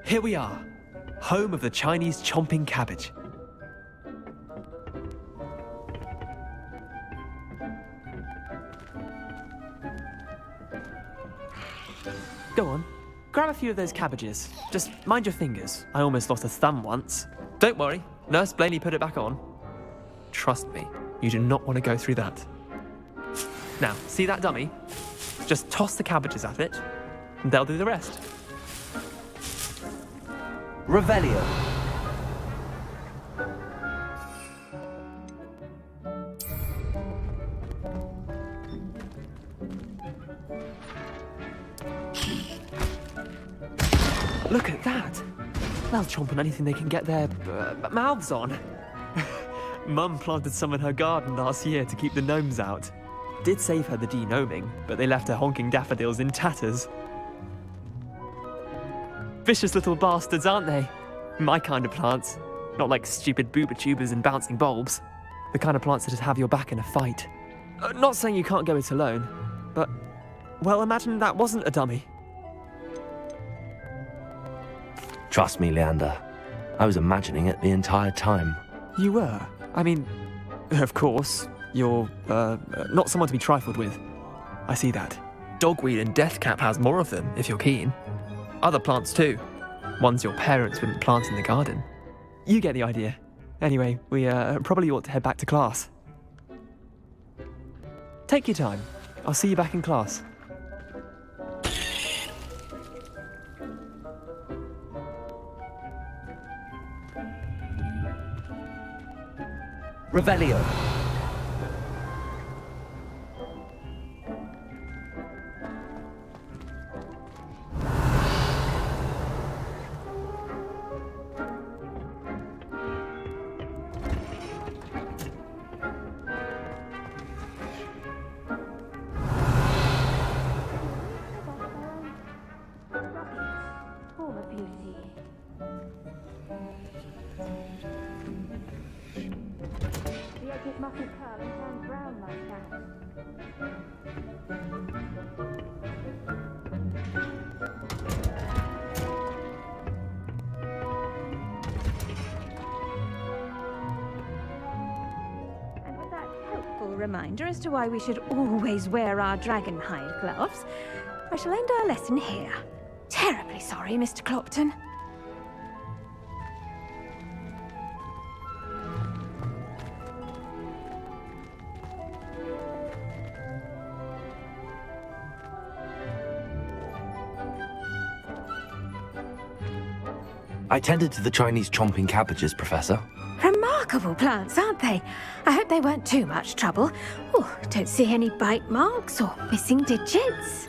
Here we are, home of the Chinese chomping cabbage. Go on, grab a few of those cabbages. Just mind your fingers. I almost lost a thumb once. Don't worry, Nurse Blaney put it back on. Trust me, you do not want to go through that. Now, see that dummy? Just toss the cabbages at it, and they'll do the rest. Revelio. Look at that! They'll chomp on anything they can get their mouths on. Mum planted some in her garden last year to keep the gnomes out. Did save her the de-gnoming, but they left her honking daffodils in tatters. Vicious little bastards, aren't they? My kind of plants. Not like stupid booba tubers and bouncing bulbs. The kind of plants that just have your back in a fight. Not saying you can't go it alone, but, well, imagine that wasn't a dummy. Trust me, Leander. I was imagining it the entire time. You were? I mean, of course, you're, not someone to be trifled with. I see that. Dogweed and deathcap has more of them, if you're keen. Other plants too. Ones your parents wouldn't plant in the garden. You get the idea. Anyway, we probably ought to head back to class. Take your time. I'll see you back in class. Revelio. Reminder as to why we should always wear our dragon hide gloves. I shall end our lesson here. Terribly sorry, Mr. Clopton. I tended to the Chinese chomping cabbages, Professor. Remarkable plants, aren't they? I hope they weren't too much trouble. Oh, don't see any bite marks or missing digits.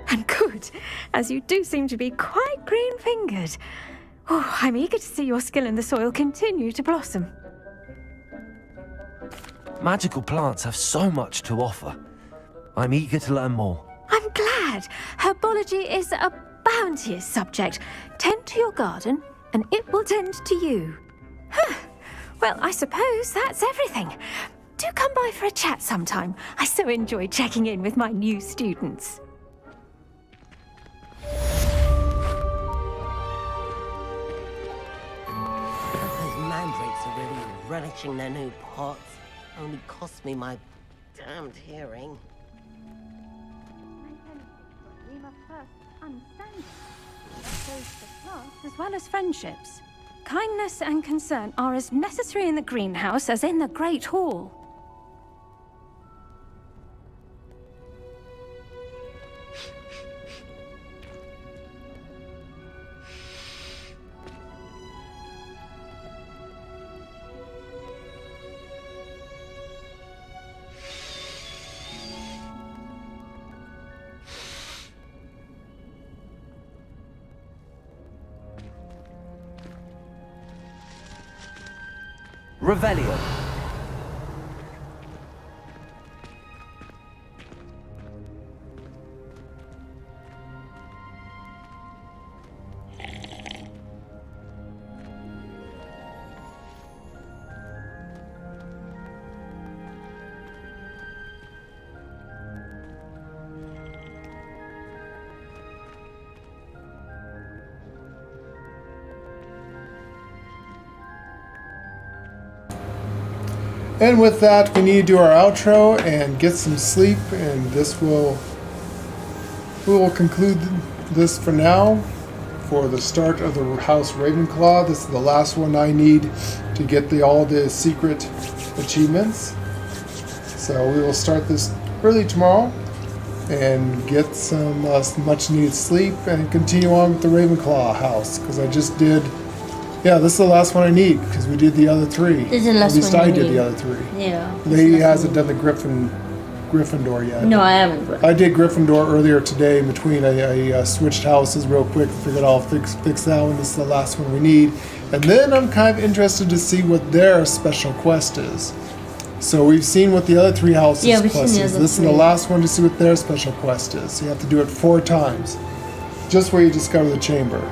And good, as you do seem to be quite green-fingered. Oh, I'm eager to see your skill in the soil continue to blossom. Magical plants have so much to offer. I'm eager to learn more. I'm glad. Herbology is a bounteous subject. Tend to your garden, and it will tend to you. Huh. Well, I suppose that's everything. Do come by for a chat sometime. I so enjoy checking in with my new students. Those mandrakes are really relishing their new pots. Only cost me my damned hearing. We must first understand it. That goes for plants as well as friendships. Kindness and concern are as necessary in the greenhouse as in the Great Hall. Revelio. And with that, we need to do our outro and get some sleep, and we will conclude this for now for the start of the House Ravenclaw. This is the last one I need to get all the secret achievements. So we will start this early tomorrow and get some much needed sleep and continue on with the Ravenclaw house, because I just did. Yeah, this is the last one I need, because we did the other three. This is the last At least one I you did need. the other three. Yeah. Lady hasn't done the Gryffindor yet. No, I haven't. I did Gryffindor earlier today in between. I switched houses real quick, figured I'll fix that one. This is the last one we need. And then I'm kind of interested to see what their special quest is. So we've seen what the other three houses' quest is. This is the last one to see what their special quest is. So you have to do it 4 times, just where you discover the chamber.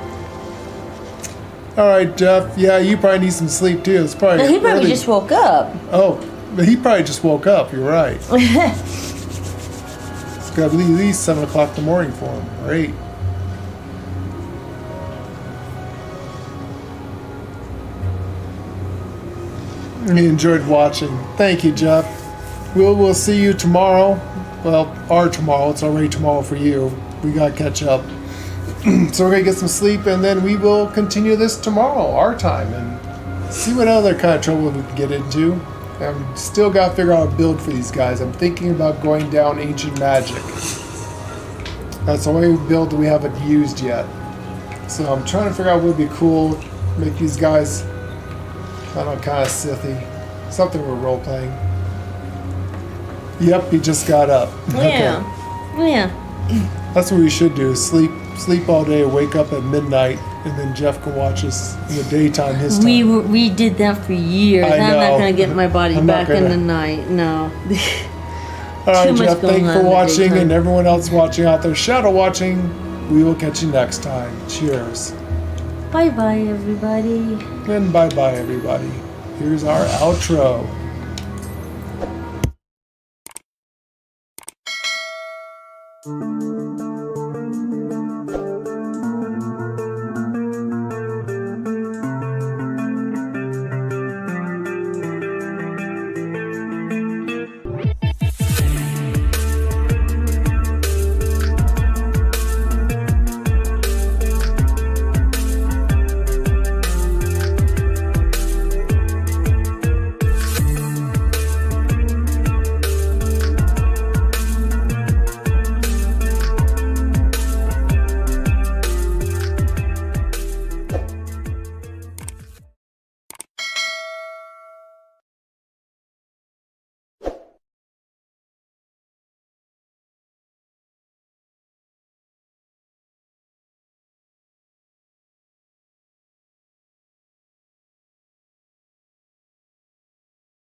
All right, Jeff. Yeah, you probably need some sleep too. It's probably He probably just woke up. Oh, but he probably just woke up. You're right. It's got to be at least 7 o'clock in the morning for him, or 8. And he enjoyed watching. Thank you, Jeff. We'll see you tomorrow. Well, our tomorrow. It's already tomorrow for you. We got to catch up. So we're going to get some sleep, and then we will continue this tomorrow, our time, and see what other kind of trouble we can get into. I've still got to figure out a build for these guys. I'm thinking about going down Ancient Magic. That's the only build that we haven't used yet. So I'm trying to figure out what would be cool, make these guys kind of sithy. Something we're role-playing. Yep, he just got up. Yeah. Okay. Yeah. That's what we should do, sleep all day, wake up at midnight, and then Jeff can watch us in the daytime, his time. We did that for years. I I'm not know. going to get my body I'm back not in gonna. the night. No. All right, Too much Jeff, going thank you on for in the watching, daytime. and everyone else watching out there, shadow watching. We will catch you next time. Cheers. Bye-bye, everybody. And bye-bye, everybody. Here's our outro. Thank you.